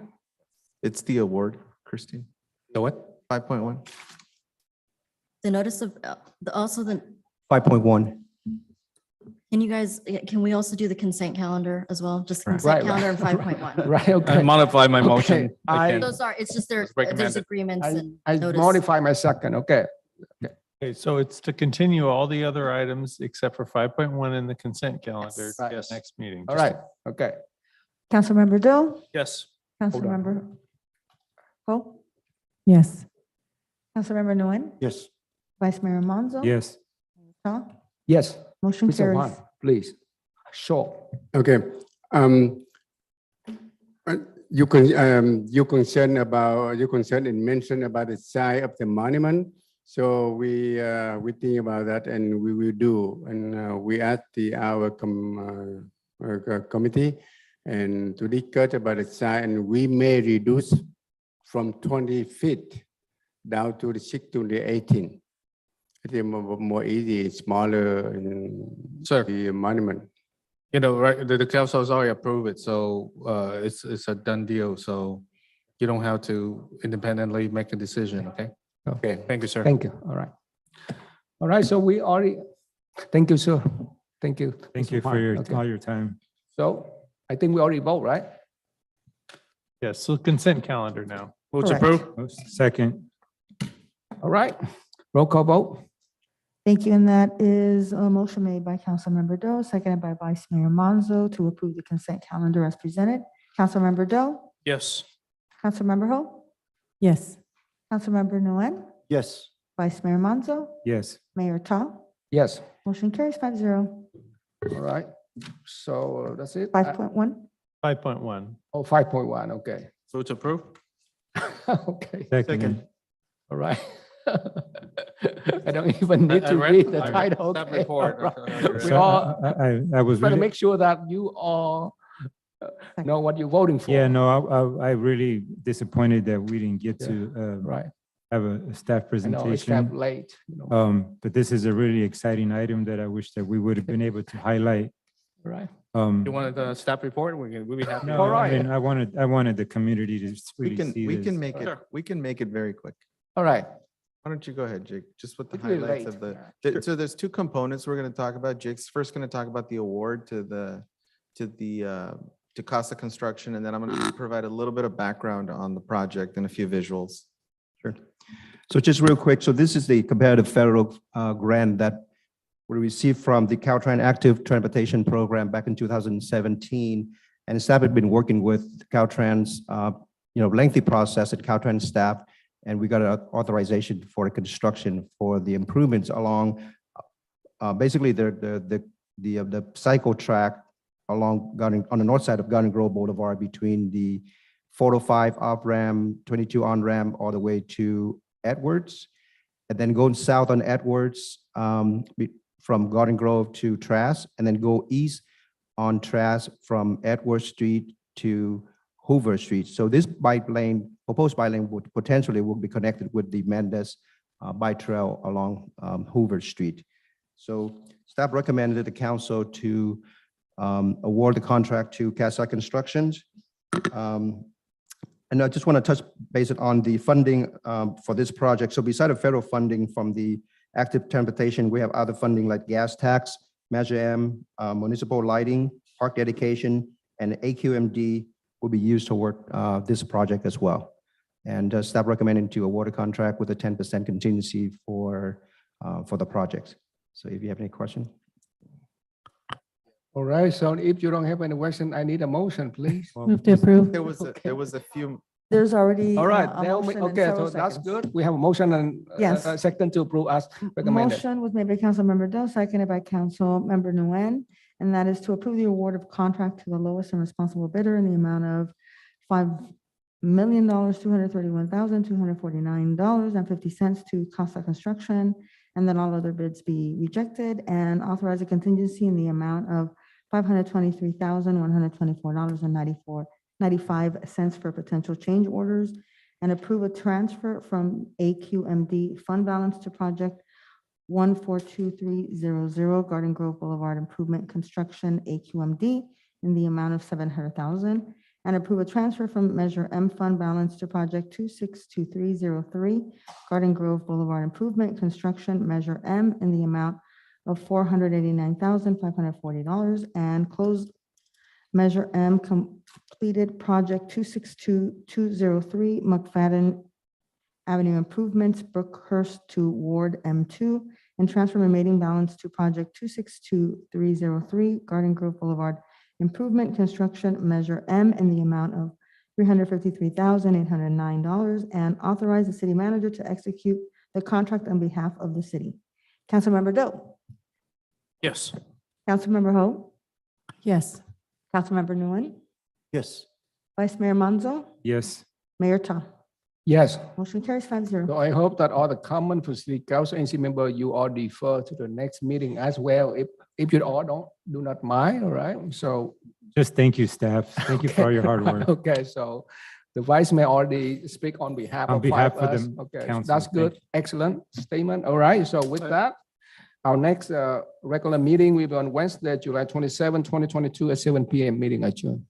It's the award, Christine. The what? 5.1. The notice of, also the, 5.1. can you guys, can we also do the consent calendar as well? Just Right. consent Right, calendar and right. 5.1. Right, I okay. modify my Okay, motion. I- again. Those are, it's just there's recommended. agreements and I notice. modify my second, okay. Okay, so it's to continue all the other items except for 5.1 in the consent calendar. Yes. Right. Yes, next meeting. All right, okay. Councilmember Doe? Yes. Councilmember Ho? Yes. Councilmember Nguyen? Yes. Vice Mayor Monzo? Yes. Ta? Yes. Motion Mr. carries. Juan, please. Sure. Okay. You concerned and mentioned about the size of the monument. So we think about that and we will do. And we asked our committee and to discuss about the size, and we may reduce from 20 feet down to the 6 to the 18. It is more easy, smaller, and Sir. the monument. Right, the council has already approved it, so it's a done deal, so you don't have to independently make a decision, okay? Okay. Thank you, sir. Thank you, all right. All right, so we already, thank you, sir. Thank you. Thank Mr. you for Quan. your, Okay. all your time. So I think we already vote, right? Yes, so consent calendar now. Move to Correct. approve. Second, All right, roll call vote. Thank you. And that is a motion made by Councilmember Doe, seconded by Vice Mayor Manzo to approve the consent calendar as presented. Councilmember Doe, Yes. Councilmember Ho, Yes. Councilmember Nguyen, Yes. Vice Mayor Manzo, yes. Mayor Ta. Yes, Motion carries 5-0. all right. So that's it. 5.1. 5.1. Oh, 5.1, okay. Move to approve. Okay, Second, all right. I don't even need I to read- read the I read title. staff Okay, report. all right. We so all I was better really, make sure that you all know what you're voting for. yeah, no, I really disappointed that we didn't get Yeah, to Right, have a staff I know it's kind of presentation. late, you know, But this is a really exciting item that I wish that we would have been able to highlight. right? You wanted the staff report? We'll be happy. No, All I right. mean, I wanted the community to really see We can this. make it, Sure. we can make it very quick. All right, Why don't you go ahead, Jake, just with the It's really highlights late. of the, Yeah. so there's two components we're gonna talk about. Jake's first gonna talk about the award to Casa Construction, and then I'm gonna provide a little bit of background on the project and a few visuals. Sure. So just real quick, so this is the competitive federal grant that we received from the Caltrans Active Transportation Program back in 2017. And staff had been working with Caltrans, lengthy process at Caltrans staff, and we got an authorization for construction for the improvements along basically the cycle track along on the north side of Garden Grove Boulevard between the 405 off ramp, 22 on ramp, all the way to Edwards, and then going south on Edwards from Garden Grove to Trask, and then go east on Trask from Edwards Street to Hoover Street. So this proposed bike lane would potentially will be connected with the Mendes bike trail along Hoover Street. So staff recommended the council to award the contract to Casa Constructions. And I just want to touch base on the funding for this project. So beside of federal funding from the active transportation, we have other funding like gas tax, Measure M, municipal lighting, park dedication, and AQMD will be used to work this project as well. And staff recommending to award a contract with a 10% contingency for the project. So if you have any questions. All right, so if you don't have any question, I need a motion, please. Move to approve. There was a few, There's already. All right, a now motion and okay, so several that's seconds. good. We have a motion and Yes. a second to approve as recommended. Motion was made by Councilmember Doe, seconded by Councilmember Nguyen, and that is to approve the award of contract to the lowest and responsible bidder in the amount of $5,231,249.50 to Casa Construction, and then all other bids be rejected, and authorize a contingency in the amount of $523,124.95 for potential change orders, and approve a transfer from AQMD fund balance to project 142300 Garden Grove Boulevard Improvement Construction, AQMD, in the amount of $700,000, and approve a transfer from Measure M fund balance to project 262303 Garden Grove Boulevard Improvement Construction, Measure M, in the amount of $489,540, and close Measure M completed project 262203 McFadden Avenue Improvements, Brookhurst to Ward M2, and transfer remaining balance to project 262303 Garden Grove Boulevard Improvement Construction, Measure M, in the amount of $353,809, and authorize the city manager to execute the contract on behalf of the city. Councilmember Doe. Yes. Councilmember Ho. Yes. Councilmember Nguyen. Yes. Vice Mayor Manzo. Yes. Mayor Ta. Yes, Motion carries 5-0. so I hope that all the comment for city council and city member, you all defer to the next meeting as well. If you all do not mind, all right? So. Just thank you, staff. Thank you for all your hard work. Okay, so the vice mayor already speak on behalf On of behalf five of us. the Okay, council, that's thank good. Excellent statement. All right, so with that, our next regular meeting will be on Wednesday, July 27, 2022 at 7 p.m. Meeting adjourned.